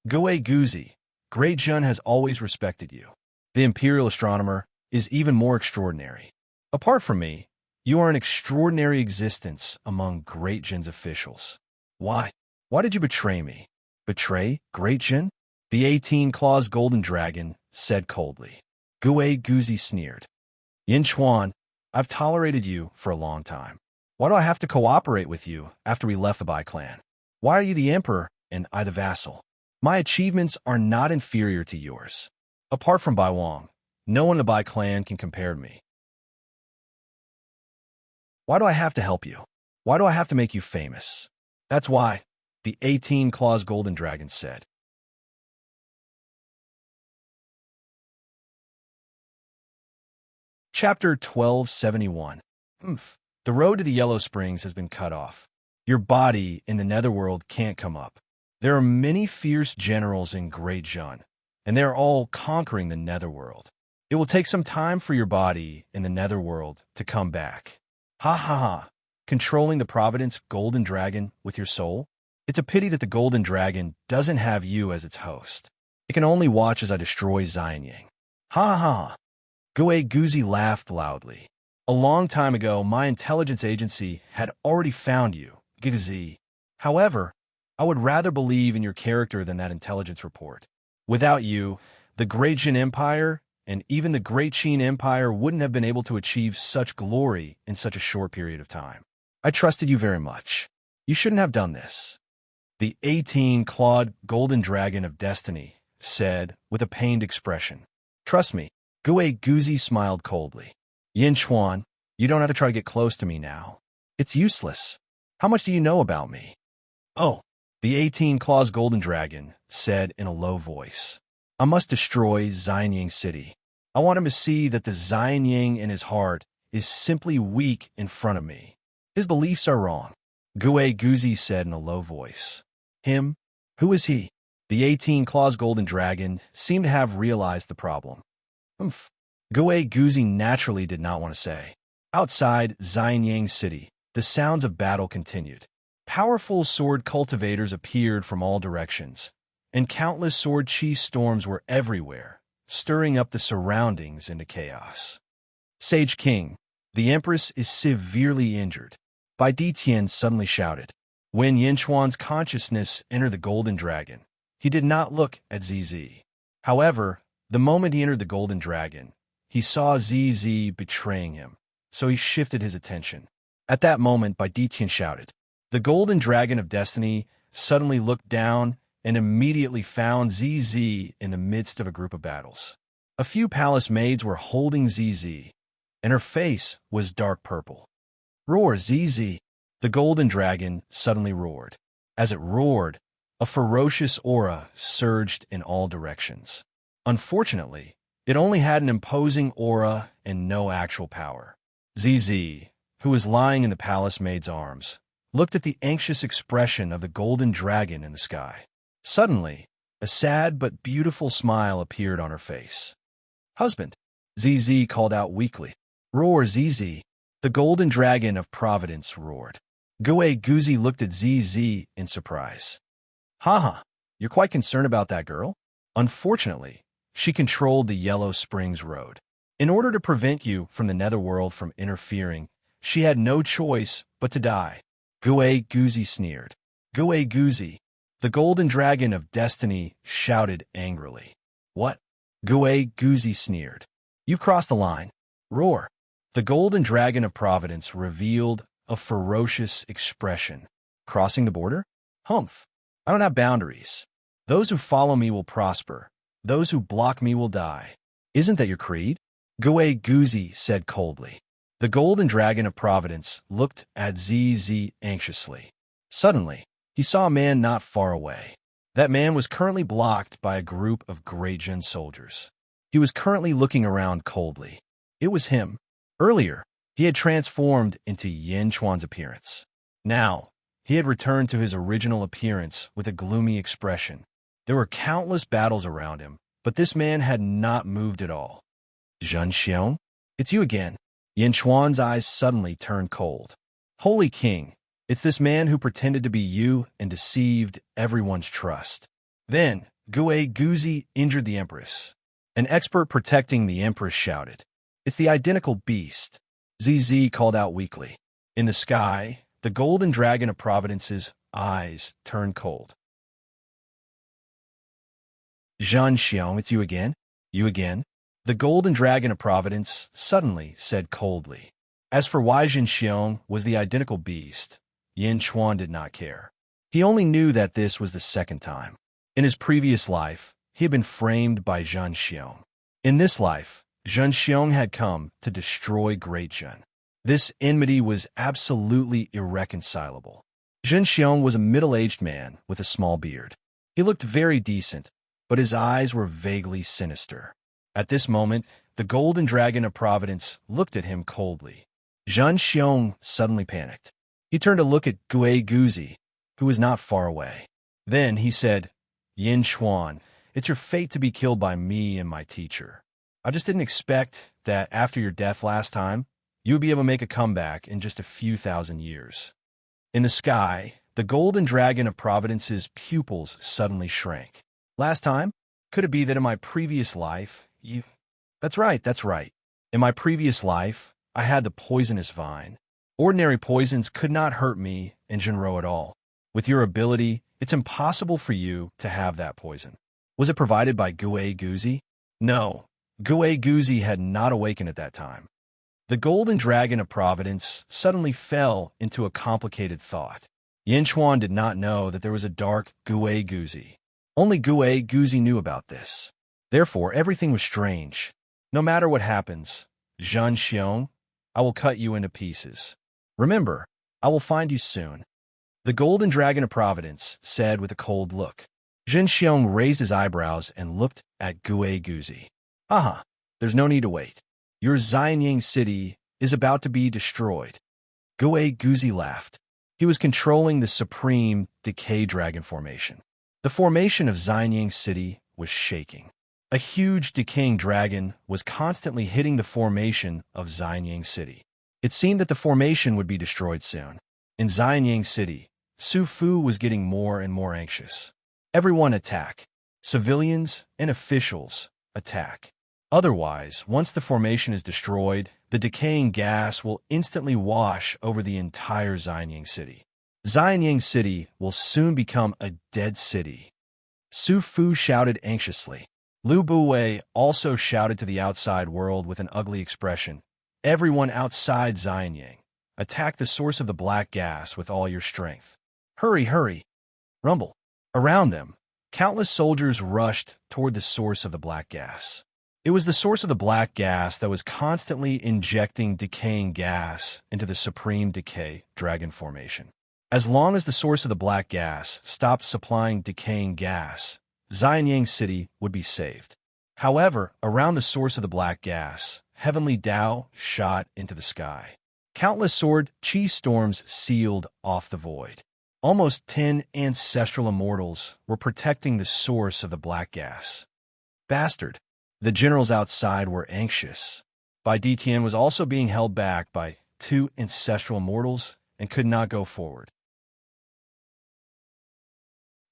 Gue Guzi, Great Jun has always respected you. The imperial astronomer is even more extraordinary. Apart from me, you are an extraordinary existence among Great Jin's officials. Why? Why did you betray me? Betray Great Jin? The 18-claws golden dragon said coldly. Gue Guzi sneered. Yin Chuan, I've tolerated you for a long time. Why do I have to cooperate with you after we left the Bai clan? Why are you the emperor and I the vassal? My achievements are not inferior to yours. Apart from Bai Wang, no one in the Bai clan can compare to me. Why do I have to help you? Why do I have to make you famous? That's why, the 18-claws golden dragon said. Chapter 1271. The road to the Yellow Springs has been cut off. Your body in the netherworld can't come up. There are many fierce generals in Great Jun, and they are all conquering the netherworld. It will take some time for your body in the netherworld to come back. Ha ha ha. Controlling the Providence Golden Dragon with your soul? It's a pity that the Golden Dragon doesn't have you as its host. It can only watch as I destroy Xianyang. Ha ha ha. Gue Guzi laughed loudly. A long time ago, my intelligence agency had already found you, Guzi. However, I would rather believe in your character than that intelligence report. Without you, the Great Jin Empire and even the Great Qin Empire wouldn't have been able to achieve such glory in such a short period of time. I trusted you very much. You shouldn't have done this. The 18-clawed golden dragon of destiny said with a pained expression. Trust me. Gue Guzi smiled coldly. Yin Chuan, you don't have to try to get close to me now. It's useless. How much do you know about me? Oh, the 18-claws golden dragon said in a low voice. I must destroy Xianyang City. I want him to see that the Xianyang in his heart is simply weak in front of me. His beliefs are wrong. Gue Guzi said in a low voice. Him? Who is he? The 18-claws golden dragon seemed to have realized the problem. Gue Guzi naturally did not want to say. Outside Xianyang City, the sounds of battle continued. Powerful sword cultivators appeared from all directions, and countless sword chi storms were everywhere, stirring up the surroundings into chaos. Sage King, the Empress is severely injured. Bai Ditian suddenly shouted. When Yinchuan's consciousness entered the Golden Dragon, he did not look at ZZ. However, the moment he entered the Golden Dragon, he saw ZZ betraying him, so he shifted his attention. At that moment, Bai Ditian shouted. The Golden Dragon of Destiny suddenly looked down and immediately found ZZ in the midst of a group of battles. A few palace maids were holding ZZ, and her face was dark purple. Roar, ZZ! the golden dragon suddenly roared. As it roared, a ferocious aura surged in all directions. Unfortunately, it only had an imposing aura and no actual power. ZZ, who was lying in the palace maid's arms, looked at the anxious expression of the golden dragon in the sky. Suddenly, a sad but beautiful smile appeared on her face. "Husband," ZZ called out weakly. "Roar, ZZ!" The golden dragon of Providence roared. Guzi looked at ZZ in surprise. "Haha, you're quite concerned about that girl?" Unfortunately, she controlled the Yellow Springs Road. In order to prevent you from the netherworld from interfering, she had no choice but to die. Guzi sneered. Guzi, the golden dragon of destiny, shouted angrily. "What?" Guzi sneered. "You crossed the line." Roar. The golden dragon of Providence revealed a ferocious expression. "Crossing the border? Humph. I don't have boundaries. Those who follow me will prosper. Those who block me will die. Isn't that your creed?" Guzi said coldly. The golden dragon of Providence looked at ZZ anxiously. Suddenly, he saw a man not far away. That man was currently blocked by a group of Great Jin soldiers. He was currently looking around coldly. It was him. Earlier, he had transformed into Yin Chuan's appearance. Now, he had returned to his original appearance with a gloomy expression. There were countless battles around him, but this man had not moved at all. "Zhen Xiong, it's you again." Yin Chuan's eyes suddenly turned cold. "Holy King, it's this man who pretended to be you and deceived everyone's trust." Then, Guzi injured the Empress. An expert protecting the Empress shouted, "It's the identical beast." ZZ called out weakly. In the sky, the golden dragon of Providence's eyes turned cold. "Zhen Xiong, it's you again?" "You again?" The golden dragon of Providence suddenly said coldly. As for why Zhen Xiong was the identical beast, Yin Chuan did not care. He only knew that this was the second time. In his previous life, he had been framed by Zhen Xiong. In this life, Zhen Xiong had come to destroy Great Jin. This enmity was absolutely irreconcilable. Zhen Xiong was a middle-aged man with a small beard. He looked very decent, but his eyes were vaguely sinister. At this moment, the golden dragon of Providence looked at him coldly. Zhen Xiong suddenly panicked. He turned to look at Guzi, who was not far away. Then he said, "Yin Chuan, it's your fate to be killed by me and my teacher. I just didn't expect that after your death last time, you would be able to make a comeback in just a few thousand years." In the sky, the golden dragon of Providence's pupils suddenly shrank. "Last time? Could it be that in my previous life, you—" That's right. In my previous life, I had the poisonous vine. Ordinary poisons could not hurt me and Jinro at all. With your ability, it's impossible for you to have that poison. Was it provided by Guzi? No, Guzi had not awakened at that time. The golden dragon of Providence suddenly fell into a complicated thought. Yin Chuan did not know that there was a dark Guzi. Only Guzi knew about this. Therefore, everything was strange. No matter what happens, Zhen Xiong, I will cut you into pieces. Remember, I will find you soon." The golden dragon of Providence said with a cold look. Zhen Xiong raised his eyebrows and looked at Guzi. "Aha, there's no need to wait. Your Xianyang city is about to be destroyed." Guzi laughed. He was controlling the supreme decay dragon formation. The formation of Xianyang city was shaking. A huge decaying dragon was constantly hitting the formation of Xianyang city. It seemed that the formation would be destroyed soon. In Xianyang city, Su Fu was getting more and more anxious. Everyone attack. Civilians and officials attack. Otherwise, once the formation is destroyed, the decaying gas will instantly wash over the entire Xianyang city. Xianyang city will soon become a dead city. Su Fu shouted anxiously. Lu Buwei also shouted to the outside world with an ugly expression. "Everyone outside Xianyang, attack the source of the black gas with all your strength. Hurry. Rumble. Around them, countless soldiers rushed toward the source of the black gas. It was the source of the black gas that was constantly injecting decaying gas into the Supreme Decay Dragon Formation. As long as the source of the black gas stopped supplying decaying gas, Xianyang City would be saved. However, around the source of the black gas, heavenly Tao shot into the sky. Countless sword chi storms sealed off the void. Almost 10 ancestral immortals were protecting the source of the black gas. Bastard. The generals outside were anxious. Bai Detian was also being held back by 2 ancestral immortals and could not go forward.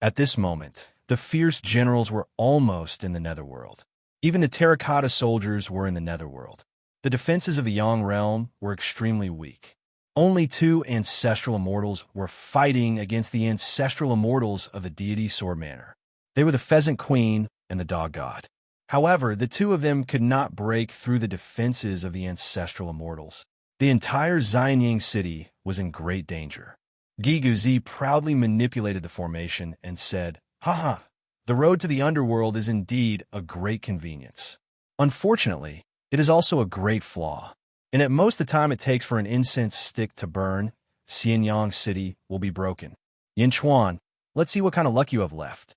At this moment, the fierce generals were almost in the netherworld. Even the terracotta soldiers were in the netherworld. The defenses of the Yang realm were extremely weak. Only 2 ancestral immortals were fighting against the ancestral immortals of the deity Sword Manor. They were the Pheasant Queen and the Dog God. However, the 2 of them could not break through the defenses of the ancestral immortals. The entire Xianyang City was in great danger. Giguzi proudly manipulated the formation and said, "Haha, the road to the underworld is indeed a great convenience. Unfortunately, it is also a great flaw. And at most the time it takes for an incense stick to burn, Xianyang City will be broken. Yin Chuan, let's see what kind of luck you have left."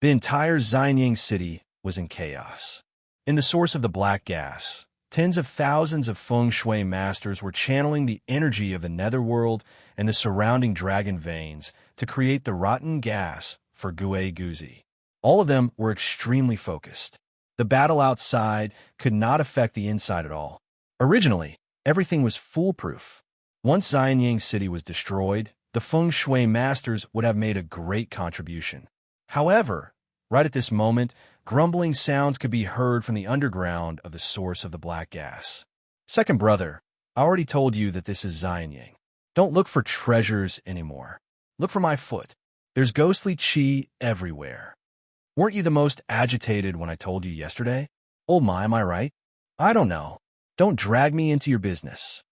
The entire Xianyang City was in chaos. In the source of the black gas, tens of thousands of feng shui masters were channeling the energy of the netherworld and the surrounding dragon veins to create the rotten gas for Gue Guzi. All of them were extremely focused. The battle outside could not affect the inside at all. Originally, everything was foolproof. Once Xianyang City was destroyed, the feng shui masters would have made a great contribution. However, right at this moment, grumbling sounds could be heard from the underground of the source of the black gas. "Second brother, I already told you that this is Xianyang. Don't look for treasures anymore. Look for my foot. There's ghostly chi everywhere. Weren't you the most agitated when I told you yesterday? Oh my, am I right? I don't know. Don't drag me into your business."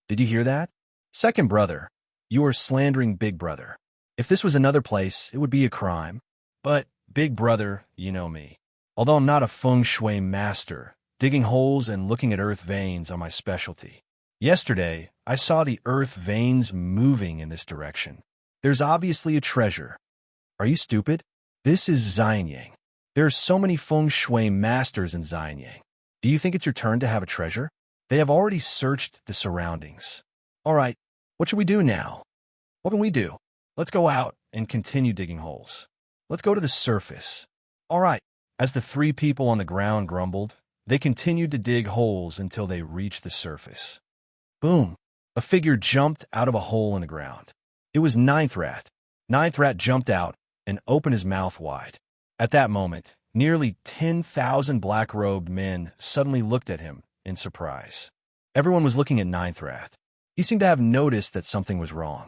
Did you hear that? Second brother, you are slandering Big Brother. If this was another place, it would be a crime. But, Big Brother, you know me. Although I'm not a feng shui master, digging holes and looking at earth veins are my specialty. Yesterday, I saw the earth veins moving in this direction. There's obviously a treasure. Are you stupid? This is Xianyang. There are so many feng shui masters in Xianyang. Do you think it's your turn to have a treasure? They have already searched the surroundings. All right, what should we do now? What can we do? Let's go out and continue digging holes. Let's go to the surface. All right. As the 3 people on the ground grumbled, they continued to dig holes until they reached the surface. Boom! A figure jumped out of a hole in the ground. It was Ninth Rat. Ninth Rat jumped out and opened his mouth wide. At that moment, nearly 10,000 black-robed men suddenly looked at him in surprise. Everyone was looking at Ninth Rat. He seemed to have noticed that something was wrong.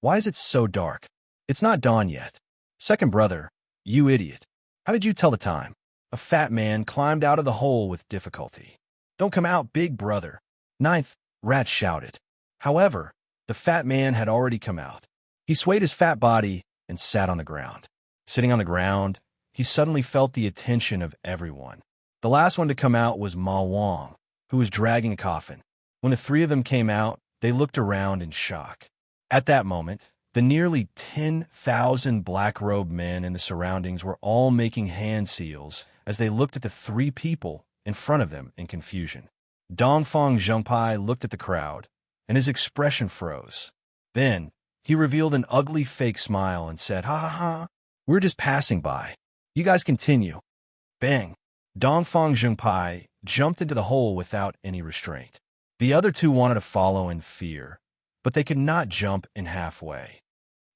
Why is it so dark? It's not dawn yet. Second brother, you idiot. How did you tell the time? A fat man climbed out of the hole with difficulty. Don't come out, Big Brother. Ninth Rat shouted. However, the fat man had already come out. He swayed his fat body and sat on the ground. Sitting on the ground, he suddenly felt the attention of everyone. The last one to come out was Ma Wang, who was dragging a coffin. When the 3 of them came out, they looked around in shock. At that moment, the nearly 10,000 black-robed men in the surroundings were all making hand seals as they looked at the 3 people in front of them in confusion. Dongfang Zhengpai looked at the crowd, and his expression froze. Then, he revealed an ugly fake smile and said, "Ha ha ha, we're just passing by. You guys continue." Bang! Dongfang Zhengpai jumped into the hole without any restraint. The other 2 wanted to follow in fear, but they could not jump in halfway.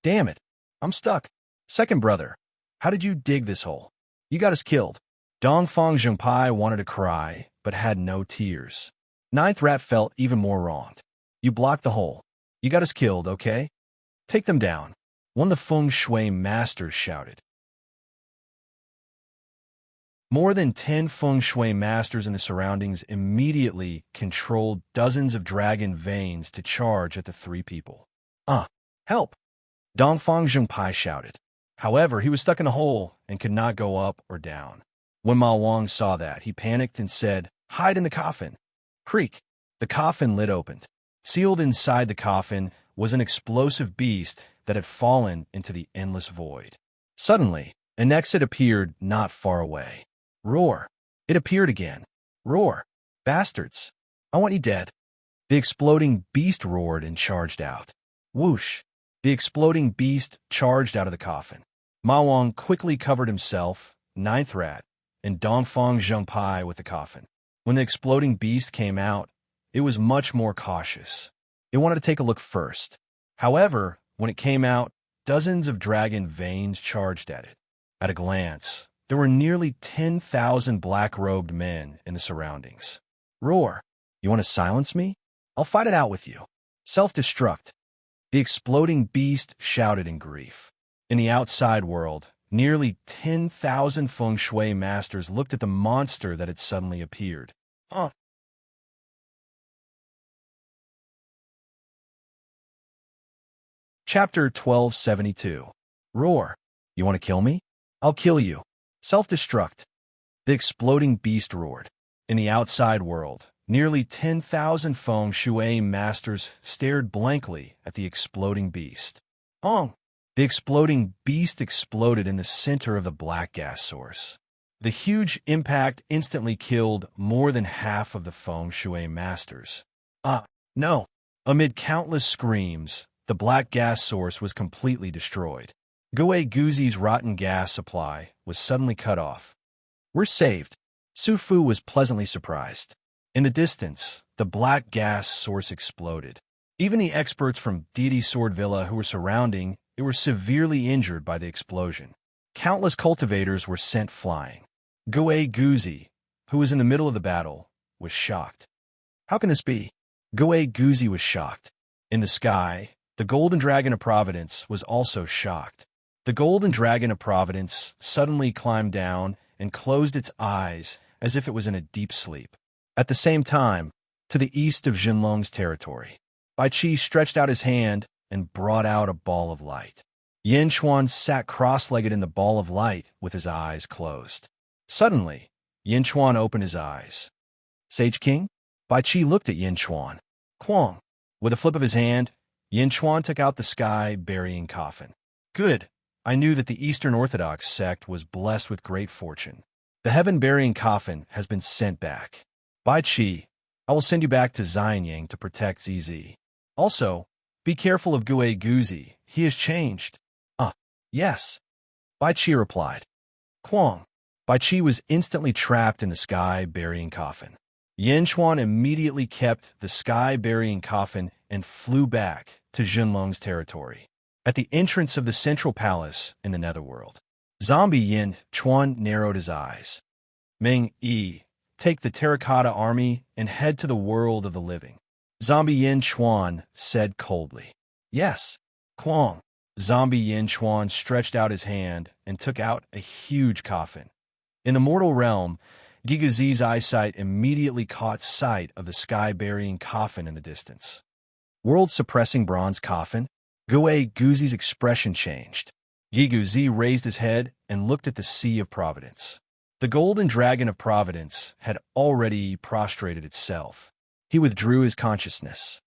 Damn it, I'm stuck. Second brother, how did you dig this hole? You got us killed. Dongfang Zhengpai wanted to cry, but had no tears. Ninth Rat felt even more wronged. You blocked the hole. You got us killed, okay? Take them down. One of the feng shui masters shouted. More than 10 feng shui masters in the surroundings immediately controlled dozens of dragon veins to charge at the 3 people. Help! Dongfang Zhengpai shouted. However, he was stuck in a hole and could not go up or down. When Ma Wang saw that, he panicked and said, "Hide in the coffin." Creak. The coffin lid opened. Sealed inside the coffin was an explosive beast that had fallen into the endless void. Suddenly, an exit appeared not far away. Roar. It appeared again. Roar. Bastards. I want you dead. The exploding beast roared and charged out. Whoosh. The exploding beast charged out of the coffin. Ma Wang quickly covered himself, Ninth Rat, and Dongfang Zhengpai with the coffin. When the exploding beast came out, it was much more cautious. It wanted to take a look first. However, when it came out, dozens of dragon veins charged at it. At a glance, there were nearly 10,000 black-robed men in the surroundings. Roar. You want to silence me? I'll fight it out with you. Self-destruct. The exploding beast shouted in grief. In the outside world, nearly 10,000 feng shui masters looked at the monster that had suddenly appeared. Chapter 1272. Roar. You want to kill me? I'll kill you. Self-destruct. The exploding beast roared. In the outside world, nearly 10,000 feng shui masters stared blankly at the exploding beast. The exploding beast exploded in the center of the black gas source. The huge impact instantly killed more than half of the feng shui masters. No. Amid countless screams, the black gas source was completely destroyed. Gue Guzi's rotten gas supply was suddenly cut off. We're saved. Su Fu was pleasantly surprised. In the distance, the black gas source exploded. Even the experts from Deity Sword Villa who were surrounding it were severely injured by the explosion. Countless cultivators were sent flying. Gue Guzi, who was in the middle of the battle, was shocked. How can this be? Gue Guzi was shocked. In the sky, the Golden Dragon of Providence was also shocked. The Golden Dragon of Providence suddenly climbed down and closed its eyes as if it was in a deep sleep. At the same time, to the east of Jinlong's territory, Bai Qi stretched out his hand and brought out a ball of light. Yin Chuan sat cross-legged in the ball of light with his eyes closed. Suddenly, Yin Chuan opened his eyes. Sage King? Bai Qi looked at Yin Chuan. Quang. With a flip of his hand, Yin Chuan took out the sky-burying coffin. Good. I knew that the Eastern Orthodox sect was blessed with great fortune. The heaven-burying coffin has been sent back. Bai Qi, I will send you back to Xianyang to protect ZZ. Also, be careful of Gue Guzi. He has changed. Yes. Bai Qi replied. Quang. Bai Qi was instantly trapped in the sky-burying coffin. Yin Chuan immediately kept the sky-burying coffin and flew back to Jinlong's territory. At the entrance of the central palace in the netherworld, zombie Yin Chuan narrowed his eyes. Ming Yi, take the terracotta army and head to the world of the living. Zombie Yin Chuan said coldly. Yes. Quang. Zombie Yin Chuan stretched out his hand and took out a huge coffin. In the mortal realm, Gigazi's eyesight immediately caught sight of the sky-burying coffin in the distance. World-suppressing bronze coffin? Gue Guzi's expression changed. Gigazi raised his head and looked at the Sea of Providence. The Golden Dragon of Providence had already prostrated itself. He withdrew his consciousness.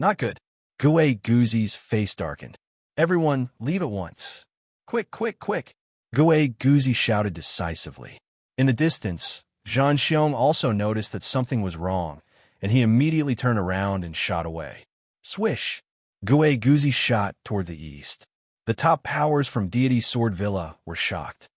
Not good. Gue Guzi's face darkened. Everyone, leave at once. Quick, quick, quick. Gue Guzi shouted decisively. In the distance, Zhan Xiong also noticed that something was wrong, and he immediately turned around and shot away. Swish! Gue Guzi shot toward the east. The top powers from Deity Sword Villa were shocked.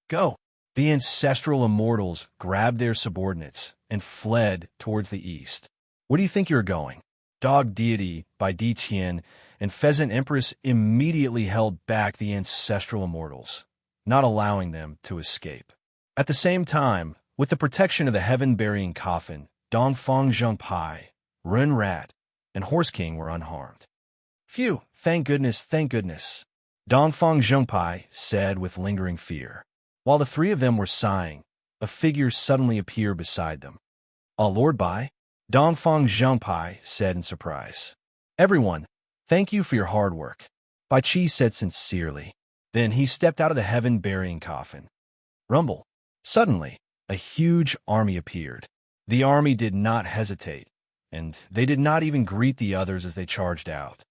Go! The ancestral immortals grabbed their subordinates and fled towards the east. Where do you think you're going? Dog Deity by Di Tian and Pheasant Empress immediately held back the ancestral immortals, not allowing them to escape. At the same time, with the protection of the heaven-burying coffin, Dongfang Zhengpai, Ren Rat, and Horse King were unharmed. Phew, thank goodness, Dongfang Zhengpai said with lingering fear. While the three of them were sighing, a figure suddenly appeared beside them. Lord Bai? Dongfang Zhengpai said in surprise. Everyone, thank you for your hard work, Bai Qi said sincerely. Then he stepped out of the heaven-burying coffin. Rumble. Suddenly, a huge army appeared. The army did not hesitate, and they did not even greet the others as they charged out.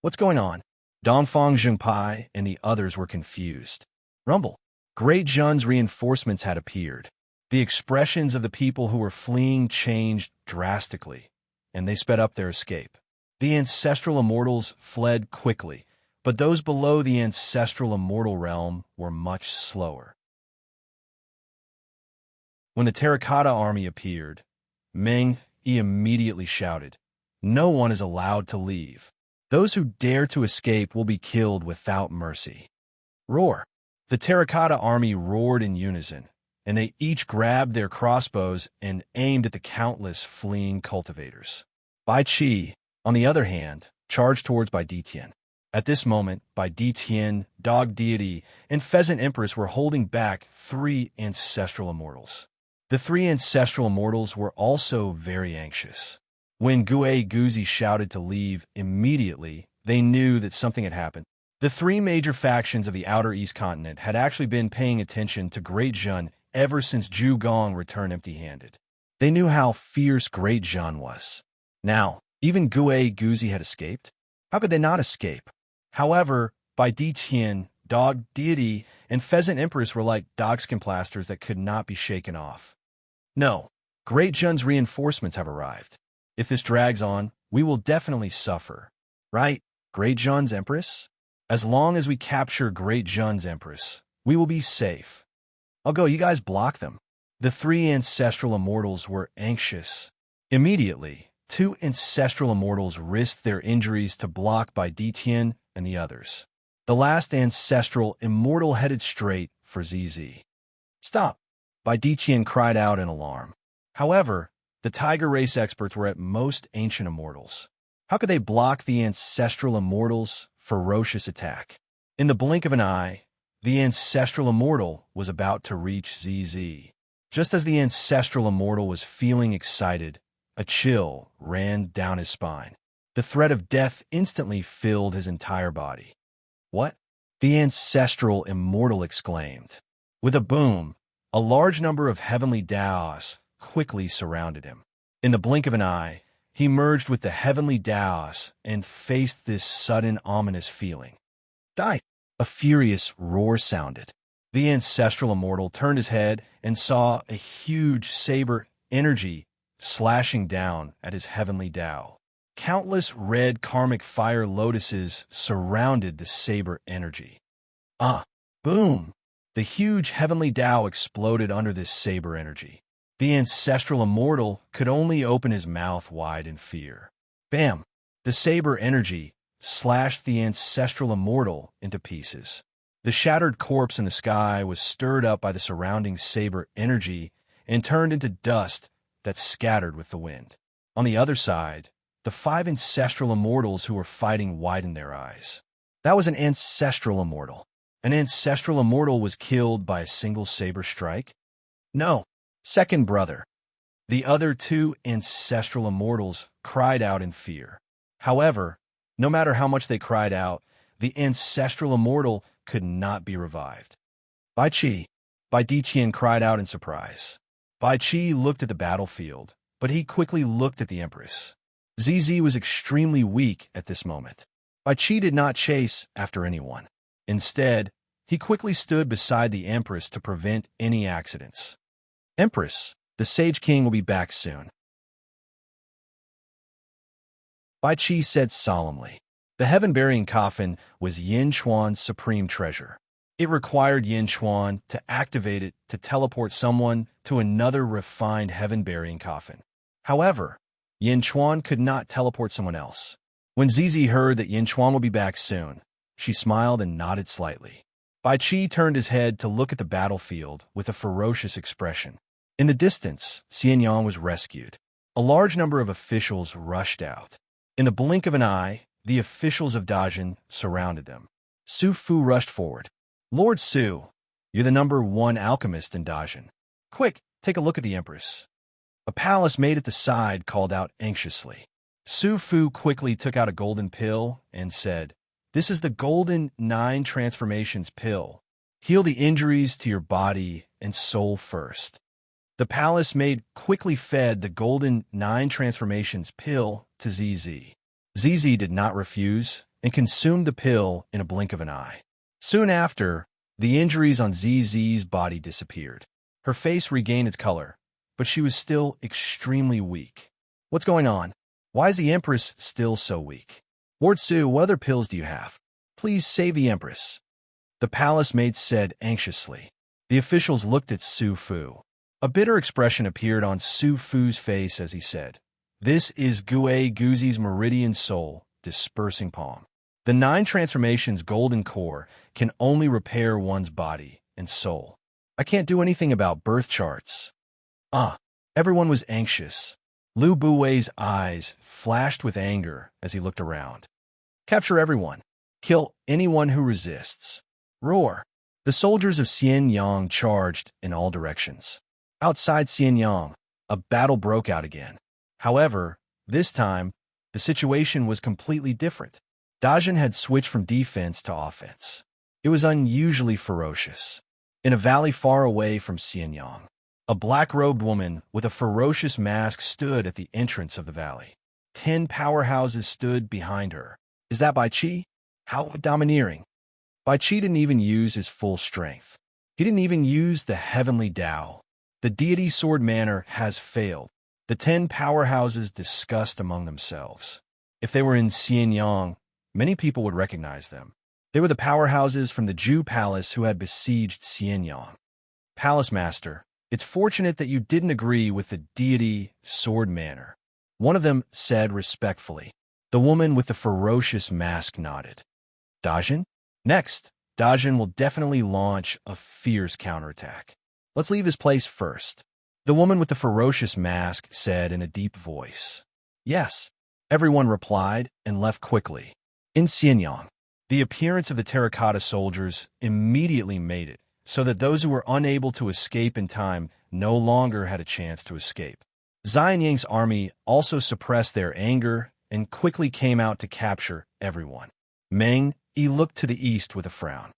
What's going on? Dongfang Zhengpai and the others were confused. Rumble. Great Zhen's reinforcements had appeared. The expressions of the people who were fleeing changed drastically, and they sped up their escape. The ancestral immortals fled quickly, but those below the ancestral immortal realm were much slower. When the terracotta army appeared, Meng Yi immediately shouted, "No one is allowed to leave. Those who dare to escape will be killed without mercy." Roar! The terracotta army roared in unison, and they each grabbed their crossbows and aimed at the countless fleeing cultivators. Bai Qi, on the other hand, charged towards Bai Ditian. At this moment, Bai Ditian, Dog Deity, and Pheasant Empress were holding back 3 ancestral immortals. The 3 ancestral immortals were also very anxious. When Gue Guzi shouted to leave immediately, they knew that something had happened. The 3 major factions of the Outer East Continent had actually been paying attention to Great Zhen ever since Zhu Gong returned empty-handed. They knew how fierce Great Zhen was. Now, even Gue Guzi had escaped? How could they not escape? However, Bai Ditian, Dog Deity, and Pheasant Empress were like dogskin plasters that could not be shaken off. No, Great Zhen's reinforcements have arrived. If this drags on, we will definitely suffer. Right, Great Zhen's Empress? As long as we capture Great Zhen's Empress, we will be safe. I'll go, you guys block them. The 3 ancestral immortals were anxious. Immediately, 2 ancestral immortals risked their injuries to block Bai Ditian and the others. The last ancestral immortal headed straight for ZZ. Stop! Bai Ditian cried out in alarm. However, the tiger race experts were at most ancient immortals. How could they block the ancestral immortals' ferocious attack? In the blink of an eye, the ancestral immortal was about to reach ZZ. Just as the ancestral immortal was feeling excited, a chill ran down his spine. The threat of death instantly filled his entire body. What? The ancestral immortal exclaimed. With a boom, a large number of heavenly Daos quickly surrounded him. In the blink of an eye, he merged with the heavenly Daos and faced this sudden ominous feeling. Die! A furious roar sounded. The ancestral immortal turned his head and saw a huge saber energy slashing down at his heavenly Dao. Countless red karmic fire lotuses surrounded the saber energy. Boom! The huge heavenly Dao exploded under this saber energy. The ancestral immortal could only open his mouth wide in fear. Bam! The saber energy slashed the ancestral immortal into pieces. The shattered corpse in the sky was stirred up by the surrounding saber energy and turned into dust that scattered with the wind. On the other side, the 5 ancestral immortals who were fighting widened their eyes. That was an ancestral immortal. An ancestral immortal was killed by a single saber strike? No. Second brother. The other 2 ancestral immortals cried out in fear. However, no matter how much they cried out, the ancestral immortal could not be revived. Bai Ditian cried out in surprise. Bai Qi looked at the battlefield, but he quickly looked at the Empress. ZZ was extremely weak at this moment. Bai Qi did not chase after anyone. Instead, he quickly stood beside the Empress to prevent any accidents. Empress, the Sage King will be back soon. Bai Qi said solemnly. The heaven-bearing coffin was Yin Chuan's supreme treasure. It required Yin Chuan to activate it to teleport someone to another refined heaven-bearing coffin. However, Yin Chuan could not teleport someone else. When ZZ heard that Yin Chuan will be back soon, she smiled and nodded slightly. Bai Qi turned his head to look at the battlefield with a ferocious expression. In the distance, Xianyang was rescued. A large number of officials rushed out. In the blink of an eye, the officials of Dajin surrounded them. Su Fu rushed forward. Lord Su, you're the #1 alchemist in Dajin. Quick, take a look at the Empress. A palace made at the side called out anxiously. Su Fu quickly took out a golden pill and said, "This is the golden 9 transformations pill. Heal the injuries to your body and soul first. The palace maid quickly fed the golden 9 transformations pill to ZZ. ZZ did not refuse and consumed the pill in a blink of an eye. Soon after, the injuries on ZZ's body disappeared. Her face regained its color, but she was still extremely weak. What's going on? Why is the Empress still so weak? Lord Su, what other pills do you have? Please save the Empress. The palace maid said anxiously. The officials looked at Su Fu. A bitter expression appeared on Su Fu's face as he said, "This is Gue Guzi's meridian soul, dispersing palm. The 9 transformations golden core can only repair one's body and soul. I can't do anything about birth charts." Everyone was anxious. Lu Buwei's eyes flashed with anger as he looked around. Capture everyone. Kill anyone who resists. Roar. The soldiers of Xianyang charged in all directions. Outside Xianyang, a battle broke out again. However, this time, the situation was completely different. Dajin had switched from defense to offense. It was unusually ferocious. In a valley far away from Xianyang, a black-robed woman with a ferocious mask stood at the entrance of the valley. 10 powerhouses stood behind her. Is that Bai Qi? How domineering. Bai Qi didn't even use his full strength. He didn't even use the heavenly Tao. The deity sword manner has failed. The 10 powerhouses discussed among themselves. If they were in Xianyang, many people would recognize them. They were the powerhouses from the Ju Palace who had besieged Xianyang. Palace Master, it's fortunate that you didn't agree with the deity sword manner. One of them said respectfully. The woman with the ferocious mask nodded. Dajin? Next, Dajin will definitely launch a fierce counterattack. Let's leave his place first. The woman with the ferocious mask said in a deep voice. Yes. Everyone replied and left quickly. In Xianyang, the appearance of the terracotta soldiers immediately made it so that those who were unable to escape in time no longer had a chance to escape. Xianyang's army also suppressed their anger and quickly came out to capture everyone. Meng Yi looked to the east with a frown.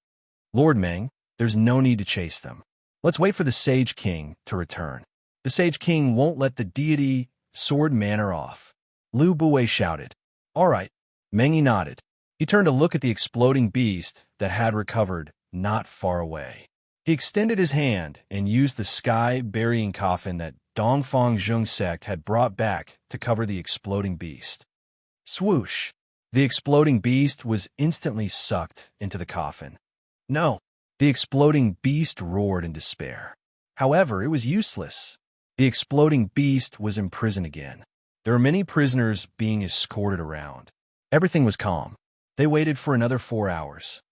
Lord Meng, there's no need to chase them. Let's wait for the Sage King to return. The Sage King won't let the deity sword manner off. Lu Buwei shouted. All right. Meng Yi nodded. He turned to look at the exploding beast that had recovered not far away. He extended his hand and used the sky-burying coffin that Dongfang Zheng sect had brought back to cover the exploding beast. Swoosh! The exploding beast was instantly sucked into the coffin. No! The exploding beast roared in despair. However, it was useless. The exploding beast was imprisoned again. There were many prisoners being escorted around. Everything was calm. They waited for another 4 hours.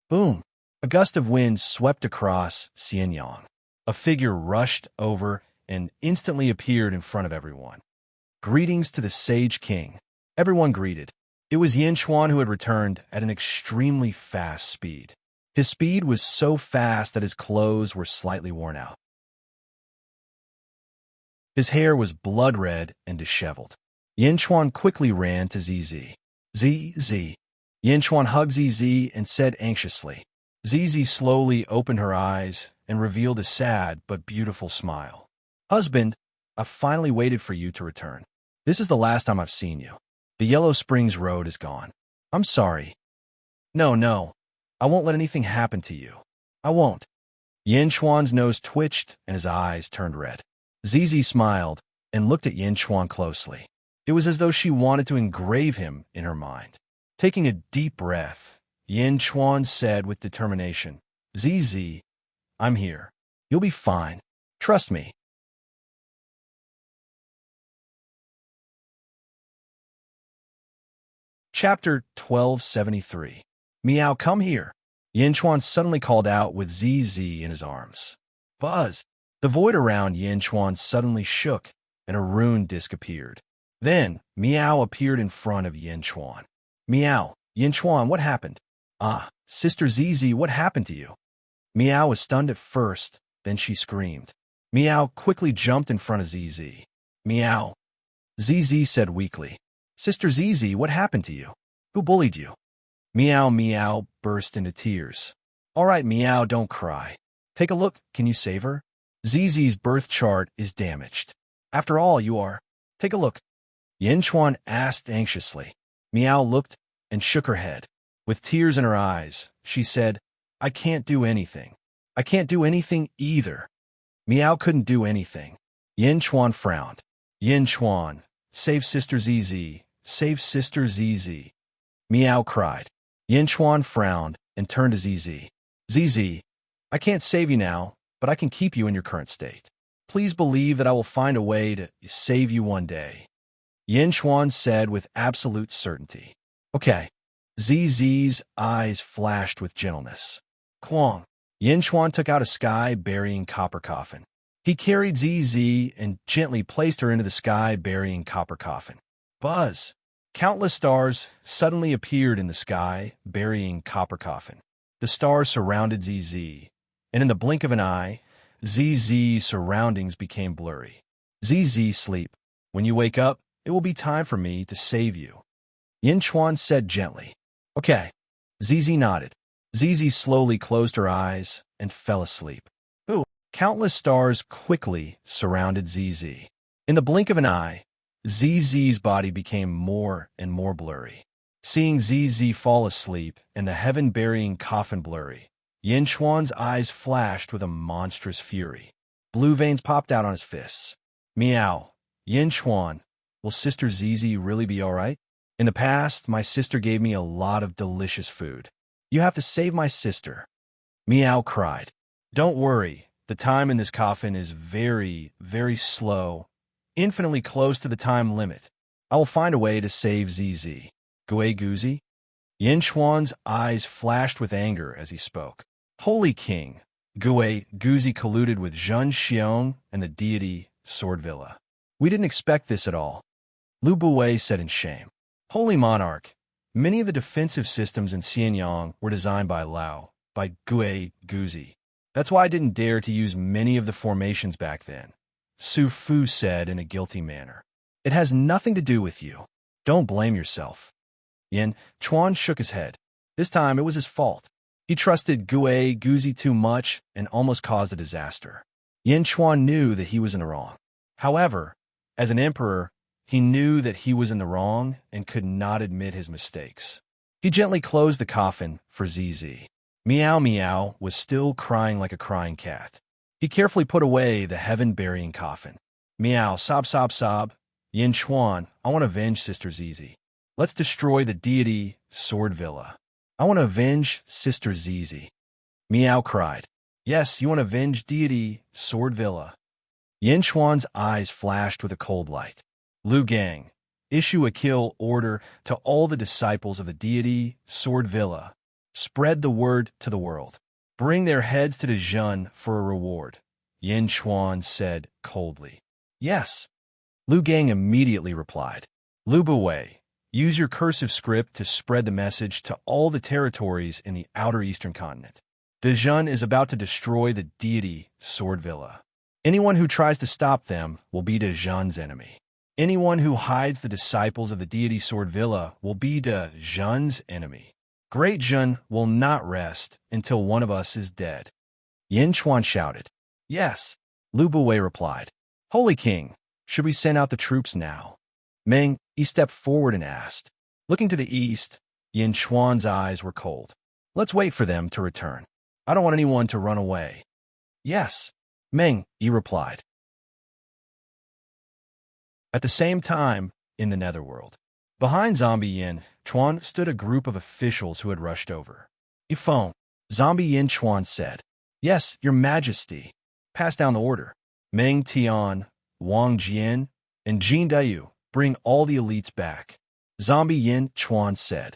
Boom! A gust of wind swept across Xianyang. A figure rushed over and instantly appeared in front of everyone. Greetings to the Sage King. Everyone greeted. It was Yin Chuan who had returned at an extremely fast speed. His speed was so fast that his clothes were slightly worn out. His hair was blood-red and disheveled. Yin Chuan quickly ran to ZZ. ZZ. Yin Chuan hugged ZZ and said anxiously. ZZ slowly opened her eyes and revealed a sad but beautiful smile. Husband, I've finally waited for you to return. This is the last time I've seen you. The Yellow Springs Road is gone. I'm sorry. No. I won't let anything happen to you. I won't. Yin Chuan's nose twitched and his eyes turned red. ZZ smiled and looked at Yin Chuan closely. It was as though she wanted to engrave him in her mind. Taking a deep breath, Yin Chuan said with determination, ZZ, I'm here. You'll be fine. Trust me. Chapter 1273. Meow, come here. Yin Chuan suddenly called out with ZZ in his arms. Buzz! The void around Yin Chuan suddenly shook, and a rune disc appeared. Then, Meow appeared in front of Yin Chuan. Meow, Yin Chuan, what happened? Sister ZZ, what happened to you? Meow was stunned at first, then she screamed. Meow quickly jumped in front of ZZ. Meow. ZZ said weakly. Sister ZZ, what happened to you? Who bullied you? Meow burst into tears. All right, Meow, don't cry. Take a look. Can you save her? Zizi's birth chart is damaged. After all, you are. Take a look. Yin Chuan asked anxiously. Meow looked and shook her head. With tears in her eyes, she said, I can't do anything. I can't do anything either. Meow couldn't do anything. Yin Chuan frowned. Yin Chuan, save Sister ZZ, save Sister ZZ. Meow cried. Yin Chuan frowned and turned to ZZ. ZZ, I can't save you now, but I can keep you in your current state. Please believe that I will find a way to save you one day. Yin Chuan said with absolute certainty. Okay. ZZ's eyes flashed with gentleness. Kwong. Yin Chuan took out a sky-burying copper coffin. He carried ZZ and gently placed her into the sky-burying copper coffin. Buzz. Countless stars suddenly appeared in the sky-burying copper coffin. The stars surrounded ZZ, and in the blink of an eye, ZZ's surroundings became blurry. ZZ, sleep. When you wake up, it will be time for me to save you. Yin Chuan said gently. Okay. ZZ nodded. ZZ slowly closed her eyes and fell asleep. Ooh. Countless stars quickly surrounded ZZ. In the blink of an eye, ZZ's body became more and more blurry. Seeing ZZ fall asleep and the heaven-burying coffin blurry, Yin Chuan's eyes flashed with a monstrous fury. Blue veins popped out on his fists. Meow. Yin Chuan, will Sister ZZ really be all right? In the past, my sister gave me a lot of delicious food. You have to save my sister. Meow cried. Don't worry, the time in this coffin is very, very slow, infinitely close to the time limit. I will find a way to save ZZ. Gui Guzi? Yin Chuan's eyes flashed with anger as he spoke. Holy King, Gui Guzi colluded with Zhun Xiong and the deity Sword Villa. We didn't expect this at all. Lu Buwei said in shame. Holy Monarch, many of the defensive systems in Xianyang were designed by Lao, by Gui Guzi. That's why I didn't dare to use many of the formations back then, Su Fu said in a guilty manner. It has nothing to do with you. Don't blame yourself. Yin Chuan shook his head. This time it was his fault. He trusted Gui Guzi too much and almost caused a disaster. Yin Chuan knew that he was in the wrong. However, as an emperor, he knew that he was in the wrong and could not admit his mistakes. He gently closed the coffin for ZZ. Meow Meow was still crying like a crying cat. He carefully put away the heaven-burying coffin. Meow, sob, sob, sob. Yin Chuan, I want to avenge Sister ZZ. Let's destroy the deity Sword Villa. I want to avenge Sister ZZ. Meow cried. Yes, you want to avenge deity Sword Villa. Yin Chuan's eyes flashed with a cold light. Lu Gang, issue a kill order to all the disciples of the deity Sword Villa. Spread the word to the world. Bring their heads to the Zhun for a reward. Yin Chuan said coldly. Yes. Lu Gang immediately replied. Lu Buwei, use your cursive script to spread the message to all the territories in the outer eastern continent. The Zhun is about to destroy the deity Sword Villa. Anyone who tries to stop them will be the Zhun's enemy. Anyone who hides the disciples of the deity Sword Villa will be the Zhun's enemy. Great Zhun will not rest until one of us is dead. Yin Chuan shouted. Yes. Lu Buwei replied. Holy King, should we send out the troops now? Meng, he stepped forward and asked. Looking to the east, Yin Chuan's eyes were cold. Let's wait for them to return. I don't want anyone to run away. Yes. Meng, he replied. At the same time, in the Netherworld, behind Zombie Yin Chuan stood a group of officials who had rushed over. Ifeng, Zombie Yin Chuan said, Yes, Your Majesty. Pass down the order. Meng Tian, Wang Jian, and Jin Dayu, bring all the elites back. Zombie Yin Chuan said,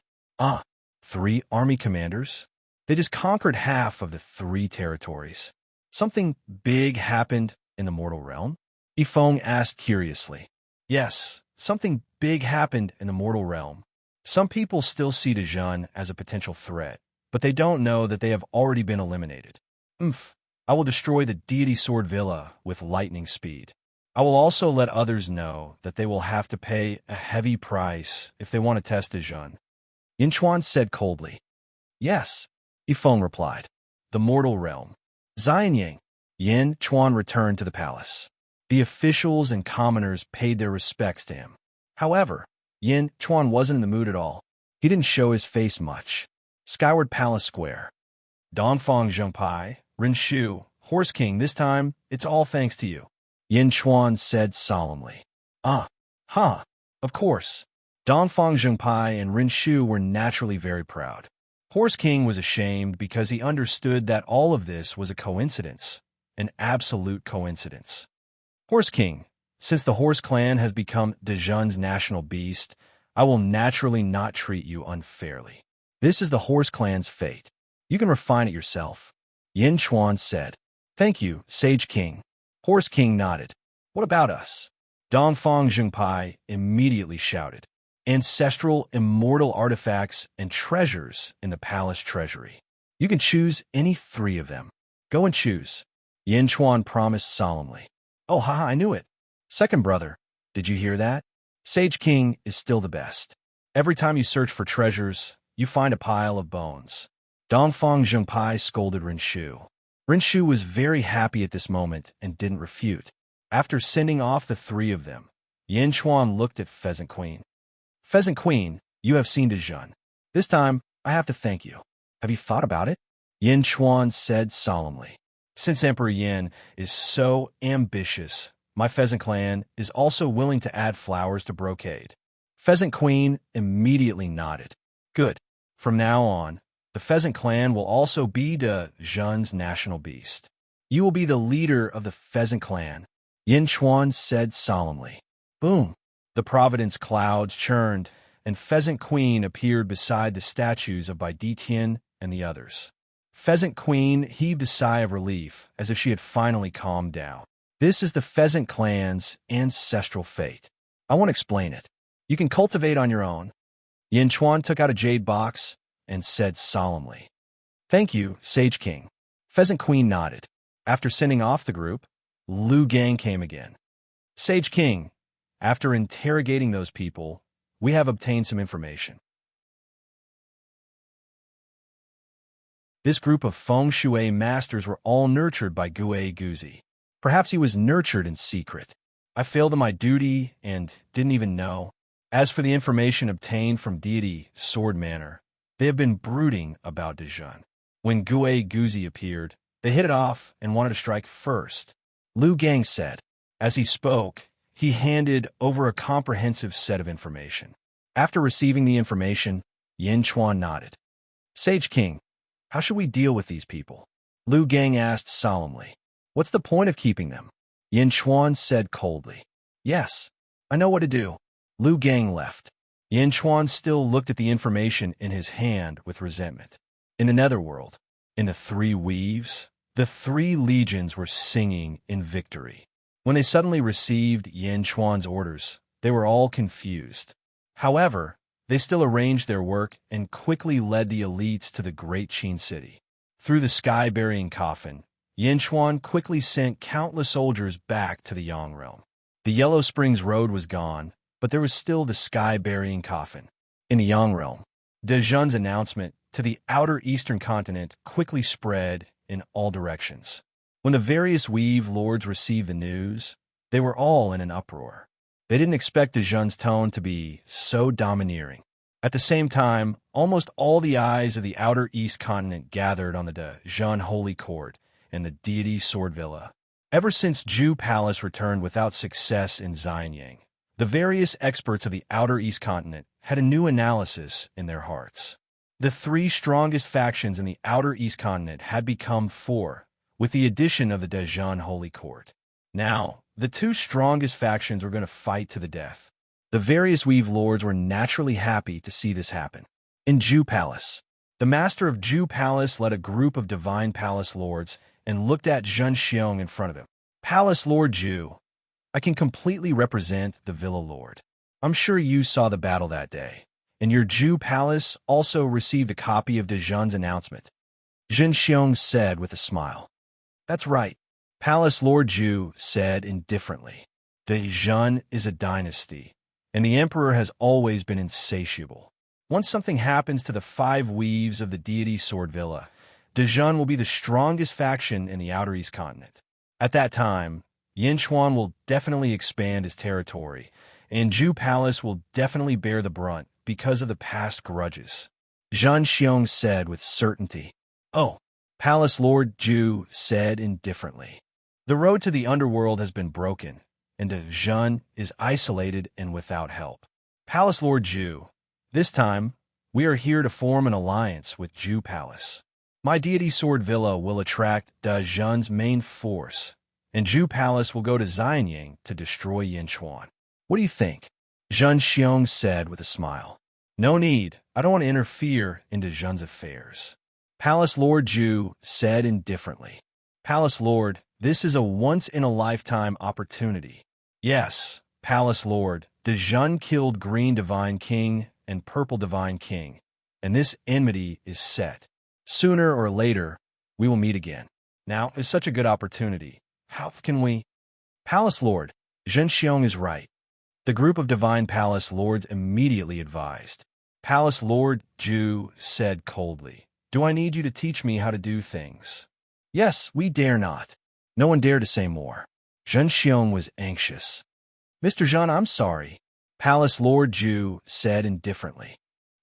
3 army commanders? They just conquered half of the 3 territories. Something big happened in the mortal realm? Ifeng asked curiously. Yes, something big happened in the mortal realm. Some people still see the Zhun as a potential threat, but they don't know that they have already been eliminated. I will destroy the deity Sword Villa with lightning speed. I will also let others know that they will have to pay a heavy price if they want to test the Zhun. Yin Chuan said coldly. Yes, Ifeng replied. the mortal realm. Xianyang, Yin Chuan returned to the palace. The officials and commoners paid their respects to him. However, Yin Chuan wasn't in the mood at all. He didn't show his face much. Skyward Palace Square. Dongfang Zhengpai, Rin Shu, Horse King, this time, it's all thanks to you. Yin Chuan said solemnly. Of course. Dongfang Zhengpai and Rin Shu were naturally very proud. Horse King was ashamed because he understood that all of this was a coincidence, an absolute coincidence. Horse King, since the Horse Clan has become Dezhun's national beast, I will naturally not treat you unfairly. This is the Horse Clan's fate. You can refine it yourself. Yin Chuan said. Thank you, Sage King. Horse King nodded. What about us? Dongfang Zhengpai immediately shouted. Ancestral immortal artifacts and treasures in the palace treasury. You can choose any 3 of them. Go and choose. Yin Chuan promised solemnly. Oh, haha, I knew it. Second brother, did you hear that? Sage King is still the best. Every time you search for treasures, you find a pile of bones. Dongfang Zhengpai scolded Rin Shu. Rin Shu was very happy at this moment and didn't refute. After sending off the 3 of them, Yin Chuan looked at Pheasant Queen. Pheasant Queen, you have seen Dezhun. This time, I have to thank you. Have you thought about it? Yin Chuan said solemnly. Since Emperor Yin is so ambitious, my Pheasant Clan is also willing to add flowers to brocade. Pheasant Queen immediately nodded. Good. From now on, the Pheasant Clan will also be Dezhun's national beast. You will be the leader of the Pheasant Clan, Yin Chuan said solemnly. Boom. The Providence clouds churned, and Pheasant Queen appeared beside the statues of Bai Ditian and the others. Pheasant Queen heaved a sigh of relief, as if she had finally calmed down. This is the Pheasant Clan's ancestral fate. I won't explain it. You can cultivate on your own. Yin Chuan took out a jade box and said solemnly. Thank you, Sage King. Pheasant Queen nodded. After sending off the group, Lu Gang came again. Sage King, after interrogating those people, we have obtained some information. This group of feng shui masters were all nurtured by Gue Guzi. Perhaps he was nurtured in secret. I failed in my duty and didn't even know. As for the information obtained from deity Sword Manor, they have been brooding about Dezhun. When Gue Guzi appeared, they hit it off and wanted to strike first. Lu Gang said. As he spoke, he handed over a comprehensive set of information. After receiving the information, Yin Chuan nodded. Sage King, how should we deal with these people? Lu Gang asked solemnly. What's the point of keeping them? Yin Chuan said coldly. Yes, I know what to do. Lu Gang left. Yin Chuan still looked at the information in his hand with resentment. In the netherworld, in the 3 weaves, the 3 legions were singing in victory. When they suddenly received Yin Chuan's orders, they were all confused. However, they still arranged their work and quickly led the elites to the great Qin city. Through the sky-burying coffin, Yin Chuan quickly sent countless soldiers back to the Yang realm. The Yellow Springs Road was gone, but there was still the sky-burying coffin. In the Yang realm, Dezhun's announcement to the outer eastern continent quickly spread in all directions. When the various Weave lords received the news, they were all in an uproar. They didn't expect Dezhun's tone to be so domineering. At the same time, almost all the eyes of the outer east continent gathered on the Dezhun Holy Court and the deity Sword Villa. Ever since Ju Palace returned without success in Xianyang, the various experts of the outer east continent had a new analysis in their hearts. The 3 strongest factions in the outer east continent had become 4, with the addition of the Dezhun Holy Court. Now, the 2 strongest factions were going to fight to the death. The various Weave lords were naturally happy to see this happen. In Ju Palace, the master of Ju Palace led a group of divine palace lords and looked at Zhen Xiong in front of him. Palace Lord Ju, I can completely represent the Villa Lord. I'm sure you saw the battle that day, and your Ju Palace also received a copy of Dezhun's announcement. Zhen Xiong said with a smile. That's right, Palace Lord Ju said indifferently. Dezhun is a dynasty, and the emperor has always been insatiable. Once something happens to the 5 weaves of the deity Sword Villa, Dejun will be the strongest faction in the Outer East continent. At that time, Yinchuan will definitely expand his territory, and Zhu Palace will definitely bear the brunt because of the past grudges. Zhang Xiong said with certainty. Oh, Palace Lord Zhu said indifferently. The road to the underworld has been broken, and Dejun is isolated and without help. Palace Lord Zhu, this time, we are here to form an alliance with Zhu Palace. My deity Sword Villa will attract Dejun's main force, and Zhu Palace will go to Xianyang to destroy Yinchuan. What do you think? Zhang Xiong said with a smile. No need. I don't want to interfere in Dejun's affairs. Palace Lord Zhu said indifferently. Palace Lord, this is a once-in-a-lifetime opportunity. Yes, Palace Lord, Dejun killed Green Divine King and Purple Divine King, and this enmity is set. Sooner or later, we will meet again. Now is such a good opportunity. How can we? Palace Lord, Zhen Xiong is right. The group of Divine Palace Lords immediately advised. Palace Lord Zhu said coldly, do I need you to teach me how to do things? Yes, we dare not. No one dared to say more. Zhen Xiong was anxious. Mr. Zhen, I'm sorry. Palace Lord Zhu said indifferently.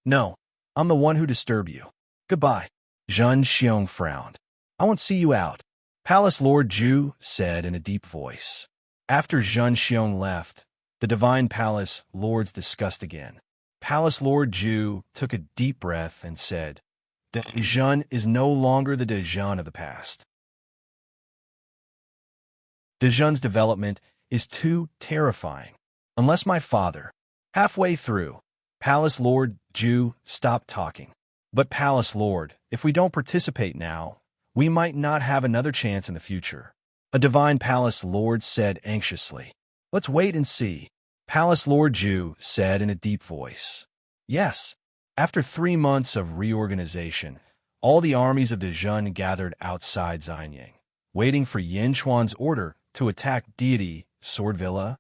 No, I'm the one who disturbed you. Goodbye. Zhen Xiong frowned. I won't see you out. Palace Lord Zhu said in a deep voice. After Zhen Xiong left, the Divine Palace Lords discussed again. Palace Lord Zhu took a deep breath and said, Dejun is no longer the Dejun of the past. Dejun's development is too terrifying. Unless my father. Halfway through, Palace Lord Zhu stopped talking. But Palace Lord, if we don't participate now, we might not have another chance in the future. A Divine Palace Lord said anxiously. Let's wait and see. Palace Lord Zhu said in a deep voice. Yes. After 3 months of reorganization, all the armies of Dejun gathered outside Xianyang, waiting for Yinchuan's order to attack deity Sword Villa.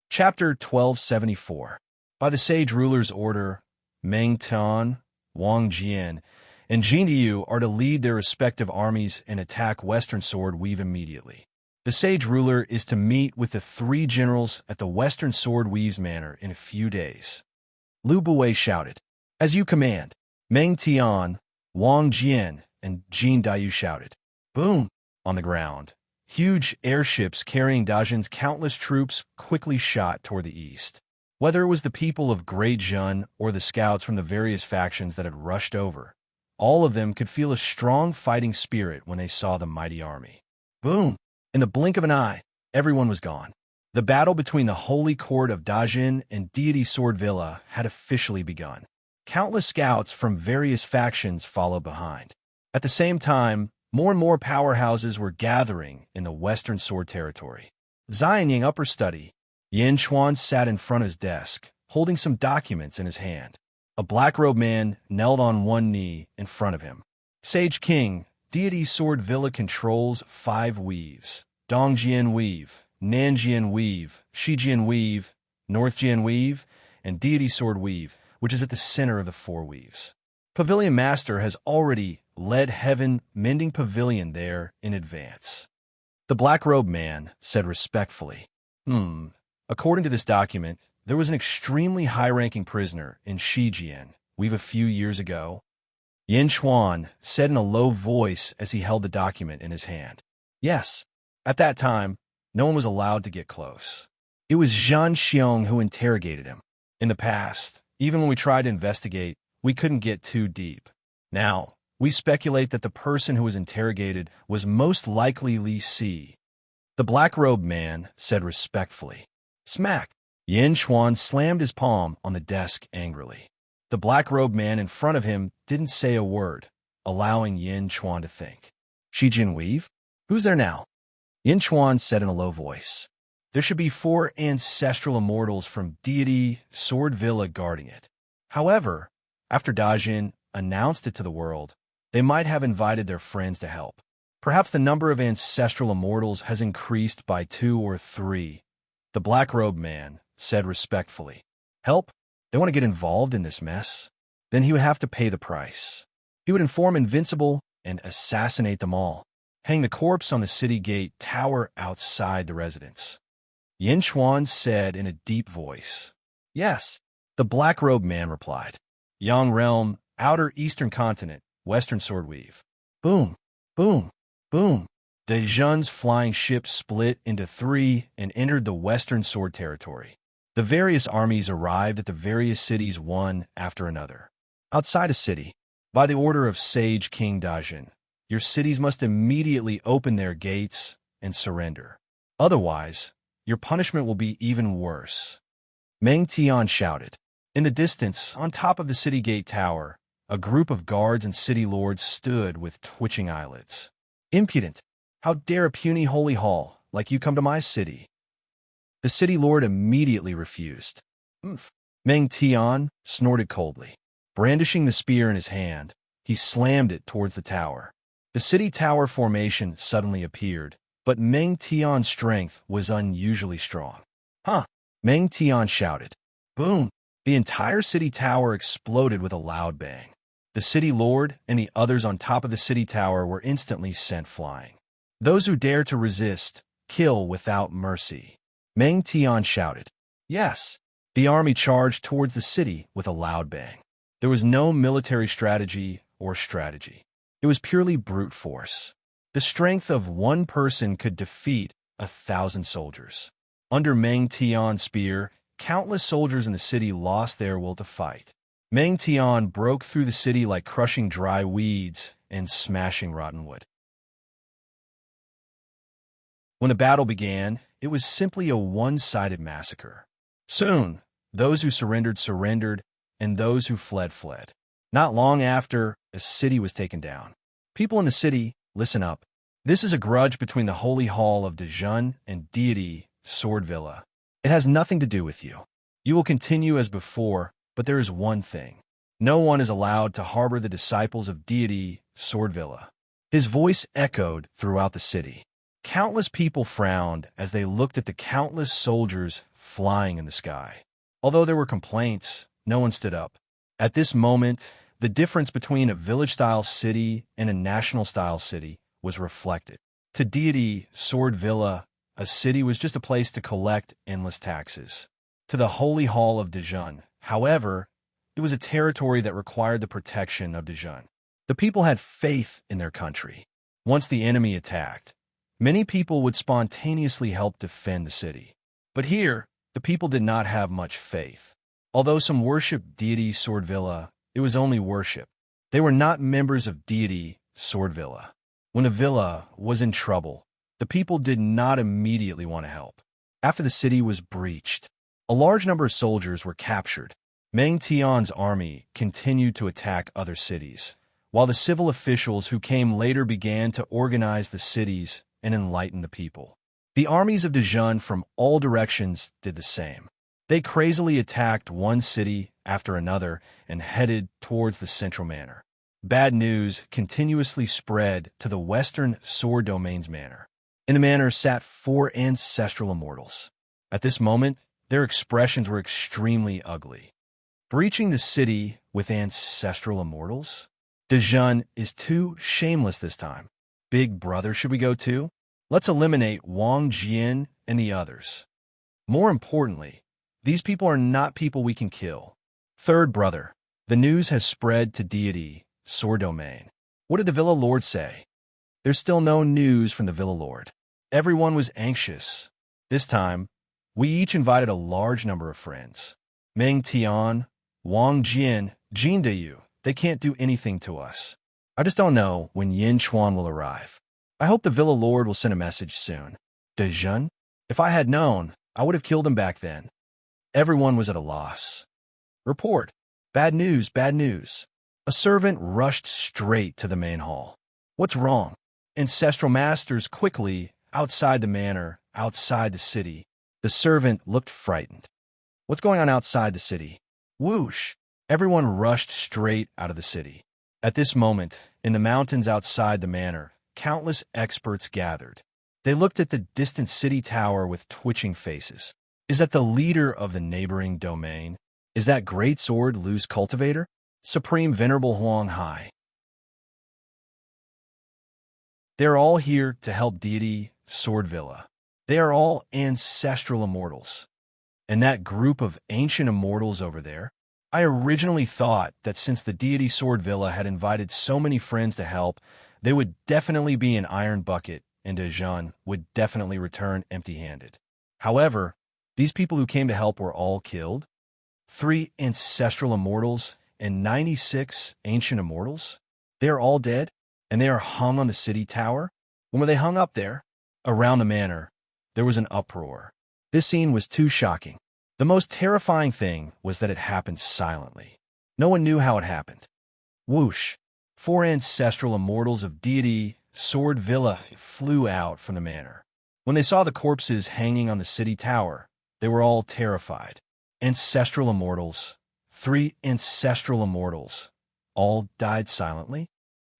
Chapter 1274. By the sage ruler's order, Meng Tian, Wang Jian, and Jin Yu are to lead their respective armies and attack Western Sword Weave immediately. The sage ruler is to meet with the 3 generals at the Western Sword Weave's manor in a few days. Lu Buwei shouted, As you command. Meng Tian, Wang Jian, and Jin Dayu shouted. Boom! On the ground, huge airships carrying Dajin's countless troops quickly shot toward the east. Whether it was the people of Great Zhun or the scouts from the various factions that had rushed over, all of them could feel a strong fighting spirit when they saw the mighty army. Boom! In the blink of an eye, everyone was gone. The battle between the Holy Court of Dajin and Deity Sword Villa had officially begun. Countless scouts from various factions followed behind. At the same time, more and more powerhouses were gathering in the Western Sword Territory. Xianyang upper study. Yinchuan sat in front of his desk, holding some documents in his hand. A black-robed man knelt on one knee in front of him. Sage King, Deity Sword Villa controls 5 weaves. Dongjian Weave, Nanjian Weave, Shijian Weave, Northjian Weave, and Deity Sword Weave, which is at the center of the 4 weaves. Pavilion Master has already led Heaven Mending Pavilion there in advance. The black-robed man said respectfully, According to this document, there was an extremely high-ranking prisoner in Shijian Weave a few years ago. Yinchuan said in a low voice as he held the document in his hand. Yes, at that time, no one was allowed to get close. It was Zhang Xiong who interrogated him. In the past, even when we tried to investigate, we couldn't get too deep. Now, we speculate that the person who was interrogated was most likely Li Si. The black-robed man said respectfully. Smack! Yinchuan slammed his palm on the desk angrily. The black-robed man in front of him didn't say a word, allowing Yinchuan to think. Shijian Weave? Who's there now? Yinchuan said in a low voice. There should be 4 ancestral immortals from deity Sword Villa guarding it. However, after Dajin announced it to the world, they might have invited their friends to help. Perhaps the number of ancestral immortals has increased by 2 or 3. The black-robed man said respectfully. Help? They want to get involved in this mess? Then he would have to pay the price. He would inform Invincible and assassinate them all, hang the corpse on the city gate tower outside the residence. Yin Chuan said in a deep voice. Yes, the black-robed man replied. Yang Realm, Outer Eastern Continent, Western Swordweave. Boom, boom, boom. De Jun's flying ship split into three and entered the Western Sword Territory. The various armies arrived at the various cities one after another. Outside a city, by the order of Sage King Dajin, your cities must immediately open their gates and surrender. Otherwise, your punishment will be even worse. Meng Tian shouted. In the distance, on top of the city gate tower, a group of guards and city lords stood with twitching eyelids. Impudent! How dare a puny holy hall like you come to my city? The city lord immediately refused. Umph! Meng Tian snorted coldly. Brandishing the spear in his hand, he slammed it towards the tower. The city tower formation suddenly appeared, but Meng Tian's strength was unusually strong. Huh! Meng Tian shouted. Boom! The entire city tower exploded with a loud bang. The city lord and the others on top of the city tower were instantly sent flying. Those who dare to resist, kill without mercy. Meng Tian shouted. Yes! The army charged towards the city with a loud bang. There was no military strategy or strategy. It was purely brute force. The strength of one person could defeat 1,000 soldiers. Under Meng Tian's spear, countless soldiers in the city lost their will to fight. Meng Tian broke through the city like crushing dry weeds and smashing rotten wood. When the battle began, it was simply a one-sided massacre. Soon, those who surrendered surrendered, and those who fled fled. Not long after, a city was taken down. People in the city, listen up. This is a grudge between the Holy Hall of Dejun and Deity Sword Villa. It has nothing to do with you. You will continue as before, but there is one thing. No one is allowed to harbor the disciples of Deity Sword Villa. His voice echoed throughout the city. Countless people frowned as they looked at the countless soldiers flying in the sky. Although there were complaints, no one stood up. At this moment, the difference between a village-style city and a national-style city was reflected. To Deity Sword Villa, a city was just a place to collect endless taxes. To the Holy Hall of Dejun, however, it was a territory that required the protection of Dejun. The people had faith in their country. Once the enemy attacked, many people would spontaneously help defend the city. But here, the people did not have much faith. Although some worshiped Deity Sword Villa, it was only worship. They were not members of Deity Sword Villa. When the villa was in trouble, the people did not immediately want to help. After the city was breached, a large number of soldiers were captured. Meng Tian's army continued to attack other cities, while the civil officials who came later began to organize the cities and enlighten the people. The armies of Dejun from all directions did the same. They crazily attacked one city after another and headed towards the central manor. Bad news continuously spread to the western Sword Domain's manor. In the manor sat 4 ancestral immortals. At this moment, their expressions were extremely ugly. Breaching the city with ancestral immortals? Dejun is too shameless this time. Big brother, should we go too? Let's eliminate Wang Jian and the others. More importantly, these people are not people we can kill. Third brother, the news has spread to Deity Sword Domain. What did the Villa Lord say? There's still no news from the Villa Lord. Everyone was anxious. This time, we each invited a large number of friends. Meng Tian, Wang Jian, Jin Deyu, they can't do anything to us. I just don't know when Yin Chuan will arrive. I hope the Villa Lord will send a message soon. Dejun? If I had known, I would have killed him back then. Everyone was at a loss. Report. Bad news, bad news. A servant rushed straight to the main hall. What's wrong? Ancestral masters quickly, outside the manor, outside the city. The servant looked frightened. What's going on outside the city? Whoosh! Everyone rushed straight out of the city. At this moment, in the mountains outside the manor, countless experts gathered. They looked at the distant city tower with twitching faces. Is that the leader of the neighboring domain? Is that great sword loose cultivator? Supreme Venerable Huang Hai. They are all here to help deity Sword Villa. They are all ancestral immortals. And that group of ancient immortals over there, I originally thought that since the deity Sword Villa had invited so many friends to help, they would definitely be an iron bucket and Dejan would definitely return empty-handed. However, these people who came to help were all killed. 3 ancestral immortals and 96 ancient immortals. They are all dead, and they are hung on the city tower. When were they hung up there? Around the manor, there was an uproar. This scene was too shocking. The most terrifying thing was that it happened silently. No one knew how it happened. Whoosh! 4 ancestral immortals of deity Sword Villa flew out from the manor. When they saw the corpses hanging on the city tower, they were all terrified. Ancestral immortals, 3 ancestral immortals, all died silently?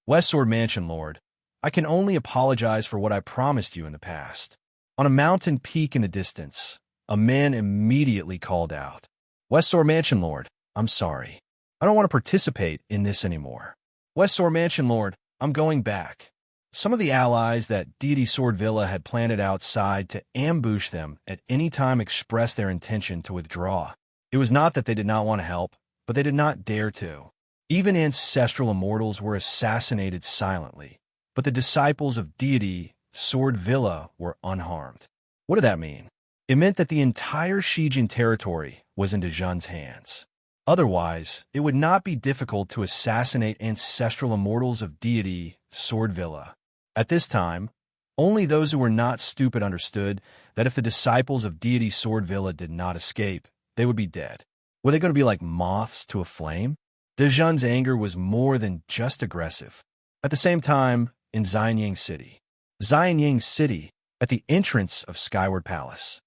West Sword Mansion Lord, I can only apologize for what I promised you in the past. On a mountain peak in the distance, a man immediately called out, West Sword Mansion Lord, I'm sorry. I don't want to participate in this anymore. West Sword Mansion Lord, I'm going back. Some of the allies that deity Sword Villa had planted outside to ambush them at any time expressed their intention to withdraw. It was not that they did not want to help, but they did not dare to. Even ancestral immortals were assassinated silently, but the disciples of deity Sword Villa were unharmed. What did that mean? It meant that the entire Shijin territory was in Dejan's hands. Otherwise, it would not be difficult to assassinate ancestral immortals of deity Sword Villa. At this time, only those who were not stupid understood that if the disciples of deity Sword Villa did not escape, they would be dead. Were they going to be like moths to a flame? Dejan's anger was more than just aggressive. At the same time, in Xianyang City, at the entrance of Skyward Palace.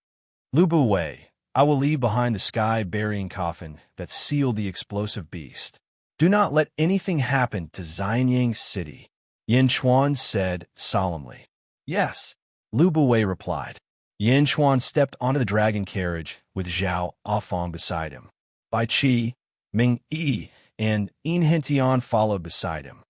Lu Buwei, I will leave behind the sky-burying coffin that sealed the explosive beast. Do not let anything happen to Xianyang City. Yin Chuan said solemnly. Yes, Lu Buwei replied. Yin Chuan stepped onto the dragon carriage with Zhao Afong beside him. Bai Qi, Ming Yi, and Yin Hentian followed beside him.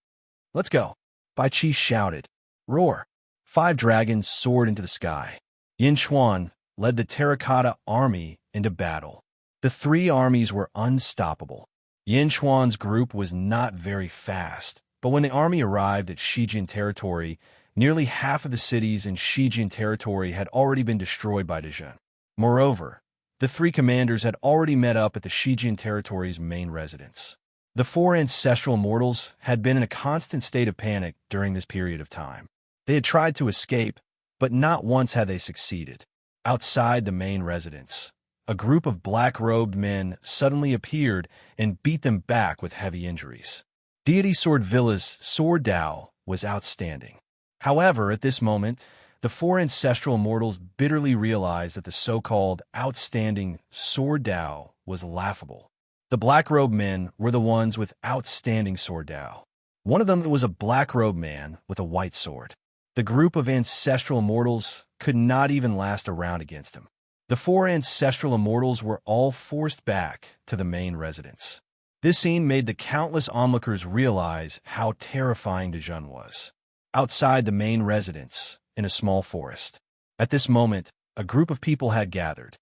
Let's go, Bai Qi shouted. Roar! 5 dragons soared into the sky. Yin Chuan led the terracotta army into battle. The 3 armies were unstoppable. Yin Chuan's group was not very fast, but when the army arrived at Shijin territory, nearly half of the cities in Shijin territory had already been destroyed by Dejan. Moreover, the 3 commanders had already met up at the Shijin territory's main residence. The 4 ancestral immortals had been in a constant state of panic during this period of time. They had tried to escape, but not once had they succeeded. Outside the main residence, a group of black-robed men suddenly appeared and beat them back with heavy injuries. Deity Sword Villa's Sword Dao was outstanding. However, at this moment, the 4 ancestral immortals bitterly realized that the so-called outstanding Sword Dao was laughable. The black-robed men were the ones with outstanding Sword Dao. One of them was a black-robed man with a white sword. The group of ancestral immortals could not even last a round against him. The 4 ancestral immortals were all forced back to the main residence. This scene made the countless onlookers realize how terrifying Dejan was. Outside the main residence, in a small forest. At this moment, a group of people had gathered.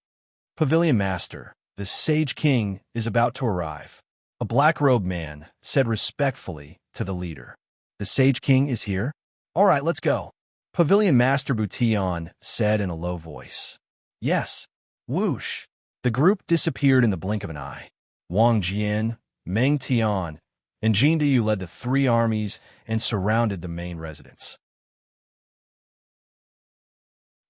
Pavilion Master, the Sage King, is about to arrive. A black-robed man said respectfully to the leader. The Sage King is here? All right, let's go. Pavilion Master Butian said in a low voice. Yes. Whoosh. The group disappeared in the blink of an eye. Wang Jian, Meng Tian, and Jin Diyu led the 3 armies and surrounded the main residence.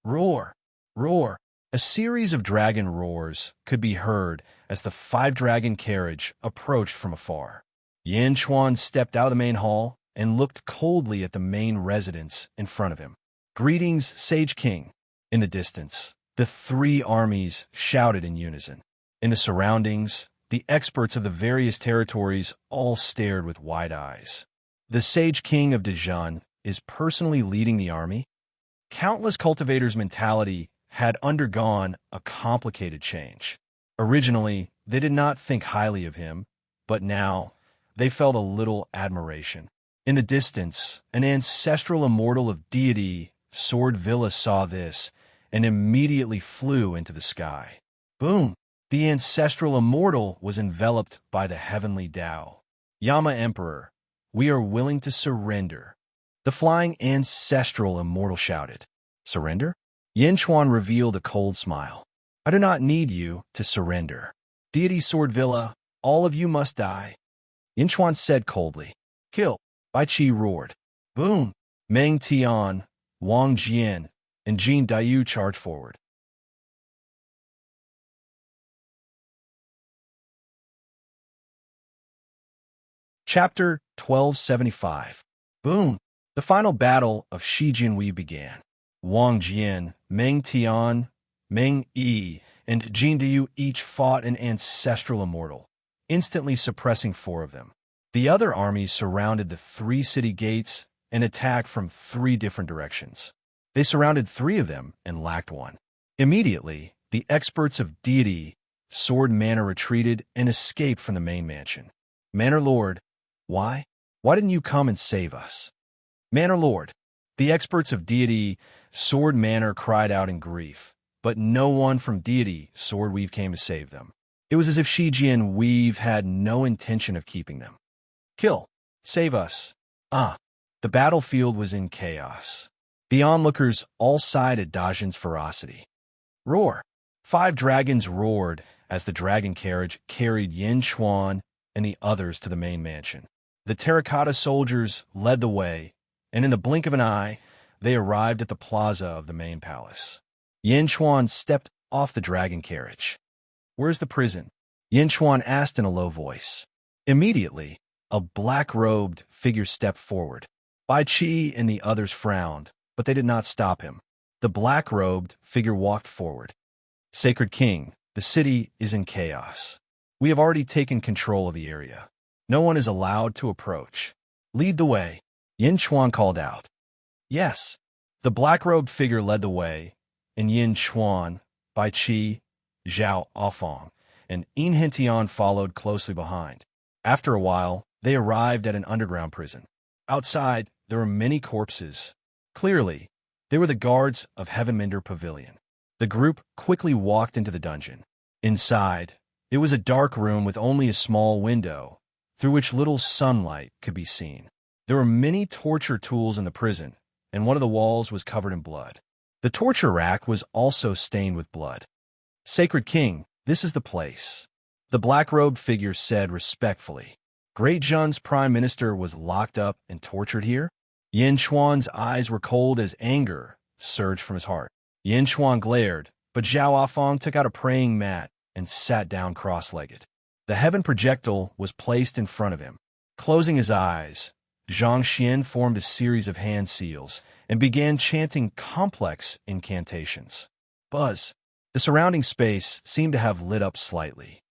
Roar! Roar! A series of dragon roars could be heard as the 5-dragon carriage approached from afar. Yin Chuan stepped out of the main hall and looked coldly at the main residence in front of him. Greetings, Sage King. In the distance, the 3 armies shouted in unison. In the surroundings, the experts of the various territories all stared with wide eyes. The Sage King of Dejan is personally leading the army. Countless cultivators' mentality had undergone a complicated change. Originally, They did not think highly of him, but now they felt a little admiration. In the distance, an ancestral immortal of deity, Sword Villa, saw this and immediately flew into the sky. Boom! The ancestral immortal was enveloped by the heavenly Tao. Yama Emperor, we are willing to surrender. The flying ancestral immortal shouted. Surrender? Yin Chuan revealed a cold smile. I do not need you to surrender. Deity Sword Villa, all of you must die. Yin Chuan said coldly. Kill! Bai Qi roared. Boom! Meng Tian, Wang Jian, and Jin Dayu charged forward. Chapter 1275. Boom! The final battle of Shi Jinwei began. Wang Jian, Meng Tian, Meng Yi, and Jin Dayu each fought an ancestral immortal, instantly suppressing 4 of them. The other armies surrounded the 3 city gates and attacked from 3 different directions. They surrounded 3 of them and lacked 1. Immediately, the experts of deity, Sword Manor, retreated and escaped from the main mansion. Manor Lord, why? Why didn't you come and save us? Manor Lord, the experts of deity, Sword Manor cried out in grief, but no one from deity, Sword Weave, came to save them. It was as if Shi Jian Weave had no intention of keeping them. Kill! Save us! The battlefield was in chaos. The onlookers all sighed at Dajin's ferocity. Roar! 5 dragons roared as the dragon carriage carried Yin Chuan and the others to the main mansion. The terracotta soldiers led the way, and in the blink of an eye, they arrived at the plaza of the main palace. Yin Chuan stepped off the dragon carriage. Where's the prison? Yin Chuan asked in a low voice. Immediately, a black-robed figure stepped forward. Bai Qi and the others frowned, but they did not stop him. The black-robed figure walked forward. Sacred King, the city is in chaos. We have already taken control of the area. No one is allowed to approach. Lead the way, Yin Chuan called out. Yes. The black-robed figure led the way, and Yin Chuan, Bai Qi, Zhao Afong, and Enrich followed closely behind. After a while, they arrived at an underground prison. Outside, there were many corpses. Clearly, they were the guards of Heavenminder Pavilion. The group quickly walked into the dungeon. Inside, it was a dark room with only a small window, through which little sunlight could be seen. There were many torture tools in the prison, and one of the walls was covered in blood. The torture rack was also stained with blood. Sacred King, this is the place, the black-robed figure said respectfully. Great Zhen's prime minister was locked up and tortured here? Yin Chuan's eyes were cold as anger surged from his heart. Yin Chuan glared, but Zhao Afong took out a praying mat and sat down cross-legged. The heaven projectile was placed in front of him. Closing his eyes, Zhang Xian formed a series of hand seals and began chanting complex incantations. Buzz. The surrounding space seemed to have lit up slightly.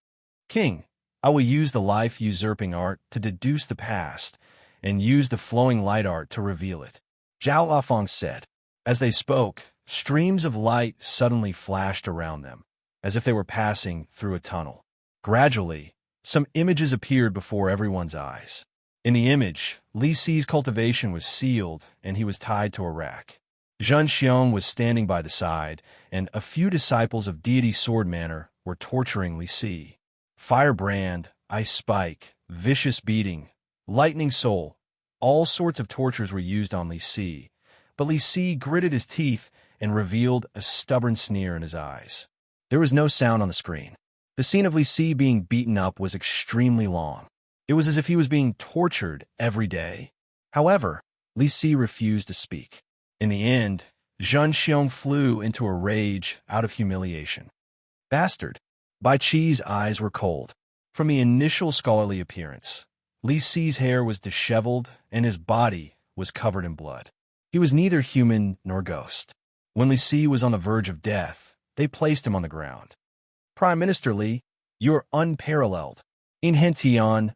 King, I will use the life-usurping art to deduce the past and use the flowing light art to reveal it, Zhao Afong said. As they spoke, streams of light suddenly flashed around them, as if they were passing through a tunnel. Gradually, some images appeared before everyone's eyes. In the image, Li Si's cultivation was sealed and he was tied to a rack. Zhen Xiong was standing by the side, and a few disciples of Deity Sword Manor were torturing Li Si. Firebrand, Ice Spike, Vicious Beating, Lightning Soul, all sorts of tortures were used on Li Si, but Li Si gritted his teeth and revealed a stubborn sneer in his eyes. There was no sound on the screen. The scene of Li Si being beaten up was extremely long. It was as if he was being tortured every day. However, Li Si refused to speak. In the end, Zhen Xiong flew into a rage out of humiliation. Bastard! Bai Qi's eyes were cold. From the initial scholarly appearance, Li Si's hair was disheveled and his body was covered in blood. He was neither human nor ghost. When Li Si was on the verge of death, they placed him on the ground. Prime Minister Li, you are unparalleled, Enrich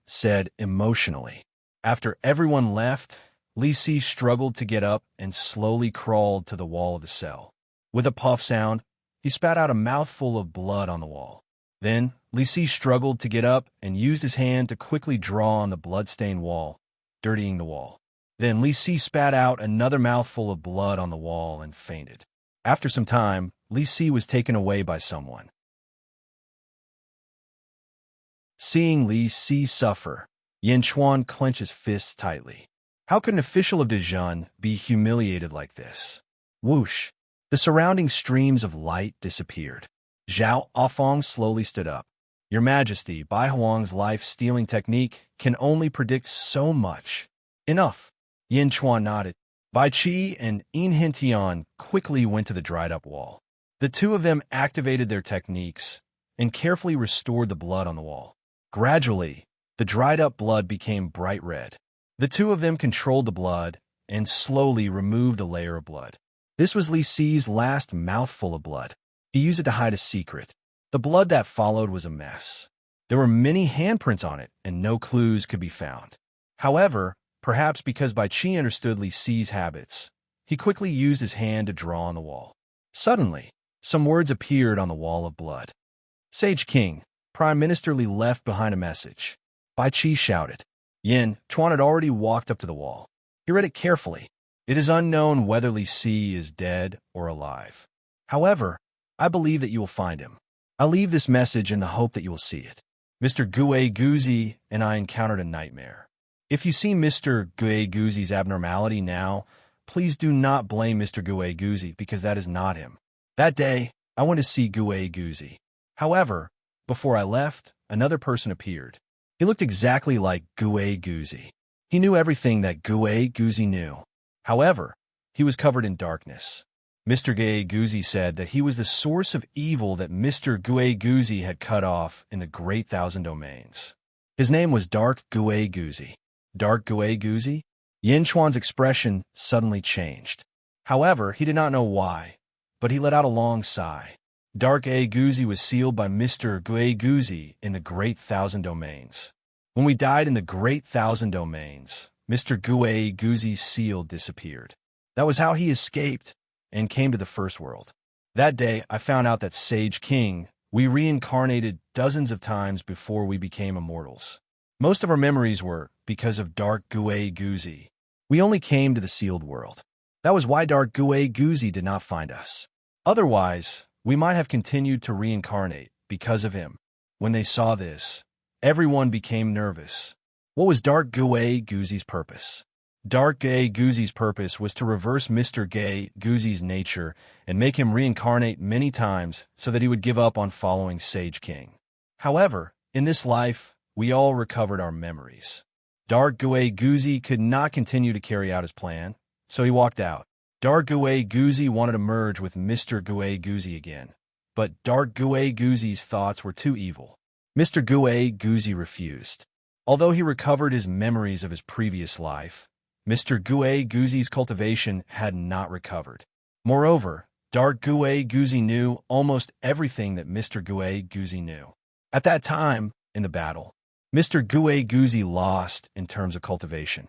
said emotionally. After everyone left, Li Si struggled to get up and slowly crawled to the wall of the cell. With a puff sound, he spat out a mouthful of blood on the wall. Then, Li Si struggled to get up and used his hand to quickly draw on the blood-stained wall, dirtying the wall. Then Li Si spat out another mouthful of blood on the wall and fainted. After some time, Li Si was taken away by someone. Seeing Li Si suffer, Yin Chuan clenched his fists tightly. How could an official of Dezhun be humiliated like this? Whoosh! The surrounding streams of light disappeared. Zhao Afong slowly stood up. Your Majesty, Bai Huang's life-stealing technique can only predict so much. Enough. Yin Chuan nodded. Bai Qi and Enrich quickly went to the dried-up wall. The two of them activated their techniques and carefully restored the blood on the wall. Gradually, the dried-up blood became bright red. The two of them controlled the blood and slowly removed a layer of blood. This was Li Si's last mouthful of blood. He used it to hide a secret. The blood that followed was a mess. There were many handprints on it, and no clues could be found. However, perhaps because Bai Qi understood Li Si's habits, he quickly used his hand to draw on the wall. Suddenly, some words appeared on the wall of blood. Sage King, Prime Minister Li left behind a message. Bai Qi shouted. Yin Chuan had already walked up to the wall. He read it carefully. It is unknown whether Li Si is dead or alive. However, I believe that you will find him. I leave this message in the hope that you will see it. Mr. Gue Guzi and I encountered a nightmare. If you see Mr. Gue Guzi's abnormality now, please do not blame Mr. Gue Guzi because that is not him. That day, I went to see Gue Guzi. However, before I left, another person appeared. He looked exactly like Gue Guzi. He knew everything that Gue Guzi knew. However, he was covered in darkness. Mr. Gue Guzi said that he was the source of evil that Mr. Gue Guzi had cut off in the Great Thousand Domains. His name was Dark Gue Guzi. Dark Gue Guzi? Yin Chuan's expression suddenly changed. However, he did not know why, but he let out a long sigh. Dark Gue Guzi was sealed by Mr. Gue Guzi in the Great Thousand Domains. When we died in the Great Thousand Domains, Mr. Gue Guzi's seal disappeared. That was how he escaped and came to the First World. That day, I found out that Sage King, we reincarnated dozens of times before we became immortals. Most of our memories were because of Dark Gue Guzi. We only came to the sealed world. That was why Dark Gue Guzi did not find us. Otherwise, we might have continued to reincarnate because of him. When they saw this, everyone became nervous. What was Dark Gue Guzi's purpose? Dark Gue Guzi's purpose was to reverse Mr. Gue Guzi's nature and make him reincarnate many times so that he would give up on following Sage King. However, in this life, we all recovered our memories. Dark Gue Guzi could not continue to carry out his plan, so he walked out. Dark Gue Guzi wanted to merge with Mr. Gue Guzi again, but Dark Gue Guzi's thoughts were too evil. Mr. Gue Guzi refused. Although he recovered his memories of his previous life, Mr. Gue Guzi's cultivation had not recovered. Moreover, Dark Gue Guzi knew almost everything that Mr. Gue Guzi knew. At that time, in the battle, Mr. Gue Guzi lost in terms of cultivation.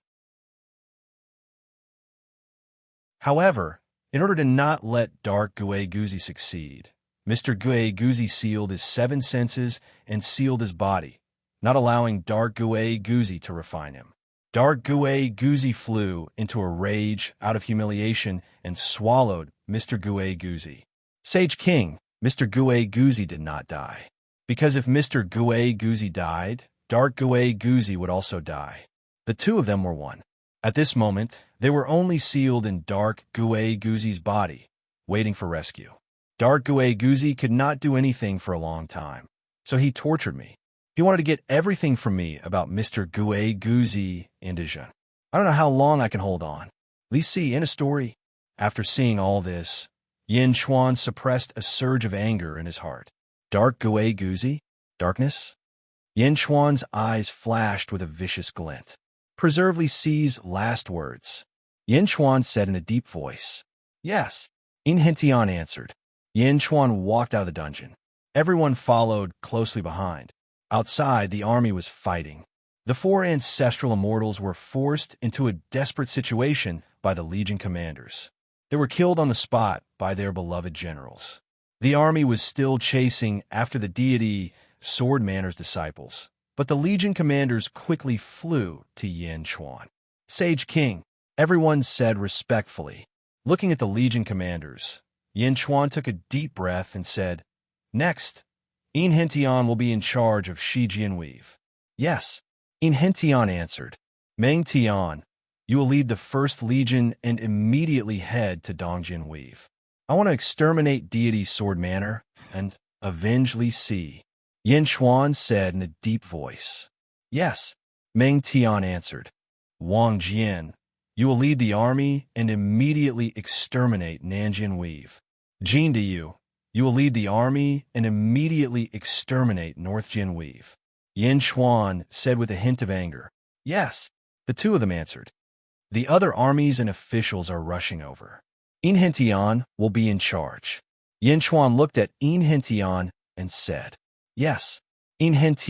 However, in order to not let Dark Gue Guzi succeed, Mr. Gue Guzi sealed his 7 senses and sealed his body, not allowing Dark Gue Guzi to refine him. Dark Gue Guzi flew into a rage out of humiliation and swallowed Mr. Gue Guzi. Sage King, Mr. Gue Guzi did not die. Because if Mr. Gue Guzi died, Dark Gue Guzi would also die. The two of them were one. At this moment, they were only sealed in Dark Gue Guzi's body, waiting for rescue. Dark Gue Guzi could not do anything for a long time, so he tortured me. He wanted to get everything from me about Mr. Gue Guzi and Dezhun. I don't know how long I can hold on. Li Si, in a story. After seeing all this, Yin Chuan suppressed a surge of anger in his heart. Dark Gue Guzi? Darkness? Yin Chuan's eyes flashed with a vicious glint. Preserve Li Si's last words. Yin Chuan said in a deep voice. Yes. Enrich answered. Yin Chuan walked out of the dungeon. Everyone followed closely behind. Outside, the army was fighting. The 4 ancestral immortals were forced into a desperate situation by the Legion commanders. They were killed on the spot by their beloved generals. The army was still chasing after the deity Sword Manor's disciples, but the Legion commanders quickly flew to Yin Chuan. "Sage King," everyone said respectfully. Looking at the Legion commanders, Yin Chuan took a deep breath and said, "Next, Enrich will be in charge of Shi Jianweave." "Yes," Enrich answered. "Meng Tian, you will lead the 1st Legion and immediately head to Dongjinweave. I want to exterminate Deity Sword Manor and avenge Li Si," Yin Chuan said in a deep voice. "Yes," Meng Tian answered. "Wang Jian, you will lead the army and immediately exterminate Nanjinweave. Jin Diyu, you will lead the army and immediately exterminate North Jinweave." Yin Chuan said with a hint of anger. "Yes," the two of them answered. "The other armies and officials are rushing over. Enrich will be in charge." Yin Chuan looked at Enrich and said, "Yes." Enrich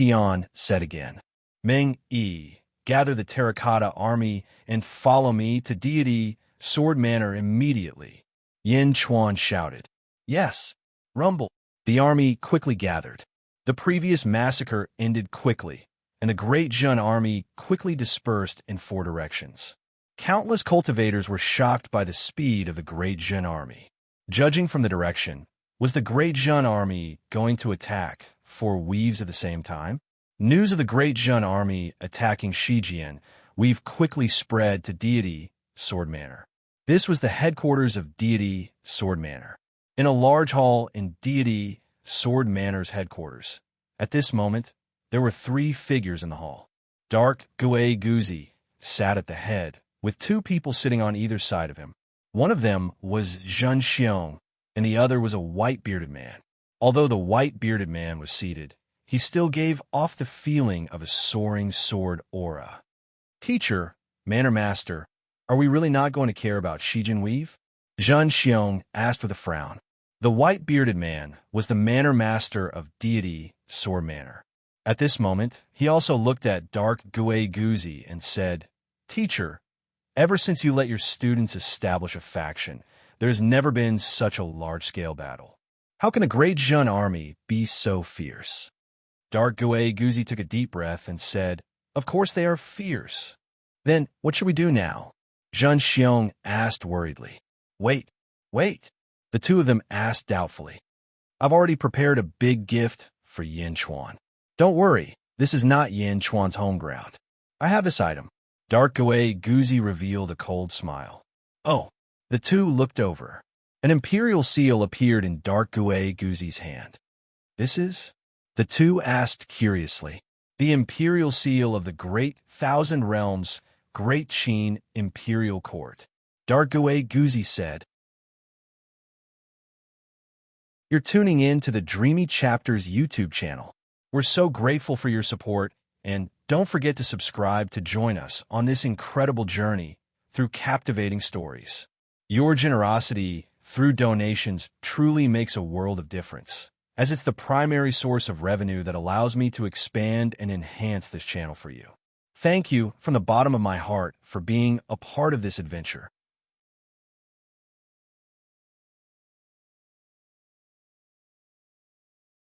said again. "Meng Yi, gather the terracotta army and follow me to Deity Sword Manor immediately." Yin Chuan shouted. "Yes." Rumble. The army quickly gathered. The previous massacre ended quickly, and the Great Jun army quickly dispersed in 4 directions. Countless cultivators were shocked by the speed of the Great Jun army. Judging from the direction, was the Great Jun army going to attack 4 weaves at the same time? News of the Great Jun army attacking Shijian weave quickly spread to Deity Sword Manor. This was the headquarters of Deity Sword Manor, in a large hall in Deity Sword Manor's headquarters. At this moment, there were 3 figures in the hall. Dark Gui Guzi sat at the head, with 2 people sitting on either side of him. One of them was Zhen Xiong, and the other was a white-bearded man. Although the white-bearded man was seated, he still gave off the feeling of a soaring sword aura. "Teacher, Manor Master, are we really not going to care about Shijin Weave?" Zhen Xiong asked with a frown. The white-bearded man was the Manor Master of Deity Sword Manor. At this moment, he also looked at Dark Gui Guzi and said, "Teacher, ever since you let your students establish a faction, there has never been such a large-scale battle. How can the Great Jun army be so fierce?" Dark Gui Guzi took a deep breath and said, "Of course they are fierce." "Then what should we do now?" Zhen Xiong asked worriedly. Wait. The two of them asked doubtfully. "I've already prepared a big gift for Yin Chuan. Don't worry, this is not Yin Chuan's home ground. I have this item." Dark Gui Guzi revealed a cold smile. "Oh." The two looked over. An imperial seal appeared in Dark Gui Guzi's hand. "This is?" The two asked curiously. "The imperial seal of the Great Thousand Realms, Great Qin Imperial Court," Dark Gui Guzi said. You're tuning in to the Dreamy Chapters YouTube channel. We're so grateful for your support, and don't forget to subscribe to join us on this incredible journey through captivating stories. Your generosity through donations truly makes a world of difference, as it's the primary source of revenue that allows me to expand and enhance this channel for you. Thank you from the bottom of my heart for being a part of this adventure.